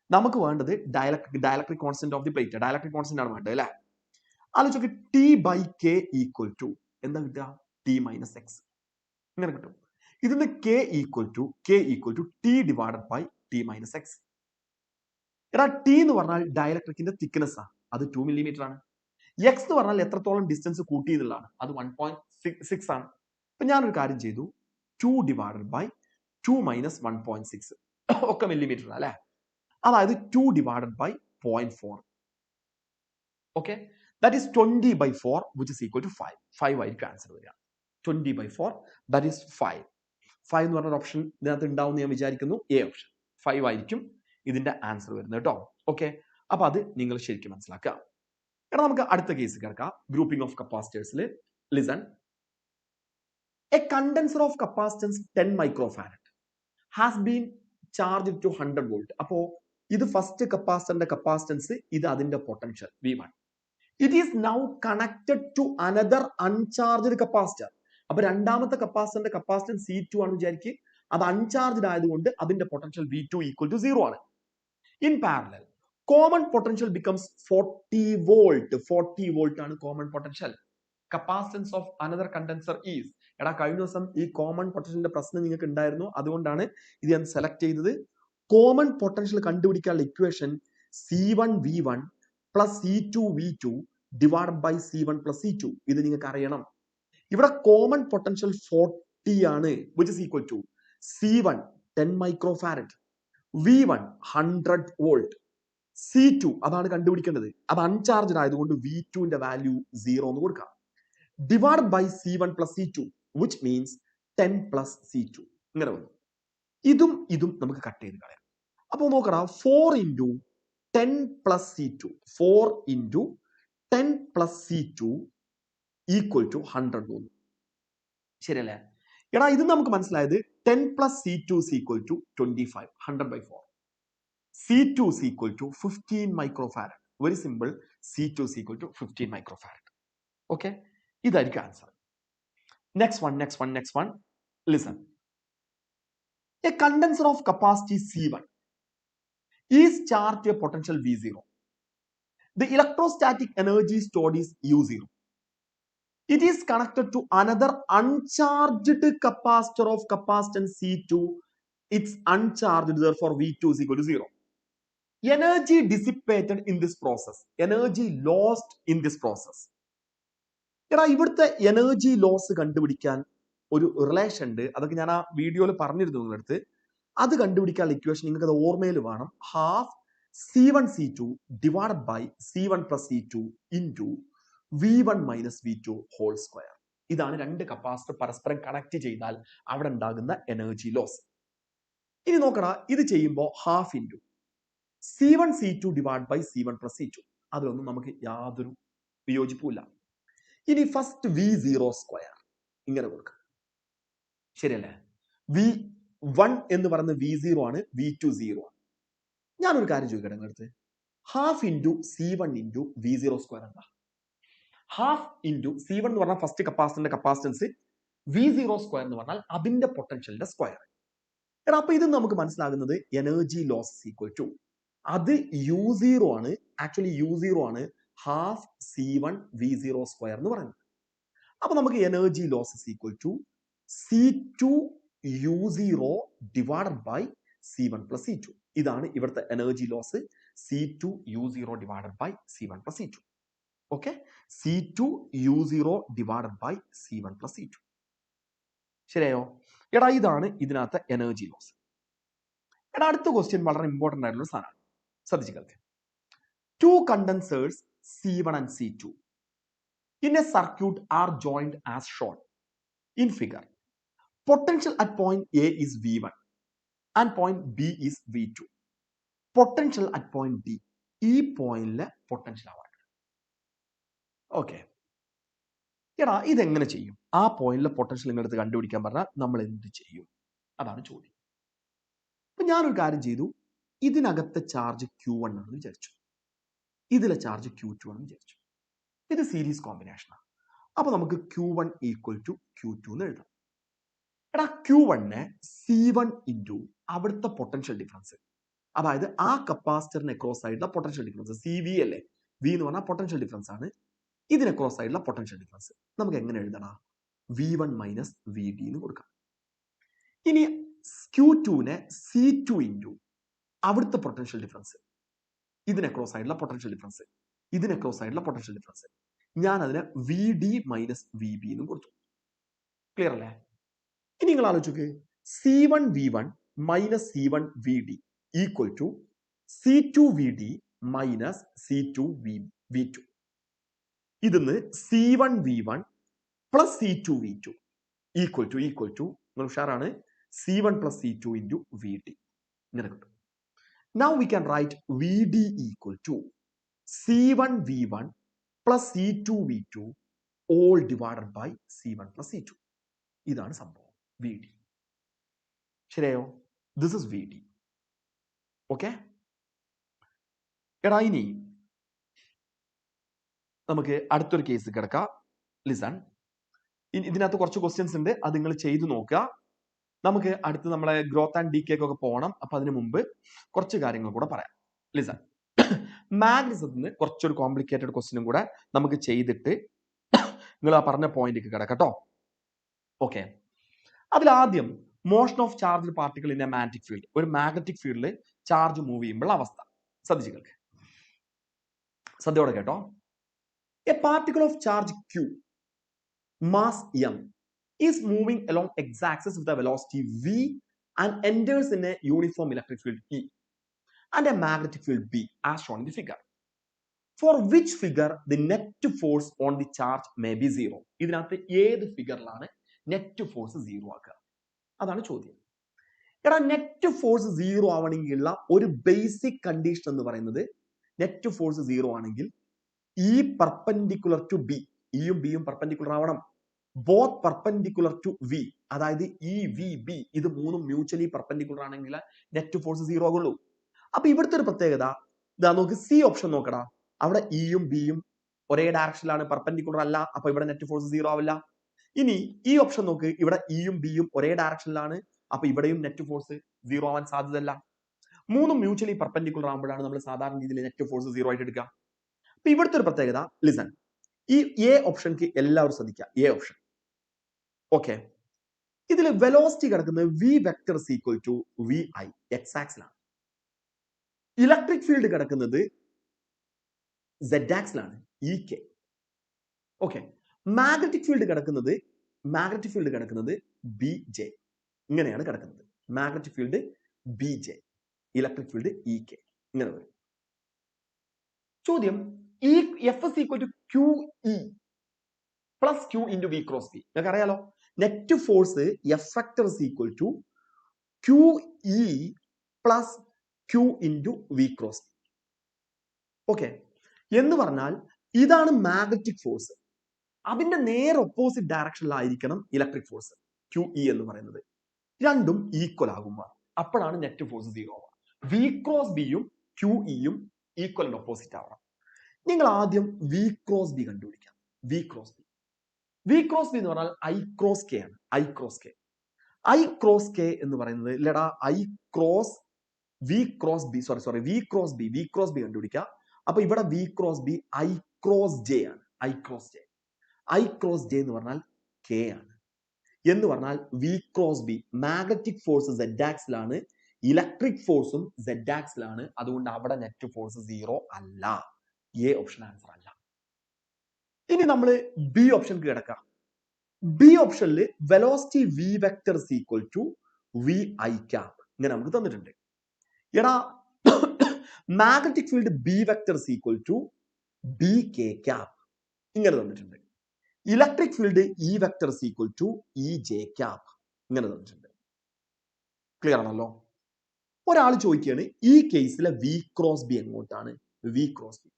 നമുക്ക് വേണ്ടത് dielectric constant of the plate, dielectric constant ആണ് വേണ്ടത് അല്ലേ. ആലോചിച്ച് t/k ഈക്വൽ ടു എന്താ കിട്ടുക, t - x ഇങ്ങനെ കിട്ടും. ഇതിന് k equal to t / t - x. എടാ ടി എന്ന് പറഞ്ഞാൽ ഡയലക്ട്രിക്കിന്റെ തിക്നെസ് ആണ്, അത് 2 millimeter ആണ്. എക്സ് എന്ന് പറഞ്ഞാൽ എത്രത്തോളം ഡിസ്റ്റൻസ് കൂട്ടി എന്നുള്ളതാണ്, അത് 1.6 ആണ്. അപ്പൊ ഞാനൊരു കാര്യം ചെയ്തു, 2 / 2 - 1.6 ഒക്കെ millimeter അല്ലെ, അതായത് 2 / 0.4. Okay, that is 20/4 which is equal to 5 ആയിരിക്കും ആൻസർ വരിക. 20/4 that is 5 എന്ന് പറഞ്ഞ ഓപ്ഷൻ ഇതിനകത്ത് ഉണ്ടാവും ഞാൻ വിചാരിക്കുന്നു, എ ഓപ്ഷൻ 5 ആയിരിക്കും ഇതിന്റെ ആൻസർ വരുന്നത് കേട്ടോ. ഓക്കെ, അപ്പൊ അത് നിങ്ങൾ ശരിക്കും മനസ്സിലാക്കുക. എടാ നമുക്ക് അടുത്ത കേസ് കിടക്കാം, ഗ്രൂപ്പിംഗ് ഓഫ് കപ്പാസിറ്റേഴ്സിൽ. Listen, a condenser of capacitance 10 microfarad has been charge to 100 volt. അപ്പോ ഇത് ഫസ്റ്റ് കപ്പാസിറ്ററിന്റെ കപ്പാസിറ്റൻസ്, ഇത് അതിന്റെ potential V1. It is now connected to another uncharged capacitor. അപ്പൊ രണ്ടാമത്തെ കപ്പാസിറ്ററിന്റെ കപ്പാസിറ്റൻസ് C2 ആണ് വിചാരിക്കുക, അത് അൺചാർജ്ഡ് ആയതുകൊണ്ട് അതിന്റെ പൊട്ടൻഷ്യൽ V2 = 0 ആണ്. In parallel common potential becomes 40 volt. 40 volt ആണ് common potential. Capacitance of another condenser is, എടാ കഴിഞ്ഞ ദിവസം ഈ കോമൺ പൊട്ടൻഷ്യലിന്റെ പ്രശ്നം നിങ്ങൾക്ക് ഉണ്ടായിരുന്നു, അതുകൊണ്ടാണ് ഇത് ഞാൻ സെലക്ട് ചെയ്തത്. കോമൺ പൊട്ടൻഷ്യൽ കണ്ടുപിടിക്കാനുള്ള equation C1V1 + C2V2 / C1 + C2. ഇത് നിങ്ങൾക്ക് അറിയണം. ഇവിടെ കോമൺ പൊട്ടൻഷ്യൽ 40 ആണ്, which is equal to C1 10 microfarad, V1 100 volt. C2 അതാണ് കണ്ടുപിടിക്കേണ്ടത്. അത് അൺചാർജ്ഡ് ആയതുകൊണ്ട് V2ന്റെ വാല്യൂ 0 എന്ന് കൊടുക്കാം. Divide by C1 plus C2 which means 10 plus C2. ഇങ്ങനെ വന്നു. ഇതും നമുക്ക് കട്ട് ചെയ്ത് കളയാം. അപ്പോൾ നോക്കടാ, 4 into 10 plus C2, 4 into 10 plus C2 equal to 100 തോന്നും. ശരിയല്ലേ? എടാ ഇത് നമുക്ക് മനസ്സിലായത് 10 plus C2 is equal to 25, 100/4. C2 is equal to 15 microfarad. Very simple. C2 is equal to 15 microfarad. Okay? ഇതായിരിക്കും answer. Next one. Listen. A condenser of capacity C1 is charged to a potential V0. The electrostatic energy stored is U0. It is connected to another uncharged capacitor of capacitance C2. It's uncharged, therefore V2 is equal to 0. Energy dissipated in this process. Energy lost in this process. എടാ ഇവിടുത്തെ energy loss കണ്ടുപിടിക്കാൻ ഒരു relation ഉണ്ട്. അതൊക്കെ ഞാൻ ആ വീഡിയോയിൽ പറഞ്ഞിരുന്നു നിങ്ങളടുത്ത്. അത് കണ്ടുപിടിക്കാനുള്ള ഇക്വേഷൻ നിങ്ങൾക്ക് അത് ഓർമ്മയിൽ വേണം. Half C1 C2 divided by C1 plus C2 into V1 minus V2 whole square. ഇതാണ് രണ്ട് കപ്പാസിറ്റർ പരസ്പരം കണക്ട് ചെയ്താൽ അവിടെ ഉണ്ടാകുന്ന എനർജി ലോസ്. ഇനി നോക്കടാ, ഇത് ചെയ്യുമ്പോൾ half into C1 C2 divide by C1 plus C2. അതിലൊന്നും നമുക്ക് യാതൊരു വിയോജിപ്പുമില്ല. ഇനി ഫസ്റ്റ് V0 സ്ക്വയർ ഇങ്ങനെ കൊടുക്കുക. ശരിയല്ലേ? V1 എന്ന് പറയുന്നത് V0 ആണ്, V2 0 ആണ്. ഞാനൊരു കാര്യം ചോദിക്കട്ടെ നിങ്ങളടുത്ത്. Half into C1 into V0 square എന്താ? ഹാഫ് ഇൻറ്റു C1 എന്ന് പറഞ്ഞാൽ ഫസ്റ്റ് കപ്പാസിറ്ററിന്റെ കപ്പാസിറ്റൻസ്, V0 സ്ക്വയർ എന്ന് പറഞ്ഞാൽ അതിന്റെ പൊട്ടൻഷ്യലിന്റെ സ്ക്വയർ. എടാ അപ്പൊ ഇത് നമുക്ക് മനസ്സിലാകുന്നത് എനർജി ലോസ് ഈക്വൽ ടു, അത് U0 ആണ്, ആക്ച്വലി U0 ആണ് ഹാഫ് C1 V0 സ്ക്വയർ എന്ന് പറയുന്നത്. അപ്പൊ നമുക്ക് energy loss is equal to C2 U0 divided by C1 plus C2. ഇതാണ് ഇവിടുത്തെ energy loss, C2 U0 divided by C1 plus C2. Okay, C2 U0 divided by C1 plus C2. ശരിയായോ? എടാ ഇതാണ് ഇതിനകത്തെ എനർജി ലോസ്. എടാ അടുത്ത question വളരെ important ആയിട്ടുള്ള സാധനമാണ്, ശ്രദ്ധിച്ചു കേൾക്കുക. 2 condensers C1 and C2 in a circuit are joined as shown in figure. Potential at point A is V1 and point B is V2. Potential at point D. ഈ പോയിന്റിലെ potential ആവാൻ. Okay, എടാ ഇതെങ്ങനെ ചെയ്യും? ആ പോയിന്റിലെ പൊട്ടൻഷ്യൽ നിങ്ങളടുത്ത് കണ്ടുപിടിക്കാൻ പറഞ്ഞാൽ നമ്മൾ എന്ത് ചെയ്യും? അതാണ് ചോദ്യം. അപ്പൊ ഞാനൊരു കാര്യം ചെയ്തു. ഇതിനകത്തെ ചാർജ് Q1 ആണെന്ന് വിചാരിച്ചു, ഇതിലെ ചാർജ് Q2 ആണെന്ന് വിചാരിച്ചു. ഇത് സീരീസ് കോമ്പിനേഷനാണ്. അപ്പൊ നമുക്ക് Q1 ഈക്വൽ ടു Q2 എന്ന് എഴുതാം. എടാ Q1നെ C1 ഇൻറ്റു അവിടുത്തെ പൊട്ടൻഷ്യൽ ഡിഫറൻസ്, അതായത് ആ കപ്പാസിറ്ററിന് അക്രോസ് ആയിട്ടുള്ള പൊട്ടൻഷ്യൽ ഡിഫറൻസ്, CV അല്ലേ, V എന്ന് പറഞ്ഞാൽ പൊട്ടൻഷ്യൽ ഡിഫറൻസ് ആണ്, ഇതിന് അക്രോസ് ആയിട്ടുള്ള പൊട്ടൻഷ്യൽ ഡിഫറൻസ് നമുക്ക് എങ്ങനെ എഴുതണം? V1 മൈനസ് VD എന്ന് കൊടുക്കാം. ഇനി Q2നെ C2 ഇൻറ്റു അവിടുത്തെ പൊട്ടൻഷ്യൽ ഡിഫറൻസ്, ഇതിന് അക്രോസ് ആയിട്ടുള്ള പൊട്ടൻഷ്യൽ ഡിഫറൻസ്, ഇതിന് അക്രോസ് ആയിട്ടുള്ള പൊട്ടൻഷ്യൽ ഡിഫറൻസ്, ഞാൻ അതിനെ VD മൈനസ് VB എന്നും കൊടുത്തു. ക്ലിയർ അല്ലേ? ഇനി നിങ്ങൾ ആലോചിക്ക്, C1 V1 minus C1 VD equal to C2 VD minus C2 V2. ഇതിന്ന് C1 V1 plus C2 V2 equal to നിങ്ങൾ ഉഷാറാണ്, C1 plus C2 into VD ഇങ്ങനെ കിട്ടും. Now we can write VD equal to C1 V1 plus C2 V2 all divided by C1 plus C2. ഇതാണ് സംഭവം VD. ശരിയായോ? This is VD. Okay, എടാ ഇനി നമുക്ക് അടുത്തൊരു കേസ് കിടക്കാം. ലിസൺ, ഇതിനകത്ത് കുറച്ച് ക്വസ്റ്റ്യൻസ് ഉണ്ട്, അത് നിങ്ങൾ ചെയ്തു നോക്കുക. നമുക്ക് അടുത്ത് നമ്മളെ ഗ്രോത്ത് ആൻഡ് ഡീക്കേക്കൊക്കെ പോകണം. അപ്പൊ അതിന് മുമ്പ് കുറച്ച് കാര്യങ്ങൾ കൂടെ പറയാം. ലിസൺ, മാഗ്നറ്റിസത്തിന് കുറച്ചൊരു കോംപ്ലിക്കേറ്റഡ് ക്വസ്റ്റ്യനും കൂടെ നമുക്ക് ചെയ്തിട്ട് നിങ്ങൾ ആ പറഞ്ഞ പോയിന്റിലേക്ക് കിടക്കട്ടോ. ഓക്കെ, അതിലാദ്യം motion of charge particle in a magnetic field. ഒരു മാഗ്നറ്റിക് ഫീൽഡിൽ ചാർജ് മൂവ് ചെയ്യുമ്പോൾ അവസ്ഥ ശ്രദ്ധിച്ചു കേൾക്ക്, ശ്രദ്ധയോടെ കേട്ടോ. A particle of charge Q, mass M, is moving along x-axis with a velocity v and enters in a uniform electric field E. and a magnetic field B as shown in the figure. For which figure the net force on the charge may be zero? ഇതിനകത്ത് ഏത് ഫിഗറിലാണ് net force zero ആക്കുക? അതാണ് ചോദ്യം. എടാ net force zero ആവണമെങ്കിലുള്ള ഒരു basic condition എന്ന് പറയുന്നത് net force zero ആണെങ്കിൽ ഈ പെർപെൻഡിക്കുലർ ടു ബി, ഇയും ബിയും പെർപെൻഡിക്കുലർ ആവണം. ബോത്ത് പെർപെൻഡിക്കുലർ ടു വി, അതായത് ഇ വി ബി ഇത് മൂന്നും മ്യൂച്വലി പെർപെൻഡിക്കുലർ ആണെങ്കിൽ നെറ്റ് ഫോഴ്സ് സീറോ ആകുള്ളൂ. അപ്പൊ ഇവിടുത്തെ ഒരു പ്രത്യേകത ഇതാ നോക്ക്, സി ഓപ്ഷൻ നോക്കടാ. അവിടെ ഇയും ബിയും ഒരേ ഡയറക്ഷനിലാണ്, പെർപെൻഡിക്കുലർ അല്ല, അപ്പൊ ഇവിടെ നെറ്റ് ഫോഴ്സ് സീറോ ആവില്ല. ഇനി ഈ ഓപ്ഷൻ നോക്ക്, ഇവിടെ ഇയും ബിയും ഒരേ ഡയറക്ഷനിലാണ്, അപ്പൊ ഇവിടെയും നെറ്റ് ഫോഴ്സ് സീറോ ആവാൻ സാധ്യതയല്ല. മൂന്നും മ്യൂച്വലി പെർപെൻഡിക്കുലർ ആകുമ്പോഴാണ് നമ്മൾ സാധാരണ രീതിയിൽ നെറ്റ് ഫോഴ്സ് സീറോ ആയിട്ട് എടുക്കുക. അപ്പൊ ഇവിടുത്തെ ഒരു പ്രത്യേകത, ലിസൺ, ഈ എ ഓപ്ഷൻക്ക് എല്ലാവരും ശ്രദ്ധിക്കുക. എ ഓപ്ഷൻ ഓക്കെ, ഇതിൽ വെലോസിറ്റി കിടക്കുന്നത് V vector equal to V I X ആക്സിലാണ്. ഇലക്ട്രിക് ഫീൽഡ് കിടക്കുന്നത് സെഡ് ആക്സിലാണ്, E K. Okay, magnetic field കിടക്കുന്നത് ബി ജെ. ഇങ്ങനെയാണ് കിടക്കുന്നത്. Magnetic field B J, electric field E K. ഇങ്ങനെ വരും. ചോദ്യം, ഈ F S equal to Q E plus Q into V cross B. നിങ്ങൾക്ക് അറിയാലോ, net force F vector equal to Q E plus Q into V cross B. Okay, എന്ന് പറഞ്ഞാൽ ഇതാണ് magnetic force. അതിന്റെ നേരെ ഓപ്പോസിറ്റ് ഡയറക്ഷനിലായിരിക്കണം ഇലക്ട്രിക് ഫോഴ്സ് ക്യു ഇ എന്ന് പറയുന്നത്. രണ്ടും ഈക്വൽ ആകുമ്പോൾ അപ്പോഴാണ് നെറ്റ് ഫോഴ്സ് സീറോ ആവുക. വി ക്രോസ് ബിയും ക്യു ഇയും ഈക്വൽ ആൻഡ് ഓപ്പോസിറ്റ് ആവണം. നിങ്ങൾ ആദ്യം വി ക്രോസ് ബി കണ്ടുപിടിക്കാം. വി ക്രോസ് ബി എന്ന് പറഞ്ഞാൽ ഐ ക്രോസ് കെ ആണ്. ഐ ക്രോസ് കെ എന്ന് പറയുന്നത് ഇല്ലടാ, വി ക്രോസ് ബി കണ്ടുപിടിക്കുക. അപ്പൊ ഇവിടെ V cross B I cross J ആണ്. ഐ ക്രോസ് ജെ എന്ന് പറഞ്ഞാൽ കെ ആണ്. എന്ന് പറഞ്ഞാൽ V cross B magnetic force Z ആക്സിലാണ്, ഇലക്ട്രിക് ഫോഴ്സും സെഡ് ആക്സിലാണ്. അതുകൊണ്ട് അവിടെ നെറ്റ് ഫോഴ്സ് സീറോ അല്ല. എ ഓപ്ഷൻ ആൻസർ അല്ല. ഇനി നമ്മൾ ബി ഓപ്ഷനിലേക്ക് കിടക്കാം. ബി ഓപ്ഷനിൽ velocity V vector equal to V I cap ഇങ്ങനെ നമുക്ക് തന്നിട്ടുണ്ട്. എടാ magnetic field B vector equal to B K cap ഇങ്ങനെ തന്നിട്ടുണ്ട്. Electric field E vector equal to E J cap ഇങ്ങനെ തന്നിട്ടുണ്ട്. ക്ലിയർ ആണല്ലോ? ഒരാൾ ചോദിക്കുകയാണ് ഈ കേസിലെ വി ക്രോസ് ബി എങ്ങോട്ടാണ്? വി ക്രോസ് ബി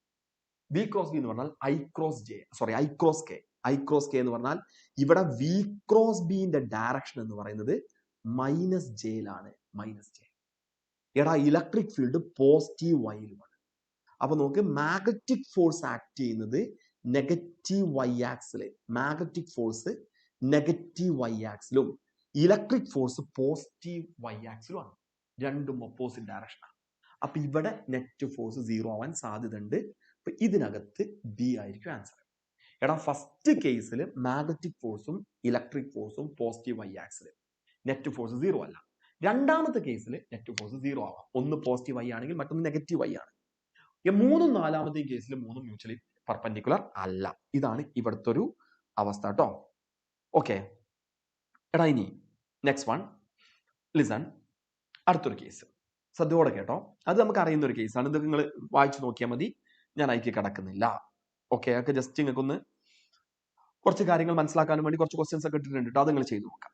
എന്ന് പറഞ്ഞാൽ ഐ ക്രോസ് കെ എന്ന് പറഞ്ഞാൽ ഇവിടെ വി ക്രോസ് ബിന്റെ ഡയറക്ഷൻ എന്ന് പറയുന്നത് മൈനസ് ജെയിലാണ്. എടാ ഇലക്ട്രിക് ഫീൽഡ് പോസിറ്റീവ് വൈയിലുമാണ്. അപ്പൊ നോക്ക്, മാഗ്നറ്റിക് ഫോഴ്സ് ആക്ട് ചെയ്യുന്നത് നെഗറ്റീവ് വൈ ആക്സില്, ഇലക്ട്രിക് ഫോഴ്സ് പോസിറ്റീവ് വൈ ആക്സിലുമാണ്. രണ്ടും ഓപ്പോസിറ്റ് ഡയറക്ഷനാണ്. അപ്പൊ ഇവിടെ നെറ്റ് ഫോഴ്സ് സീറോ ആവാൻ സാധ്യതയുണ്ട്. അപ്പൊ ഇതിനകത്ത് ബി ആയിരിക്കും ആൻസർ. എടാ ഫസ്റ്റ് കേസിൽ മാഗ്നറ്റിക് ഫോഴ്സും ഇലക്ട്രിക് ഫോഴ്സും positive Y axis, net force zero അല്ല. രണ്ടാമത്തെ കേസിൽ നെറ്റ് ഫോഴ്സ് സീറോ ആവാം. ഒന്ന് പോസിറ്റീവ് വൈ ആണെങ്കിൽ മറ്റൊന്ന് നെഗറ്റീവ് വൈ ആണ്. മൂന്നും നാലാമത്തെ കേസിൽ മൂന്നും മ്യൂച്വലി പെർപെൻഡിക്കുലർ അല്ല. ഇതാണ് ഇവിടുത്തെ ഒരു അവസ്ഥ കേട്ടോ. ഓക്കെ, എടാ ഇനി നെക്സ്റ്റ് വൺ, ലിസൺ. അടുത്തൊരു കേസ് ശ്രദ്ധയോടെ കേട്ടോ. അത് നമുക്ക് അറിയുന്ന ഒരു കേസാണ്. ഇത് നിങ്ങൾ വായിച്ചു നോക്കിയാൽ മതി, ഞാൻ അതിലേക്ക് കടക്കുന്നില്ല. ഓക്കെ, അതൊക്കെ ജസ്റ്റ് നിങ്ങൾക്കൊന്ന് കുറച്ച് കാര്യങ്ങൾ മനസ്സിലാക്കാനും വേണ്ടി കുറച്ച് ക്വസ്റ്റ്യൻസ് ഒക്കെ ഇട്ടിട്ടുണ്ട് കേട്ടോ. അത് നിങ്ങൾ ചെയ്തു നോക്കാം.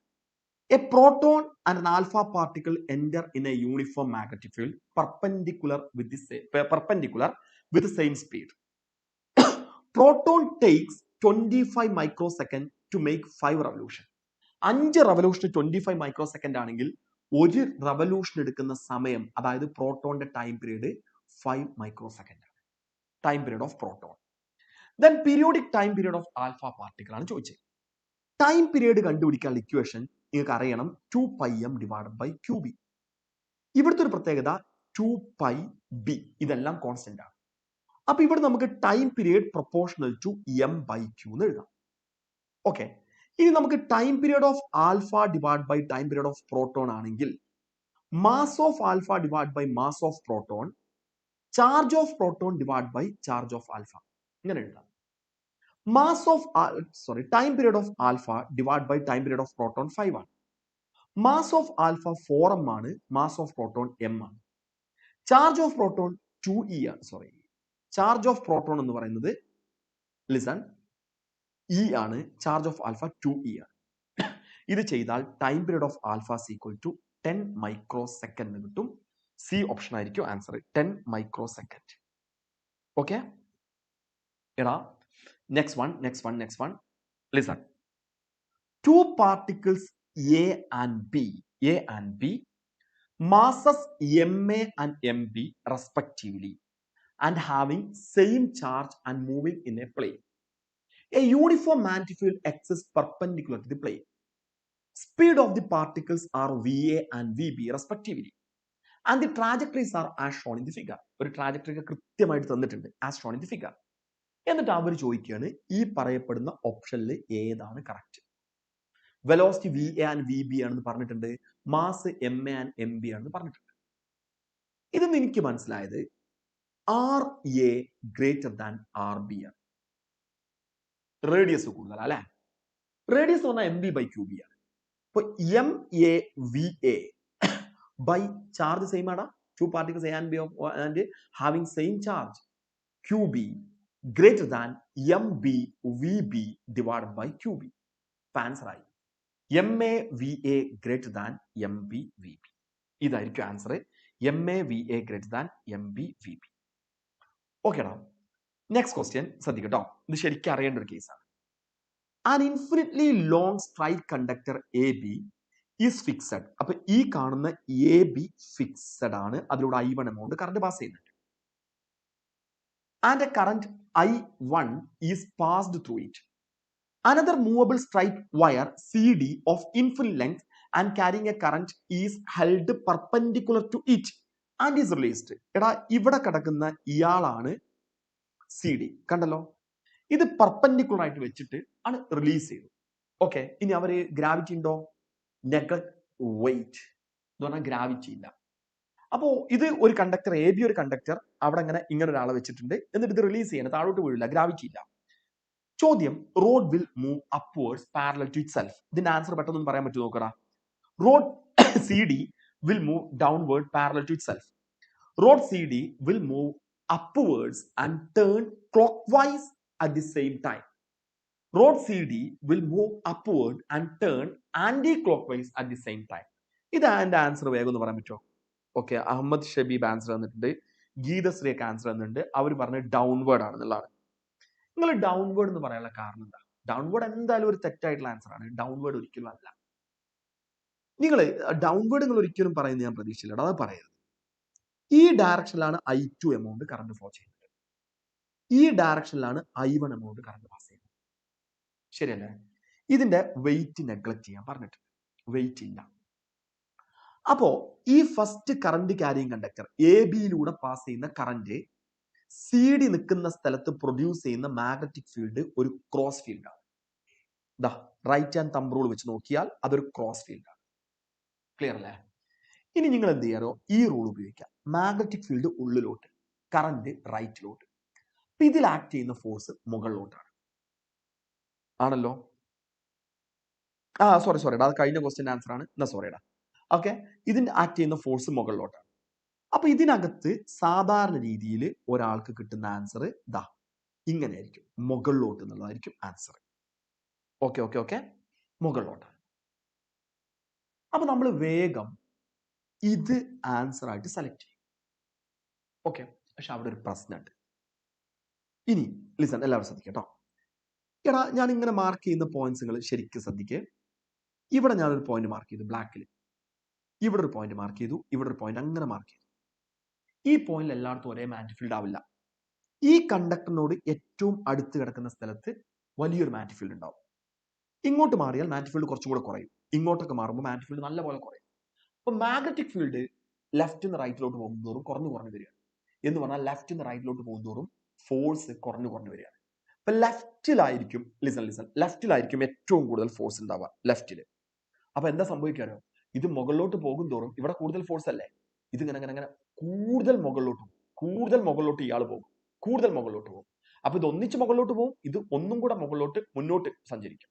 A proton and an alpha particle enter in a uniform magnetic field perpendicular with the same speed. Proton takes 25 microseconds to make 5 revolution. 5 revolution 25 microsecond ആണെങ്കിൽ ഒരു റവല്യൂഷൻ എടുക്കുന്ന സമയം, അതായത് പ്രോട്ടോന്റെ ടൈം പീരീഡ് 5 മൈക്രോസെക്കൻഡ് ആണ്. Time period of proton. Then periodic time period of alpha particle ആണ് ചോദിച്ചത്. Time period കണ്ടുപിടിക്കാനുള്ള equation നിങ്ങൾക്ക് അറിയണം, 2πm ഡിവൈഡഡ് ബൈ QB. ഇവിടുത്തെ ഒരു പ്രത്യേകത 2πb, ഇതെല്ലാം കോൺസ്റ്റന്റ് ആണ്. അപ്പൊ ഇവിടെ നമുക്ക് time period proportional to m/q എന്ന് എഴുതാം. ഓക്കെ, ഇനി നമുക്ക് time period of alpha divide by time period of proton ആണെങ്കിൽ mass of alpha divide by mass of proton, charge of proton divide by charge of alpha ഇങ്ങനെ എഴുതാം. Time period of alpha divide by time period of proton 5 ആണ്. Mass of alpha 4m ആണ്, mass of proton m ആണ്. Charge of proton 2e ആണ്. Sorry, charge of proton എന്ന് പറയുന്നത് listen E ആണ്. Charge of alpha 2e ആണ്. ഇത് ചെയ്താൽ time period of alpha equal to 10 microsecond കിട്ടും. സി ഓപ്ഷൻ ആയിരിക്കും ആൻസർ, 10 മൈക്രോ സെക്കൻഡ്. ഓക്കെ എടാ, next one listen. Two particles A and B masses ma and mb respectively and having same charge and moving in a plane. A uniform magnetic field exists perpendicular to the plane. Speed of the particles are va and vb respectively and the trajectories are as shown in the figure. ഒരു trajectory കൃത്യമായിട്ട് തന്നിട്ടുണ്ട്, as shown in the figure. എന്നിട്ട് അവർ ചോദിക്കുകയാണ് ഈ പറയപ്പെടുന്ന ഓപ്ഷനിൽ ഏതാണ് correct. Velocity V A and V B ആണെന്ന് പറഞ്ഞിട്ടുണ്ട്, mass M A and M B ആണെന്ന് പറഞ്ഞിട്ടുണ്ട്. ഇതെന്ന് എനിക്ക് മനസ്സിലായത് R A greater than R B ആണ്. റേഡിയസ് കൂടുതൽ അല്ലെ, റേഡിയസ് പറഞ്ഞാൽ M B by Q B ആണ്. അപ്പൊ M A V A by charge same ആണ്, two particles A and B and having same charge, Q B greater than M B V B divided by Q B. Answer ആയി M A V A greater than M B V B. ഇതായിരിക്കും answer, M A V A greater than M B V B. ഓക്കേടാ, next question ശ്രദ്ധിക്കട്ടോ, ഇത് ശരിക്കും അറിയേണ്ട ഒരു കേസാണ്. An infinitely long straight conductor A B is fixed. അപ്പൊ ഈ കാണുന്ന എ ബി ഫിക്സഡ് ആണ്, അതിലൂടെ I1 എമൗണ്ട് കറണ്ട് പാസ് ചെയ്യുന്നുണ്ട്. And a current I1 is passed through it. Another movable straight wire CD of infinite length and carrying a current is held perpendicular to it and is released. എടാ, ഇവിടെ കിടക്കുന്ന ഇയാളാണ് C D, കണ്ടല്ലോ. ഇത് perpendicular ആയിട്ട് വെച്ചിട്ട് ആണ് release ചെയ്തത്. ഓക്കെ, ഇനി അവര് ഗ്രാവിറ്റി ഉണ്ടോ? നെഗ്ലക്ട് വെയിറ്റ് എന്ന് പറഞ്ഞാൽ ഗ്രാവിറ്റി ഇല്ല. അപ്പോ ഇത് ഒരു കണ്ടക്ടർ എ ബി, ഒരു കണ്ടക്ടർ അവിടെ ഇങ്ങനെ ഒരാളെ വെച്ചിട്ടുണ്ട്, എന്നിട്ട് ഇത് റിലീസ് ചെയ്യണം, താഴോട്ട് വീഴില്ല, ഗ്രാവിറ്റി ഇല്ല. ചോദ്യം, rod will move upwards parallel to itself. ഇതിന്റെ ആൻസർ പെട്ടെന്ന് പറയാൻ പറ്റുമോ നോക്കടാ. Rod C D will move downward parallel to itself. Rod C D will move upwards and turn clockwise at the same time. Rod C D will move upward and turn anticlockwise at the same time. ഇത് എന്റെ answer വേഗം ഒന്ന് പറയാൻ പറ്റുമോ? Okay, Ahmed Shabeeb answer തന്നിട്ടുണ്ട്, ഗീതശ്രീ ഒക്കെ answer തന്നിട്ടുണ്ട്. അവർ പറഞ്ഞത് ഡൗൺവേർഡ് ആണെന്നുള്ളതാണ്. നിങ്ങൾ ഡൗൺവേർഡ് എന്ന് പറയാനുള്ള കാരണം എന്താ? ഡൗൺവേർഡ് എന്തായാലും ഒരു തെറ്റായിട്ടുള്ള ആൻസർ ആണ്, ഡൗൺവേർഡ് ഒരിക്കലും അല്ല. നിങ്ങൾ ഡൗൺവേർഡ് നിങ്ങൾ ഒരിക്കലും പറയുന്നത് ഞാൻ പ്രതീക്ഷിച്ചില്ല, അത് പറയരുത്. ഈ ഡയറക്ഷനിലാണ് I2 എമൗണ്ട് കറണ്ട് ഫ്ലോ ചെയ്യുന്നത്, ഈ ഡയറക്ഷനിലാണ് I1 എമൗണ്ട് കറണ്ട് പാസ് ചെയ്യുന്നത്, ശരിയല്ലേ? ഇതിന്റെ വെയിറ്റ് നെഗ്ലക്ട് ചെയ്യാൻ പറഞ്ഞിട്ടുണ്ട്, വെയിറ്റ് ഇല്ല. അപ്പോ ഈ first current carrying conductor A ബിയിലൂടെ പാസ് ചെയ്യുന്ന കറന്റ് സി ഡി നിൽക്കുന്ന സ്ഥലത്ത് പ്രൊഡ്യൂസ് ചെയ്യുന്ന മാഗ്നറ്റിക് ഫീൽഡ് ഒരു ക്രോസ് ഫീൽഡ് ആണ്. ദാ റൈറ്റ് ഹാൻഡ് തമ്പ് റൂൾ വെച്ച് നോക്കിയാൽ അതൊരു ക്രോസ് ഫീൽഡ് ആണ്. ക്ലിയർ അല്ലേ? ഇനി നിങ്ങൾ എന്ത് ചെയ്യാറോ, ഈ റൂൾ ഉപയോഗിക്കാം. മാഗ്നറ്റിക് ഫീൽഡ് ഉള്ളിലോട്ട്, കറന്റ് റൈറ്റിലോട്ട്. അപ്പൊ ഇതിൽ ആക്ട് ചെയ്യുന്ന ഫോഴ്സ് മുകളിലോട്ടാണ്, ആണല്ലോ. സോറി അത് കഴിഞ്ഞ ക്വസ്റ്റ്യൻ ആൻസർ ആണ്, എന്നാ സോറിടാ. ഓക്കെ, ഇതിന് ആക്ട് ചെയ്യുന്ന ഫോഴ്സ് മുകളിലോട്ടാണ്. അപ്പൊ ഇതിനകത്ത് സാധാരണ രീതിയിൽ ഒരാൾക്ക് കിട്ടുന്ന ആൻസർ ദാ ഇങ്ങനെയായിരിക്കും, മുകളിലോട്ട് എന്നുള്ളതായിരിക്കും ആൻസർ. ഓക്കെ, മുകളിലോട്ട്. അപ്പൊ നമ്മൾ വേഗം ഇത് ആൻസർ ആയിട്ട് സെലക്ട് ചെയ്യും. ഓക്കെ, പക്ഷെ അവിടെ ഒരു പ്രശ്നമുണ്ട്. ഇനി ലിസൺ, എല്ലാവരും ശ്രദ്ധിക്കട്ടോ. എടാ, ഞാൻ ഇങ്ങനെ മാർക്ക് ചെയ്യുന്ന പോയിന്റ്സുകൾ ശരിക്കും ശ്രദ്ധിക്കുക. ഇവിടെ ഞാനൊരു പോയിന്റ് മാർക്ക് ചെയ്തു ബ്ലാക്കിൽ, ഇവിടെ ഒരു പോയിന്റ് മാർക്ക് ചെയ്തു, ഇവിടെ ഒരു പോയിന്റ് അങ്ങനെ മാർക്ക് ചെയ്തു. ഈ പോയിന്റിൽ എല്ലായിടത്തും ഒരേ മാഗ്നറ്റിക് ഫീൽഡ് ആവില്ല. ഈ കണ്ടക്ടറിനോട് ഏറ്റവും അടുത്ത് കിടക്കുന്ന സ്ഥലത്ത് വലിയൊരു മാഗ്നറ്റിക് ഫീൽഡ് ഉണ്ടാവും. ഇങ്ങോട്ട് മാറിയാൽ മാഗ്നറ്റിക് ഫീൽഡ് കുറച്ചും കൂടെ കുറയും, ഇങ്ങോട്ടൊക്കെ മാറുമ്പോൾ മാഗ്നറ്റിക് ഫീൽഡ് നല്ലപോലെ കുറയും. അപ്പൊ മാഗ്നറ്റിക് ഫീൽഡ് ലെഫ്റ്റ് നിന്ന് റൈറ്റിലോട്ട് പോകുന്നതോറും കുറഞ്ഞു വരികയാണ്. എന്ന് പറഞ്ഞാൽ ലെഫ്റ്റ് നിന്ന് റൈറ്റിലോട്ട് പോകുന്നതോറും ഫോഴ്സ് കുറഞ്ഞു വരികയാണ്. അപ്പൊ ലെഫ്റ്റിലായിരിക്കും, ലെഫ്റ്റിലായിരിക്കും ഏറ്റവും കൂടുതൽ ഫോഴ്സ് ഉണ്ടാവുക, ലെഫ്റ്റില്. അപ്പൊ എന്താ സംഭവിക്കാനോ, ഇത് മുകളിലോട്ട് പോകും തോറും ഇവിടെ കൂടുതൽ ഫോഴ്സ് അല്ലേ, ഇത് ഇങ്ങനെ കൂടുതൽ മുകളിലോട്ട് ഇയാൾ പോകും, കൂടുതൽ മുകളിലോട്ട് പോകും. അപ്പൊ ഇത് ഒന്നിച്ച് മുകളിലോട്ട് പോകും, ഇത് ഒന്നും കൂടെ മുന്നോട്ട് സഞ്ചരിക്കും.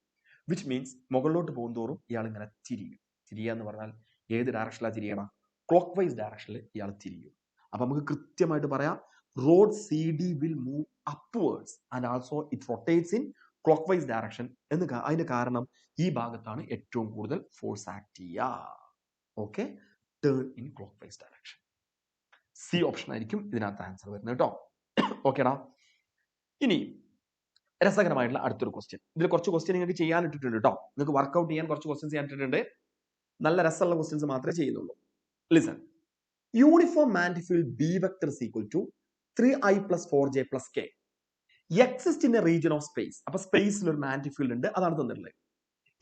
വിച്ച് മീൻസ് മുകളിലോട്ട് പോകും തോറും ഇയാൾ ഇങ്ങനെ തിരിയുക എന്ന് പറഞ്ഞാൽ ഏത് ഡയറക്ഷനിലാണ് തിരിയണം? ക്ലോക്ക് വൈസ് ഡയറക്ഷനിൽ ഇയാൾ തിരിയും. അപ്പൊ നമുക്ക് കൃത്യമായിട്ട് പറയാം road C D will move upwards and also it rotates in clock vice direction എന്ന് അതിന്റെ കാരണം ഈ ഭാഗത്താണ് ഏറ്റവും കൂടുതൽ ഫോഴ്സ് ആക്ട് ചെയ്യുക. Okay, turn in clock vice direction. C option ആയിരിക്കും ഇതിനകത്ത് ആൻസർ വരുന്നത് കേട്ടോ. ഓക്കേടാ. ഇനി രസകരമായിട്ടുള്ള അടുത്തൊരു ക്വസ്റ്റ്യൻ. ഇതിൽ കുറച്ച് ക്വസ്റ്റ്യൻ നിങ്ങൾക്ക് ചെയ്യാൻ ഇട്ടിട്ടുണ്ട് കേട്ടോ. നിങ്ങൾക്ക് വർക്ക്ഔട്ട് ചെയ്യാൻ കുറച്ച് ക്വസ്റ്റ്യൻസ് ചെയ്യാൻ ഇട്ടിട്ടുണ്ട്. നല്ല രസമുള്ള ക്വസ്റ്റ്യൻസ് മാത്രമേ ചെയ്യുന്നുള്ളൂ. Listen. Uniform magnetic field B vector is equal to 3i plus 4j plus k exist in a region of space. അപ്പൊ സ്പേസിൽ ഒരു മാഗ്നിഫിൽഡ് ഉണ്ട്, അതാണ് തന്നിട്ടുള്ളത്.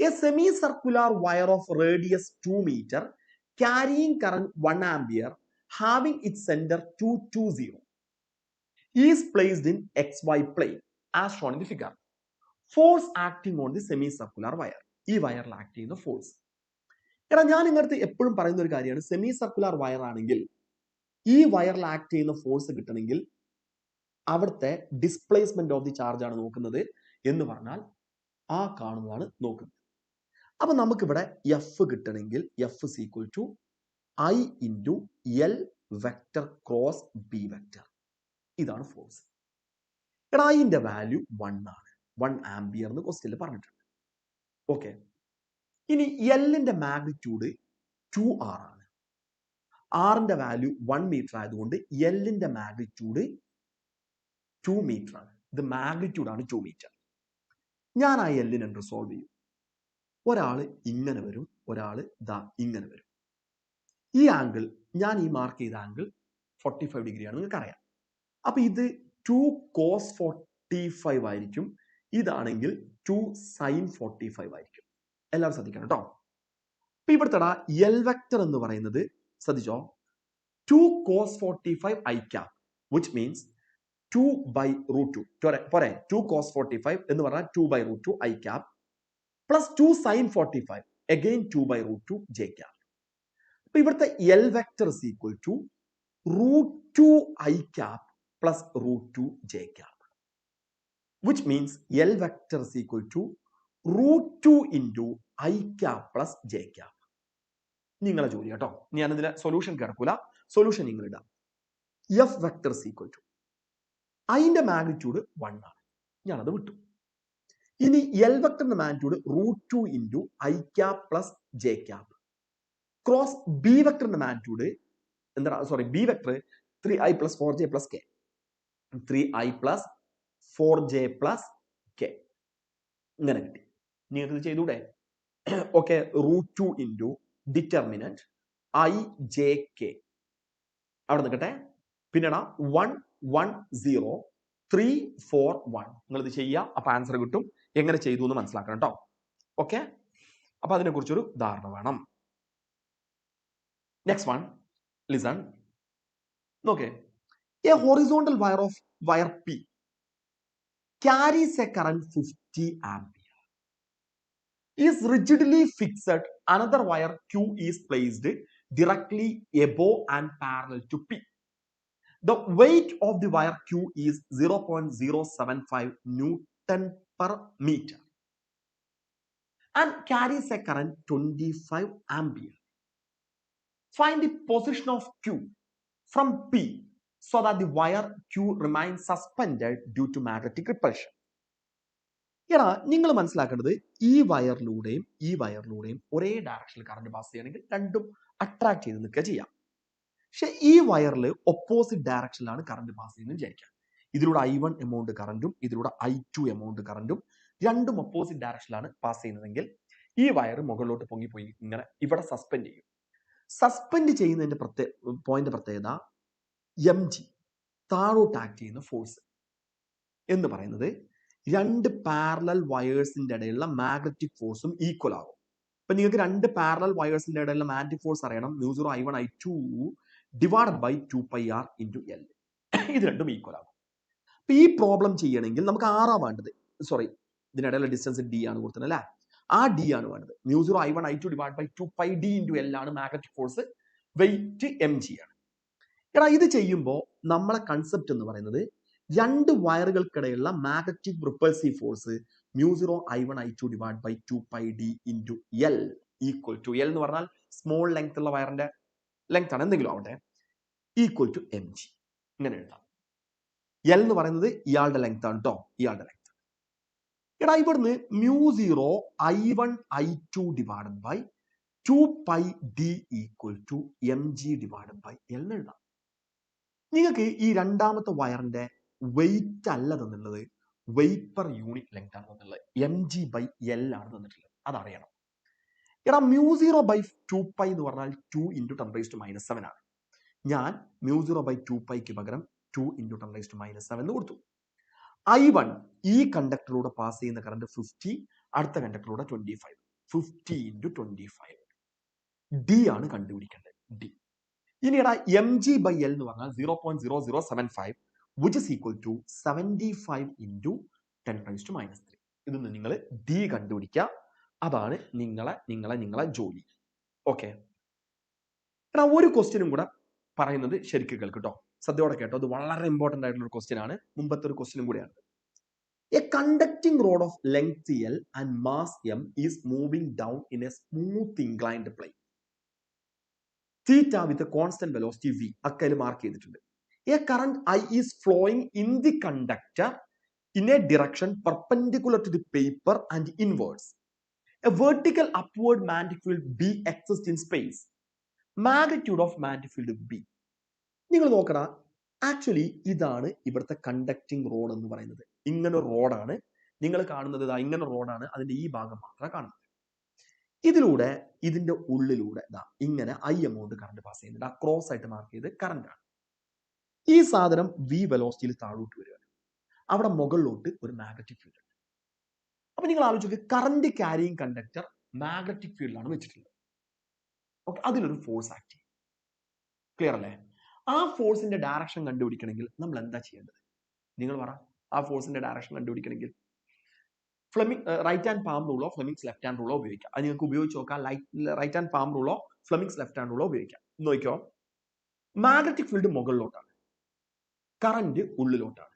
A semi-circular wire of radius 2 meter carrying current 1 ampere having its center 220 is placed in xy plane as shown in the figure. Force acting on the semi-circular wire. ഈ വയറിൽ act ചെയ്യുന്ന force. എടാ ഞാൻ നിങ്ങളുടെ എപ്പോഴും പറയുന്ന ഒരു കാര്യമാണ്, സെമി സർക്കുലർ വയർ ആണെങ്കിൽ ഈ വയറിൽ ആക്ട് ചെയ്യുന്ന ഫോഴ്സ് കിട്ടണമെങ്കിൽ അവിടുത്തെ ഡിസ്പ്ലേസ്മെന്റ് ഓഫ് ദി ചാർജ് ആണ് നോക്കുന്നത് എന്ന് പറഞ്ഞാൽ ആ കാണുന്നതാണ് നോക്കുന്നത്. അപ്പൊ നമുക്കിവിടെ എഫ് കിട്ടണമെങ്കിൽ F is equal to I into L vector cross B vector. ഇതാണ് ഫോഴ്സ്. എടാ അതിന്റെ വാല്യൂ 1 ആണ്, 1 ആംപിയർ എന്ന് ക്വസ്റ്റ്യനിൽ പറഞ്ഞിട്ടുണ്ട്. ഓക്കെ, ഇനി എല്ലിന്റെ മാഗ്നിറ്റ്യൂഡ് 2r ആണ്. ആറിന്റെ വാല്യൂ 1 മീറ്റർ ആയതുകൊണ്ട് എല്ലിന്റെ മാഗ്നിറ്റ്യൂഡ് 2 മീറ്റർ ആണ്. ഇത് മാഗ്നിറ്റ്യൂഡ് ആണ് 2 മീറ്റർ. ഞാൻ ആ എല്ലിനെ റിസോൾവ് ചെയ്യും. ഒരാള് ഇങ്ങനെ വരും, ഒരാള് ദാ ഇങ്ങനെ വരും. ഈ ആംഗിൾ, ഞാൻ ഈ മാർക്ക് ചെയ്ത ആംഗിൾ 45 ഡിഗ്രിയാണ്, നിങ്ങൾക്ക് അറിയാം. അപ്പൊ ഇത് 2 cos 45 ആയിരിക്കും, ഇതാണെങ്കിൽ 2 sin 45 ആയിരിക്കും. എല്ലാവരും ശ്രദ്ധിക്കണം കേട്ടോ. അപ്പൊ ഇവിടുത്തെ എൽ വെക്ടർ എന്ന് പറയുന്നത് ശ്രദ്ധിച്ചോ, 2 cos 45 i cap which means 2 by root 2 പോരെ. 2 cos 45 എന്ന് പറഞ്ഞാൽ 2 by root 2 i cap plus 2 sin 45 again 2 by root 2 j cap. അപ്പൊ ഇവിടുത്തെ L vector is equal to root 2 i cap plus root 2 j cap which means L vector is equal to root 2 into I cap plus j cap. നിങ്ങളെ ജോലി കേട്ടോ, ഞാൻ ഇതിലെ solution കിടക്കൂല, solution നിങ്ങൾ ഇടാം. F vector is equal to അതിന്റെ magnitude 1 ആണ്, ഞാനത് വിട്ടു. ഇനി എൽ വെക്ടറിന്റെ magnitude root 2 into I cap plus j cap cross B വെക്ടറിന്റെ മാഗ്നിറ്റ്യൂഡ് എന്താണ്, sorry, B vector 3i plus 4j plus k 3i plus 4j plus k ഇങ്ങനെ കിട്ടി. നിങ്ങൾക്ക് ഇത് ചെയ്തൂടെ? Okay, root 2 into determinant I J K അവിടെ നിൽക്കട്ടെ. പിന്നെടാ 1 1 0 3 4 1 നിങ്ങൾ ഇത് ചെയ്യുക, അപ്പൊ ആൻസർ കിട്ടും. എങ്ങനെ ചെയ്തു എന്ന് മനസ്സിലാക്കണം കേട്ടോ. ഓക്കെ, അപ്പൊ അതിനെ കുറിച്ചൊരു ധാരണ വേണം. Next one, listen. നോക്കേ, a horizontal wire of wire P carries a current 50 ampere is rigidly fixed. Another wire Q is placed directly above and parallel to P. The weight of the wire Q is 0.075 Newton per meter and carries a current 25 ampere. Find the position of Q from P so that the wire Q remains suspended due to magnetic repulsion. എടാ നിങ്ങൾ മനസ്സിലാക്കേണ്ടത്, ഈ വയറിലൂടെയും ഒരേ ഡയറക്ഷനിൽ current pass ചെയ്യണമെങ്കിൽ രണ്ടും attract ചെയ്ത് നിൽക്കുക ചെയ്യാം. പക്ഷെ ഈ വയറിൽ ഓപ്പോസിറ്റ് ഡയറക്ഷനിലാണ് കറണ്ട് പാസ് ചെയ്യുന്നത് വിചാരിക്കാം. ഇതിലൂടെ I1 എമൗണ്ട് കറണ്ടും ഇതിലൂടെ I2 എമൗണ്ട് കറണ്ടും രണ്ടും ഓപ്പോസിറ്റ് ഡയറക്ഷനിലാണ് പാസ് ചെയ്യുന്നതെങ്കിൽ ഈ വയർ മുകളിലോട്ട് പൊങ്ങിപ്പോയി ഇങ്ങനെ ഇവിടെ സസ്പെൻഡ് ചെയ്യും. സസ്പെൻഡ് ചെയ്യുന്നതിന്റെ പോയിന്റ് പ്രത്യേകത എം ജി, താഴോട്ട് ആക്ട് ചെയ്യുന്ന ഫോഴ്സ് എന്ന് പറയുന്നത് രണ്ട് പാരലൽ വയേഴ്സിന്റെ ഇടയിലുള്ള മാഗ്നറ്റിക് ഫോഴ്സും ഈക്വൽ ആകും. അപ്പൊ നിങ്ങൾക്ക് രണ്ട് പാരലൽ വയേഴ്സിന്റെ ഇടയിലുള്ള മാഗ്നറ്റിക് ഫോഴ്സ് അറിയണം, μ0 I1 I2 divided by 2πr into L. ഇത് രണ്ടും ഈക്വൽ ആകും. അപ്പൊ ഈ പ്രോബ്ലം ചെയ്യണമെങ്കിൽ നമുക്ക് ആറാ വേണ്ടത്, സോറി, ഇതിനിടയിലുള്ള ഡിസ്റ്റൻസ് ഡി ആണ് കൊടുത്തത് അല്ലേ, ആ ഡി ആണ് വേണ്ടത്. μ0 I1 I2 divide by 2πd into L ആണ് മാഗ്നറ്റിക് ഫോഴ്സ്, വെയിറ്റ് mg ആണ്. എടാ ഇത് ചെയ്യുമ്പോൾ നമ്മളെ കൺസെപ്റ്റ് എന്ന് പറയുന്നത് രണ്ട് വയറുകൾക്കിടയിലുള്ള magnetic repulsive force μ0 I1 I2 divide by 2πd into L equal to, L എന്ന് പറഞ്ഞാൽ സ്മോൾ ലെങ്ത് ഉള്ള വയറിന്റെ ലെങ്ത് ആണ്, എന്തെങ്കിലും ആവട്ടെ, ഈക്വൽ ടു എം ജി. ഇങ്ങനെ എഴുതാം. എൽ എന്ന് പറയുന്നത് ഇയാളുടെ ലെങ്ത് ആണ് കേട്ടോ, ഇയാളുടെ ലെങ്ത്. എടാ ഇവിടുന്ന് μ0 I1 I2 divided by 2 pi D equal to M G divided by L എന്ന് എഴുതാം. നിങ്ങൾക്ക് ഈ രണ്ടാമത്തെ വയറിന്റെ വെയിറ്റ് അല്ല തന്നുള്ളത്, വെയിറ്റ് പെർ യൂണിറ്റ് ലെങ്ത് ആണ് തന്നുള്ളത്. എം ജി ബൈ എൽ ആണ് തന്നിട്ടുള്ളത്, അതറിയണം. എടാ μ0 ബൈ 2 പൈ എന്ന് പറഞ്ഞാൽ 2 ഇൻറ്റു 10⁻⁷ ആണ്. ഞാൻ μ0 ബൈ 2 പൈക്ക് പകരം 2 ഇൻറ്റു 10⁻⁷ എന്ന് കൊടുത്തു. I1 ഈ കണ്ടക്ടറിലൂടെ പാസ് ചെയ്യുന്ന കറണ്ട് 50, അടുത്ത കണ്ടക്ടറിലൂടെ 25. 50 ഇൻറ്റു 25. ഡി ആണ് കണ്ടുപിടിക്കേണ്ടത്, ഡി. ഇനിടാ എം ജി ബൈ എൽ എന്ന് പറഞ്ഞാൽ 0.0075 which is equal to 75 into 10⁻⁻3. ഇതൊന്ന് നിങ്ങൾ ഡി കണ്ടുപിടിക്കുക. അതാണ് നിങ്ങളെ ജോലി. ഓക്കെ. എടാ ഒരു ക്വസ്റ്റ്യനും കൂടെ പറയുന്നത് ശരിക്കും കേൾക്കട്ടോ, ശ്രദ്ധയോടെ കേട്ടോ. അത് വളരെ ഇമ്പോർട്ടന്റ് ആയിട്ടുള്ള ഒരു ക്വസ്റ്റ്യൻ ആണ്. മുമ്പത്തെ ഒരു ക്വസ്റ്റ്യനും കൂടെയാണ്. A conducting rod of length L and mass M is moving down in a smooth inclined plane. Theta with constant velocity V അക്കയിൽ മാർക്ക് ചെയ്തിട്ടുണ്ട്. A current I is flowing in the conductor in a direction perpendicular to the paper and inwards. A vertical upward magnetic field B exist in space. Magnitude of magnetic field B. നിങ്ങൾ നോക്കടാ, actually ഇതാണ് ഇവിടുത്തെ conducting road എന്ന് പറയുന്നത്. ഇങ്ങനെ റോഡാണ് നിങ്ങൾ കാണുന്നത്, ഇങ്ങനെ റോഡാണ്, അതിന്റെ ഈ ഭാഗം മാത്രമേ കാണുന്നത്. ഇതിലൂടെ ഇതിന്റെ ഉള്ളിലൂടെ ഇങ്ങനെ ഐ എമൗണ്ട് കറണ്ട് പാസ് ചെയ്യുന്നുണ്ട്. ആ ക്രോസ് ആയിട്ട് മാർക്ക് ചെയ്ത് കറണ്ട് ആണ്. ഈ സാധനം വി വെലോസിറ്റിയിൽ താഴോട്ട് വരികയാണ്. അവിടെ മുകളിലോട്ട് ഒരു മാഗ്നറ്റിക് ഫീൽഡ് ഉണ്ട്. അപ്പൊ നിങ്ങൾ ആലോചിക്കുക, കറണ്ട് ക്യാരിയിങ് കണ്ടക്ടർ മാഗ്നറ്റിക് ഫീൽഡിലാണ് വെച്ചിട്ടുള്ളത്. ഓക്കെ, അതിലൊരു ഫോഴ്സ് ആക്ട് ചെയ്യും. ക്ലിയർ അല്ലേ? ആ ഫോഴ്സിന്റെ ഡയറക്ഷൻ കണ്ടുപിടിക്കണമെങ്കിൽ നമ്മൾ എന്താ ചെയ്യേണ്ടത്? നിങ്ങൾ പറ. ആ ഫോഴ്സിന്റെ ഡയറക്ഷൻ കണ്ടുപിടിക്കണമെങ്കിൽ റൈറ്റ് ഹാൻഡ് പാം റൂളോ ഫ്ലെമിങ്സ് ലെഫ്റ്റ് ഹാൻഡ് റൂളോ ഉപയോഗിക്കാം. അത് നിങ്ങൾക്ക് ഉപയോഗിച്ച് നോക്കാം. റൈറ്റ് ഹാൻഡ് പാം റൂളോ ഫ്ലെമിങ്സ് ലെഫ്റ്റ് ഹാൻഡ് റൂളോ ഉപയോഗിക്കാം. നോക്കിക്കോ, മാഗ്നറ്റിക് ഫീൽഡ് മുകളിലോട്ടാണ്, കറന്റ് ഉള്ളിലോട്ടാണ്.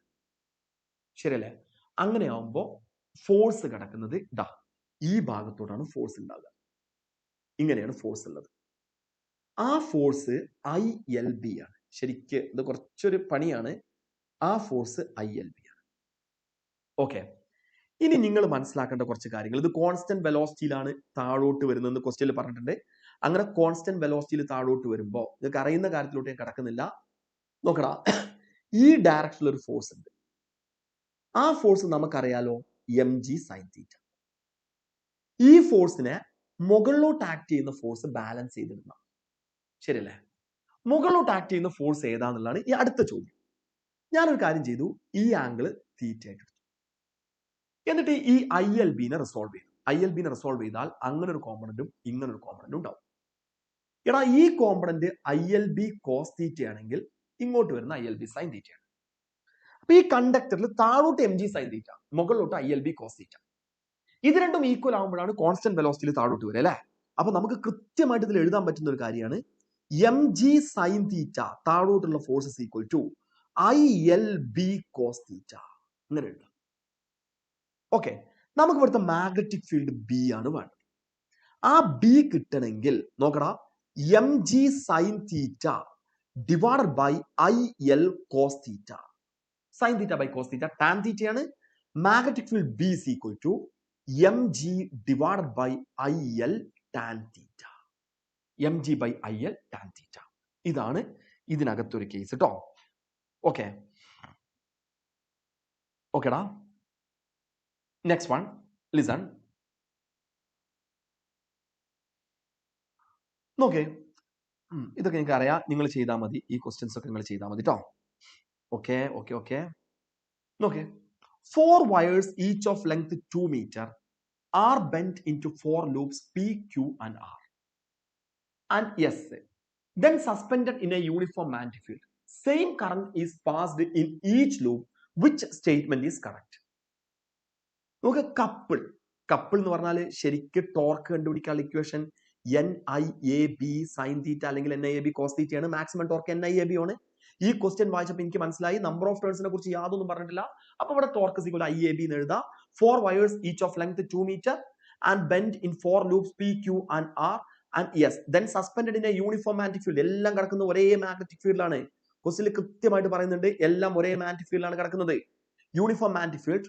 ശരിയല്ലേ? അങ്ങനെ ആവുമ്പോൾ ഫോഴ്സ് കിടക്കുന്നത് ഈ ഭാഗത്തോട്ടാണ് ഫോഴ്സ് ഉണ്ടാവുക. ഇങ്ങനെയാണ് ഫോഴ്സ് ഉള്ളത്. ആ ഫോഴ്സ് ഐ എൽ ബി ആണ്. ശരിക്ക് ഇത് കുറച്ചൊരു പണിയാണ്. ആ ഫോഴ്സ് ഐ എൽ ബി ആണ്. ഓക്കെ. ഇനി നിങ്ങൾ മനസ്സിലാക്കേണ്ട കുറച്ച് കാര്യങ്ങൾ. ഇത് കോൺസ്റ്റന്റ് വെലോസിറ്റിയിലാണ് താഴോട്ട് വരുന്നത് ക്വസ്റ്റ്യനിൽ പറഞ്ഞിട്ടുണ്ട്. അങ്ങനെ കോൺസ്റ്റന്റ് വെലോസിറ്റിയിൽ താഴോട്ട് വരുമ്പോൾ നിങ്ങൾക്ക് അറിയുന്ന കാര്യത്തിലോട്ട് ഞാൻ കിടക്കുന്നില്ല. നോക്കടാ, ഈ ഡയറക്ഷനിൽ ഒരു ഫോഴ്സ് ഉണ്ട്. ആ ഫോഴ്സ് നമുക്കറിയാലോ, എം ജി സൈൻ തീറ്റ. ഈ ഫോഴ്സിനെ മുകളിലോട്ട് ആക്ട് ചെയ്യുന്ന ഫോഴ്സ് ബാലൻസ് ചെയ്തിടണം. ശരിയല്ലേ? മുകളിലോട്ട് ആക്ട് ചെയ്യുന്ന ഫോഴ്സ് ഏതാന്നുള്ളതാണ് ഈ അടുത്ത ചോദ്യം. ഞാനൊരു കാര്യം ചെയ്തു, ഈ ആംഗിൾ തീറ്റ ആയിട്ട് എടുത്തു. എന്നിട്ട് ഈ ഐ എൽ ബിനെ റിസോൾവ് ചെയ്തു. ഐ എൽ ബിനെ റിസോൾവ് ചെയ്താൽ അങ്ങനെ ഒരു കോമ്പണന്റും ഇങ്ങനെ ഒരു കോമ്പണന്റും ഉണ്ടാവും. എടാ, ഈ component I L B cos theta ആണെങ്കിൽ ഇങ്ങോട്ട് വരുന്ന I L B sine theta ആണ്. അപ്പൊ ഈ കണ്ടക്ടറിൽ താഴോട്ട് എം ജി സൈൻ തീറ്റ, മുകളിലോട്ട് I L B cos theta. ഇത് രണ്ടും ഈക്വൽ ആകുമ്പോഴാണ് കോൺസ്റ്റന്റ് വെലോസിറ്റിയിൽ താഴോട്ട് വരിക അല്ലേ? അപ്പൊ നമുക്ക് കൃത്യമായിട്ട് ഇതിൽ എഴുതാൻ പറ്റുന്ന ഒരു കാര്യമാണ് എം ജി സൈൻ തീറ്റ താഴോട്ടുള്ള force equal to I L B cos theta. ഇങ്ങനെ എഴുതാം. ഓക്കെ, നമുക്ക് ഇവിടുത്തെ മാഗ്നറ്റിക് ഫീൽഡ് ബി ആണ് വേണ്ടത്. ആ ബി കിട്ടണമെങ്കിൽ നോക്കടാ, M G sine theta divided by I L cos theta. Sine theta by cos theta tan തീറ്റയാണ്. Magnetic field B is equal to M G divided by I L tan theta. M G by I L tan theta. ഇതാണ് ഇതിനകത്തൊരു case കേട്ടോ. Okay, ഓക്കെടാ. Next one, listen. നോക്കേ, ഇതൊക്കെ നിങ്ങൾക്ക് അറിയാം, നിങ്ങൾ ചെയ്താൽ മതി. ഈ ക്വസ്റ്റ്യൻസ് ഒക്കെ നിങ്ങൾ ചെയ്താൽ മതി കേട്ടോ. Okay okay okay. നോക്കേ, 4 wires each of length 2 meter are bent into 4 loops P, Q and R and S, then suspended in a uniform magnetic field. Same current is passed in each loop. Which statement is correct? നോക്ക്, couple എന്ന് പറഞ്ഞാൽ ശരിക്കും torque കണ്ടുപിടിക്കാനുള്ള equation N I A B sine theta അല്ലെങ്കിൽ N I A B cos തീറ്റയാണ്. Maximum torque N I A B ആണ്. ഈ question വായിച്ചപ്പോൾ എനിക്ക് മനസ്സിലായി നമ്പർ ഓഫ് ടേൺസിനെ കുറിച്ച് യാതൊന്നും പറഞ്ഞിട്ടില്ല. അപ്പൊ ഇവിടെ torque is equal to I A B എന്ന് എഴുതാം. 4 wires each of length 2 meter and bent in 4 loops P, Q and R and yes then suspended in A uniform magnetic field. എല്ലാം കിടക്കുന്നത് ഒരേ മാഗ്നറ്റിക് ഫീൽഡിലാണ്. ക്വസ്റ്റിൽ കൃത്യമായിട്ട് പറയുന്നുണ്ട് എല്ലാം ഒരേ മാഗ്നറ്റിക് ഫീൽഡിലാണ് കിടക്കുന്നത്. Uniform magnetic field,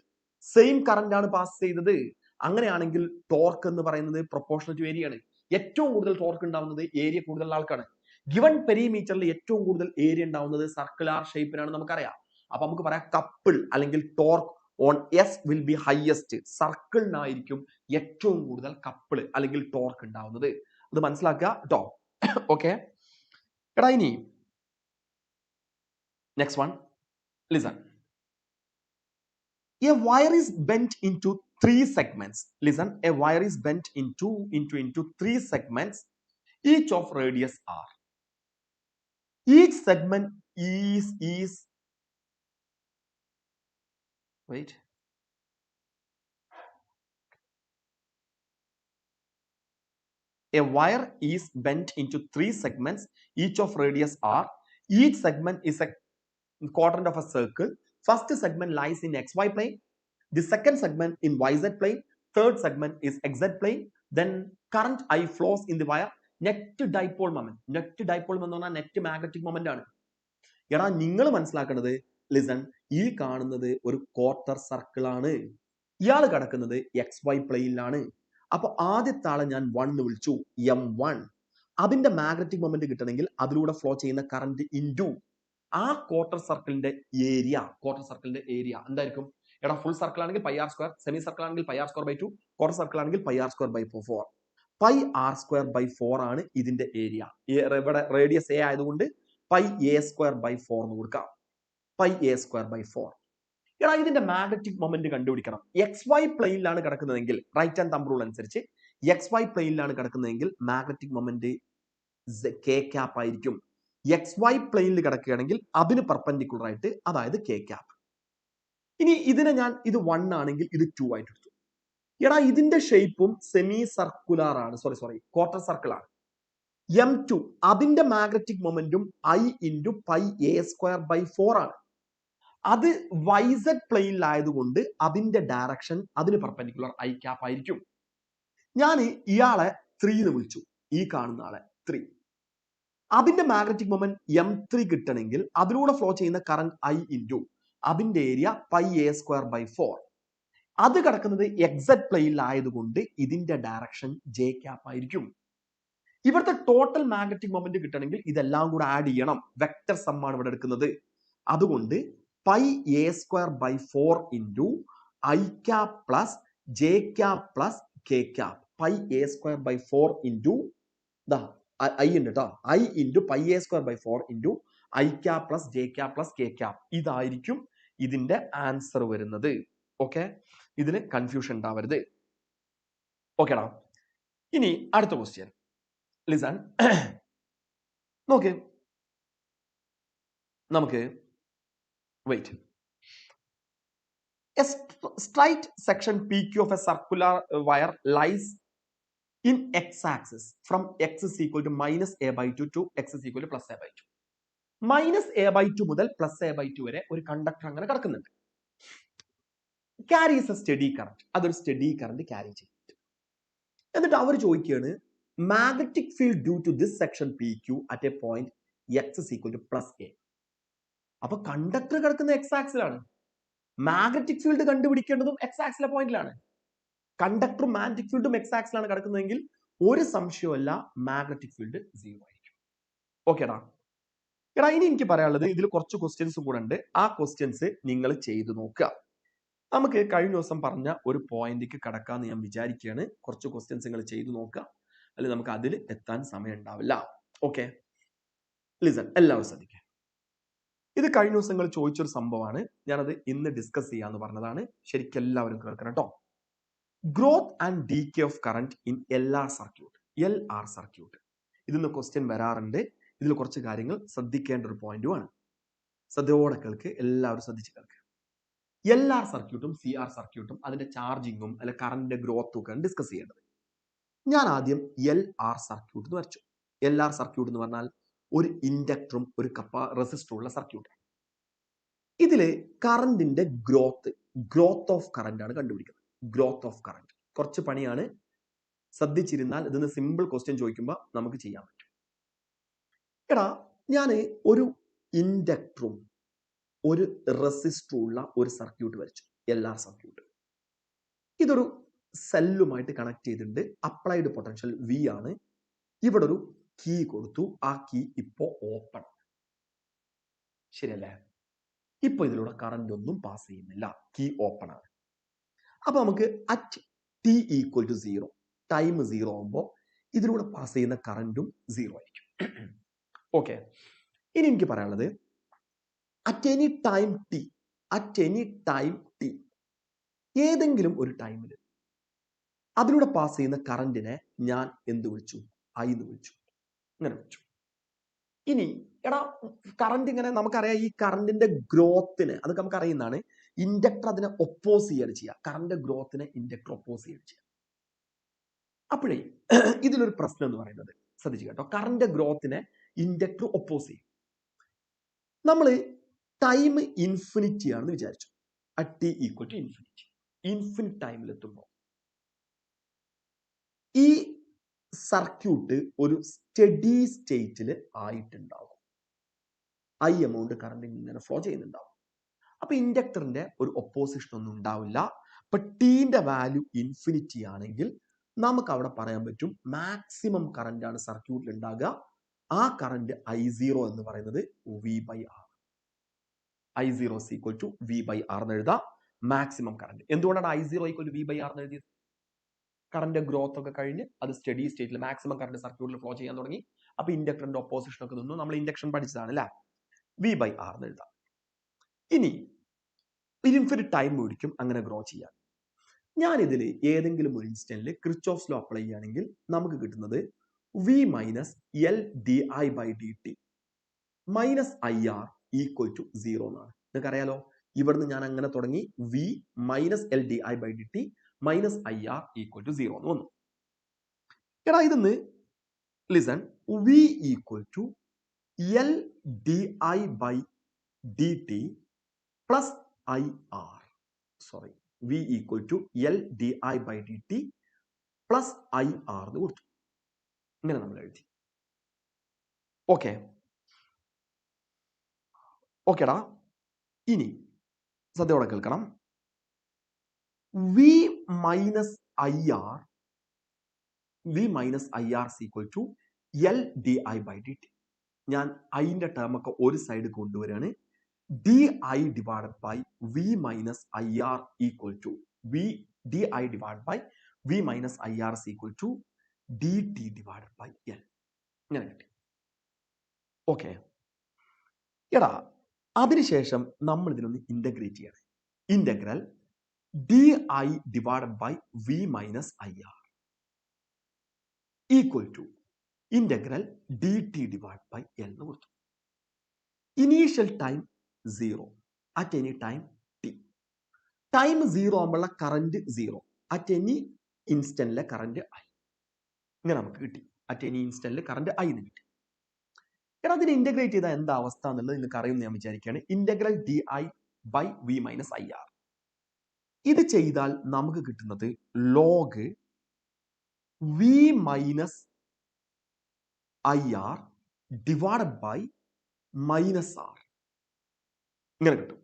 same current ആണ് പാസ് ചെയ്തത്. അങ്ങനെയാണെങ്കിൽ ടോർക്ക് എന്ന് പറയുന്നത് പ്രൊപ്പോർഷണൽ ടു ഏരിയ ആണ്. ഏറ്റവും കൂടുതൽ ടോർക്ക് ഉണ്ടാവുന്നത് ഏരിയ കൂടുതലുള്ള ആൾക്കാണ്. ഗിവൺ പെരിമീറ്ററിൽ ഏറ്റവും കൂടുതൽ ഏരിയ ഉണ്ടാവുന്നത് സർക്കുലർ ഷേപ്പിനാണ് നമുക്കറിയാം. അപ്പൊ നമുക്ക് പറയാം കപ്പിൾ അല്ലെങ്കിൽ torque on S will be highest. സർക്കിളിനായിരിക്കും ഏറ്റവും കൂടുതൽ കപ്പിൾ അല്ലെങ്കിൽ ടോർക്ക് ഉണ്ടാവുന്നത്. അത് മനസ്സിലാക്കുക കേട്ടോ. ഓക്കെ എടാ, ഇനി next one listen. A wire is bent into three segments. Listen, a wire is bent into three segments, each of radius r. Each segment is wait. A wire is bent into three segments, each of radius r. Each segment is a quadrant of a circle. First segment lies in xy plane. The second segment in yz plane. Third segment is xz plane. Then current I flows in the wire. Net dipole moment. Net dipole എന്ന് പറഞ്ഞാൽ net magnetic moment ആണ്. എടാ നിങ്ങൾ മനസ്സിലാക്കേണ്ടത്, listen, ഈ കാണുന്നത് ഒരു quarter circle ആണ്. ഇയാൾ കിടക്കുന്നത് XY പ്ലെയിനിലാണ്. അപ്പൊ ആദ്യത്തെ ആളെ ഞാൻ 1 എന്ന് വിളിച്ചു, M1. അതിന്റെ മാഗ്നറ്റിക് മൊമെന്റ് കിട്ടണമെങ്കിൽ അതിലൂടെ ഫ്ലോ ചെയ്യുന്ന കറന്റ് ഇൻറ്റു ആ ക്വാർട്ടർ സർക്കിളിന്റെ ഏരിയ എന്തായിരിക്കും? എടാ ഫുൾ സർക്കിൾ ആണെങ്കിൽ pi R square, semi circle ആണെങ്കിൽ pi R square by 2, quarter circle ആണെങ്കിൽ pi R square by 4. Pi R square by 4 ആണ് ഇതിന്റെ ഏരിയ. ഇവിടെ റേഡിയസ് എ ആയതുകൊണ്ട് പൈ എ സ്ക്വയർ ബൈ 4 എന്ന് കൊടുക്കാം. Pi A square by 4. എടാ ഇതിന്റെ മാഗ്നറ്റിക് മൊമെന്റ് കണ്ടുപിടിക്കണം. XY പ്ലെയിനിലാണ് കിടക്കുന്നതെങ്കിൽ, റൈറ്റ് ഹാൻഡ് തമ്പ് റൂൾ അനുസരിച്ച് XY പ്ലെയിനിലാണ് കിടക്കുന്നതെങ്കിൽ മാഗ്നറ്റിക് മൊമെന്റ് കെ ക്യാപ്പ് ആയിരിക്കും. XY പ്ലെയിനിൽ കിടക്കുകയാണെങ്കിൽ അതിന് പെർപെൻഡിക്കുലർ ആയിട്ട്, അതായത് കെ ക്യാപ്പ്. ഇനി ഇതിനെ ഞാൻ ഇത് 1 ആണെങ്കിൽ ഇത് 2 ആയിട്ട് എടുത്തു. എടാ ഇതിന്റെ ഷേപ്പും സെമി സർക്കുലർ ആണ്, സോറി ക്വാർട്ടർ സർക്കിൾ ആണ്. M2 അതിന്റെ മാഗ്നറ്റിക് മൊമെന്റും I into pi A square by 4 ആണ്. അത് YZ പ്ലെയിനിലായതുകൊണ്ട് അതിന്റെ ഡയറക്ഷൻ അതിന് പെർപെൻഡിക്കുലർ I ക്യാപ്പ് ആയിരിക്കും. ഞാൻ ഇയാളെ 3 എന്ന് വിളിച്ചു, ഈ കാണുന്ന ആളെ 3. അതിന്റെ മാഗ്നറ്റിക് മൊമെന്റ് M3 കിട്ടണമെങ്കിൽ അതിലൂടെ ഫ്ലോ ചെയ്യുന്ന കറന്റ് I ഇൻറ്റു അതിന്റെ area pi A square by 4. അത് കിടക്കുന്നത് XZ പ്ലെയിനിലായതുകൊണ്ട് ഇതിന്റെ ഡയറക്ഷൻ J ക്യാപ്പ് ആയിരിക്കും. ഇവിടുത്തെ ടോട്ടൽ മാഗ്നറ്റിക് മൊമെന്റ് കിട്ടണമെങ്കിൽ ഇതെല്ലാം കൂടെ ആഡ് ചെയ്യണം. വെക്ടർ സം ആണ് ഇവിടെ എടുക്കുന്നത്. അതുകൊണ്ട് pi A square by 4 into I cap plus J cap plus K cap. Pi A square by 4 into I ഉണ്ട് കേട്ടോ. I into pi A square by 4 into I cap plus J cap plus K cap. ഇതായിരിക്കും ഇതിന്റെ answer വരുന്നത്. Okay, ഇതിന് confusion ഉണ്ടാവരുത്. ഓക്കേടാ. ഇനി അടുത്ത ക്വസ്റ്റ്യൻ ലിസൺ. നോക്ക്, നമുക്ക് wait. A straight section PQ of a circular wire lies in x-axis from x is equal to minus a by 2 to x is equal to plus a by 2. Minus A by 2 മുതൽ plus A by 2 വരെ ഒരു conductor അങ്ങനെ കിടക്കുന്നുണ്ട്. Carries a steady current. അതൊരു steady current carry ചെയ്യുന്നുണ്ട്. എന്നിട്ട് അവർ ചോദിക്കുകയാണ് magnetic field due to this section P Q at a point x is equal to plus a. അപ്പൊ കണ്ടക്ടർ കിടക്കുന്ന എക്സ് ആക്സിലാണ്. മാഗ്നറ്റിക് ഫീൽഡ് കണ്ടുപിടിക്കേണ്ടതും എക്സ് ആക്സിലെ പോയിന്റിലാണ്. കണ്ടക്ടറും മാഗ്നറ്റിക് ഫീൽഡും എക്സ് ആക്സിലാണ് കിടക്കുന്നതെങ്കിൽ ഒരു സംശയമല്ല, മാഗ്നറ്റിക് ഫീൽഡ് 0 ആയിരിക്കും. ഓക്കേടാ. എടാ ഇനി എനിക്ക് പറയാനുള്ളത്, ഇതിൽ കുറച്ച് ക്വസ്റ്റ്യൻസ് കൂടെ ഉണ്ട്. ആ ക്വസ്റ്റ്യൻസ് നിങ്ങൾ ചെയ്തു നോക്കുക. നമുക്ക് കഴിഞ്ഞ ദിവസം പറഞ്ഞ ഒരു പോയിന്റിലേക്ക് കടക്കാന്ന് ഞാൻ വിചാരിക്കുകയാണ്. കുറച്ച് ക്വസ്റ്റ്യൻസ് നിങ്ങൾ ചെയ്തു നോക്കുക, അല്ലെങ്കിൽ നമുക്ക് അതിൽ എത്താൻ സമയം ഉണ്ടാവില്ല. ഓക്കെ, ലിസൺ, എല്ലാവരും ശ്രദ്ധിക്കുക. ഇത് കഴിഞ്ഞ ദിവസങ്ങൾ ചോദിച്ചൊരു സംഭവമാണ്. ഞാനത് ഇന്ന് ഡിസ്കസ് ചെയ്യാന്ന് പറഞ്ഞതാണ്. ശരിക്കും എല്ലാവരും കേൾക്കണം കേട്ടോ. Growth and decay of current in LR circuit. LR circuit ഇതിന്ന് ക്വസ്റ്റ്യൻ വരാറുണ്ട്. ഇതിൽ കുറച്ച് കാര്യങ്ങൾ ശ്രദ്ധിക്കേണ്ട ഒരു പോയിന്റുമാണ്. ശ്രദ്ധയോടെ കേൾക്ക്, എല്ലാവരും ശ്രദ്ധിച്ച് കേൾക്ക്. LR സർക്യൂട്ടും CR സർക്യൂട്ടും അതിന്റെ ചാർജിങ്ങും അല്ലെ കറന്റിന്റെ ഗ്രോത്തും ഒക്കെ ഡിസ്കസ് ചെയ്യേണ്ടത്. ഞാൻ ആദ്യം LR സർക്യൂട്ട് എന്ന് വരച്ചു. LR സർക്യൂട്ട് എന്ന് പറഞ്ഞാൽ ഒരു ഇൻഡക്ടറും ഒരു റെസിസ്റ്ററും ഉള്ള സർക്യൂട്ട്. ഇതില് കറന്റിന്റെ ഗ്രോത്ത് ഓഫ് കറന്റ് ആണ് കണ്ടുപിടിക്കുന്നത്. ഗ്രോത്ത് ഓഫ് കറന്റ് കുറച്ച് പണിയാണ്. ശ്രദ്ധിച്ചിരുന്നാൽ ഇതിന് സിമ്പിൾ ക്വസ്റ്റ്യൻ ചോദിക്കുമ്പോൾ നമുക്ക് ചെയ്യാൻ പറ്റും. എടാ, ഞാൻ ഒരു ഇൻഡക്ടറും ഒരു റെസിസ്റ്ററും ഉള്ള ഒരു സർക്യൂട്ട് വരച്ചു, LR സർക്യൂട്ട്. ഇതൊരു സെല്ലുമായിട്ട് കണക്ട് ചെയ്തിട്ടുണ്ട്. അപ്ലൈഡ് പൊട്ടൻഷ്യൽ V ആണ്. ഇവിടെ ഒരു കീ കൊടുത്തു. ആ കീ ഇപ്പോ ഓപ്പൺ, ശരിയല്ലേ? ഇപ്പൊ ഇതിലൂടെ കറന്റ് ഒന്നും പാസ് ചെയ്യുന്നില്ല, കീ ഓപ്പൺ ആണ്. അപ്പൊ നമുക്ക് at t equal to 0, time 0 ആകുമ്പോൾ ഇതിലൂടെ പാസ് ചെയ്യുന്ന കറന്റും 0 ആയിരിക്കും. ഓക്കെ, ഇനി എനിക്ക് പറയാനുള്ളത് അറ്റ് എനി ടൈം t, ഏതെങ്കിലും ഒരു ടൈമിൽ അതിലൂടെ പാസ് ചെയ്യുന്ന കറന്റിനെ ഞാൻ എന്ത് വിളിച്ചു? I എന്ന് വിളിച്ചു. ഇങ്ങനെ വിളിച്ചു. ഇനി എടാ, കറന്റ് ഇങ്ങനെ നമുക്കറിയാം, ഈ കറന്റിന്റെ ഗ്രോത്തിനെ, അതൊക്കെ നമുക്ക് അറിയുന്നതാണ്, ഇൻഡക്ടർ അതിനെ ഒപ്പോസ് ചെയ്യാണ് ചെയ്യുക. കറന്റ് ഗ്രോത്തിനെ ഇൻഡക്ടർ ഒപ്പോസ് ചെയ്യാണ് ചെയ്യുക. അപ്പോഴേ ഇതിലൊരു പ്രശ്നം എന്ന് പറയുന്നത്, ശ്രദ്ധിച്ചു കേട്ടോ, കറന്റ് ഗ്രോത്തിനെ ഇൻഡക്ടർ ഒപ്പോസ് ചെയ്യും. നമ്മൾ ടൈം ഇൻഫിനിറ്റി ആണെന്ന് വിചാരിച്ചു. At t equal to infinity, infinite ടൈമിൽ എത്തുമ്പോൾ ഈ സർക്യൂട്ട് ഒരു സ്റ്റഡി സ്റ്റേറ്റിൽ ആയിട്ടുണ്ടാവും. I എമൗണ്ട് കറണ്ട് ഇങ്ങനെ ഫ്ലോ ചെയ്യുന്നുണ്ടാവും. അപ്പൊ ഇൻഡക്ടറിന്റെ ഒരു ഒപ്പോസിഷൻ ഒന്നും ഉണ്ടാവില്ല. അപ്പൊ ടീന്റെ വാല്യൂ ഇൻഫിനിറ്റി ആണെങ്കിൽ നമുക്ക് അവിടെ പറയാൻ പറ്റും മാക്സിമം കറന്റ് ആണ് സർക്യൂട്ടിൽ ഉണ്ടാകുക. ആ കറന്റ് I0 എന്ന് പറയുന്നത് V/R. I0 is equal to V/R എന്ന് എഴുതാം, മാക്സിമം കറന്റ്. എന്തുകൊണ്ടാണ് I0 equal to V/R എന്ന് എഴുതിയത്? കറന്റ് ഗ്രോത്ത് ഒക്കെ കഴിഞ്ഞ് അത് സ്റ്റഡി സ്റ്റേറ്റിൽ മാക്സിമം കറന്റ് സർക്യൂട്ടിൽ ഫ്ലോ ചെയ്യാൻ തുടങ്ങി. അപ്പൊ ഇൻഡക്ടറിന്റെ ഒപ്പോസിഷൻ ഒക്കെ നിന്നു. നമ്മൾ ഇൻഡക്ഷൻ പഠിച്ചതാണ് അല്ലെ? V/R എന്ന് എഴുതാം. ഇനി ഇൻഫിനിറ്റ് ടൈം മേടിക്കും അങ്ങനെ ഗ്രോ ചെയ്യാൻ. ഞാനിതിൽ ഏതെങ്കിലും ഒരു ഇൻസ്റ്റന്റിൽ ക്രിച്ചോഫ്സ് ലോ അപ്ലൈ ചെയ്യുകയാണെങ്കിൽ നമുക്ക് കിട്ടുന്നത് V minus L D I by D T minus IR equal to 0 എന്നാണ്. നിങ്ങൾക്ക് അറിയാലോ, ഇവിടുന്ന് ഞാൻ അങ്ങനെ തുടങ്ങി, V minus L D I by D T minus IR equal to 0 എന്ന് വന്നു. എടാ, ഇതെന്ന് listen, V equal to L D I by D T plus IR, sorry, V equal to L D I by D T plus IR എന്ന് കൊടുത്തു. ഇങ്ങനെ നമ്മൾ എഴുതി. Okay, ഓക്കെടാ. ഇനി ശ്രദ്ധയോടെ കേൾക്കണം. V minus IR equal to L D I by D T. ഞാൻ ഐന്റെ ടേം ഒക്കെ ഒരു സൈഡ് കൊണ്ടുവരികയാണ്. D I divided by V minus IR equal to D I divide by V minus IR equal to D T divided by L. ഇങ്ങനെ കിട്ടി. Okay, എടാ, അതിനുശേഷം നമ്മൾ ഇതിനൊന്ന് ഇന്റഗ്രേറ്റ് ചെയ്യണം. Integral D I divided by V minus IR equal to integral D T divide by L എന്ന് കൊടുത്തു. Initial time 0 at any time t. Time 0 ആകുമ്പോഴുള്ള കറന്റ് 0, അറ്റ് എനി ഇൻസ്റ്റന്റിലെ കറന്റ് I. ഇങ്ങനെ നമുക്ക് കിട്ടി. അറ്റ് എനി ഇൻസ്റ്റന്റിൽ current I എന്ന് കിട്ടി. എടാ, അതിനെ ഇന്റഗ്രേറ്റ് ചെയ്താൽ എന്താ അവസ്ഥ എന്നുള്ളത് നിങ്ങൾക്ക് അറിയുമെന്ന് ഞാൻ വിചാരിക്കുകയാണ്. Integral D I by V minus IR. ഇത് ചെയ്താൽ നമുക്ക് കിട്ടുന്നത് log V minus IR divided by minus R. ഇങ്ങനെ കിട്ടും.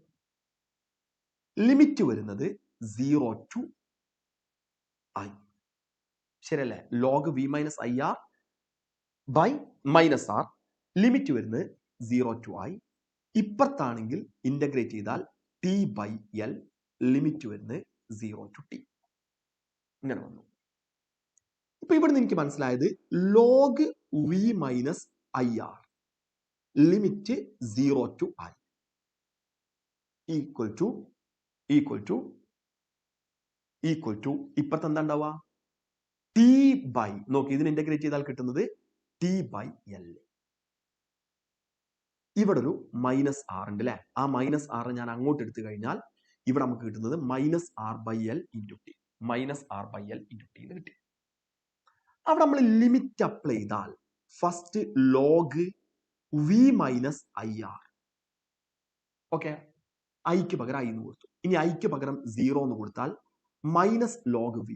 ലിമിറ്റ് വരുന്നത് 0 ടു I, ശരിയല്ലേ? Log V minus IR by minus R, limit വരുന്നത് 0 ടു I. ഇപ്പുറത്താണെങ്കിൽ ഇന്റഗ്രേറ്റ് ചെയ്താൽ T ബൈ L, ലിമിറ്റ് വരുന്നത് 0 ടു T. ഇങ്ങനെ വന്നു. ഇപ്പൊ ഇവിടുന്ന് എനിക്ക് മനസ്സിലായത് log V minus IR limit 0 to I equal to ഇപ്പുറത്ത് എന്താ ഉണ്ടാവുക? T ബൈ, നോക്കി, ഇതിന് ഇന്റഗ്രേറ്റ് ചെയ്താൽ കിട്ടുന്നത് T ബൈ L. ഇവിടെ ഒരു മൈനസ് R ഉണ്ട് അല്ലെ? ആ മൈനസ് R ഞാൻ അങ്ങോട്ട് എടുത്തു കഴിഞ്ഞാൽ ഇവിടെ നമുക്ക് കിട്ടുന്നത് minus R by L into T, minus R by L into T എന്ന് കിട്ടി. അവിടെ നമ്മൾ ലിമിറ്റ് അപ്ലൈ ചെയ്താൽ first log V minus IR, okay, ഐക്ക് പകരം I എന്ന് കൊടുത്തു. ഇനി ഐക്ക് പകരം 0 എന്ന് കൊടുത്താൽ minus log V,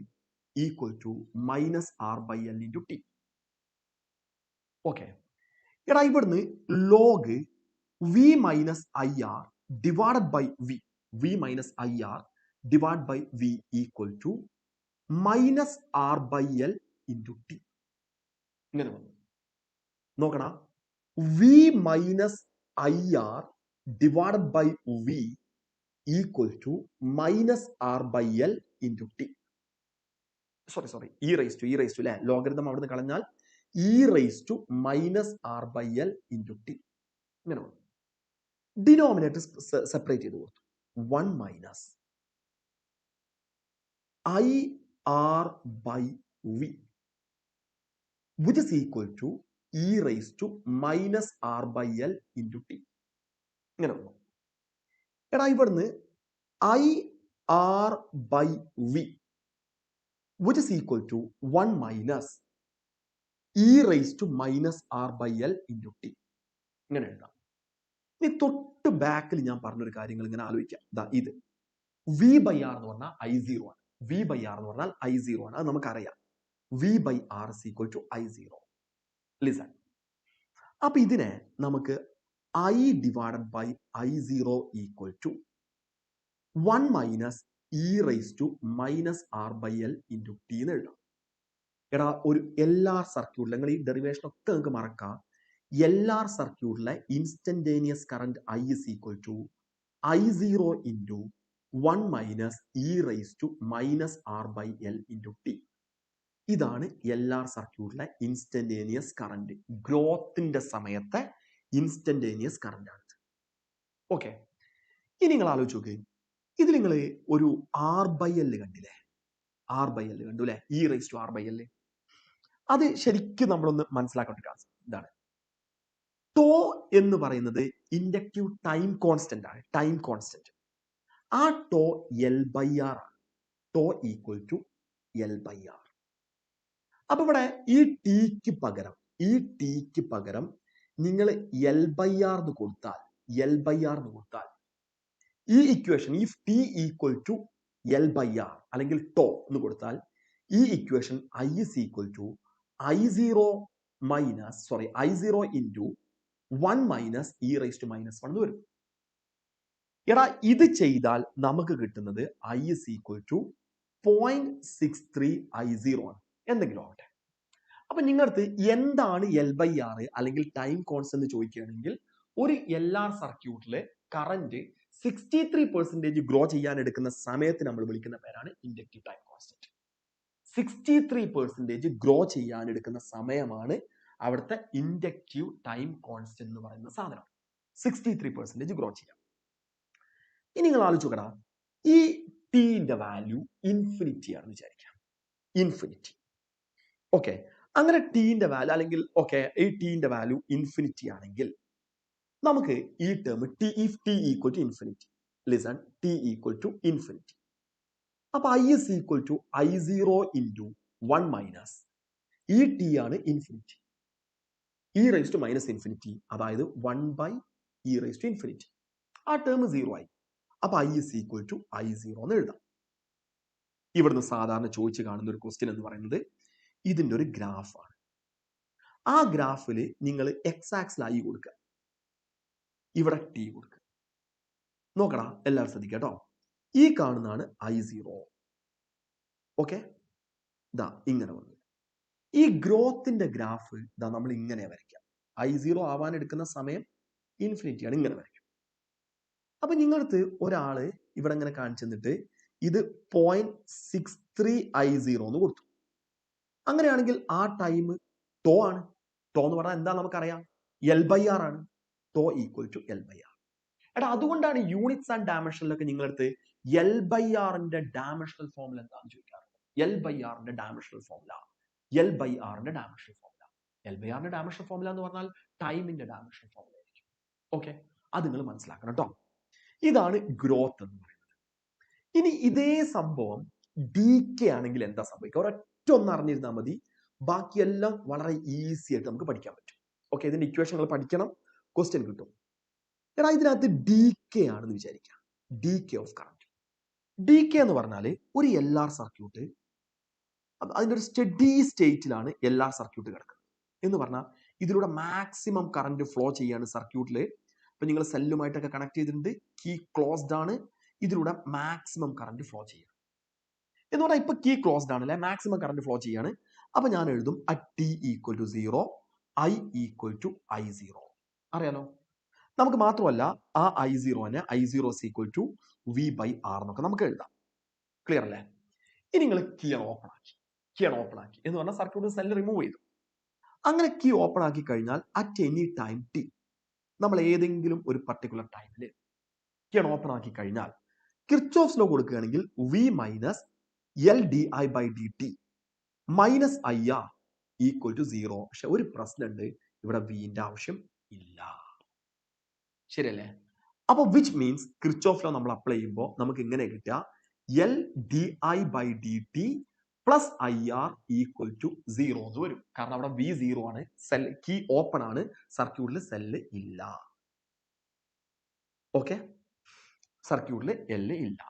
equal to minus R by L into T. Okay, എടാ ഇവിടുന്ന് log V minus I R divided by V minus I R divide by V equal to minus R by L into T. ഇങ്ങനെ വന്നു നോക്കണ, V minus I R divided by V equal to minus R by L into T. Sorry E raise to അല്ലെ, logarithm അവിടുന്ന് കളഞ്ഞാൽ E raise to minus R by L into T. ഇങ്ങനെ വന്നു. Denominator separate ചെയ്ത് കൊടുത്തു. 1 minus I R by V which is equal to e raised to minus r by l into t. ഇങ്ങനെ വന്നു. എടാ ഇവിടുന്ന് I R by V which is equal to 1 minus e raised to minus r by l into t. ഇങ്ങനെ എഴുതാം. ഇനി തൊട്ട് ബാക്കിൽ ഞാൻ പറഞ്ഞൊരു കാര്യങ്ങൾ ഇങ്ങനെ ആലോചിക്കാം. ഇത് വി ബൈ ആർ എന്ന് പറഞ്ഞാൽ I0 ആണ്. വി ബൈ ആർ എന്ന് പറഞ്ഞാൽ I0 ആണ്. അത് നമുക്കറിയാം. V by R is equal to I0. Listen, അപ്പൊ ഇതിനെ നമുക്ക് I divided by I0 equal to 1 minus E raise to minus R by L into T എന്ന് എഴുതാം. എടാ ഒരു എല്ലാ സർക്യൂട്ടിലും നിങ്ങൾ ഈ ഡെറിവേഷൻ ഒക്കെ നിങ്ങൾക്ക് മറക്കാം. എല്ലാ സർക്യൂട്ടിലെ instantaneous current I is equal to I0 into 1 minus E raise to minus R by L into T. ഇതാണ് എല്ലാ സർക്യൂട്ടിലെ ഇൻസ്റ്റന്റേനിയസ് കറന്റ്. ഗ്രോത്തിന്റെ സമയത്തെ ഇൻസ്റ്റന്റേനിയസ് കറന്റ് ആണ്. ഓക്കെ, ഇനി നിങ്ങൾ ആലോചിച്ച് നോക്ക്, ഇതിൽ നിങ്ങൾ ഒരു ആർ ബൈ എൽ കണ്ടില്ലേ? ആർ ബൈ എൽ കണ്ടു അല്ലെ? E raise to R by L. അത് ശരിക്കും നമ്മളൊന്ന് മനസ്സിലാക്കേണ്ട ഒരു കാര്യം ഇതാണ്. ടോ എന്ന് പറയുന്നത് ഇൻഡക്റ്റീവ് ടൈം കോൺസ്റ്റന്റ് ആണ്. Time constant. ആ ടോ എൽ ബൈ ആർ ആണ്. Tau equal to L by R. അപ്പൊ ഇവിടെ ഈ ടിക്ക് പകരം നിങ്ങൾ എൽ ബൈ ആർ എന്ന് കൊടുത്താൽ ഈ equation if T equal to L by R അല്ലെങ്കിൽ ടോ എന്ന് കൊടുത്താൽ ഈ equation I is equal to I0 into 1 minus E raise to minus 1 എന്ന് വരും. എടാ ഇത് ചെയ്താൽ നമുക്ക് കിട്ടുന്നത് I is equal to 0.63 I0 ആണ്. എന്തെങ്കിലും ആവട്ടെ. അപ്പൊ നിങ്ങളടുത്ത് എന്താണ് എൽ ബൈ ആർ അല്ലെങ്കിൽ ടൈം കോൺസ്റ്റന്റ് ചോദിക്കുകയാണെങ്കിൽ ഒരു എൽ ആർ സർക്യൂട്ടിലെ കറന്റ് 63% ഗ്രോ ചെയ്യാൻ എടുക്കുന്ന സമയത്ത് നമ്മൾ വിളിക്കുന്ന പേരാണ് ഇൻഡക്റ്റീവ് ടൈം കോൺസ്റ്റന്റ്. 63% ഗ്രോ ചെയ്യാൻ എടുക്കുന്ന സമയമാണ് അവിടുത്തെ ഇൻഡക്റ്റീവ് ടൈം കോൺസ്റ്റന്റ് എന്ന് പറയുന്ന സാധനം. 63% ഗ്രോ ചെയ്യാം. ഇനി നിങ്ങൾ ആലോചിക്കടാ, ഈ ടിന്റെ വാല്യൂ ഇൻഫിനിറ്റി ആണെന്ന് വിചാരിക്കാം. ഇൻഫിനിറ്റി. ഓക്കെ, അങ്ങനെ ടിന്റെ വാല്യൂ അല്ലെങ്കിൽ ഈ ടിന്റെ വാല്യൂ ഇൻഫിനിറ്റി ആണെങ്കിൽ നമുക്ക് ഈ term t if T equal to infinity, listen, t equal to infinity. അപ്പൊ I is equal to I0 into 1 minus e t ആണ് infinity, e raise to minus infinity, അതായത് 1 by e raise to infinity. ആ term 0 ആയി. അപ്പൊ I is equal to I0 എന്ന് എഴുതാം. ഇവിടുന്ന് സാധാരണ ചോദിച്ചു കാണുന്ന ഒരു ക്വസ്റ്റ്യൻ എന്ന് പറയുന്നത് ഇതിന്റെ ഒരു ഗ്രാഫാണ്. ആ ഗ്രാഫിൽ നിങ്ങൾ എക്സ് ആക്സിൽ ഐ കൊടുക്കുക, ഇവിടെ ടി കൊടുക്കുക. നോക്കടാ, എല്ലാവരും ശ്രദ്ധിക്കുക കേട്ടോ. ഈ കാണുന്നതാണ് I0. ഓക്കെ, ഇതാ ഇങ്ങനെ വന്നു. ഈ ഗ്രോത്തിന്റെ ഗ്രാഫ് ഇതാ നമ്മൾ ഇങ്ങനെ വരയ്ക്കാം. I0 ആവാൻ എടുക്കുന്ന സമയം ഇൻഫിനിറ്റി ആണ്. ഇങ്ങനെ വരയ്ക്കും. അപ്പൊ നിങ്ങളടുത്ത് ഒരാള് ഇവിടെ ഇങ്ങനെ കാണിച്ചു തന്നിട്ട് ഇത് 0.63 I0 എന്ന് കൊടുത്തു. അങ്ങനെയാണെങ്കിൽ ആ ടൈം ടോ ആണ്. ടോ എന്ന് പറഞ്ഞാൽ എന്താ നമുക്കറിയാം, എൽ ബൈ ആർ ആണ്. Tau equal to L by R. എടാ അതുകൊണ്ടാണ് യൂണിറ്റ്സ് ആൻഡ് ഡയമെൻഷനിലൊക്കെ നിങ്ങളടുത്ത് എൽ ബൈ ആറിന്റെ ഡയമെൻഷണൽ ഫോമുല എന്താണെന്ന് ചോദിക്കാറുണ്ട്. എൽ ബൈ ആറിന്റെ ഡയമെൻഷണൽ ഫോമുല എൽ ബൈ ആറിന്റെ ഡയമെൻഷണൽ ഫോമുല എന്ന് പറഞ്ഞാൽ ടൈമിന്റെ ഡയമെൻഷണൽ ഫോമുല ആയിരിക്കും. ഓക്കെ, അത് നിങ്ങൾ മനസ്സിലാക്കണം കേട്ടോ. ഇതാണ് ഗ്രോത്ത് എന്ന് പറയുന്നത്. ഇനി ഇതേ സംഭവം ഡീകെ ആണെങ്കിൽ എന്താ സംഭവിക്കുക? ഒരൊറ്റ ഒന്ന് അറിഞ്ഞിരുന്നാൽ മതി, ബാക്കിയെല്ലാം വളരെ ഈസി ആയിട്ട് നമുക്ക് പഠിക്കാൻ പറ്റും. ഓക്കെ, ഇതിന്റെ ഇക്വേഷനുകൾ പഠിക്കണം, ക്വസ്റ്റ്യൻ കിട്ടും. എടാ ഇതിനകത്ത് ഡീകെ ആണെന്ന് വിചാരിക്കാം. Decay of current. ഡീകെ എന്ന് പറഞ്ഞാൽ ഒരു എൽ ആർ സർക്യൂട്ട് അതിൻ്റെ ഒരു സ്റ്റഡി സ്റ്റേറ്റിലാണ് എല്ലാ സർക്യൂട്ട് കിടക്കുന്നത് എന്ന് പറഞ്ഞാൽ ഇതിലൂടെ മാക്സിമം കറണ്ട് ഫ്ലോ ചെയ്യാണ് സർക്യൂട്ടിൽ. ഇപ്പൊ നിങ്ങൾ സെല്ലുമായിട്ടൊക്കെ കണക്ട് ചെയ്തിട്ടുണ്ട്, കീ ക്ലോസ്ഡ് ആണ്, ഇതിലൂടെ മാക്സിമം കറണ്ട് ഫ്ലോ ചെയ്യാണ് എന്ന് പറഞ്ഞാൽ ഇപ്പൊ കീ ക്ലോസ്ഡ് ആണ് അല്ലെ, മാക്സിമം കറണ്ട് ഫ്ലോ ചെയ്യാണ്. അപ്പൊ ഞാൻ എഴുതും at T equal to 0 I equal to I0. അറിയാലോ? നമുക്ക് മാത്രമല്ല ആ I0നെ I0 equal to V by R എന്നൊക്കെ നമുക്ക് എഴുതാം. ക്ലിയർ അല്ലേ? ഇനി നിങ്ങൾ കീ ഓപ്പൺ ആക്കി എന്ന് പറഞ്ഞാൽ സർക്യൂട്ട് സെല്ല് റിമൂവ് ചെയ്തു. അങ്ങനെ കീ ഓപ്പൺ ആക്കി കഴിഞ്ഞാൽ അറ്റ് എനി ടൈം ടി, നമ്മൾ ഏതെങ്കിലും ഒരു പർട്ടിക്കുലർ ടൈമിൽ കീ ഓപ്പൺ ആക്കി കഴിഞ്ഞാൽ കിർച്ചോഫ്സ് ലോ കൊടുക്കുകയാണെങ്കിൽ V minus L D I by D T minus IR equal to 0. പക്ഷെ ഒരു പ്രശ്നമുണ്ട്, ഇവിടെ വിന്റെ ആവശ്യം ഇല്ല. ശരിയല്ലേ? അപ്പൊ വിച്ച് മീൻസ് കിർച്ചോഫ് ലോ നമ്മൾ അപ്ലൈ ചെയ്യുമ്പോൾ നമുക്ക് ഇങ്ങനെ കിട്ടുക L D I by D T plus IR equal to 0 എന്ന് വരും. കാരണം അവിടെ V 0 ആണ്, സെൽ കീ ഓപ്പൺ ആണ്, സർക്യൂട്ടിൽ സെല്ല് ഇല്ല. ഓക്കെ, സർക്യൂട്ടിൽ L ഇല്ല.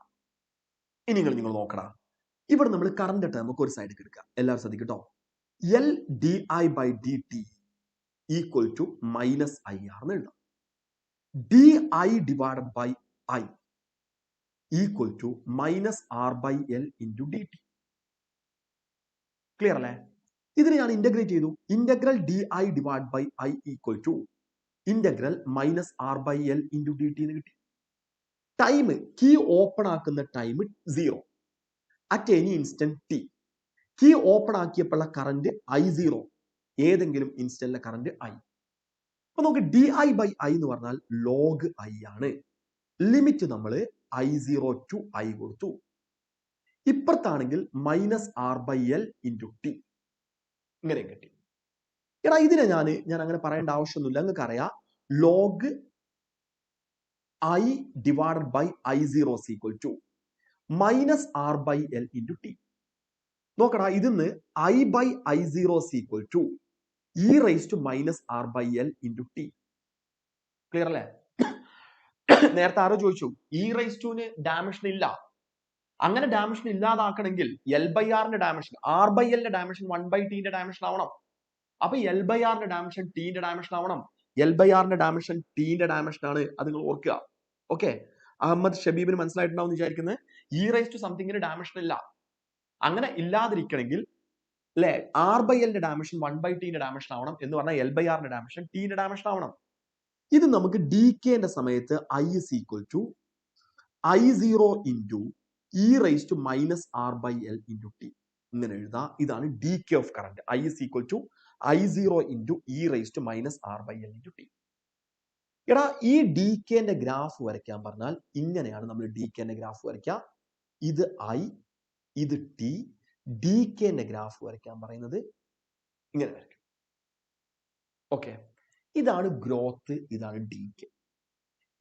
ഇനി നിങ്ങൾ നോക്കടാ, ഇവിടെ നമ്മൾ കറണ്ട് ടേം നമുക്ക് ഒരു സൈഡിൽ എടുക്കാം. എല്ലാവരും ശ്രദ്ധിക്കട്ടോ. L D I by D t equal to minus IR എന്ന് എഴുതാം. D I divided by I equal to minus R by L into d t. Clear അല്ലേ? ഇതിനെ ഞാൻ ഇന്റഗ്രേറ്റ് ചെയ്തു. Integral D I divide by I equal to integral minus R by L into d t എന്ന് കിട്ടി. Time key open ആക്കുന്ന time 0 at any instant t. Key open ആക്കിയപ്പോഴുള്ള current I0, ഏതെങ്കിലും ഇൻസ്റ്റന്റിലെ current I. അപ്പൊ നമുക്ക് D I by I എന്ന് പറഞ്ഞാൽ log I ആണ്. ലിമിറ്റ് നമ്മൾ I0 ടു I കൊടുത്തു. ഇപ്പുറത്താണെങ്കിൽ minus R by L into T, ഇങ്ങനെ കിട്ടി. എടാ ഇതിനെ ഞാൻ അങ്ങനെ പറയേണ്ട ആവശ്യമൊന്നുമില്ല, നിങ്ങൾക്ക് അറിയാം log I divided by I0 equal to minus R by L into T. നോക്കടാ, ഇതിന്ന് I by I0 equal to e raise to minus R by L into T. Clear അല്ലേ? നേരത്തെ ആരോ ചോദിച്ചു ഇ റൈസ് ടുന് ഡയമെൻഷൻ ഇല്ല. അങ്ങനെ dimension ഇല്ലാതാക്കണമെങ്കിൽ L by ആറിന്റെ dimension R by എല്ലിന്റെ dimension 1 by ടിന്റെ dimension ആവണം. അപ്പൊ എൽ ബൈ ആറിന്റെ ഡയമെൻഷൻ ടിന്റെ ഡയമെൻഷൻ ആവണം. എൽ ബൈ ആറിന്റെ ഡയമെൻഷൻ ടിന്റെ ഡയമെൻഷൻ ആണ്, അത് നിങ്ങൾ ഓർക്കുക. ഓക്കെ, അഹമ്മദ് ഷബീബിന് മനസ്സിലായിട്ടുണ്ടാവും വിചാരിക്കുന്നത്. ഇ റൈസ് ടു സംതിങ്ങിന് ഡയമെൻഷൻ ഇല്ല. അങ്ങനെ ഇല്ലാതിരിക്കണമെങ്കിൽ അല്ലെ, ആർ ബൈ എല്ലിന്റെ ഡയമെൻഷൻ 1 ബൈ ടിന്റെ ഡയമെൻഷൻ ആവണം എന്ന് പറഞ്ഞാൽ എൽ ബൈ ആറിന്റെ ഡയമെൻഷൻ ടിന്റെ ഡയമെൻഷൻ ആവണം. ഇത് നമുക്ക് ഡി കെന്റെ സമയത്ത് I is equal to I0 into e raise to minus R by L into T ഇങ്ങനെ എഴുതാം. ഇതാണ് decay of current. I is equal to I0 into e raise to minus R by L into T. എടാ, ഈ D കെന്റെ graph വരയ്ക്കാൻ പറഞ്ഞാൽ ഇങ്ങനെയാണ് നമ്മൾ D കെന്റെ graph വരയ്ക്കുക. ഇത് I, ഇത് ടി. ഡി കെന്റെ ഗ്രാഫ് വരയ്ക്കാൻ പറയുന്നത് ഇങ്ങനെ വരയ്ക്കും. ഓക്കെ, ഇതാണ് ഗ്രോത്ത്, ഇതാണ് ഡി കെ.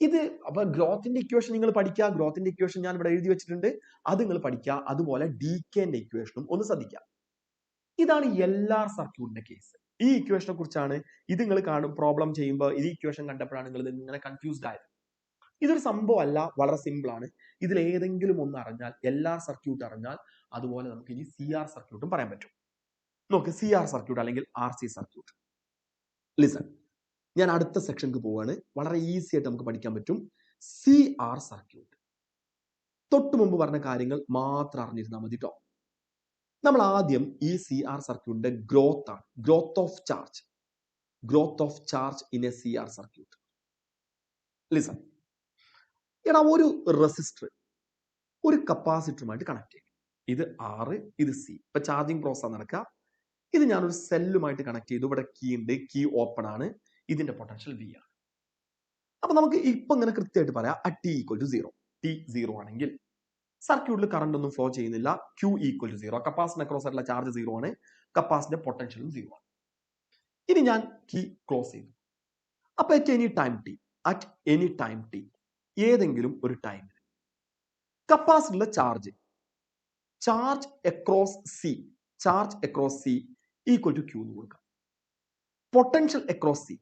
ഇത് അപ്പൊ ഗ്രോത്തിന്റെ ഇക്വേഷൻ നിങ്ങൾ പഠിക്കുക. ഗ്രോത്തിന്റെ ഇക്വേഷൻ ഞാൻ ഇവിടെ എഴുതി വെച്ചിട്ടുണ്ട്, അത് നിങ്ങൾ പഠിക്കുക. അതുപോലെ ഡി കെന്റെ ഇക്വേഷനും ഒന്ന് ശ്രദ്ധിക്കുക. ഇതാണ് എല്ലാ സർക്യൂട്ടിന്റെ കേസ്. ഈ ഇക്വേഷനെ കുറിച്ചാണ് ഇത് നിങ്ങൾ കാണും പ്രോബ്ലം ചെയ്യുമ്പോൾ. ഈ ഇക്വേഷൻ കണ്ടപ്പോഴാണ് നിങ്ങൾ ഇങ്ങനെ കൺഫ്യൂസ്ഡ് ആയത്. ഇതൊരു സംഭവം അല്ല, വളരെ സിമ്പിൾ ആണ്. ഇതിൽ ഏതെങ്കിലും ഒന്ന് അറിഞ്ഞാൽ, എല്ലാ സർക്യൂട്ട് അറിഞ്ഞാൽ, അതുപോലെ നമുക്ക് ഇനി CR സർക്യൂട്ടും പറയാൻ പറ്റും. നോക്ക്, CR സർക്യൂട്ട് അല്ലെങ്കിൽ RC സർക്യൂട്ട്. ലിസൺ, ഞാൻ അടുത്ത സെക്ഷനിലേക്ക് പോവാണ്. വളരെ ഈസി ആയിട്ട് നമുക്ക് പഠിക്കാൻ പറ്റും CR സർക്യൂട്ട്. തൊട്ട് മുമ്പ് പറഞ്ഞ കാര്യങ്ങൾ മാത്രം അറിഞ്ഞിരുന്നാൽ മതി കേട്ടോ. നമ്മൾ ആദ്യം ഈ CR സർക്യൂട്ടിന്റെ ഗ്രോത്ത് ആണ്, growth of charge in A CR circuit. Listen, എടാ, ഒരു റെസിസ്റ്റർ ഒരു കപ്പാസിറ്ററുമായിട്ട് കണക്ട് ചെയ്യും. ഇത് R, ഇത് C. ഇപ്പൊ ചാർജിങ് പ്രോസസ് നടക്കുക. ഇത് ഞാനൊരു സെല്ലുമായിട്ട് കണക്ട് ചെയ്തു. ഇവിടെ കീ ഉണ്ട്, കീ ഓപ്പൺ ആണ്. ഇതിന്റെ പൊട്ടൻഷ്യൽ V ആണ്. അപ്പൊ നമുക്ക് ഇപ്പൊ ഇങ്ങനെ കൃത്യമായിട്ട് പറയാം at T equal to 0. T 0 ആണെങ്കിൽ സർക്യൂട്ടിൽ കറണ്ട് ഒന്നും ഫ്ലോ ചെയ്യുന്നില്ല. Q equal to 0. Capacitor across ആയിട്ടുള്ള ചാർജ് 0 ആണ്. കപ്പാസിറ്റർ പൊട്ടൻഷ്യലും 0 ആണ്. ഇനി ഞാൻ കീ ക്ലോസ് ചെയ്തു. അപ്പൊ അറ്റ് എനി ടൈം ടി ഏതെങ്കിലും ഒരു ടൈമിൽ കപ്പാസിറ്ററിലെ charge across C equal to Q എന്ന് കൊടുക്കാം. Potential across C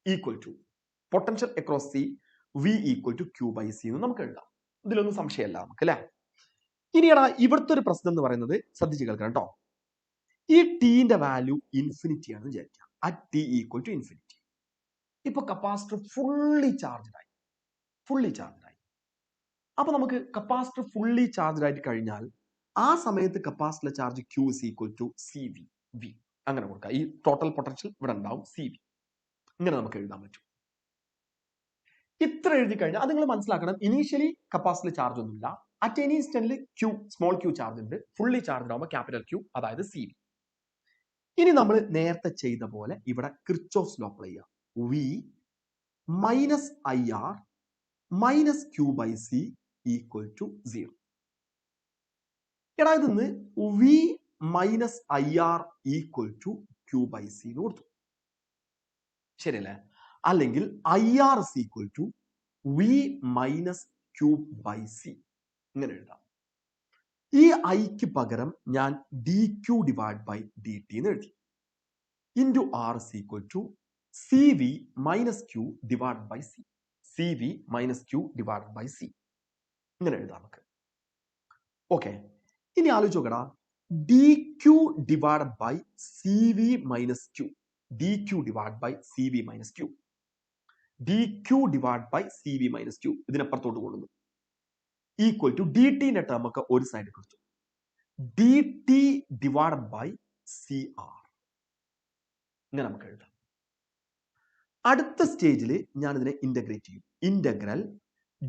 equal to potential across C V equal to Q by C എന്ന് നമുക്ക് എഴുതാം. ഇതിലൊന്നും സംശയമല്ല നമുക്ക്, അല്ലെ? ഇനിയാടാ ഇവിടുത്തെ ഒരു പ്രശ്നം എന്ന് പറയുന്നത് ശ്രദ്ധിച്ച് കേൾക്കണം കേട്ടോ. ഈ ടീന്റെ വാല്യൂ ഇൻഫിനിറ്റി ആണെന്ന് വിചാരിക്കാം. At T equal to infinity. ഇപ്പൊ കപ്പാസിറ്റർ ഫുള്ളി ചാർജ്ഡ് ആയി. അപ്പൊ നമുക്ക് കപ്പാസിറ്റർ ഫുള്ളി ചാർജ്ഡ് ആയിട്ട് കഴിഞ്ഞാൽ ആ സമയത്ത് capacitor charge Q is equal to CV V അങ്ങനെ കൊടുക്കുക. ഈ ടോട്ടൽ പൊട്ടൻഷ്യൽ ഇവിടെ ഉണ്ടാവും CV. ഇങ്ങനെ നമുക്ക് എഴുതാൻ പറ്റും. ഇത്ര എഴുതി കഴിഞ്ഞാൽ അത് നിങ്ങൾ മനസ്സിലാക്കണം. ഇനീഷ്യലി കപ്പാസിറ്റർ ചാർജ് ഒന്നുമില്ല. അറ്റ് എനി ഇൻസ്റ്റന്റിൽ സ്മോൾ ക്യൂ ചാർജ് ഉണ്ട്. ഫുള്ളി ചാർജ് ആവുമ്പോൾ ക്യാപിറ്റൽ Q, അതായത് CV. ഇനി നമ്മൾ നേരത്തെ ചെയ്ത പോലെ ഇവിടെ കിർച്ചോഫ്സ് ലോ അപ്ലൈ ചെയ്യാം. V minus IR minus Q by C equal to 0. എടാ ഇതിന്ന് V minus IR equal to Q by C എന്ന് കൊടുത്തു. ശരിയല്ലേ? അല്ലെങ്കിൽ IR is equal to V minus Q by C ഇങ്ങനെ എഴുതാം. ഈ ഐക്ക് പകരം ഞാൻ dQ ഡിവൈഡ് ബൈ dt എന്ന് എഴുതി. Into R is equal to CV minus Q divide by C. CV minus Q divide by C ഇങ്ങനെ എഴുതാം നമുക്ക്. ഓക്കെ, ഇനി ആലോചിച്ച് നോക്കടാ. dQ divide by CV minus Q. dQ divide by CV minus Q. dQ divide by CV minus Q ഇതിനപ്പുറത്തോട്ട് കൊണ്ടുവന്നു. Equal to ഡിടിന്റെ term ഒക്കെ ഒരു സൈഡിൽ കൊടുത്തു. dt ഡിവൈഡ് ബൈ CR ഇങ്ങനെ നമുക്ക് എഴുതാം. അടുത്ത സ്റ്റേജിൽ ഞാൻ ഇതിനെ ഇന്റഗ്രേറ്റ് ചെയ്യും. Integral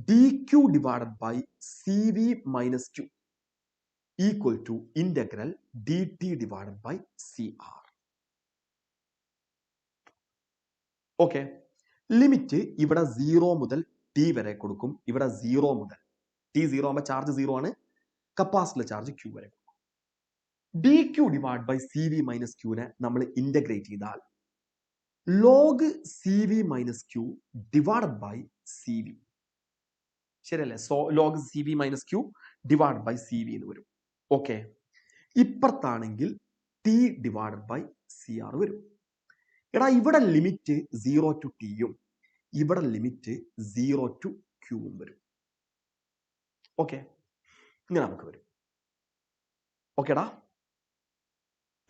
dQ divide by CV minus Q equal to integral dt divide by CR. Okay, limit ഇവിടെ 0 മുതൽ t വരെ കൊടുക്കും. ഇവിടെ 0 മുതൽ t 0 ആകുമ്പോൾ ചാർജ് 0 ആണ്. കപ്പാസിറ്റർ ചാർജ് Q വരെ കൊടുക്കും. dQ divide by CV minus Q നെ നമ്മൾ ഇന്റഗ്രേറ്റ് ചെയ്താൽ log CV minus Q divide by CV. ശരിയല്ലേ? So log CV minus Q divide by CV എന്ന് വരും. ഓക്കെ, ഇപ്പുറത്താണെങ്കിൽ T ഡിവൈഡ് ബൈ CR വരും. എടാ ഇവിടെ ലിമിറ്റ് 0 ടു ടിയും ഇവിടെ ലിമിറ്റ് 0 ടു ക്യൂവും വരും. ഓക്കെ, ഇങ്ങനെ നമുക്ക് വരും. ഓക്കേടാ,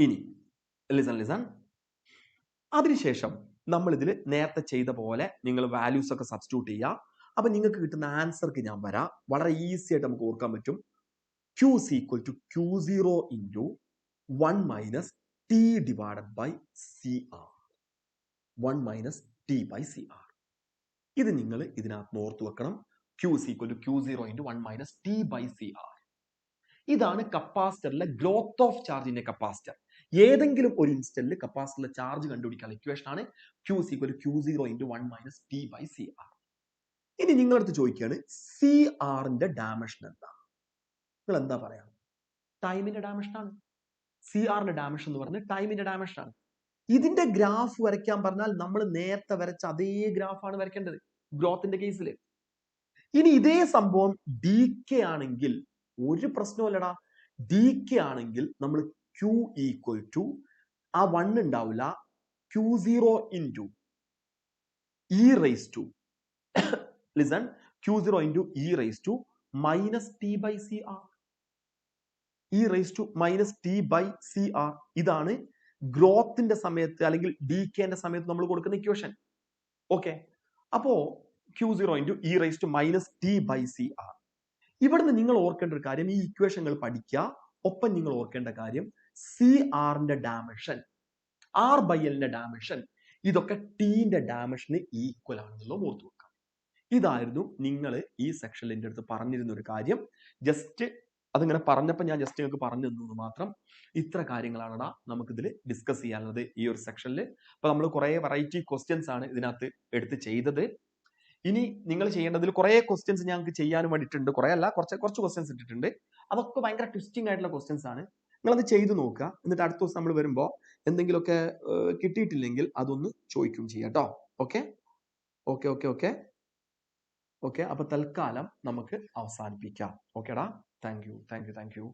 ഇനി ലിസൺ. അതിനുശേഷം നമ്മൾ ഇതിൽ നേരത്തെ ചെയ്ത പോലെ നിങ്ങൾ വാല്യൂസ് ഒക്കെ സബ്സ്റ്റിറ്റ്യൂട്ട് ചെയ്യുക. അപ്പൊ നിങ്ങൾക്ക് കിട്ടുന്ന ആൻസർക്ക് ഞാൻ വരാം. വളരെ ഈസി ആയിട്ട് നമുക്ക് ഓർക്കാൻ പറ്റും. Q is equal to Q0 into 1 minus T divided by CR. 1 minus T by CR. ഇത് നിങ്ങൾ ഇതിനകത്ത് ഓർത്ത് വെക്കണം. Q is equal to Q0 into 1 minus T by CR. ഇതാണ് കപ്പാസിറ്ററിലെ ഗ്രോത്ത് ഓഫ് ചാർജിന്റെ കപ്പാസിറ്റർ. ഏതെങ്കിലും ഒരു ഇൻസ്റ്റന്റിൽ കപ്പാസിറ്ററിലെ ചാർജ് കണ്ടുപിടിക്കാനുള്ള ഇക്വേഷൻ ആണ് Q is equal to Q0 into 1 minus T by CR. ഇനി നിങ്ങളടുത്ത് ചോദിക്കുകയാണ് CRന്റെ ഡയമെൻഷൻ എന്താ? നിങ്ങൾ എന്താ പറയാ? ടൈമിന്റെ ഡയമെൻഷൻ ആണ്. CRന്റെ ഡയമെൻഷൻ എന്ന് പറഞ്ഞാൽ ടൈമിന്റെ ഡയമെൻഷൻ ആണ്. ഇതിന്റെ ഗ്രാഫ് വരയ്ക്കാൻ പറഞ്ഞാൽ നമ്മൾ നേരത്തെ വരച്ച അതേ ഗ്രാഫാണ് വരയ്ക്കേണ്ടത് ഗ്രോത്തിന്റെ കേസിൽ. ഇനി ഇതേ സംഭവം DK ആണെങ്കിൽ ഒരു പ്രശ്നവുമില്ലടാ. DK ആണെങ്കിൽ നമ്മൾ Q ഈക്വൽ ടു ആ 1 ഉണ്ടാവില്ല, Q0 into E raised to listen Q0 into E raised to minus T by CR. E raised to minus T by CR. ഇതാണ് ഗ്രോത്തിന്റെ സമയത്ത് അല്ലെങ്കിൽ ഡികെന്റെ സമയത്ത് നമ്മൾ കൊടുക്കുന്ന ഇക്വേഷൻ. ഓക്കെ, അപ്പോ Q0 into E raised to minus T by CR. ഇവിടുന്ന് നിങ്ങൾ ഓർക്കേണ്ട ഒരു കാര്യം, ഈ ഇക്വേഷനുകൾ പഠിക്കുക. ഒപ്പം നിങ്ങൾ ഓർക്കേണ്ട കാര്യം CRന്റെ ഡയമെൻഷൻ, R/Lന്റെ ഡയമെൻഷൻ, ഇതൊക്കെ Tന്റെ ഡയമെൻഷന് ഈക്വൽ ആണെന്നുള്ളത് ഓർത്തു വെക്കാം. ഇതായിരുന്നു നിങ്ങൾ ഈ സെക്ഷനിൽ എൻ്റെ അടുത്ത് പറഞ്ഞിരുന്ന ഒരു കാര്യം. ജസ്റ്റ് അതിങ്ങനെ പറഞ്ഞപ്പോൾ ഞാൻ ജസ്റ്റ് നിങ്ങൾക്ക് പറഞ്ഞു തന്നത് മാത്രം. ഇത്ര കാര്യങ്ങളാണ് നമുക്കിതിൽ ഡിസ്കസ് ചെയ്യാനുള്ളത് ഈ ഒരു സെക്ഷനിൽ. അപ്പൊ നമ്മൾ കുറെ വെറൈറ്റി ക്വസ്റ്റ്യൻസ് ആണ് ഇതിനകത്ത് എടുത്ത് ചെയ്തത്. ഇനി നിങ്ങൾ ചെയ്യേണ്ടതിൽ കുറെ ക്വസ്റ്റ്യൻസ് ഞങ്ങൾക്ക് ചെയ്യാനും വേണ്ടിയിട്ടുണ്ട്. കുറെ അല്ല, കുറച്ച് ക്വസ്റ്റ്യൻസ് ഇട്ടിട്ടുണ്ട്. അതൊക്കെ ഭയങ്കര ട്വിസ്റ്റിംഗ് ആയിട്ടുള്ള ക്വസ്റ്റ്യൻസ് ആണ്. നിങ്ങളത് ചെയ്തു നോക്കുക. എന്നിട്ട് അടുത്ത ദിവസം നമ്മൾ വരുമ്പോൾ എന്തെങ്കിലുമൊക്കെ കിട്ടിയിട്ടില്ലെങ്കിൽ അതൊന്ന് ചോദിക്കും ചെയ്യാം കേട്ടോ. Okay okay okay okay okay അപ്പൊ തൽക്കാലം നമുക്ക് അവസാനിപ്പിക്കാം. ഓക്കേടാ, താങ്ക് യു.